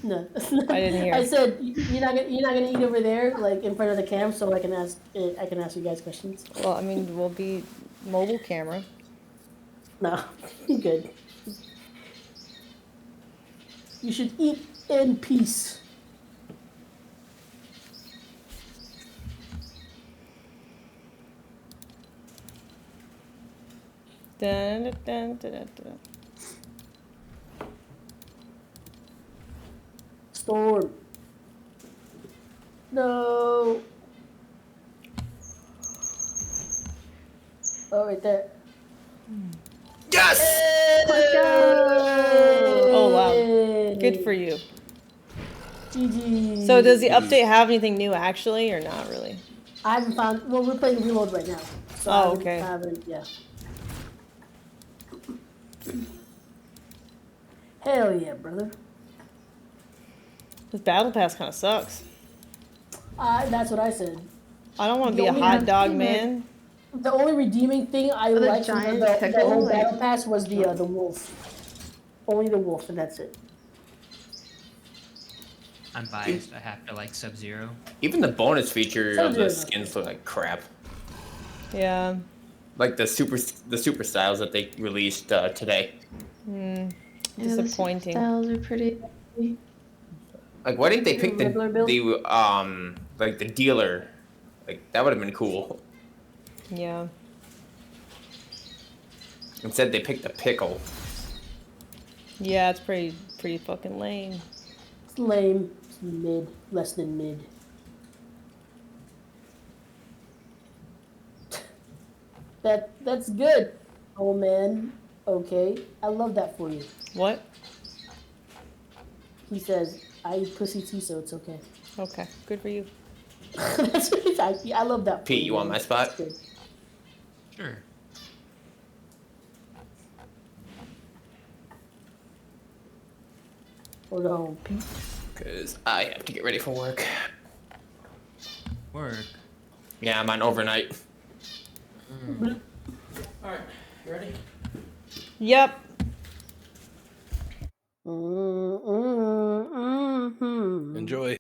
No, I didn't hear. I said you're not gonna eat over there, like in front of the cam, so I can ask you guys questions. Well, I mean, we'll be mobile camera. No, I'm good. You should eat in peace. Dun, dun, dun, dun, dun, dun. Storm. No. Oh, right there. Yes! Let's go! Oh, wow. Good for you. GG. So does the update have anything new actually, or not really? I haven't found. Well, we're playing Reload right now. So Oh, okay. I haven't. Yeah. Hell yeah, brother. This battle pass kind of sucks. That's what I said. I don't want to The be a only hot dog redeeming- man. The only redeeming thing I The liked giant from the pickle, whole like- battle pass was the wolf. Only the wolf, and that's it. I'm biased. I have to like Sub-Zero. Even the bonus feature of Sub-Zero. the skins look like crap. Yeah. Like the super styles that they released today. Disappointing. Styles are pretty. Like, why didn't they pick Regular build? the like the dealer? Like, that would have been cool. Yeah. Instead, they picked the pickle. Yeah, it's pretty fucking lame. It's lame. It's mid. Less than mid. That's good. Oh man. Okay. I love that for you. What? He says, I eat pussy too, so it's okay. Okay, good for you. That's what he's actually. I love that. Pete, you want my spot? That's good. Sure. Hold on, Pete. Because I have to get ready for work. Work. Yeah, I'm on overnight. Alright, you ready? Yep. Mm-hmm. Enjoy.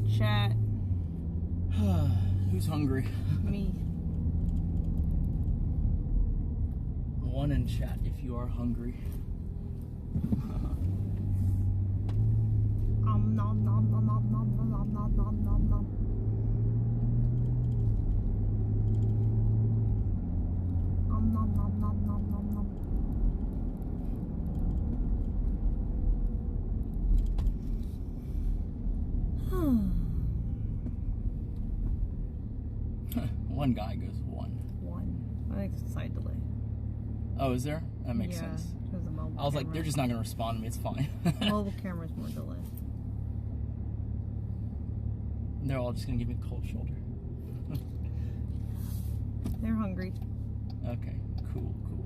Alright, chat. Who's hungry? Me. One in chat if you are hungry. Nom nom nom nom nom nom nom nom nom nom nom. Nom nom nom nom nom nom nom. One guy goes one. One. I think it's a side delay. Oh, is there? That makes Yeah, sense. because the mobile I was like, camera. they're just not going to respond to me. It's fine. Mobile camera's more delayed. They're all just going to give me the cold shoulder. They're hungry. Okay, cool, cool.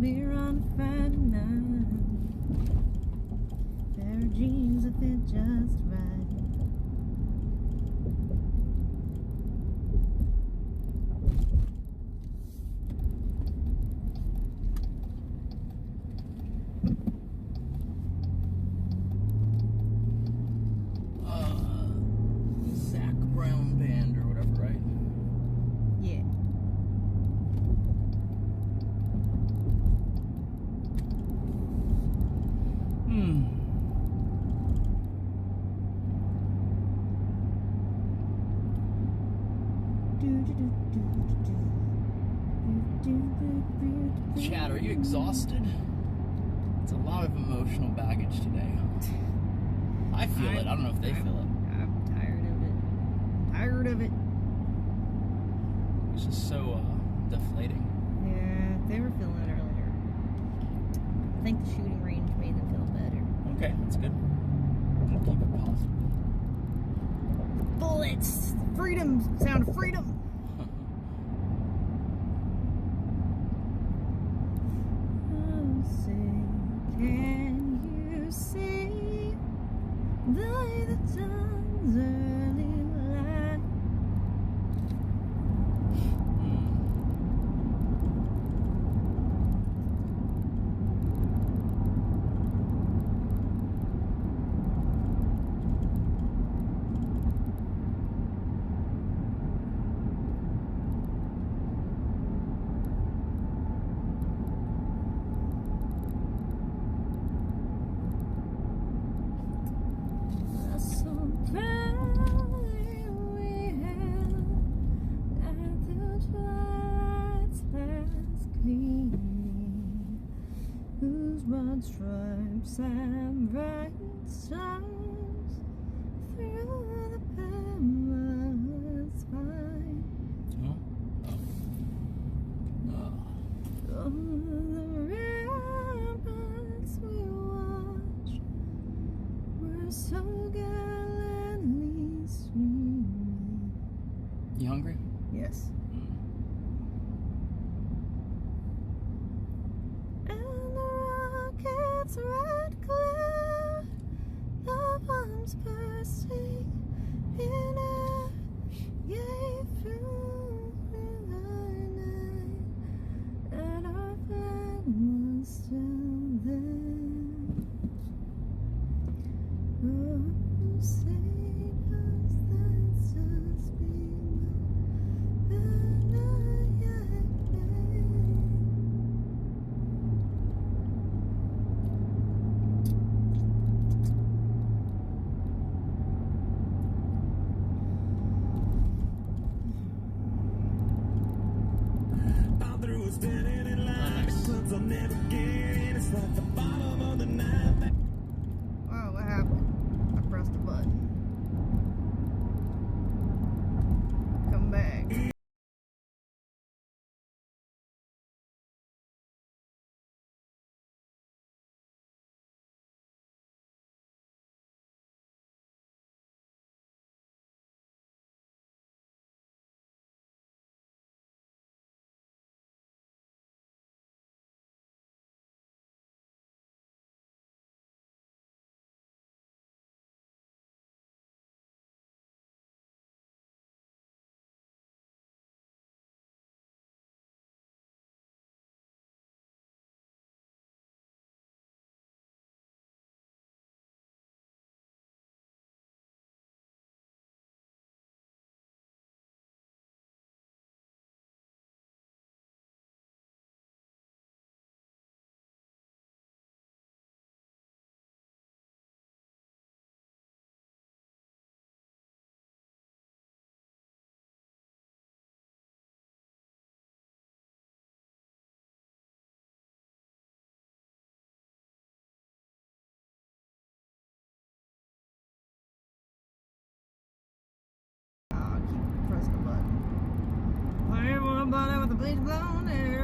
Beer on a Friday night. Pair of jeans that fit just right. Zach Brown Band or whatever, right? Yeah. Chad, are you exhausted? It's a lot of emotional baggage today. I feel it. I don't know if they feel it. I'm tired of it. Tired of it. It's just so deflating. Yeah, they were feeling it earlier. I think the shooting range made them feel better. Okay, that's good. We'll keep it positive. Bullets! Freedom! Sound of freedom! Can you see the dawn's early light? Broad stripes and bright stars through the perilous fight. On the ramparts we watched were so gallantly streaming. You hungry? Yes. It's red glare, the bombs bursting in air, gave through the night, and our flag was still there. Oh, save us, that's just being the night yet made. Wow, what happened? I pressed a button. Come back. Keep pressing the button. Everybody with the bleach blown hair.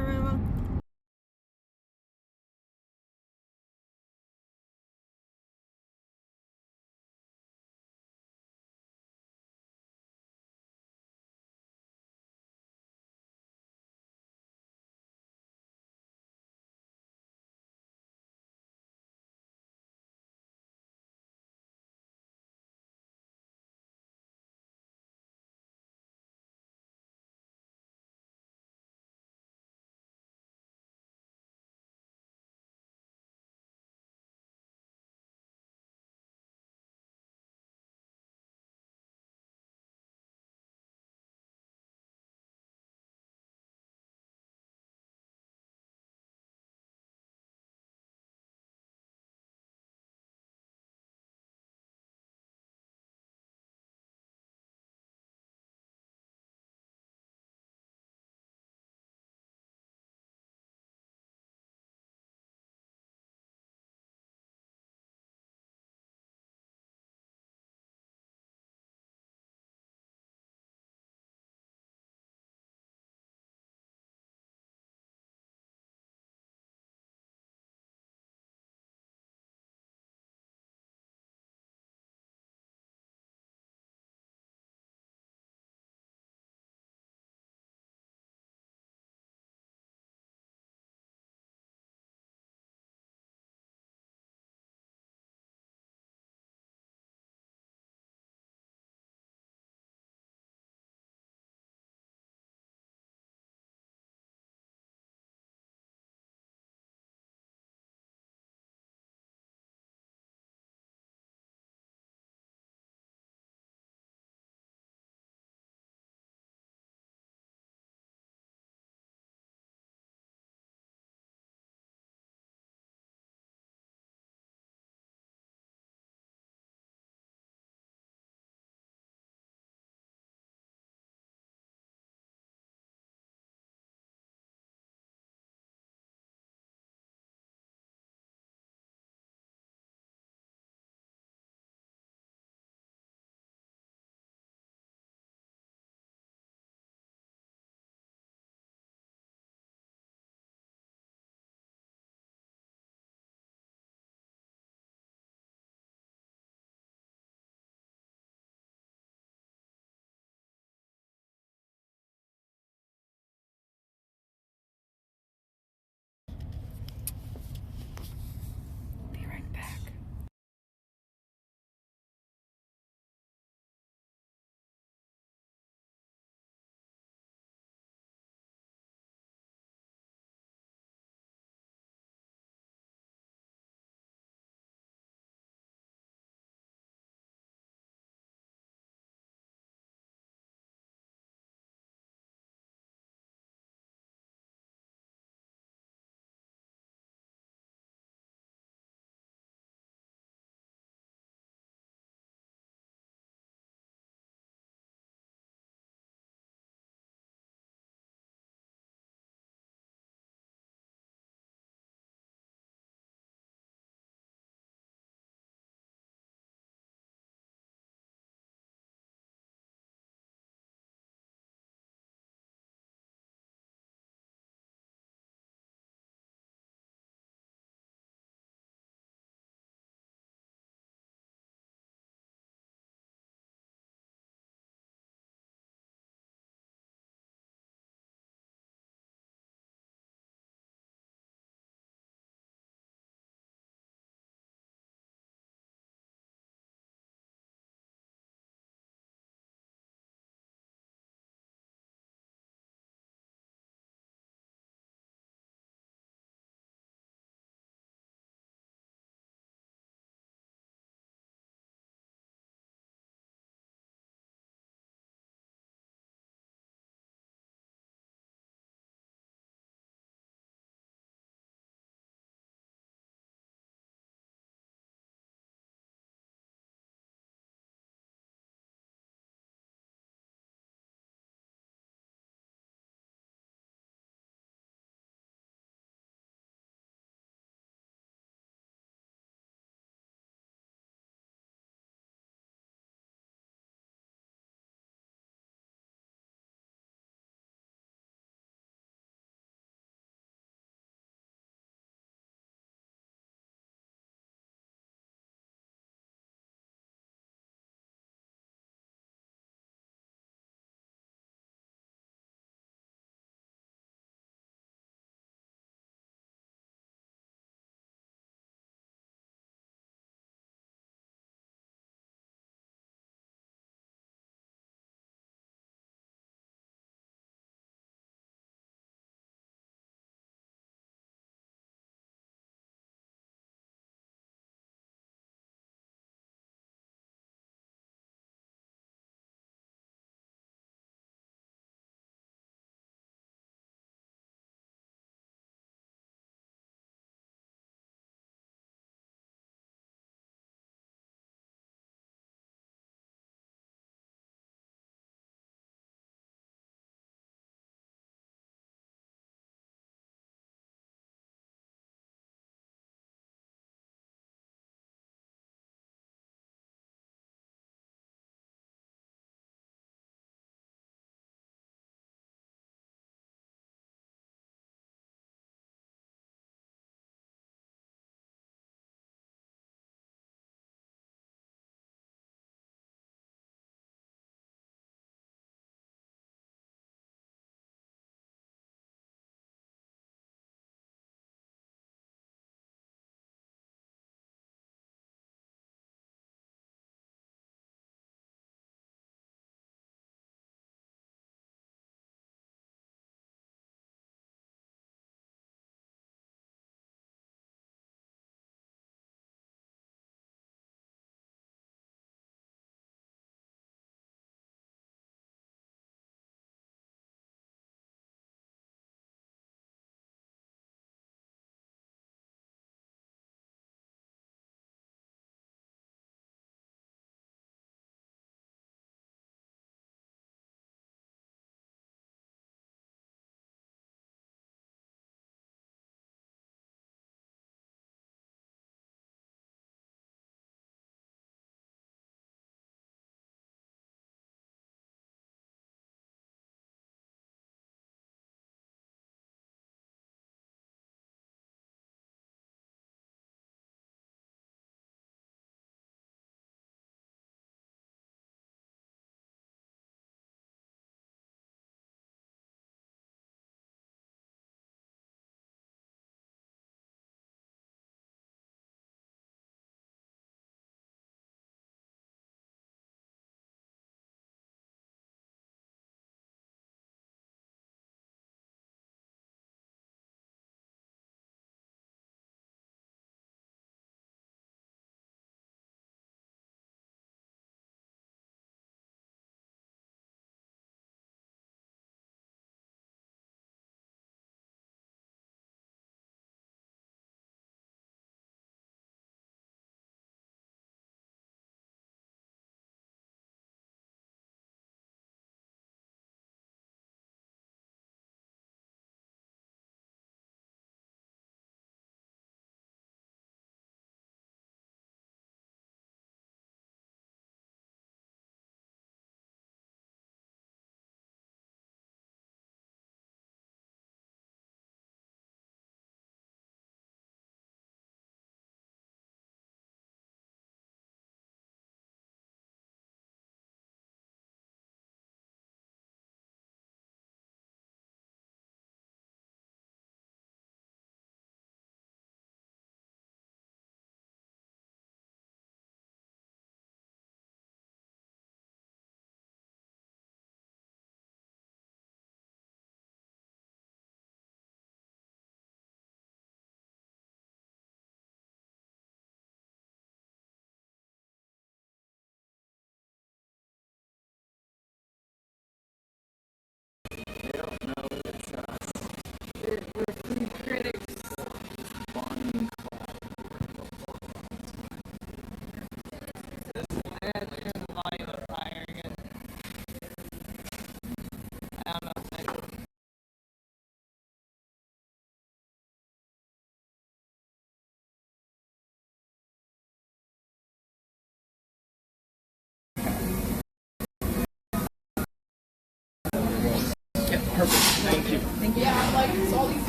Perfect. Thank you. Thank you. Yeah, like it's all these.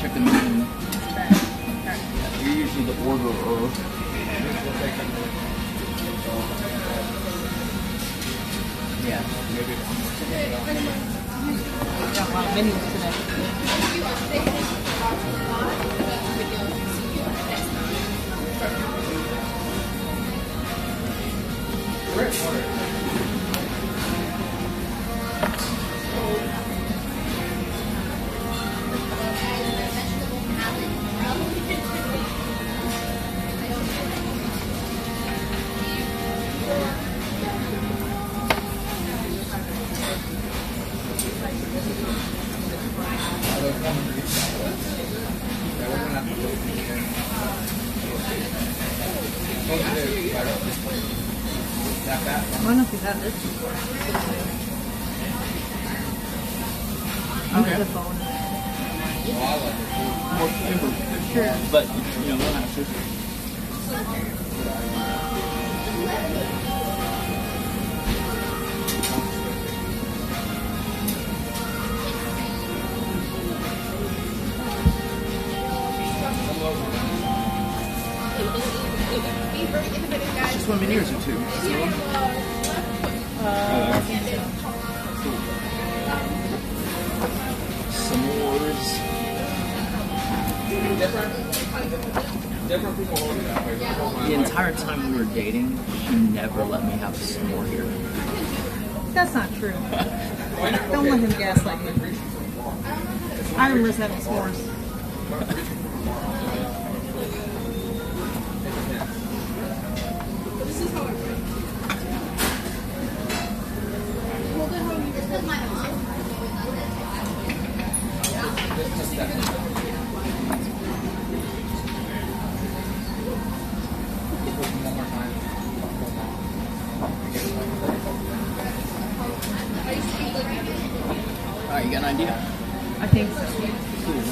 Check the menu. You're usually the orderer. Yeah. Got a lot of menus today. I don't know if you have this. Okay. The phone. More flavor. Sure. But, you know, we'll have to. Just one veneers or two. S'mores. Different people hold it that way. The entire time we were dating, she never let me have a s'more here. That's not true. Don't let him gaslight you. I remember us having s'mores. Alright, you got an idea? I think so. Cool.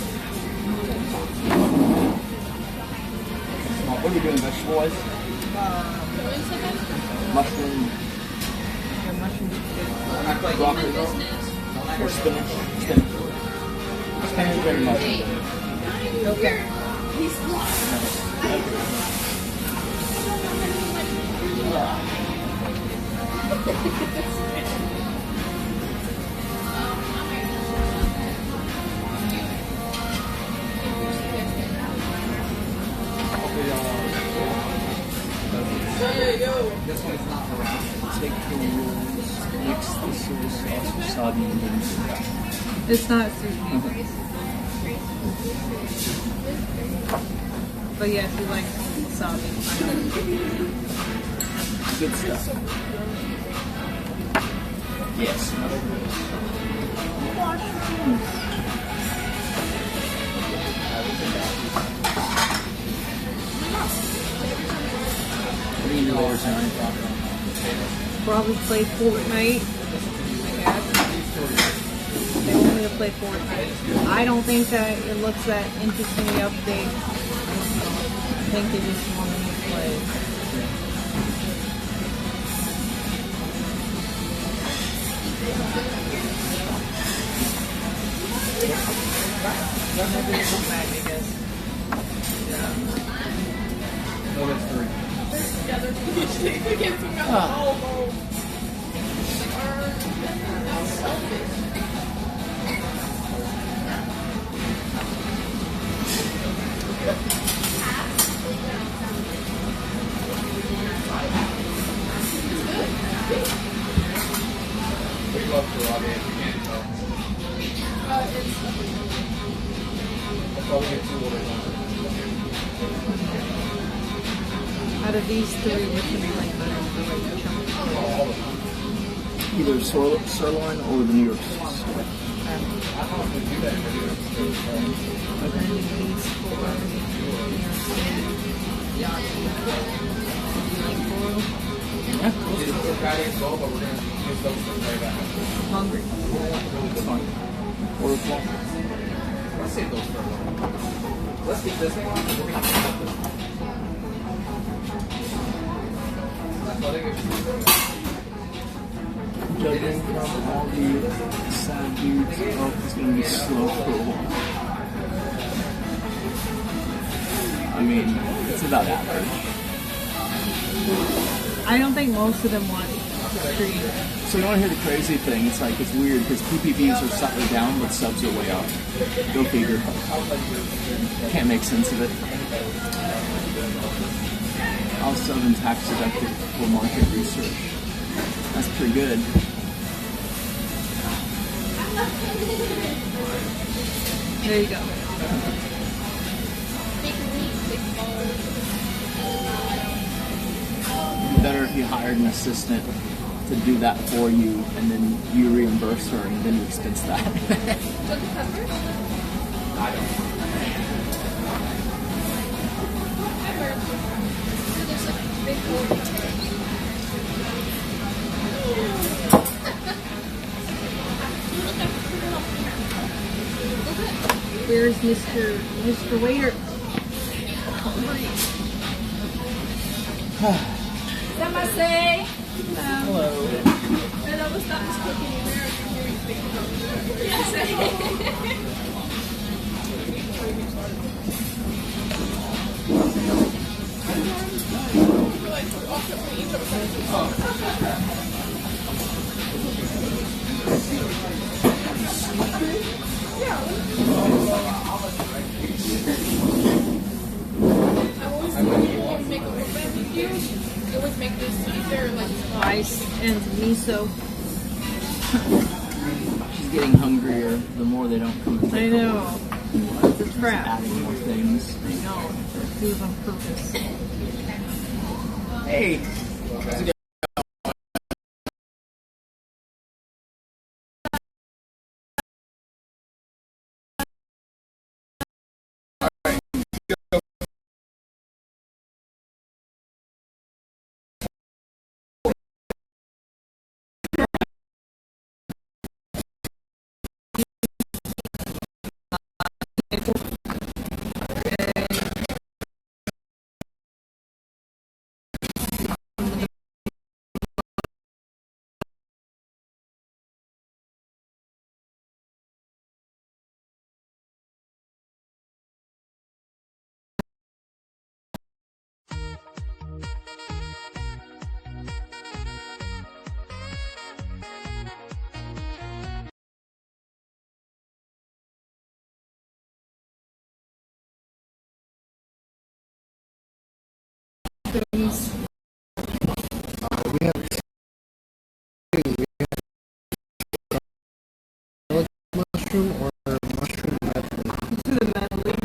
What are we doing, vegetable-wise? Mushroom. Yeah, mushrooms is good. Broccoli. Or spinach. Spinach. Spinach is very much. Okay. This one's not around. Take the rolls, mix the soy sauce with sardines. It's not sushi. But yeah, if you like wasabi. Good stuff. Yes. What do you do later tonight? Probably play Fortnite. I guess. They want me to play Fortnite. I don't think that it looks that interesting to update. I think they just want me to play. Maybe it's not bad, I guess. No, that's three. We love karate if you can't tell. I'll probably get 2 orders on it. Out of these three, which would be like better for like a chunk? Either sirloin or the New York steak. Hungry. It's fine. Order 12. save those for a while. Let's keep this one. Judging from all the sad dudes, oh, it's gonna be slow for a while. I mean, it's about average. I don't think most of them want treat. So you want to hear the crazy thing? It's like, it's weird because PPVs are slightly down, but subs are way up. Go figure. Can't make sense of it. I'll sub in tax deducted for market research. That's pretty good. There you go. It'd be better if you hired an assistant to do that for you, and then you reimburse her, and then you expense that. I don't. Where's Mr. Waiter? Namaste. Hello. Hello, what's up, Mr. Cookie? Rice and miso. She's getting hungrier the more they don't come and I take know. over. It's a trap. Adding more things. I know. Do it on purpose. Hey. How's it going? We have two. We have mushroom or mushroom medley. Let's do the medley.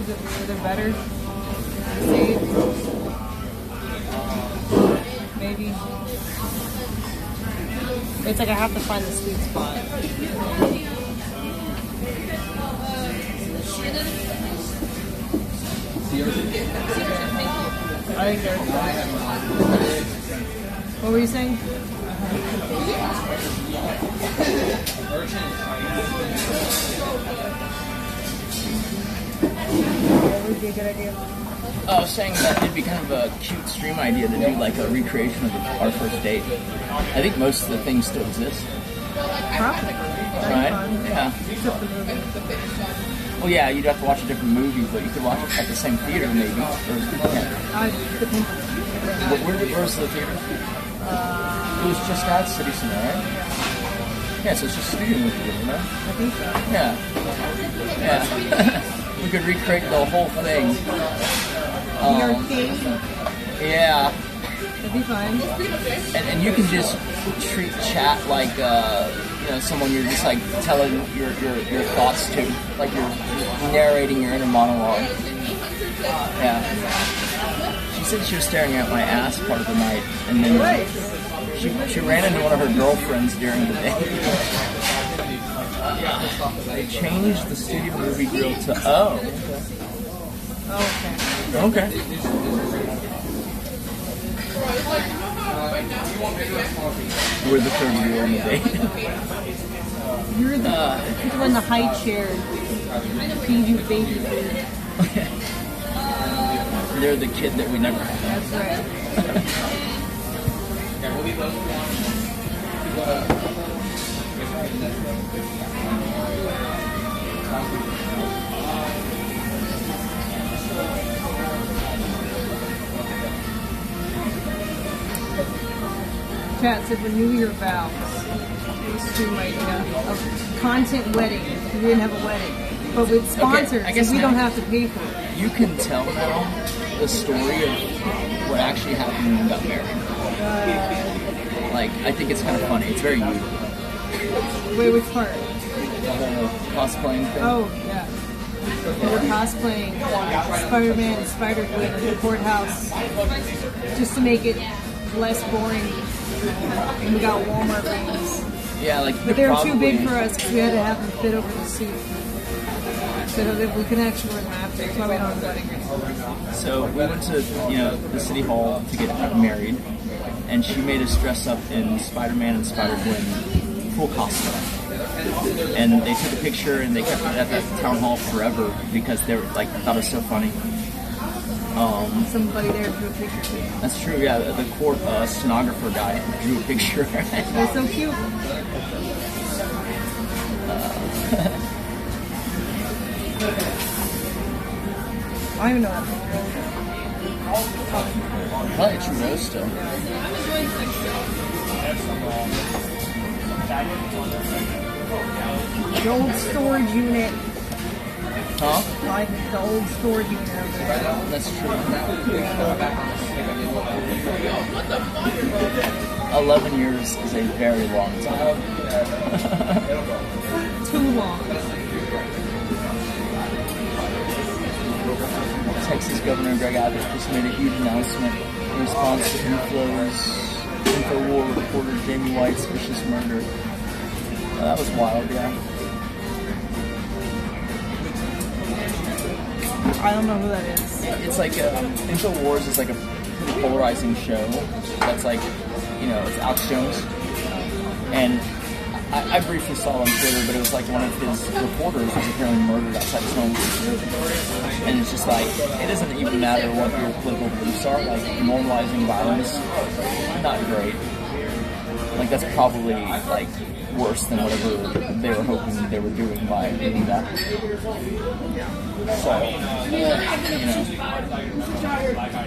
Is it weird or better? See? Maybe. It's like I have to find the sweet spot. I think what were you saying? That would be a good idea. I was saying that it'd be kind of a cute stream idea to do like a recreation of our first date. I think most of the things still exist. Probably. Right? Yeah. Well, yeah, you'd have to watch a different movie, but you could watch it at the same theater, maybe. Or where's the theater? It was just at City Center, right? Yeah, so it's just studio movie, isn't it? I think so. Yeah. Yeah. We could recreate the whole thing. The arcade? Yeah. That'd be fine. And you can just treat chat like you know, someone you're just like telling your thoughts to, like you're narrating your inner monologue. Yeah. She said she was staring at my ass part of the night, and then she ran into one of her girlfriends during the day. They changed the studio movie grill to Okay. We're the third wheel on the date. You're the people in the high chair. Feed you baby food. They're the kid that we never had. That's right. Chat said renew your vows. These two might a content wedding. We didn't have a wedding. But with sponsors, okay, I guess we now don't have to pay for it. You can tell now the story of what actually happened when we got married. Like, I think it's kind of funny. It's very you. Wait, which part? The whole cosplaying thing. Oh, yeah. We were cosplaying Spider-Man and Spider-Gwen at the courthouse just to make it less boring. And we got Walmart rings. Yeah, like, but they were too big for us because we had to have them fit over the suit. So that we can actually wear them after. That's why we don't have wedding rings. So we went to, you know, the city hall to get married, and she made us dress up in Spider-Man and Spider-Gwen full costume. And they took a picture and they kept it at that town hall forever because they were like thought it was so funny. Somebody there drew a picture too. That's true. Yeah, the court stenographer guy drew a picture. They're so cute. I don't even know what picture. Probably Trudeau still. The old storage unit. Huh? Like the old storage unit over there. That's true. 11 years is a very long time. Too long. Texas Governor Greg Abbott just made a huge announcement in response to InfoWar reporter Jamie White's vicious murder. That was wild, yeah. I don't know who that is. It's like InfoWars is like a pretty polarizing show. That's like, you know, it's Alex Jones. And I briefly saw it on Twitter, but it was like one of his reporters was apparently murdered outside his home. And it's just like, it doesn't even matter what your political beliefs are. Like, normalizing violence, not great. Like, that's probably, like, worse than whatever they were hoping they were doing by doing that. So, you know,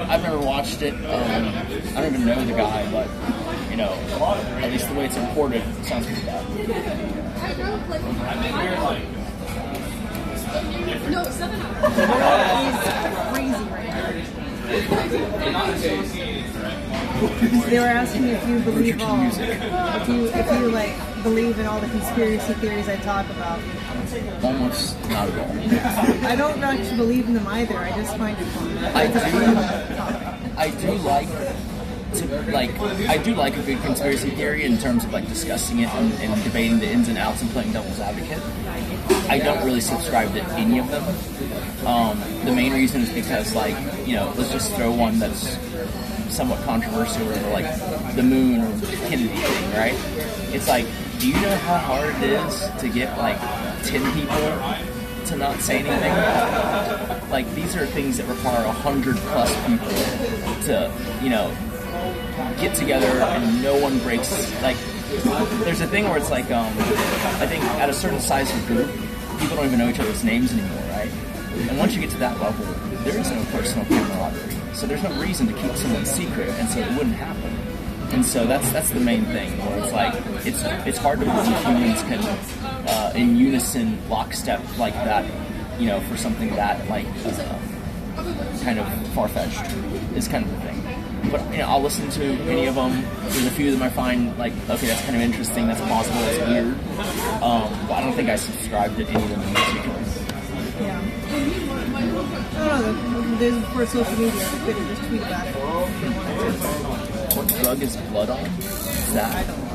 I've never watched it. I don't even know the guy, but, you know, at least the way it's reported, it sounds pretty bad. No, 7 hours. Crazy right now. They were asking if you believe if you like believe in all the conspiracy theories I talk about. Almost not at all. I don't actually believe in them either. I just find it fun. I do like a good conspiracy theory in terms of like discussing it and debating the ins and outs and playing devil's advocate. I don't really subscribe to any of them. The main reason is because, like, you know, let's just throw one that's somewhat controversial, or like the moon or the Kennedy thing, right? It's like, do you know how hard it is to get like 10 people to not say anything. Like, these are things that require 100+ people to, you know, get together and no one breaks. Like, there's a thing where it's like, I think at a certain size of group, people don't even know each other's names anymore, right? And once you get to that level, there is no personal camaraderie. So there's no reason to keep someone's secret, and so it wouldn't happen. And so that's the main thing, where it's like, it's hard to believe humans can, in unison, lockstep like that, you know, for something that, like, kind of far-fetched, is kind of the thing. But, you know, I'll listen to any of them. There's a few of them I find, like, okay, that's kind of interesting, that's plausible, that's weird. But I don't think I subscribe to any of them in particular. Yeah. I don't know, there's for social media, it's good to just tweet about it. What drug is blood on? Is that? I don't know.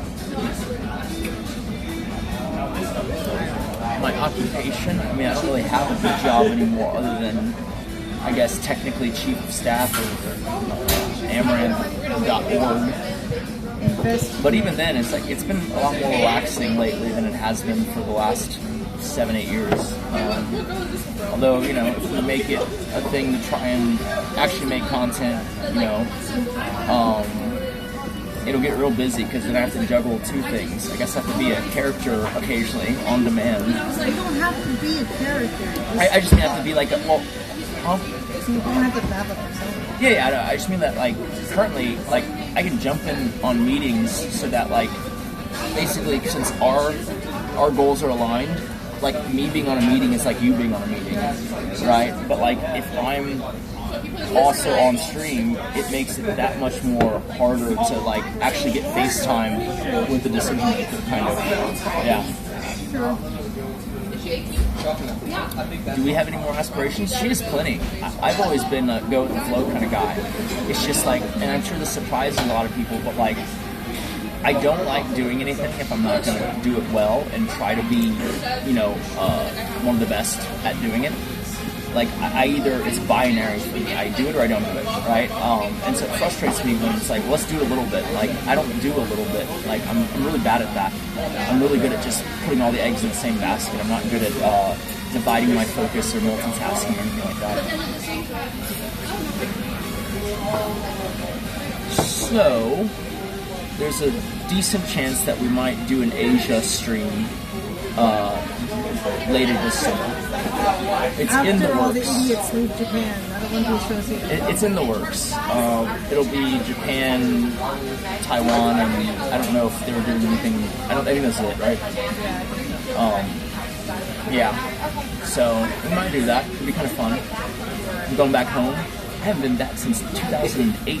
My occupation? I mean, I don't really have a good job anymore other than, I guess, technically chief of staff of amouranth.org. But even then, it's like, it's been a lot more relaxing lately than it has been for the last 7-8 years. Although, you know, if we make it a thing to try and actually make content, you know, it'll get real busy because then I have to juggle two things. I guess I have to be a character occasionally on demand. You don't have to be a character. I just mean I have to be like a, well, You don't have to have a persona. Yeah, I just mean that, like, currently, like, I can jump in on meetings so that, like, basically, since our goals are aligned, like, me being on a meeting is like you being on a meeting, right? But, like, if I'm also on stream, it makes it that much more harder to, like, actually get FaceTime with the decision maker, kind of. Yeah. Sure. Do we have any more aspirations? She has plenty. I've always been a go with the flow kind of guy. It's just like, and I'm sure this surprises a lot of people, but like, I don't like doing anything if I'm not going to do it well and try to be, you know, one of the best at doing it. Like, I either, it's binary for me. I do it or I don't do it, right? And so it frustrates me when it's like, let's do a little bit. Like, I don't do a little bit. Like, I'm really bad at that. I'm really good at just putting all the eggs in the same basket. I'm not good at dividing my focus or multitasking or anything like that. So, there's a decent chance that we might do an Asia stream later this summer. It's After in the all works. the idiots leave Japan, I don't want to associate with It's in the works. It'll be Japan, Taiwan, and I don't know if they were doing anything. I think that's it, right? Yeah. So we might do that. It'll be kind of fun. I'm going back home. I haven't been back since 2008.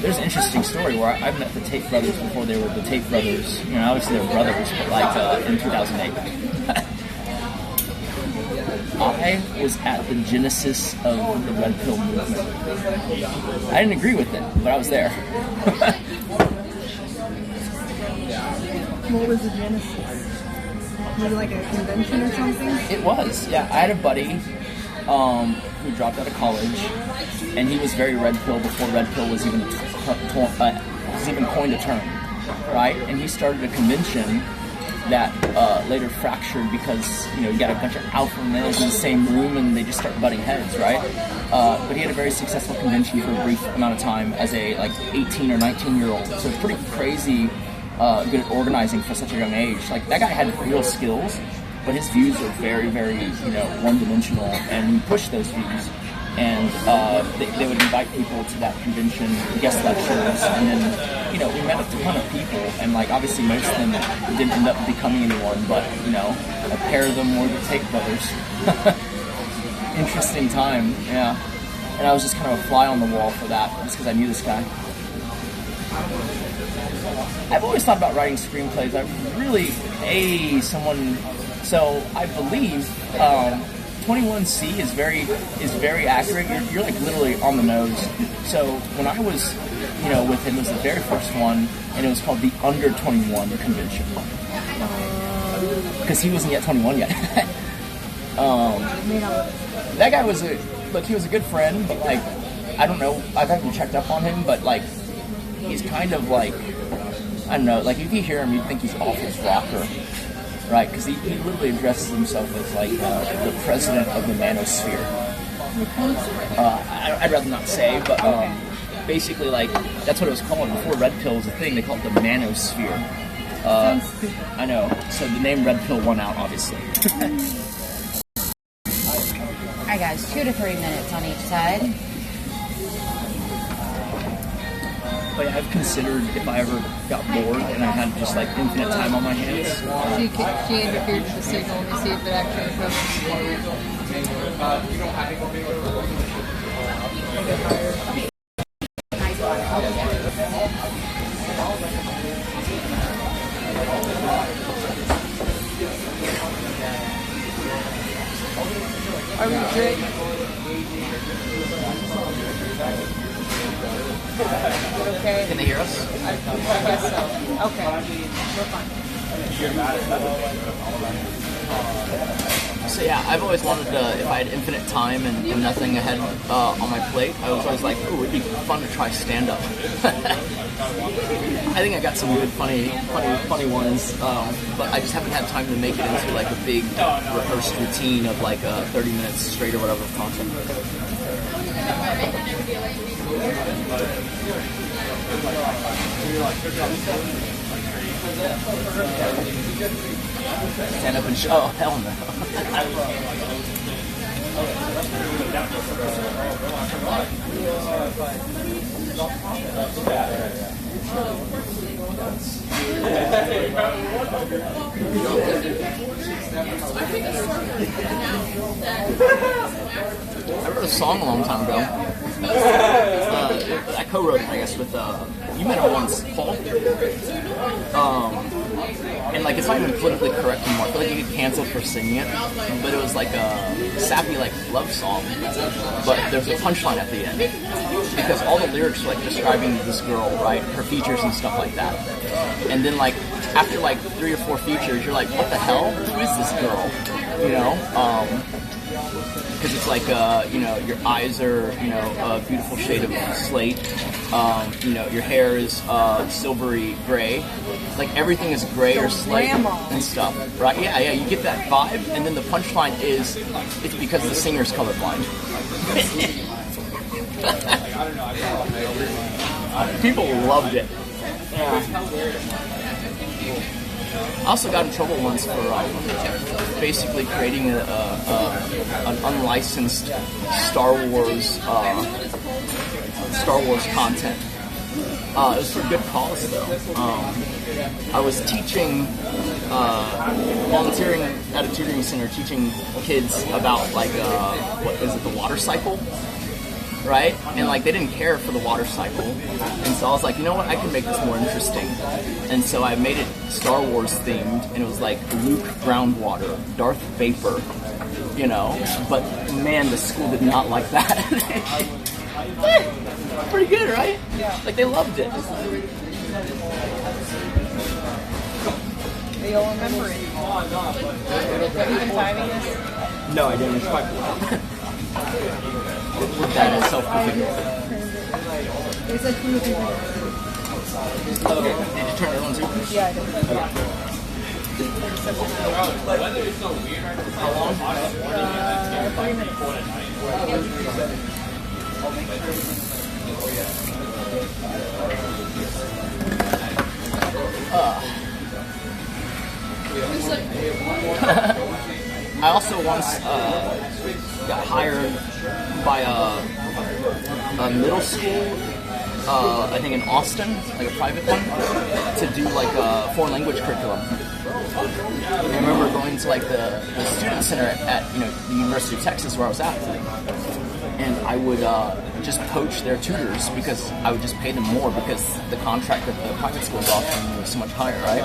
There's an interesting story where I've met the Tate brothers before they were the Tate brothers. You know, obviously they're brothers, but like in 2008. I was at the genesis of the Red Pill movement. I didn't agree with it, but I was there. What was the genesis? Was it like a convention or something? It was, yeah. I had a buddy who dropped out of college, and he was very Red Pill before Red Pill was even coined a term, right? And he started a convention that later fractured because, you know, you got a bunch of alpha males in the same room and they just start butting heads, right? But he had a very successful convention for a brief amount of time as a, like, 18 or 19-year-old. So it's pretty crazy good at organizing for such a young age. Like, that guy had real skills, but his views were very, very, you know, one-dimensional, and he pushed those views. And they would invite people to that convention, guest lectures, and then, you know, we met a ton of people, and, like, obviously most of them didn't end up becoming anyone, but, you know, a pair of them were the Tate brothers. Interesting time, yeah. And I was just kind of a fly on the wall for that, just because I knew this guy. I've always thought about writing screenplays. I really, so I believe 21C is very accurate. You're like literally on the nose. So when I was, you know, with him, it was the very first one, and it was called the Under 21 Convention. Because he wasn't yet 21 yet. That guy was he was a good friend, but, like, I don't know, I haven't checked up on him, but, like, he's kind of like, I don't know, like, if you hear him, you'd think he's off his rocker. right? Because he literally addresses himself as like the president of the manosphere. I'd rather not say, but basically, like, that's what it was called before Red Pill was a thing. They called it the manosphere. I know. So the name Red Pill won out, obviously. Alright guys, 2 to 3 minutes on each side. But yeah, I've considered if I ever got bored and I had just like infinite time on my hands. She interfered with the signal. Let me see if it actually Are we good? Okay. Can they hear us? I guess so. Okay. We're fine. So yeah, I've always wanted to, if I had infinite time and nothing ahead on my plate, I was always like, ooh, it'd be fun to try stand-up. I think I got some good, funny ones, but I just haven't had time to make it into like a big rehearsed routine of like 30 minutes straight or whatever of content. Stand up and show. Oh, hell no. I wrote a song a long time ago. I co-wrote it, I guess, with you met him once, Paul. And like it's not even politically correct anymore. I feel like you get canceled for singing it, but it was like a sappy like love song. But there's a punchline at the end because all the lyrics are like describing this girl, right? Her features and stuff like that. And then like after like 3 or 4 features, you're like, what the hell? Who is this girl? You know? Because it's like, you know, your eyes are, you know, a beautiful shade of slate. You know, your hair is silvery gray. Like everything is gray or slate and stuff, right? Yeah, yeah. You get that vibe, and then the punchline is, it's because the singer's colorblind. People loved it. I also got in trouble once for basically creating an unlicensed Star Wars content. It was for a good cause, though. I was teaching, volunteering at a tutoring center, teaching kids about like what is it, the water cycle, right? And like they didn't care for the water cycle, and so I was like, you know what, I can make this more interesting. And so I made it Star Wars themed, and it was like Luke groundwater, Darth Vapor, you know. But man, the school did not like that. Pretty good, right? Yeah. Like they loved it. They all remember it. Have you been timing this? No, I didn't. It's quite that is self-cooking. It's like 2 or 3 minutes. Okay. Did you turn it on too? Yeah, I did. Okay. How long? 3 minutes. I also once got hired by a middle school, I think in Austin, like a private one, to do like a foreign language curriculum. I remember going to like the student center at you know the University of Texas where I was at, and I would just poach their tutors because I would just pay them more because the contract that the private school was offering was so much higher, right?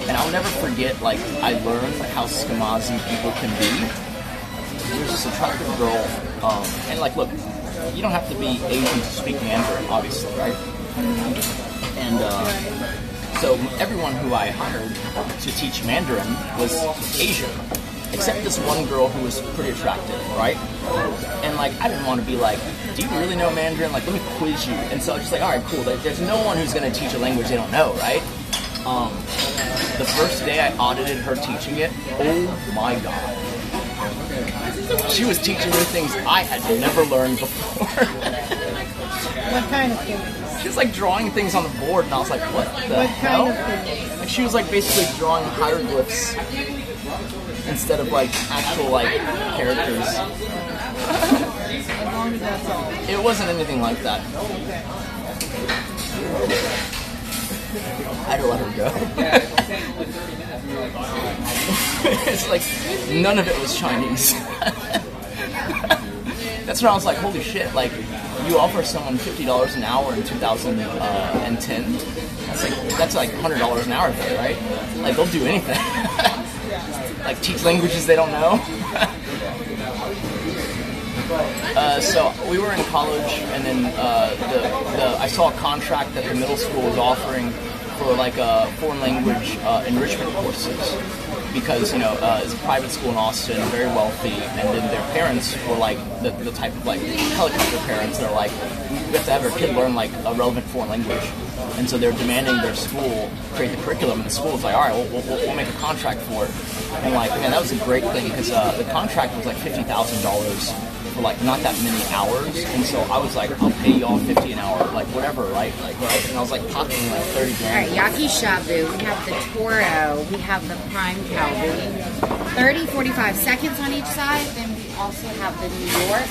And I'll never forget, like, I learned how schmazzy people can be. There's this attractive girl, and like, look, you don't have to be Asian to speak Mandarin, obviously, right? And so everyone who I hired to teach Mandarin was Asian, except this one girl who was pretty attractive, right? And like, I didn't want to be like, do you really know Mandarin? Like, let me quiz you. And so I was just like, all right, cool. There's no one who's going to teach a language they don't know, right? The first day I audited her teaching it, oh my god. She was teaching me things I had never learned before. What kind of things? She was like drawing things on the board, and I was like, what the hell? Kind of things? Like she was like basically drawing hieroglyphs instead of like actual like characters. As long as that's all. It wasn't anything like that. I had to let her go. It's like none of it was Chinese. That's when I was like, holy shit, like you offer someone $50 an hour in 2010. That's like $100 an hour there, right? Like they'll do anything. Like teach languages they don't know. So we were in college, and then I saw a contract that the middle school was offering for like foreign language enrichment courses, because it's a private school in Austin, very wealthy, and then their parents were like the type of like helicopter parents that are like, you have to have your kid learn like a relevant foreign language, and so they're demanding their school create the curriculum, and the school was like, all right, we'll make a contract for it. And like, man, that was a great thing, because the contract was like $50,000 for like not that many hours, and so I was like, I'll pay y'all $50 an hour, like whatever, right? Like, right? And I was like pocketing like 30 grand. All right, Yaki Shabu, we have the Toro, we have the Prime Cowboy, 30, 45 seconds on each side. Then we also have the New York,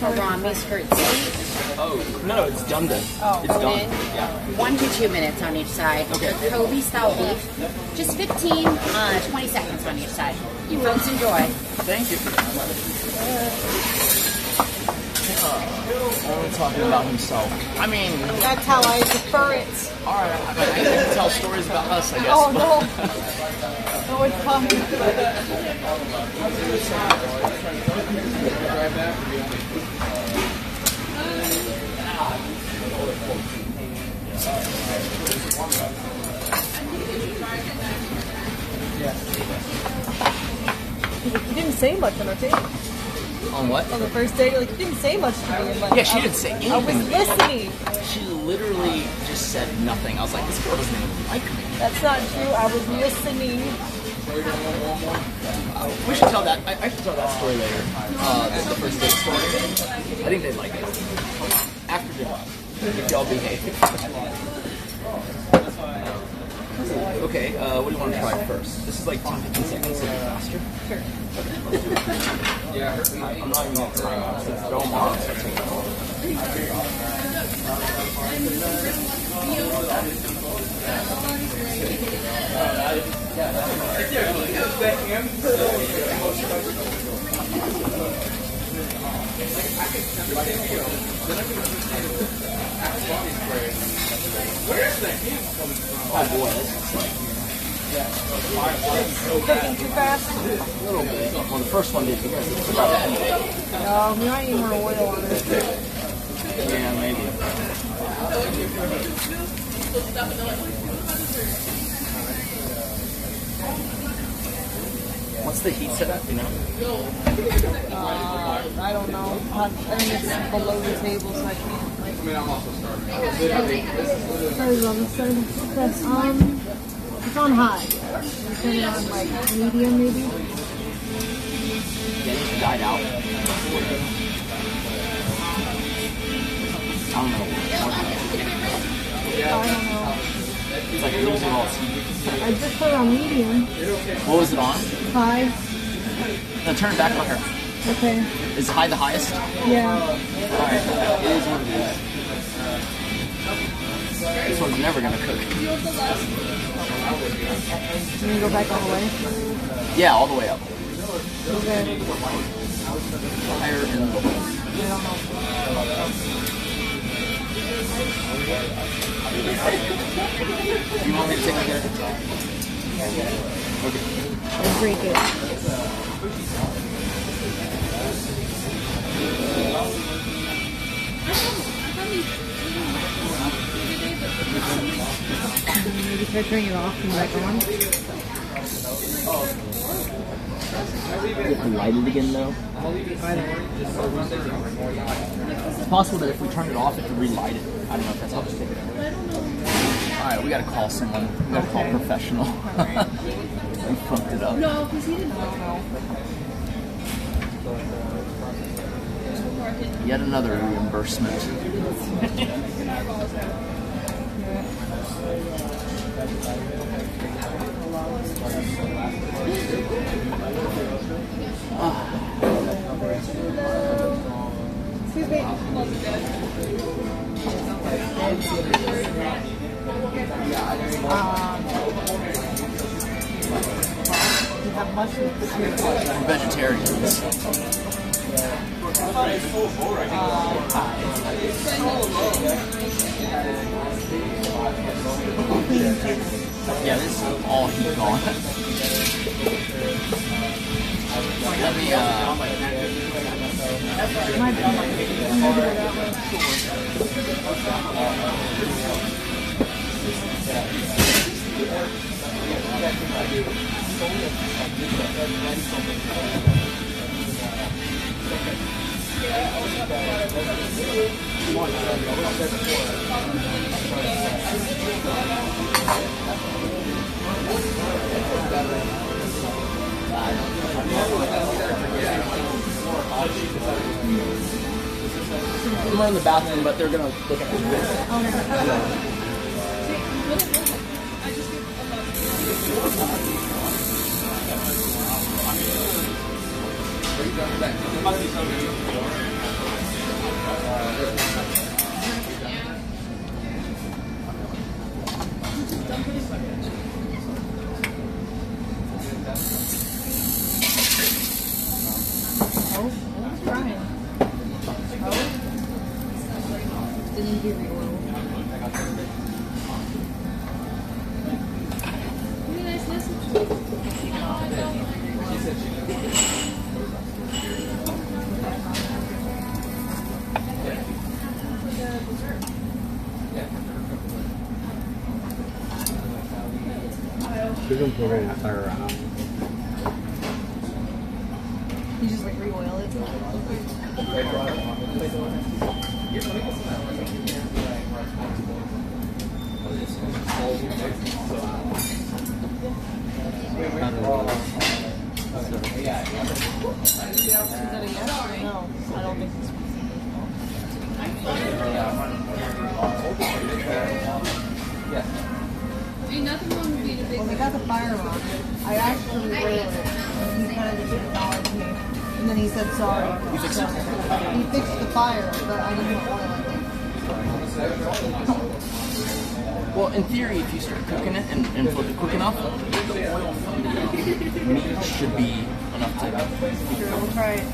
Harami skirt seat. Oh, no, it's done then. Oh, it's done. Yeah. 1 to 2 minutes on each side. Okay. The Kobe style beef, just 15, 20 seconds on each side. You folks enjoy. Thank you. Only talking about himself. I mean, that's how I prefer it. Alright, I can tell stories about us, I guess. Oh, no. No, it's fun. You didn't say much on our tape. On what? On the first day, like, you didn't say much to me. Like, yeah, she didn't say anything. I was listening. She literally just said nothing. I was like, this girl doesn't even like me. That's not true. I was listening. We should tell that. I should tell that story later. The first date story. I think they'd like it. After dinner. If y'all behave. Okay, what do you want to try first? This is like 10-15 seconds, so faster. Sure. Yeah, I'm not even going to time it. So throw them on. Oh boy, this is like... Cooking too fast? A little bit. Well, the first one did because it's We might need more oil on it. Yeah, maybe. What's the heat set up, you know? I don't know. I think it's below the table, so I can't. Like... I mean, I'm also starting. It's on high. You turn it on like medium, maybe. Yeah, it died out. I don't know. I don't know. It's like losing all its heat. I just put it on medium. What was it on? High. No, turn it back on her. Okay. Is high the highest? Yeah. Alright, it is what it is. This one's never gonna cook. Can you go back all the way? Yeah, all the way up. Okay. Higher and lower. Do you want me to take it there? Okay. I'll break it. Maybe try turning it off and back on. You have to light it again though? It's possible that if we turn it off, it could relight it. I don't know if that's how to take it out. Alright, we gotta call someone. We gotta call a professional. We fucked it up. No, because he didn't know. Yet another reimbursement. Excuse me. You have mushrooms. We're vegetarians. Yeah, this is all heat gone. Let me, we're in the bathroom, but they're gonna look at me. You just like re-oil it. No, I don't think it's Ain't nothing wrong with being a big. Well, we got the fire on. I actually oiled it. And he kind of just acknowledged me. And then he said sorry. You fixed it? He fixed the fire, but I didn't oil it. Well, in theory, if you start cooking it and flip it quick enough, the oil from the meat should be enough to... Sure, we'll try it.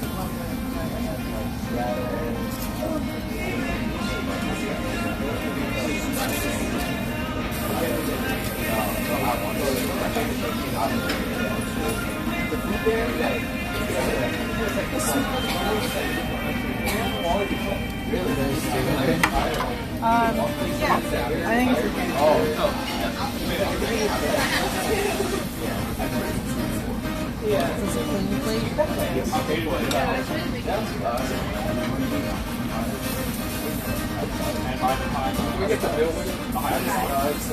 Yeah, I think it's okay. Yeah, is this a clean plate? We get the building behind us.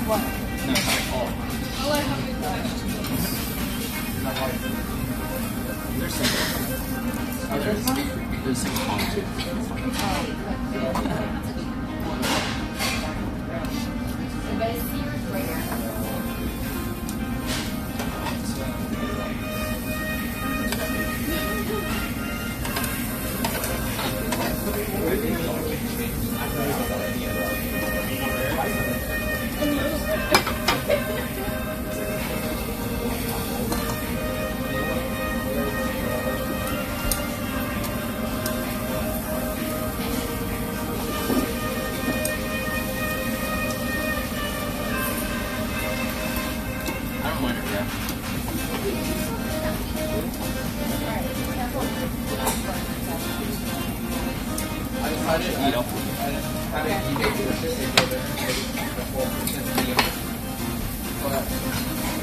What? There's some content. Having you make the artistic go there, maybe the 4% medium. But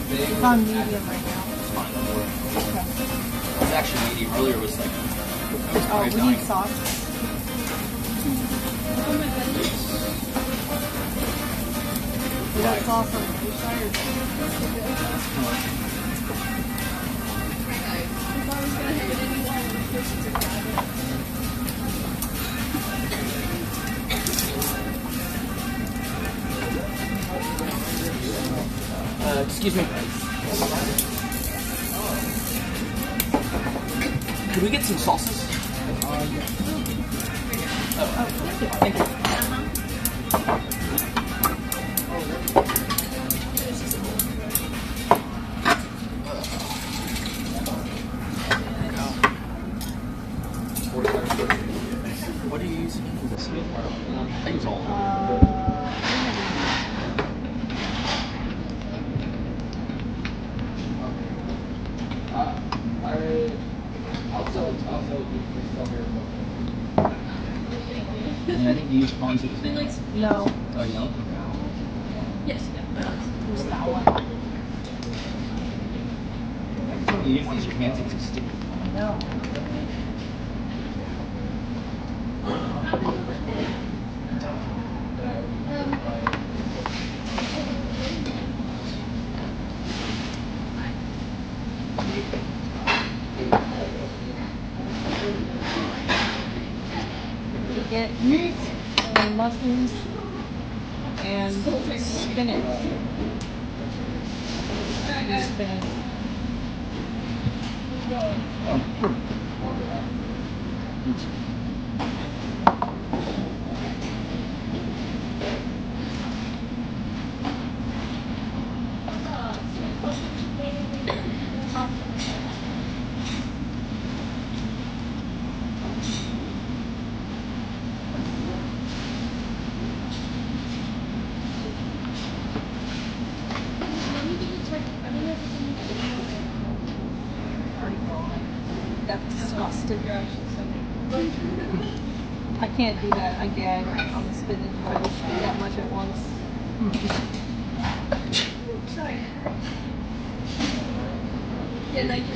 they It's on medium right now. It's fine, don't worry. Okay. It's actually medium. Earlier it was like. Oh, we need sauce. We got sauce on the other side excuse me. Could we get some sauces? Thank you. What do you use? I use all of them. I'll sell here. And I think you use paranthesis. No. Oh, you don't? Yes, Who's that one? You didn't use your paranthesis. No. Get meat and mushrooms and spinach. Spinach. That's disgusting. I can't do that. I gag on the spinach if I just eat that much at once. Sorry. Yeah, thank you.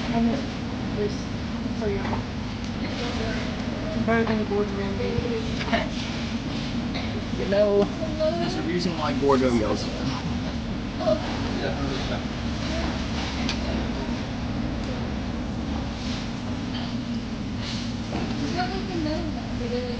And this for your better than boardroom. You know, there's a reason why Gordo yells at them. What was the note about today?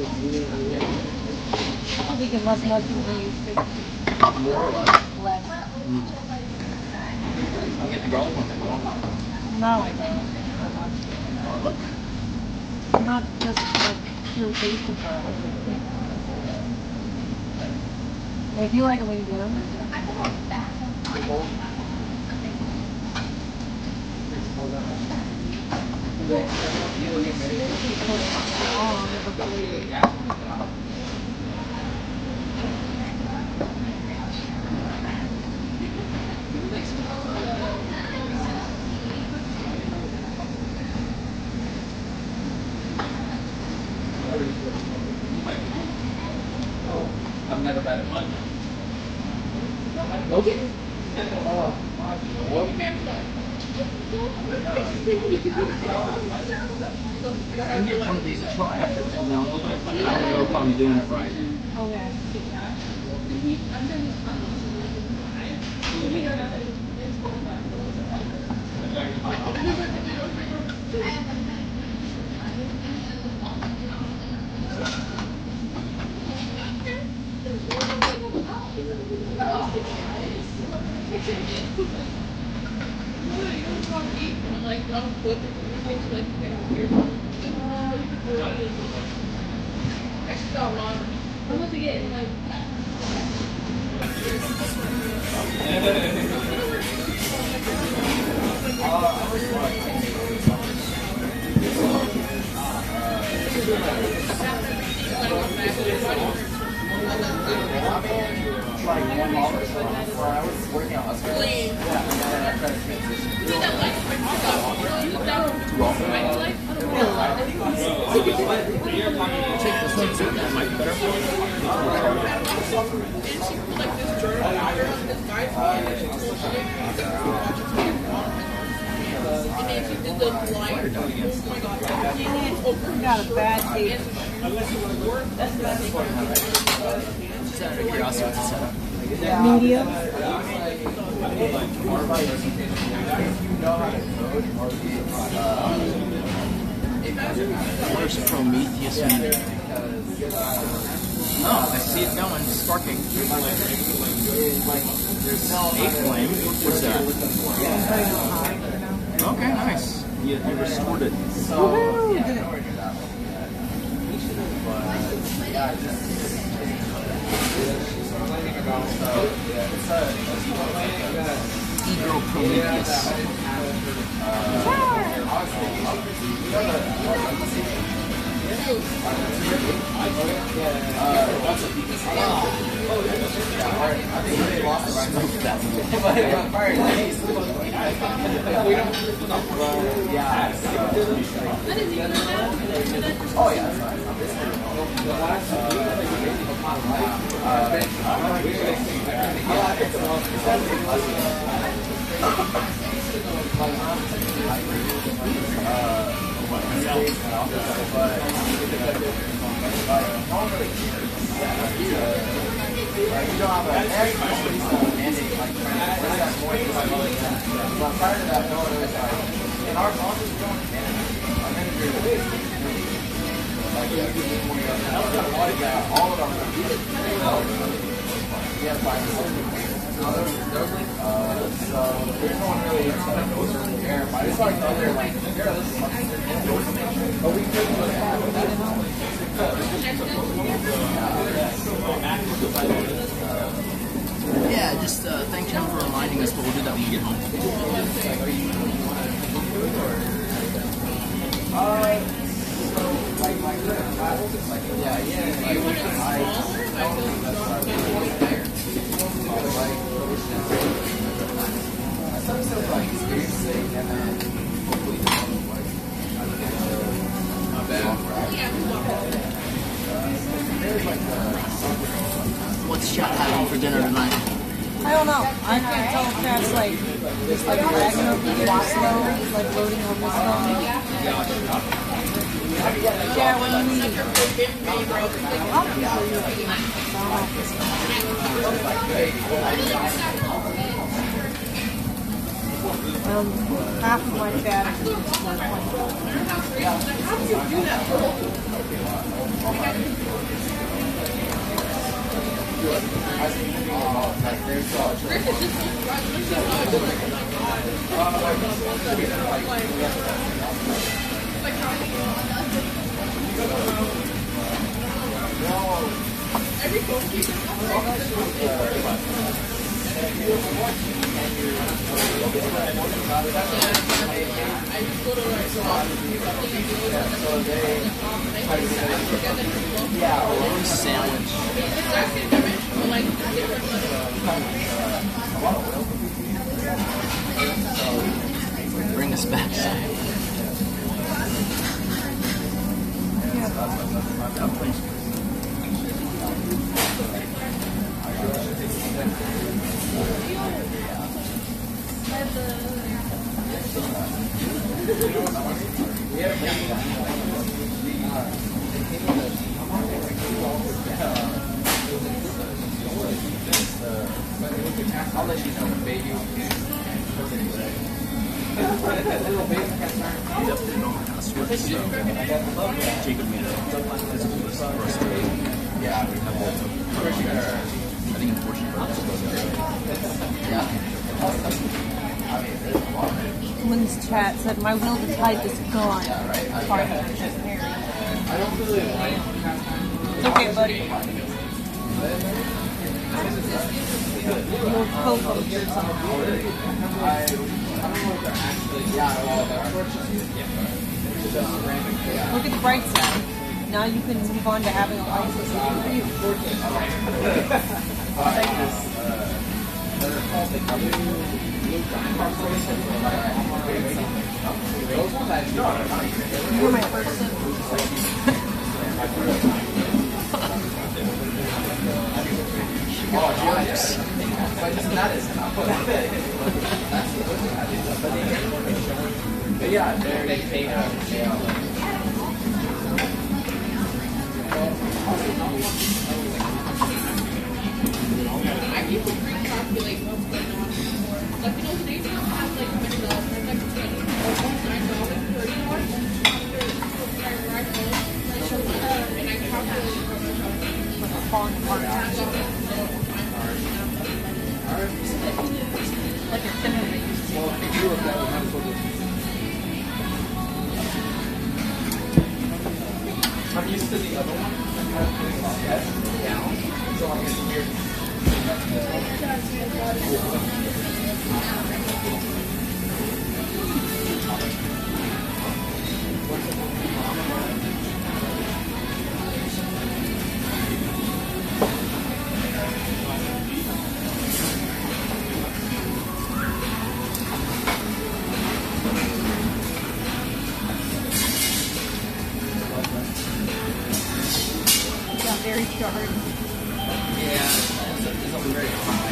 I'm thinking less nothing than you think. More or less. Less. I'm getting the garlic one thing wrong. No. Garlic? Not just like pure taste of garlic. If you like it when you do it. I've never had it much. Okay. I can get one of these to try after this. I don't know if I'm doing it right. Okay. Got a bad taste. Just out of curiosity, what's the setup? Medium. Where's Prometheus meat? Oh, I see it going, sparking. There's a flame. What's that? Okay, nice. You restored it. Ego Prometheus. Yeah, just thank him for reminding us, but we'll do that when we get home. What's Chat having for dinner tonight? I don't know. I can't tell if that's like just like dragging over here slow, like loading on this phone. Yeah, what do you mean? Half of my chat is just my phone. Bring us back. I'll let you know, baby. Jacob made a physical list for us to Yeah, I think unfortunately Lynn's chat said, my will to type is gone. I don't really like. It's okay, buddy. You'll cocoa here somehow. I don't know if they're actually. Yeah, well, it's just random chaos. Look at the bright side. Now you can move on to having a license. You're my person. But yeah, they take I keep recalculate what's going on before. Like, you know, they don't have like $100, like $9, $30 and I calculate falling apart. Like a thinner than used to. I'm used to the other one. Down. So I'm getting weird. Very sharp. Yeah, it's a very high.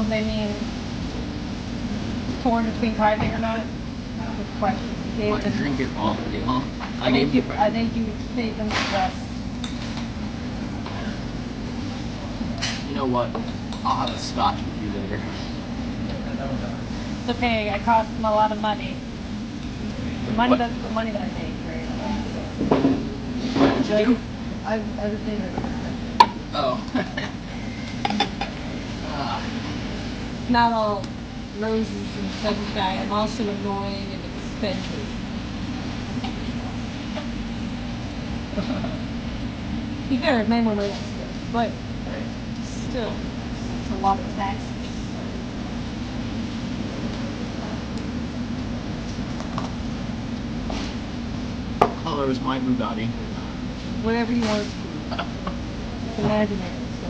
know if they mean torn between tithing or not. Good question. I drink it all day long. I think you paid them the rest. You know what? I'll have a scotch with you later. It's okay. I cost them a lot of money. The money that I made, right? What did you do? I was there. Oh. Not all roses and sunshine. I'm also annoying and expensive. You better remember my stuff, but still, it's a lot of taxes. What color is my Bugatti? Whatever you want it to be. It's imaginary, so.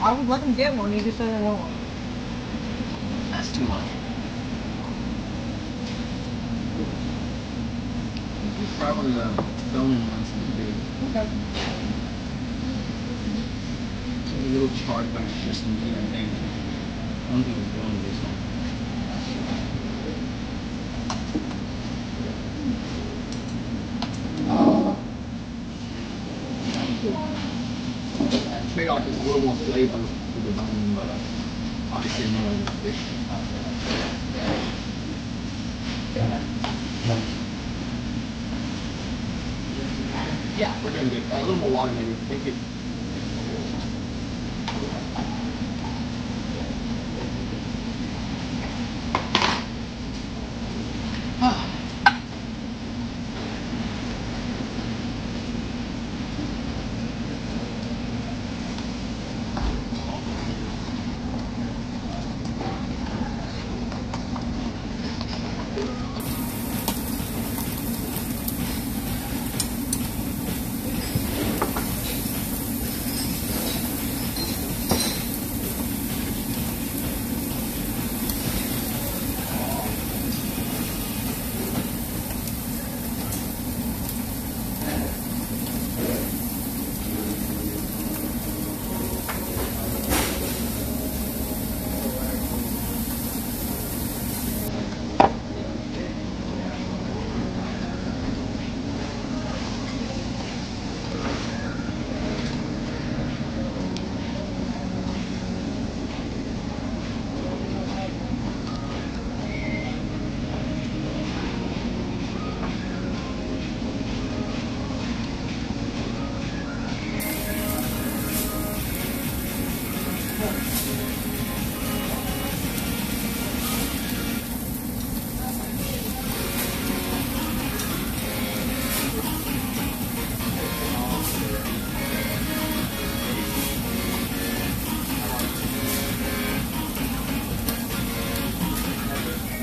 I would let him get one, he just doesn't want one. That's too much. Just try one of the bone ones that you do. Okay. It's a little charred, but it's just meat, I think. I don't think it's bone this one. Trade-off is a little more flavor with the bone, but obviously no other fish. Yeah, we're doing good. A little more water maybe. Thank you.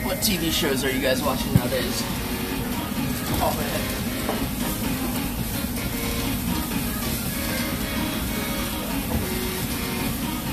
What TV shows are you guys watching nowadays? Oh, man.